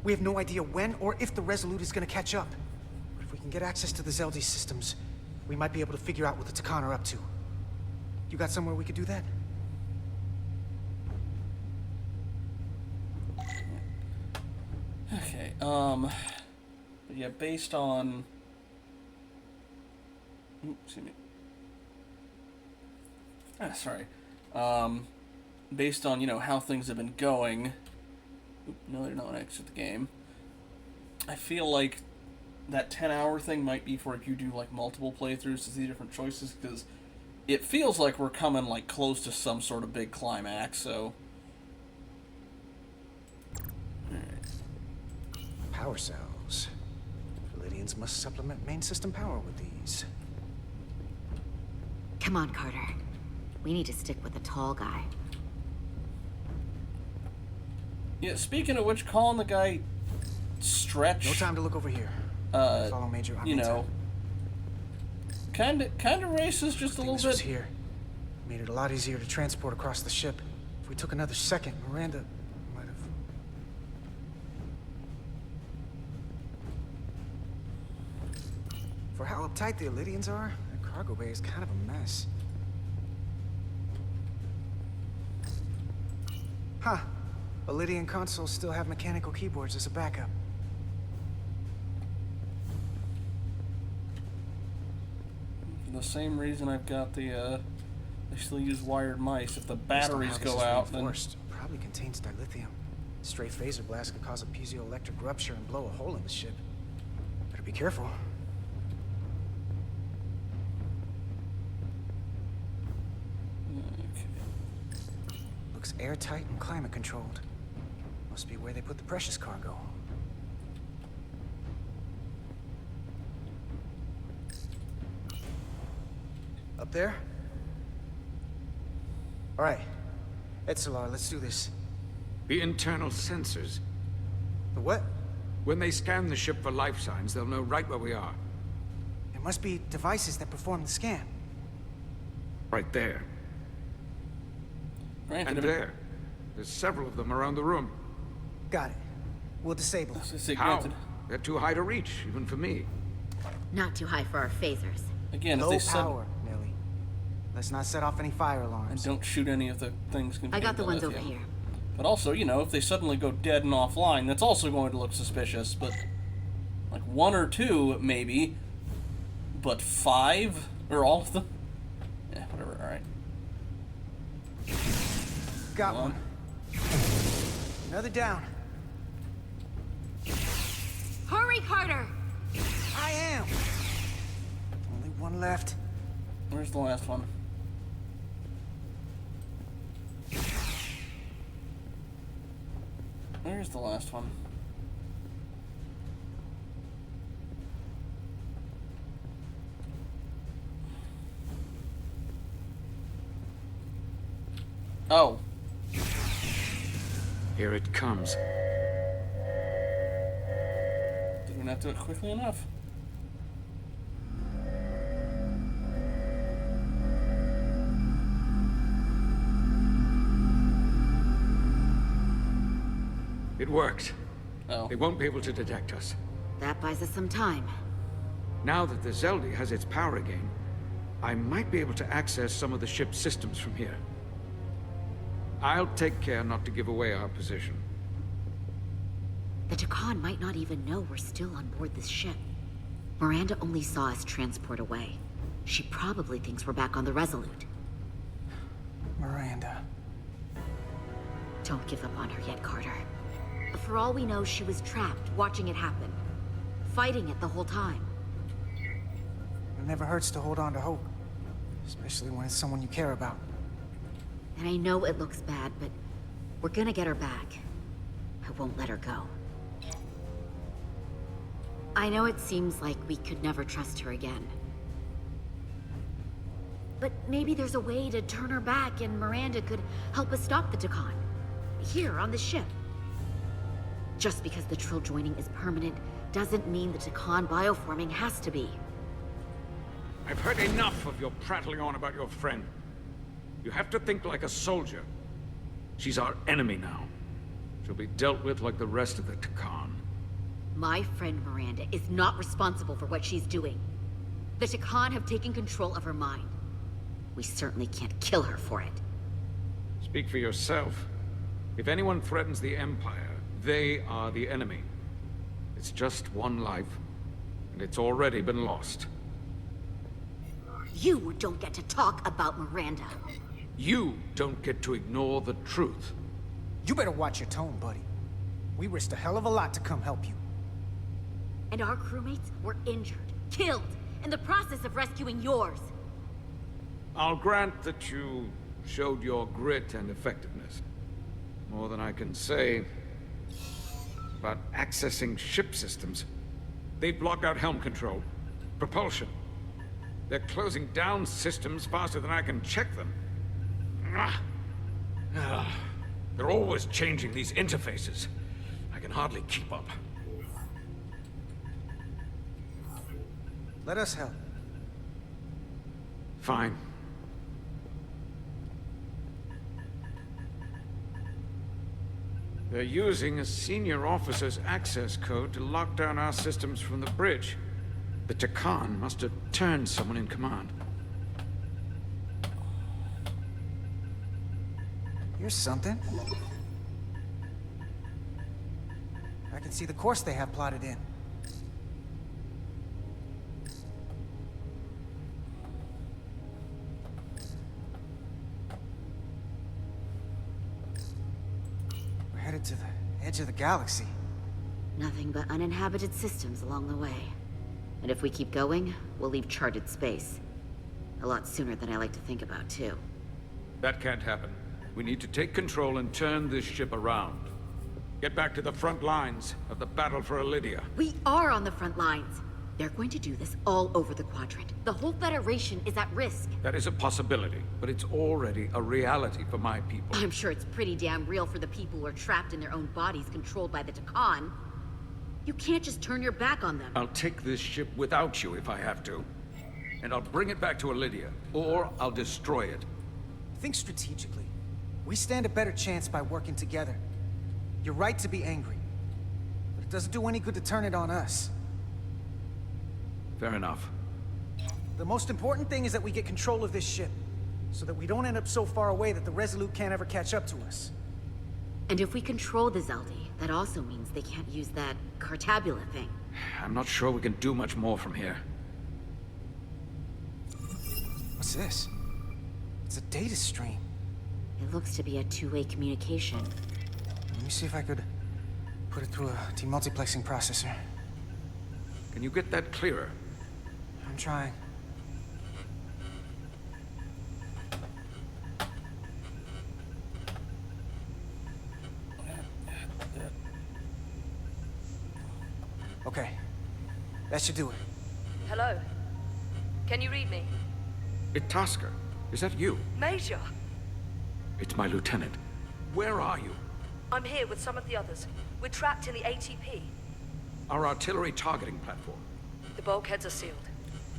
We have no idea when or if the Resolute is gonna catch up. But if we can get access to the Zeldi systems, we might be able to figure out what the Takan are up to. You got somewhere we could do that? Okay, but yeah, based on... Excuse me. Sorry. Based on, how things have been going... No, they're not exit the game. I feel like that 10-hour thing might be for if you do like multiple playthroughs to see different choices, because it feels like we're coming like close to some sort of big climax. So, Power cells. Validians must supplement main system power with these. Come on, Carter. We need to stick with the tall guy. yeah. Speaking of which, calling the guy Stretch. No time to look over here. Follow Major. You know, kind of racist, just a little this was bit. here. Made it a lot easier to transport across the ship. If we took another second, Miranda might have. For how uptight the Elydians are, the cargo bay is kind of a mess. Huh. Elydian consoles still have mechanical keyboards as a backup. For the same reason I've got the, they still use wired mice. If the batteries go out, then... Probably contains dilithium. Stray phaser blast could cause a piezoelectric rupture and blow a hole in the ship. Better be careful. Okay. Looks airtight and climate controlled. Must be where they put the precious cargo. Up there? All right. Etzelar, let's do this. The internal sensors. The what? When they scan the ship for life signs, they'll know right where we are. There must be devices that perform the scan. Right there. Granted, And there. There's several of them around the room. Got it. We'll disable. How? They're too high to reach, even for me. Not too high for our phasers. Again, Low if they power, Millie. Let's not set off any fire alarms. And don't shoot any of the things contained I got the in ones lithium. over here. But also, you know, if they suddenly go dead and offline, that's also going to look suspicious. But like 1 or 2, maybe. But 5? Or all of them? Yeah, whatever, alright. Got one. Another down. Hurry, Carter! I am. Only one left. Where's the last one? Where's the last one? Oh. Here it comes. Did we not do it quickly enough? It worked. Oh. They won't be able to detect us. That buys us some time. Now that the Zeldi has its power again, I might be able to access some of the ship's systems from here. I'll take care not to give away our position. The Takan might not even know we're still on board this ship. Miranda only saw us transport away. She probably thinks we're back on the Resolute. Miranda. Don't give up on her yet, Carter. For all we know, she was trapped, watching it happen. Fighting it the whole time. It never hurts to hold on to hope. Especially when it's someone you care about. And I know it looks bad, but we're gonna get her back. I won't let her go. I know it seems like we could never trust her again. But maybe there's a way to turn her back and Miranda could help us stop the Takan. Here, on the ship. Just because the Trill joining is permanent doesn't mean the Takan bioforming has to be. I've heard enough of your prattling on about your friend. You have to think like a soldier. She's our enemy now. She'll be dealt with like the rest of the Takan. My friend Miranda is not responsible for what she's doing. The Takan have taken control of her mind. We certainly can't kill her for it. Speak for yourself. If anyone threatens the Empire, they are the enemy. It's just one life, and it's already been lost. You don't get to talk about Miranda. You don't get to ignore the truth. You better watch your tone, buddy. We risked a hell of a lot to come help you. And our crewmates were injured, killed, in the process of rescuing yours. I'll grant that you showed your grit and effectiveness. More than I can say about accessing ship systems. They've blocked out helm control, propulsion. They're closing down systems faster than I can check them. They're always changing these interfaces. I can hardly keep up. Let us help. Fine. They're using a senior officer's access code to lock down our systems from the bridge. The Takan must have turned someone in command. Here's something. I can see the course they have plotted in. We're headed to the edge of the galaxy. Nothing but uninhabited systems along the way. And if we keep going, we'll leave charted space. A lot sooner than I like to think about, too. That can't happen. We need to take control and turn this ship around. Get back to the front lines of the battle for Elydia. We are on the front lines. They're going to do this all over the Quadrant. The whole Federation is at risk. That is a possibility, but it's already a reality for my people. I'm sure it's pretty damn real for the people who are trapped in their own bodies controlled by the Takan. You can't just turn your back on them. I'll take this ship without you if I have to. And I'll bring it back to Elydia, or I'll destroy it. Think strategically. We stand a better chance by working together. You're right to be angry, but it doesn't do any good to turn it on us. Fair enough. The most important thing is that we get control of this ship, so that we don't end up so far away that the Resolute can't ever catch up to us. And if we control the Zeldi, that also means they can't use that Cartabula thing. I'm not sure we can do much more from here. What's this? It's a data stream. It looks to be a two-way communication. Let me see if I could put it through a demultiplexing processor. Can you get that clearer? I'm trying. Okay. That should do it. Hello? Can you read me? Itasca, is that you? Major! It's my lieutenant. Where are you? I'm here with some of the others. We're trapped in the ATP. Our artillery targeting platform. The bulkheads are sealed,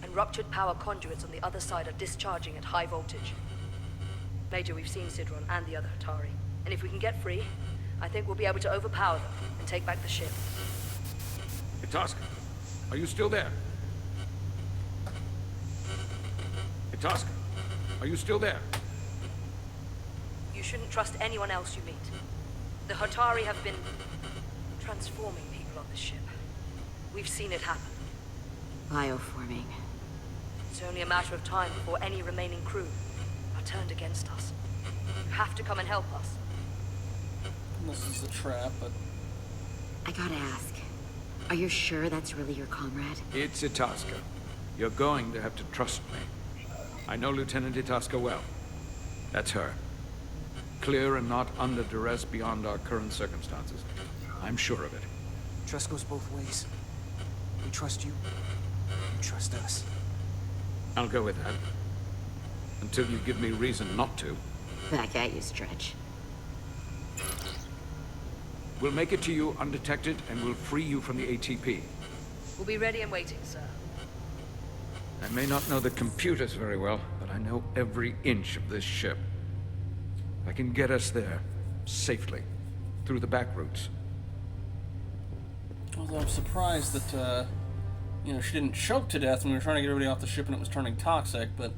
and ruptured power conduits on the other side are discharging at high voltage. Major, we've seen Sidron and the other Hatari, and if we can get free, I think we'll be able to overpower them and take back the ship. Itasca, are you still there? Itasca, are you still there? You shouldn't trust anyone else you meet. The Hatari have been transforming people on this ship. We've seen it happen. Bioforming. It's only a matter of time before any remaining crew are turned against us. You have to come and help us. This is a trap, but... I gotta ask, are you sure that's really your comrade? It's Itasca. You're going to have to trust me. I know Lieutenant Itasca well. That's her. Clear and not under duress beyond our current circumstances. I'm sure of it. Trust goes both ways. We trust you. You trust us. I'll go with that. Until you give me reason not to. Back at you, Stretch. We'll make it to you undetected, and we'll free you from the ATP. We'll be ready and waiting, sir. I may not know the computers very well, but I know every inch of this ship. I can get us there, safely, through the back routes. Although I'm surprised that, you know, she didn't choke to death when we were trying to get everybody off the ship and it was turning toxic, but...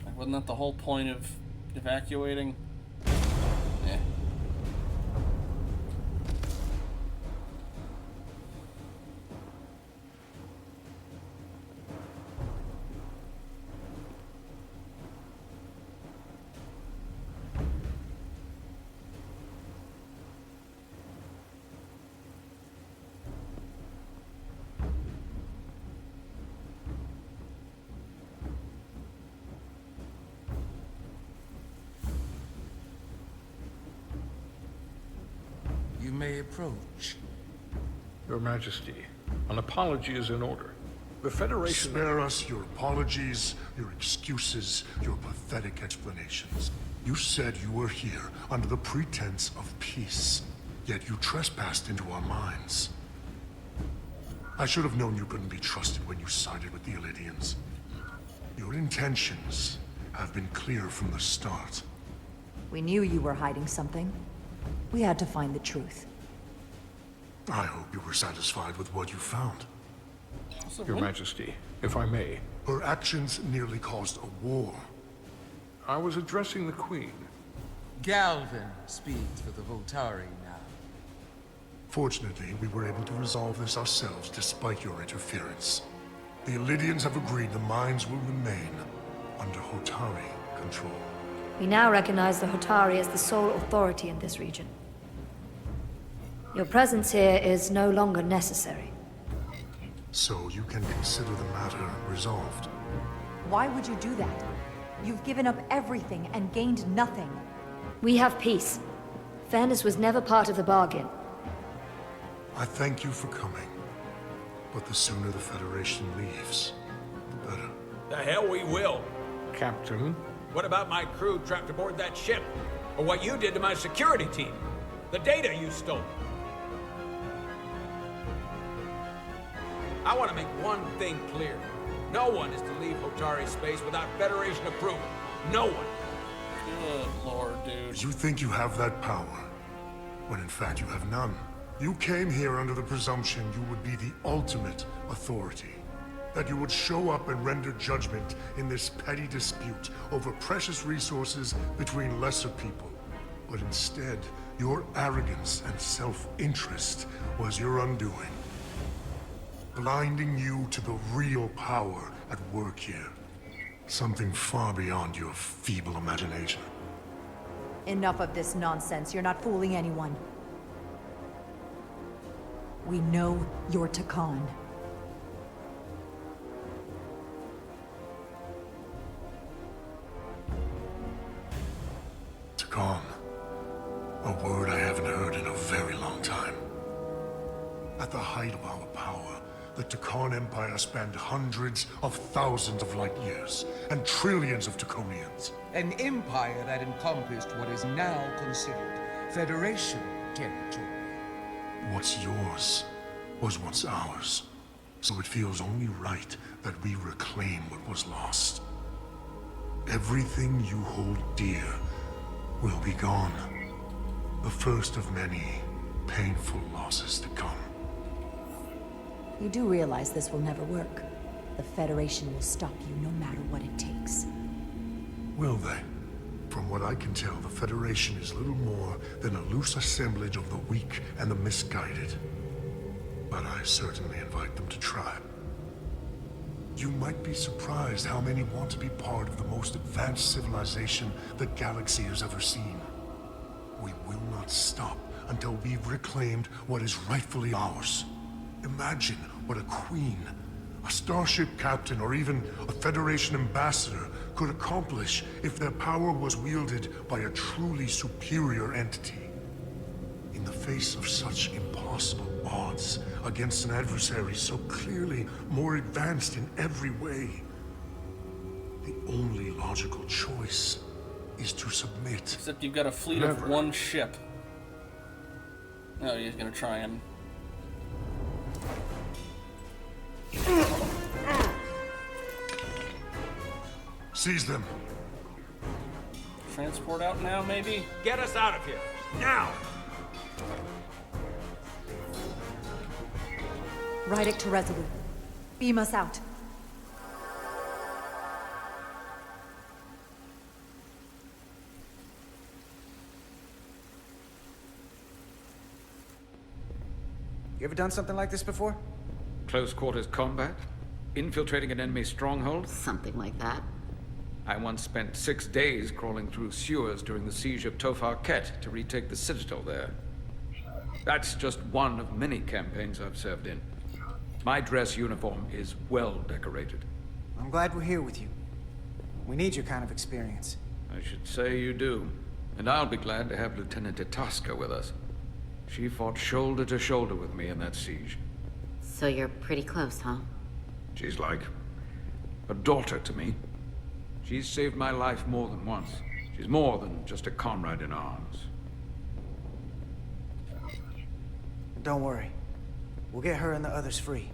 Like, wasn't that the whole point of evacuating? Yeah. may approach. Your Majesty, an apology is in order. The Federation... Spare us your apologies, your excuses, your pathetic explanations. You said you were here under the pretense of peace, yet you trespassed into our minds. I should have known you couldn't be trusted when you sided with the Illidians. Your intentions have been clear from the start. We knew you were hiding something. We had to find the truth. I hope you were satisfied with what you found. Your Majesty, if I may. Her actions nearly caused a war. I was addressing the Queen. Galvin speaks for the Voltari now. Fortunately, we were able to resolve this ourselves despite your interference. The Illidians have agreed the mines will remain under Hotari control. We now recognize the Hotari as the sole authority in this region. Your presence here is no longer necessary. So you can consider the matter resolved. Why would you do that? You've given up everything and gained nothing. We have peace. Fairness was never part of the bargain. I thank you for coming. But the sooner the Federation leaves, the better. The hell we will. Captain? What about my crew trapped aboard that ship? Or what you did to my security team? The data you stole? I want to make one thing clear. No one is to leave Hotari space without Federation approval. No one. Good lord, dude. You think you have that power, when in fact you have none. You came here under the presumption you would be the ultimate authority. That you would show up and render judgment in this petty dispute over precious resources between lesser people. But instead, your arrogance and self-interest was your undoing. Blinding you to the real power at work here. Something far beyond your feeble imagination. Enough of this nonsense. You're not fooling anyone. We know you're Takan. Takan. A word I haven't heard in a very long time. At the height of our power, the Takan Empire spanned hundreds of thousands of light years, and trillions of Taconians. An empire that encompassed what is now considered Federation territory. What's yours was once ours, so it feels only right that we reclaim what was lost. Everything you hold dear will be gone. The first of many painful losses to come. You do realize this will never work. The Federation will stop you no matter what it takes. Will they? From what I can tell, the Federation is little more than a loose assemblage of the weak and the misguided. But I certainly invite them to try. You might be surprised how many want to be part of the most advanced civilization the galaxy has ever seen. We will not stop until we've reclaimed what is rightfully ours. Imagine what a queen, a starship captain, or even a Federation ambassador could accomplish if their power was wielded by a truly superior entity. In the face of such impossible odds against an adversary so clearly more advanced in every way, the only logical choice is to submit. Except you've got a fleet of one ship. Oh, he's gonna try and... Seize them. Transport out now, maybe? Get us out of here. Now! Ride it to Resolute. Beam us out. You ever done something like this before? Close quarters combat? Infiltrating an enemy stronghold? Something like that. I once spent 6 days crawling through sewers during the siege of Tofar Ket to retake the citadel there. That's just one of many campaigns I've served in. My dress uniform is well decorated. I'm glad we're here with you. We need your kind of experience. I should say you do. And I'll be glad to have Lieutenant Itasca with us. She fought shoulder to shoulder with me in that siege. So you're pretty close, huh? She's like a daughter to me. She's saved my life more than once. She's more than just a comrade in arms. Don't worry. We'll get her and the others free.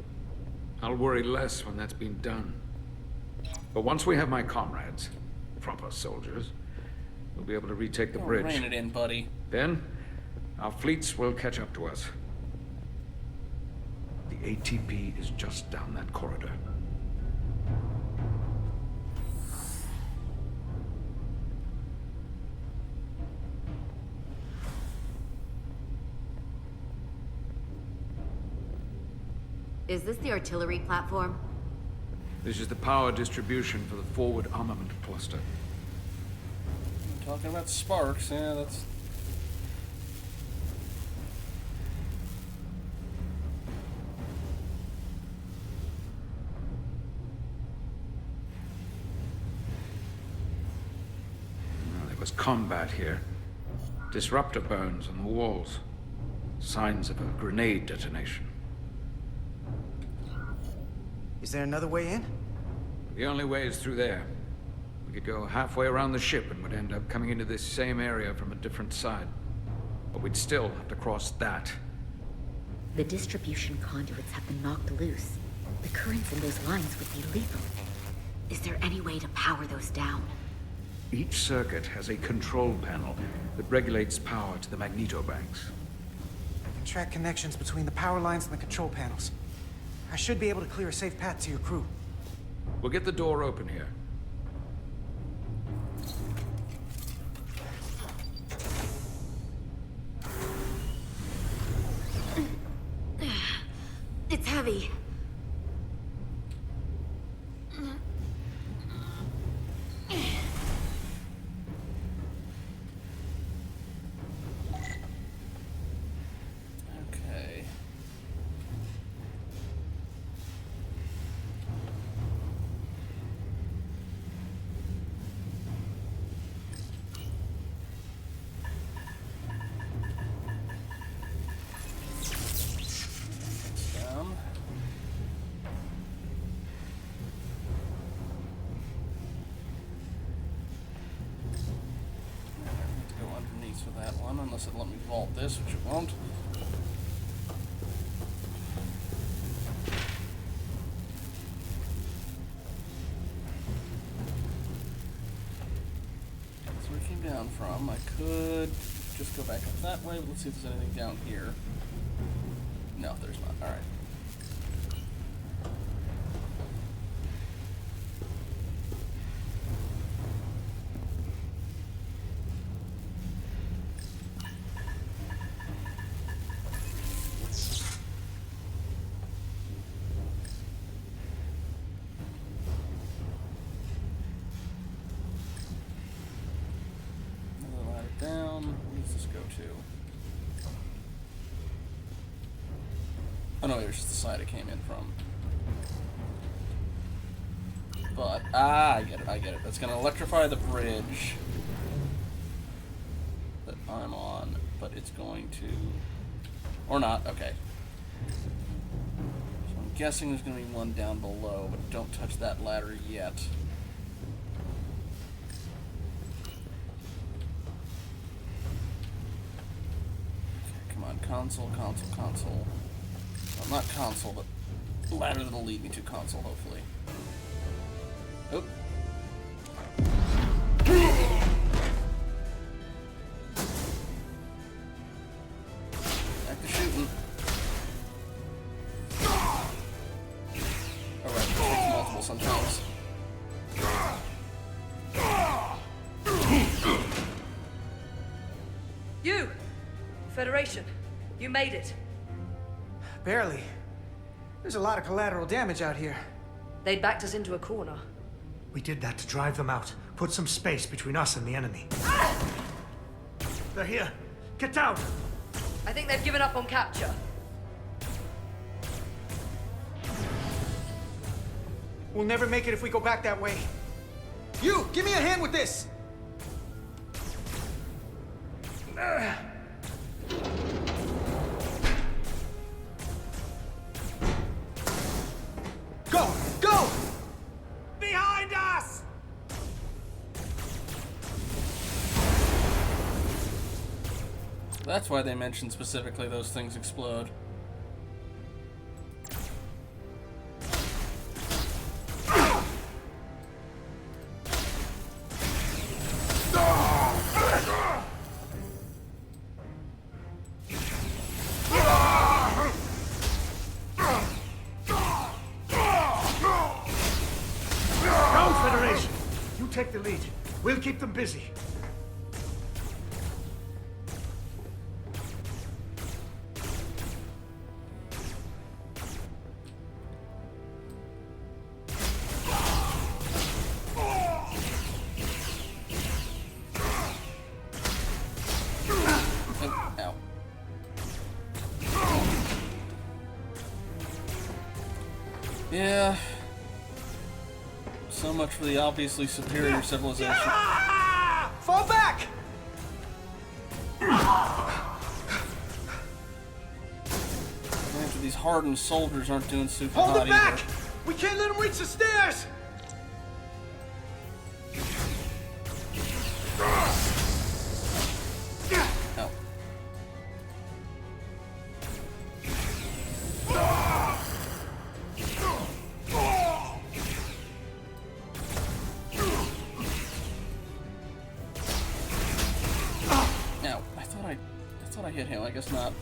I'll worry less when that's been done. But once we have my comrades, proper soldiers, we'll be able to retake the bridge. Rein it in, buddy. Then, our fleets will catch up to us. The ATP is just down that corridor. Is this the artillery platform? This is the power distribution for the forward armament cluster. Talking about sparks, yeah, that's... There was combat here. Disruptor burns on the walls. Signs of a grenade detonation. Is there another way in? The only way is through there. We could go halfway around the ship and would end up coming into this same area from a different side. But we'd still have to cross that. The distribution conduits have been knocked loose. The currents in those lines would be lethal. Is there any way to power those down? Each circuit has a control panel that regulates power to the magnetobanks. I can track connections between the power lines and the control panels. I should be able to clear a safe path to your crew. We'll get the door open here. It's heavy. Okay. Down. Go underneath for that one, unless it let me vault this, which it won't. That's where it came down from. I could just go back up that way, but let's see if there's anything down here. No, there's not. Alright. Another ladder down. Where does this go to? Oh no, there's just the side it came in from. But, I get it. That's gonna electrify the bridge that I'm on, but it's going to... Or not, okay. So I'm guessing there's gonna be one down below, but don't touch that ladder yet. Okay, come on, console. Well, not console, but ladder that'll lead me to console, hopefully. Oh. Back to shooting. Alright, it's multiple sometimes. You! Federation, you made it. Barely. There's a lot of collateral damage out here. They'd backed us into a corner. We did that to drive them out. Put some space between us and the enemy. They're here. Get down! I think they've given up on capture. We'll never make it if we go back that way. You! Give me a hand with this! That's why they mentioned specifically those things explode. Take the lead. We'll keep them busy. Ow. Yeah. So much for the obviously superior civilization. Fall back! After these hardened soldiers aren't doing super Hold hot them back! either. We can't let them reach the stairs! No. Now, I thought I hit him. I guess not.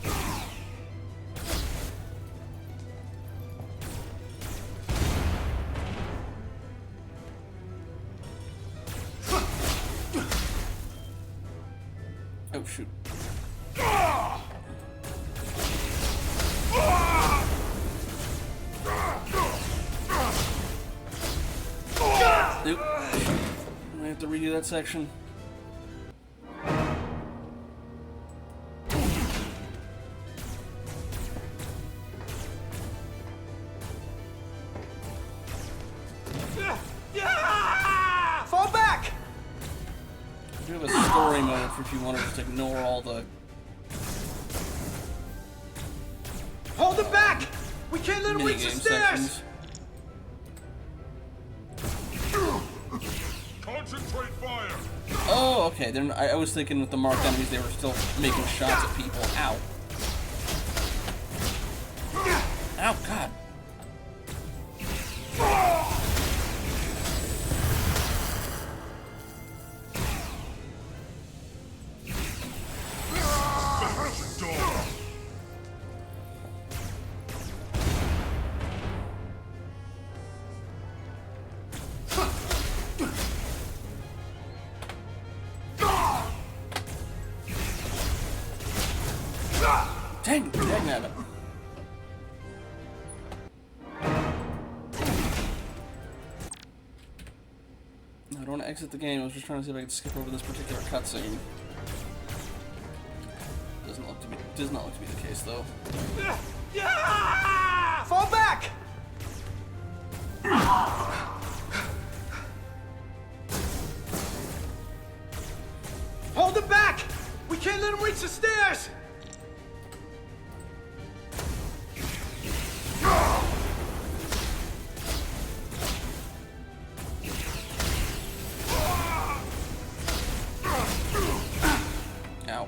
Oh shoot. Nope. I have to redo that section. Fall back! I do have a story mode for if you want to just ignore all the... Hold them back! We can't let them reach the minigame stairs! sections. Concentrate fire! Oh, okay. Then I was thinking with the marked enemies, they were still making shots at people. Ow. Ow, God. Dang, at him. No, I don't want to exit the game. I was just trying to see if I could skip over this particular cutscene. Does not look to be the case, though. Fall back! Hold them back! We can't let them reach the stairs! Ow.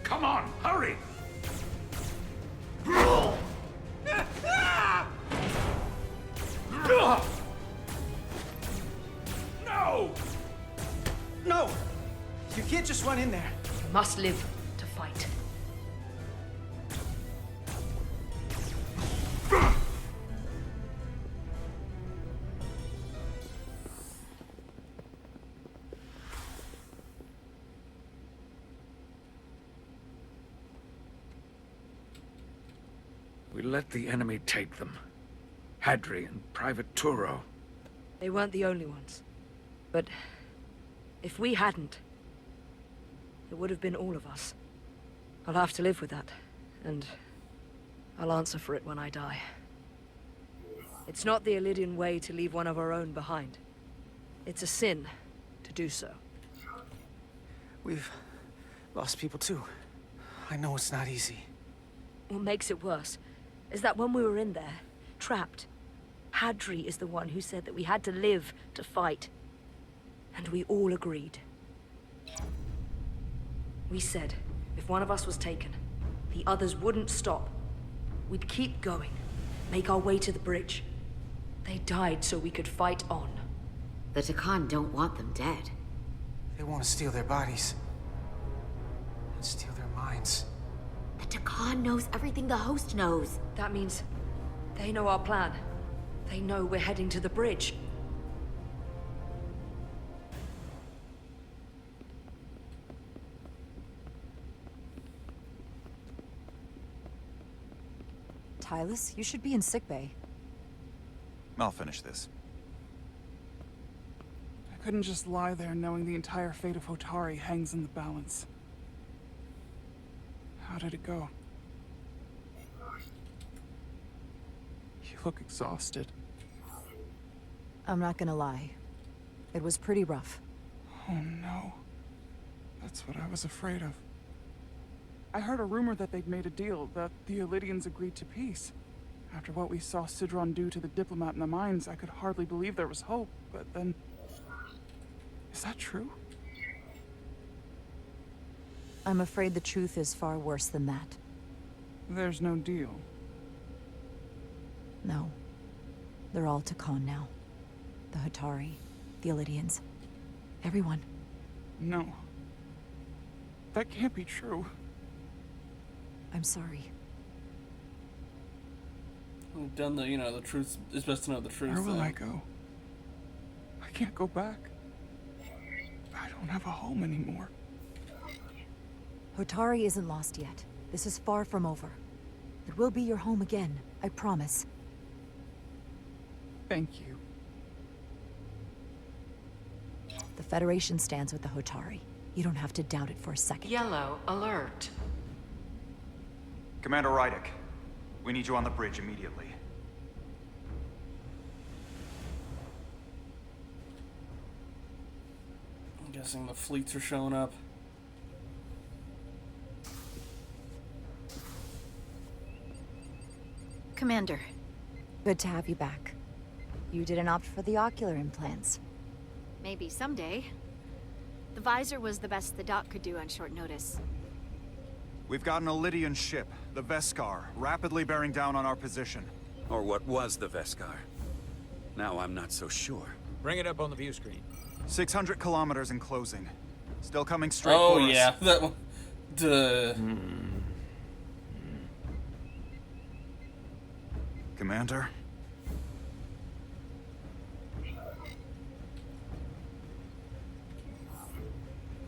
Come on, hurry! No! No! You can't just run in there. You must live to fight. We let the enemy take them. Hadri and Private Turo. They weren't the only ones. But if we hadn't, it would have been all of us. I'll have to live with that, and I'll answer for it when I die. It's not the Illidian way to leave one of our own behind. It's a sin to do so. We've lost people too. I know it's not easy. What makes it worse is that when we were in there, trapped, Hadri is the one who said that we had to live to fight. And we all agreed. We said, if one of us was taken, the others wouldn't stop. We'd keep going, make our way to the bridge. They died so we could fight on. The Takan don't want them dead. They want to steal their bodies. And steal their minds. The Takan knows everything the host knows. That means they know our plan. They know we're heading to the bridge. Tylus, you should be in sickbay. I'll finish this. I couldn't just lie there knowing the entire fate of Hotari hangs in the balance. How did it go? You look exhausted. I'm not gonna lie. It was pretty rough. Oh no. That's what I was afraid of. I heard a rumor that they'd made a deal, that the Illidians agreed to peace. After what we saw Sidron do to the diplomat in the mines, I could hardly believe there was hope, but then... Is that true? I'm afraid the truth is far worse than that. There's no deal. No. They're all Takan now. The Hotari, the Illidians, everyone. No. That can't be true. I'm sorry. We've done the, the truth is best to know the truth. Where will I go? I can't go back. I don't have a home anymore. Hotari isn't lost yet. This is far from over. It will be your home again, I promise. Thank you. The Federation stands with the Hotari. You don't have to doubt it for a second. Yellow alert. Commander Rydick, we need you on the bridge immediately. I'm guessing the fleets are showing up. Commander. Good to have you back. You didn't opt for the ocular implants. Maybe someday. The visor was the best the doc could do on short notice. We've got an Illidian ship, the Veskar, rapidly bearing down on our position. Or what was the Veskar. Now I'm not so sure. Bring it up on the view screen. 600 kilometers in closing. Still coming straight for us. Oh yeah, that one. Duh. Commander?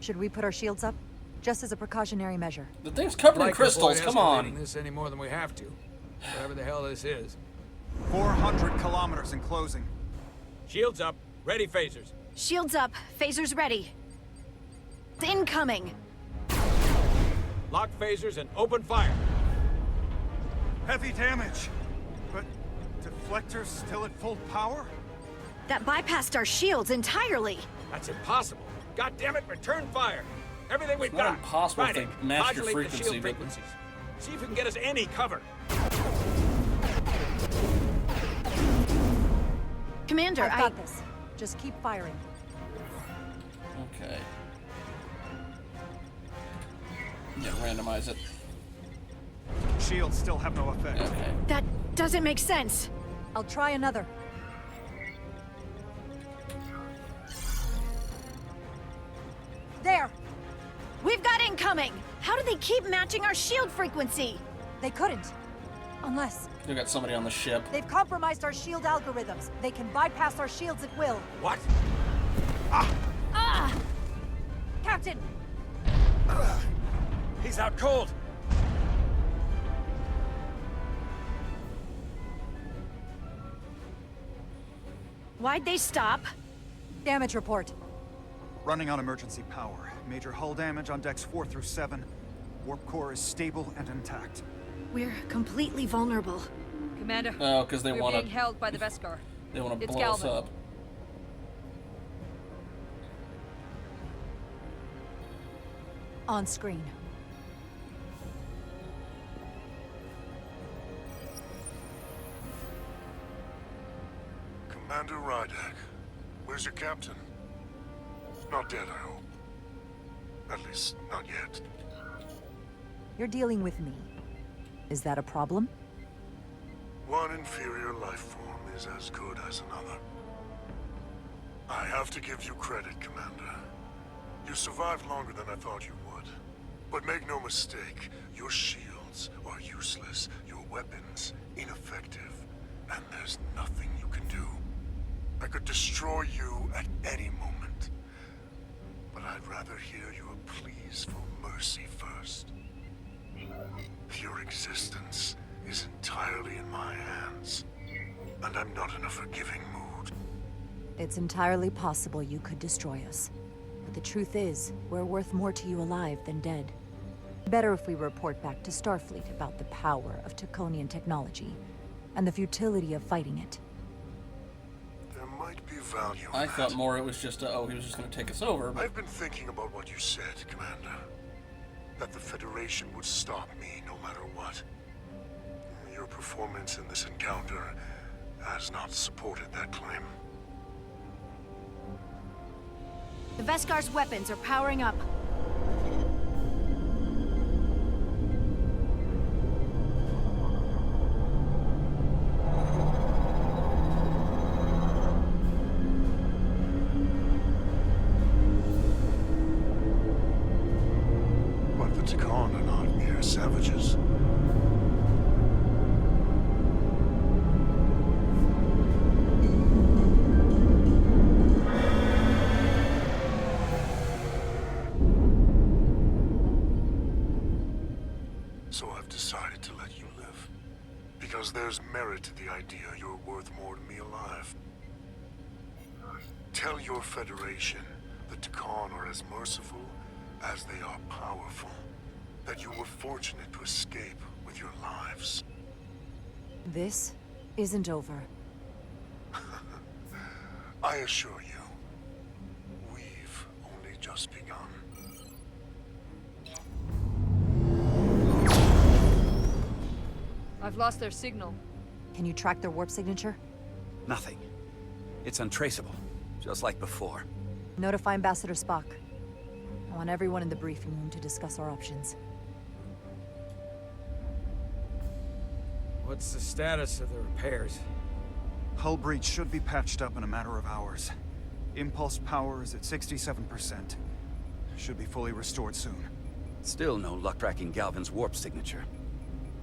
Should we put our shields up? Just as a precautionary measure. The thing's covered in crystals, come on. This any more than we have to. Whatever the hell this is. 400 kilometers in closing. Shields up. Ready phasers. Shields up. Phasers ready. Incoming. Lock phasers and open fire. Heavy damage. But deflectors still at full power? That bypassed our shields entirely. That's impossible. God damn it, return fire. Everything we've got. It's not impossible if Find they it. match your Modulate the frequency, shield but... frequencies. See if we can get us any cover. Commander, I've got this. Just keep firing. Okay. Yeah, randomize it. Shields still have no effect. Okay. That doesn't make sense. I'll try another. There! We've got incoming! How do they keep matching our shield frequency? They couldn't. Unless... They got somebody on the ship. They've compromised our shield algorithms. They can bypass our shields at will. What? Ah! Captain! He's out cold. Why'd they stop? Damage report. Running on emergency power. Major hull damage on decks 4 through 7. Warp core is stable and intact. We're completely vulnerable. Commander. Oh, because they we're want to. being held by the Veskar. They want to It's blow Galvin. us up. On screen. Commander Rydak, where's your captain? Not dead, I hope. At least, not yet. You're dealing with me. Is that a problem? One inferior life form is as good as another. I have to give you credit, Commander. You survived longer than I thought you would. But make no mistake, your shields are useless, your weapons ineffective, and there's nothing you can do. I could destroy you at any moment. But I'd rather hear your pleas for mercy first. Your existence is entirely in my hands, and I'm not in a forgiving mood. It's entirely possible you could destroy us. But the truth is, we're worth more to you alive than dead. Better if we report back to Starfleet about the power of Taconian technology, and the futility of fighting it. There might be value in I that. thought more it was just, oh, he was just going to take us over. But I've been thinking about what you said, Commander. That the Federation would stop me no matter what. Your performance in this encounter has not supported that claim. The Veskar's weapons are powering up. But the Takan are not mere savages. So I've decided to let you live. Because there's merit to the idea you're worth more to me alive. Tell your Federation the Takan are as merciful as they are powerful. That you were fortunate to escape with your lives. This isn't over. I assure you, we've only just begun. I've lost their signal. Can you track their warp signature? Nothing. It's untraceable, just like before. Notify Ambassador Spock. I want everyone in the briefing room to discuss our options. What's the status of the repairs? Hull breach should be patched up in a matter of hours. Impulse power is at 67%. Should be fully restored soon. Still no luck tracking Galvin's warp signature.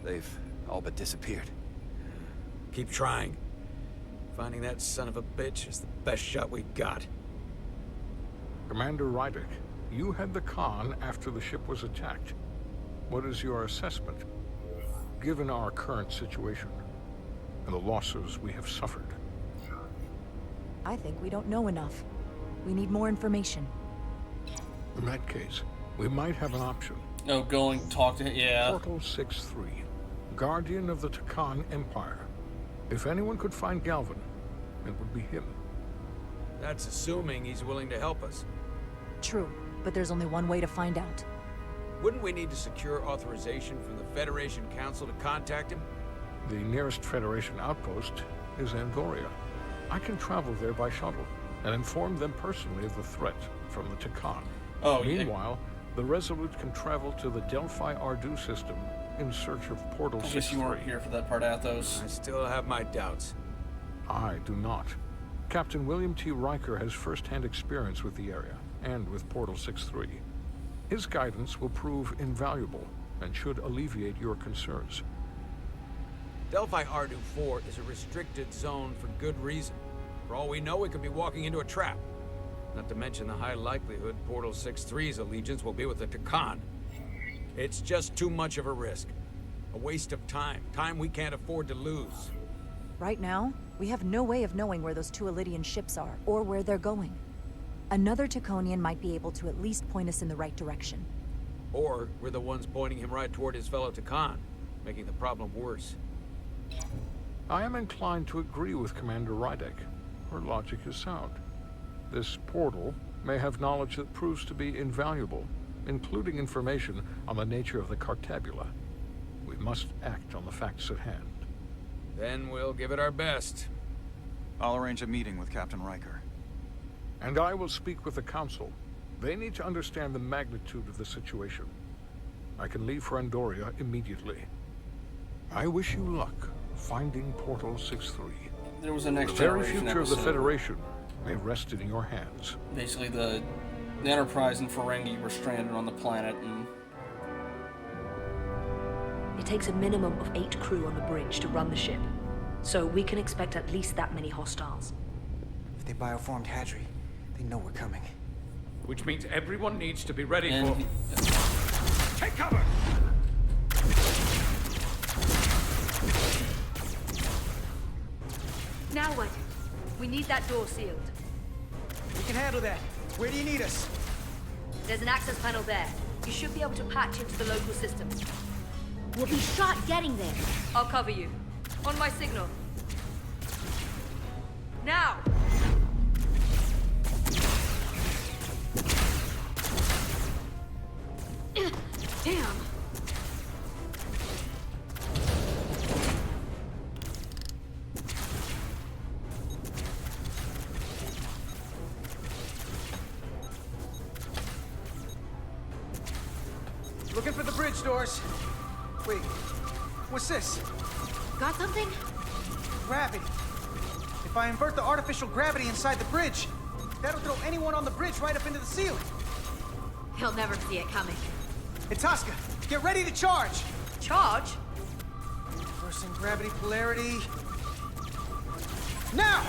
They've all but disappeared. Keep trying. Finding that son of a bitch is the best shot we've got. Commander Rydak, you had the Khan after the ship was attacked. What is your assessment, given our current situation and the losses we have suffered? I think we don't know enough. We need more information. In that case, we might have an option. Oh, talk to him, yeah. Portal 6-3, Guardian of the Takan Empire. If anyone could find Galvin, it would be him. That's assuming he's willing to help us. True, but there's only one way to find out. Wouldn't we need to secure authorization from the Federation Council to contact him? The nearest Federation outpost is Andoria. I can travel there by shuttle and inform them personally of the threat from the Takan. Oh, meanwhile, the Resolute can travel to the Delphi-Ardu system in search of Portal 6-3. I guess you weren't here for that part, Athos. I still have my doubts. I do not. Captain William T. Riker has first-hand experience with the area and with Portal 6-3. His guidance will prove invaluable and should alleviate your concerns. Delphi-Ardu 4 is a restricted zone for good reason. For all we know, we could be walking into a trap. Not to mention the high likelihood Portal 6-3's allegiance will be with the Takan. It's just too much of a risk. A waste of time. Time we can't afford to lose. Right now, we have no way of knowing where those two Elydian ships are, or where they're going. Another Taconian might be able to at least point us in the right direction. Or we're the ones pointing him right toward his fellow Takan, making the problem worse. I am inclined to agree with Commander Rydek. Her logic is sound. This portal may have knowledge that proves to be invaluable, including information on the nature of the Cartabula. We must act on the facts at hand. Then we'll give it our best. I'll arrange a meeting with Captain Riker. And I will speak with the Council. They need to understand the magnitude of the situation. I can leave for Andoria immediately. I wish you luck finding Portal 6-3. There was a Next The very Generation future of the episode. Federation may rest in your hands. Basically, the Enterprise and Ferengi were stranded on the planet, and It takes a minimum of 8 crew on the bridge to run the ship. So we can expect at least that many hostiles. If they bioformed Hadri, they know we're coming. Which means everyone needs to be ready And for... Take cover! Now what? We need that door sealed. We can handle that. Where do you need us? There's an access panel there. You should be able to patch into the local systems. We'll be shot getting there. I'll cover you. On my signal. Now! Damn. Looking for the bridge doors. Wait, what's this? Got something? Gravity. If I invert the artificial gravity inside the bridge, that'll throw anyone on the bridge right up into the ceiling. He'll never see it coming. Itasca, get ready to charge! Charge? Reversing gravity polarity. Now!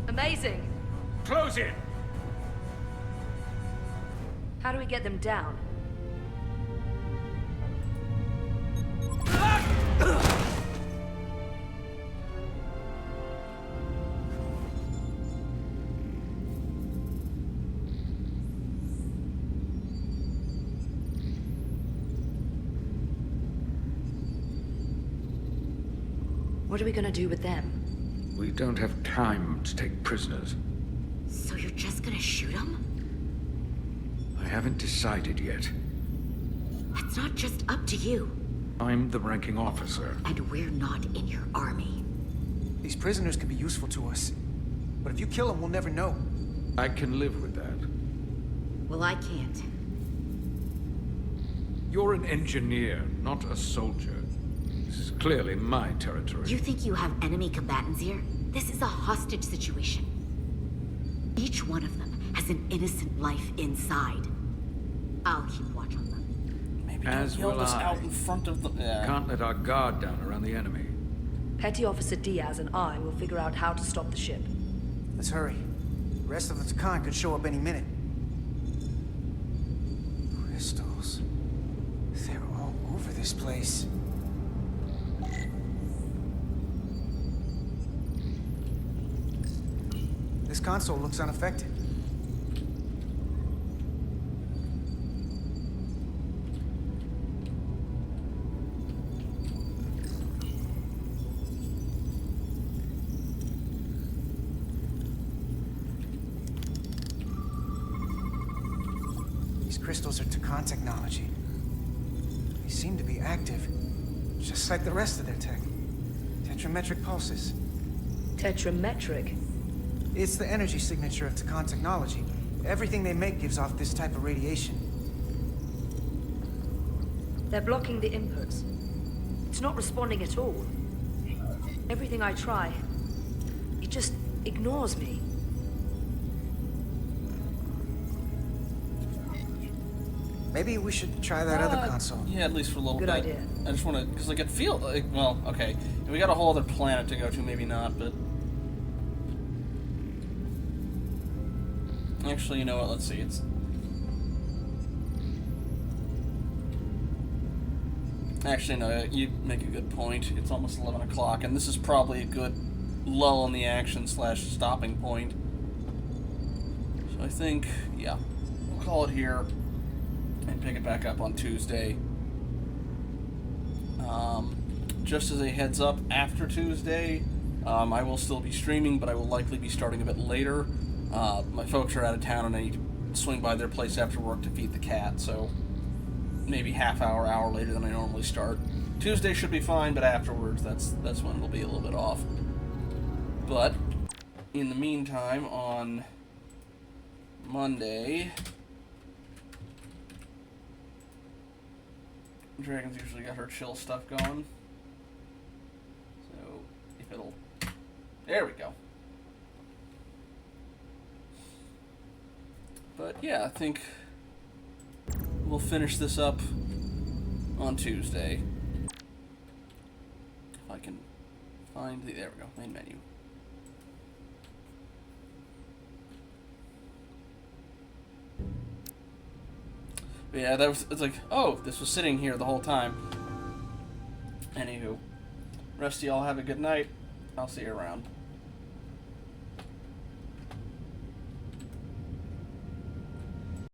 Amazing. Close in! How do we get them down? What are we gonna do with them? We don't have time to take prisoners. So you're just gonna shoot him? I haven't decided yet. That's not just up to you. I'm the ranking officer. And we're not in your army. These prisoners can be useful to us. But if you kill them, we'll never know. I can live with that. Well, I can't. You're an engineer, not a soldier. This is clearly my territory. You think you have enemy combatants here? This is a hostage situation. Each one of them has an innocent life inside. I'll keep watch on them. maybe As don't yell will this I. out in front of the... Can't let our guard down around the enemy. Petty Officer Diaz and I will figure out how to stop the ship. Let's hurry. The rest of the Takan could show up any minute. Crystals. They're all over this place. This console looks unaffected. These crystals are Takan technology. They seem to be active, just like the rest of their tech. Tetrametric pulses. Tetrametric? It's the energy signature of Takan technology. Everything they make gives off this type of radiation. They're blocking the inputs. It's not responding at all. Everything I try, it just ignores me. Maybe we should try that other console. Yeah, at least for a little Good bit. idea. I just want to, because like it feels like, well, okay, if we got a whole other planet to go to, maybe not, but actually, you know what? Let's see. It's Actually, no, you make a good point. It's almost 11 o'clock, and this is probably a good lull in the action / stopping point. So I think, yeah, we'll call it here and pick it back up on Tuesday. Just as a heads up, after Tuesday, I will still be streaming, but I will likely be starting a bit later. My folks are out of town, and I need to swing by their place after work to feed the cat, so maybe hour later than I normally start. Tuesday should be fine, but afterwards, that's when it'll be a little bit off. But in the meantime, on Monday, Dragon's usually got her chill stuff going. So if it'll, there we go. But yeah, I think we'll finish this up on Tuesday. If I can find the, there we go, main menu. But yeah, it's like, oh, this was sitting here the whole time. Anywho, rest of y'all have a good night. I'll see you around.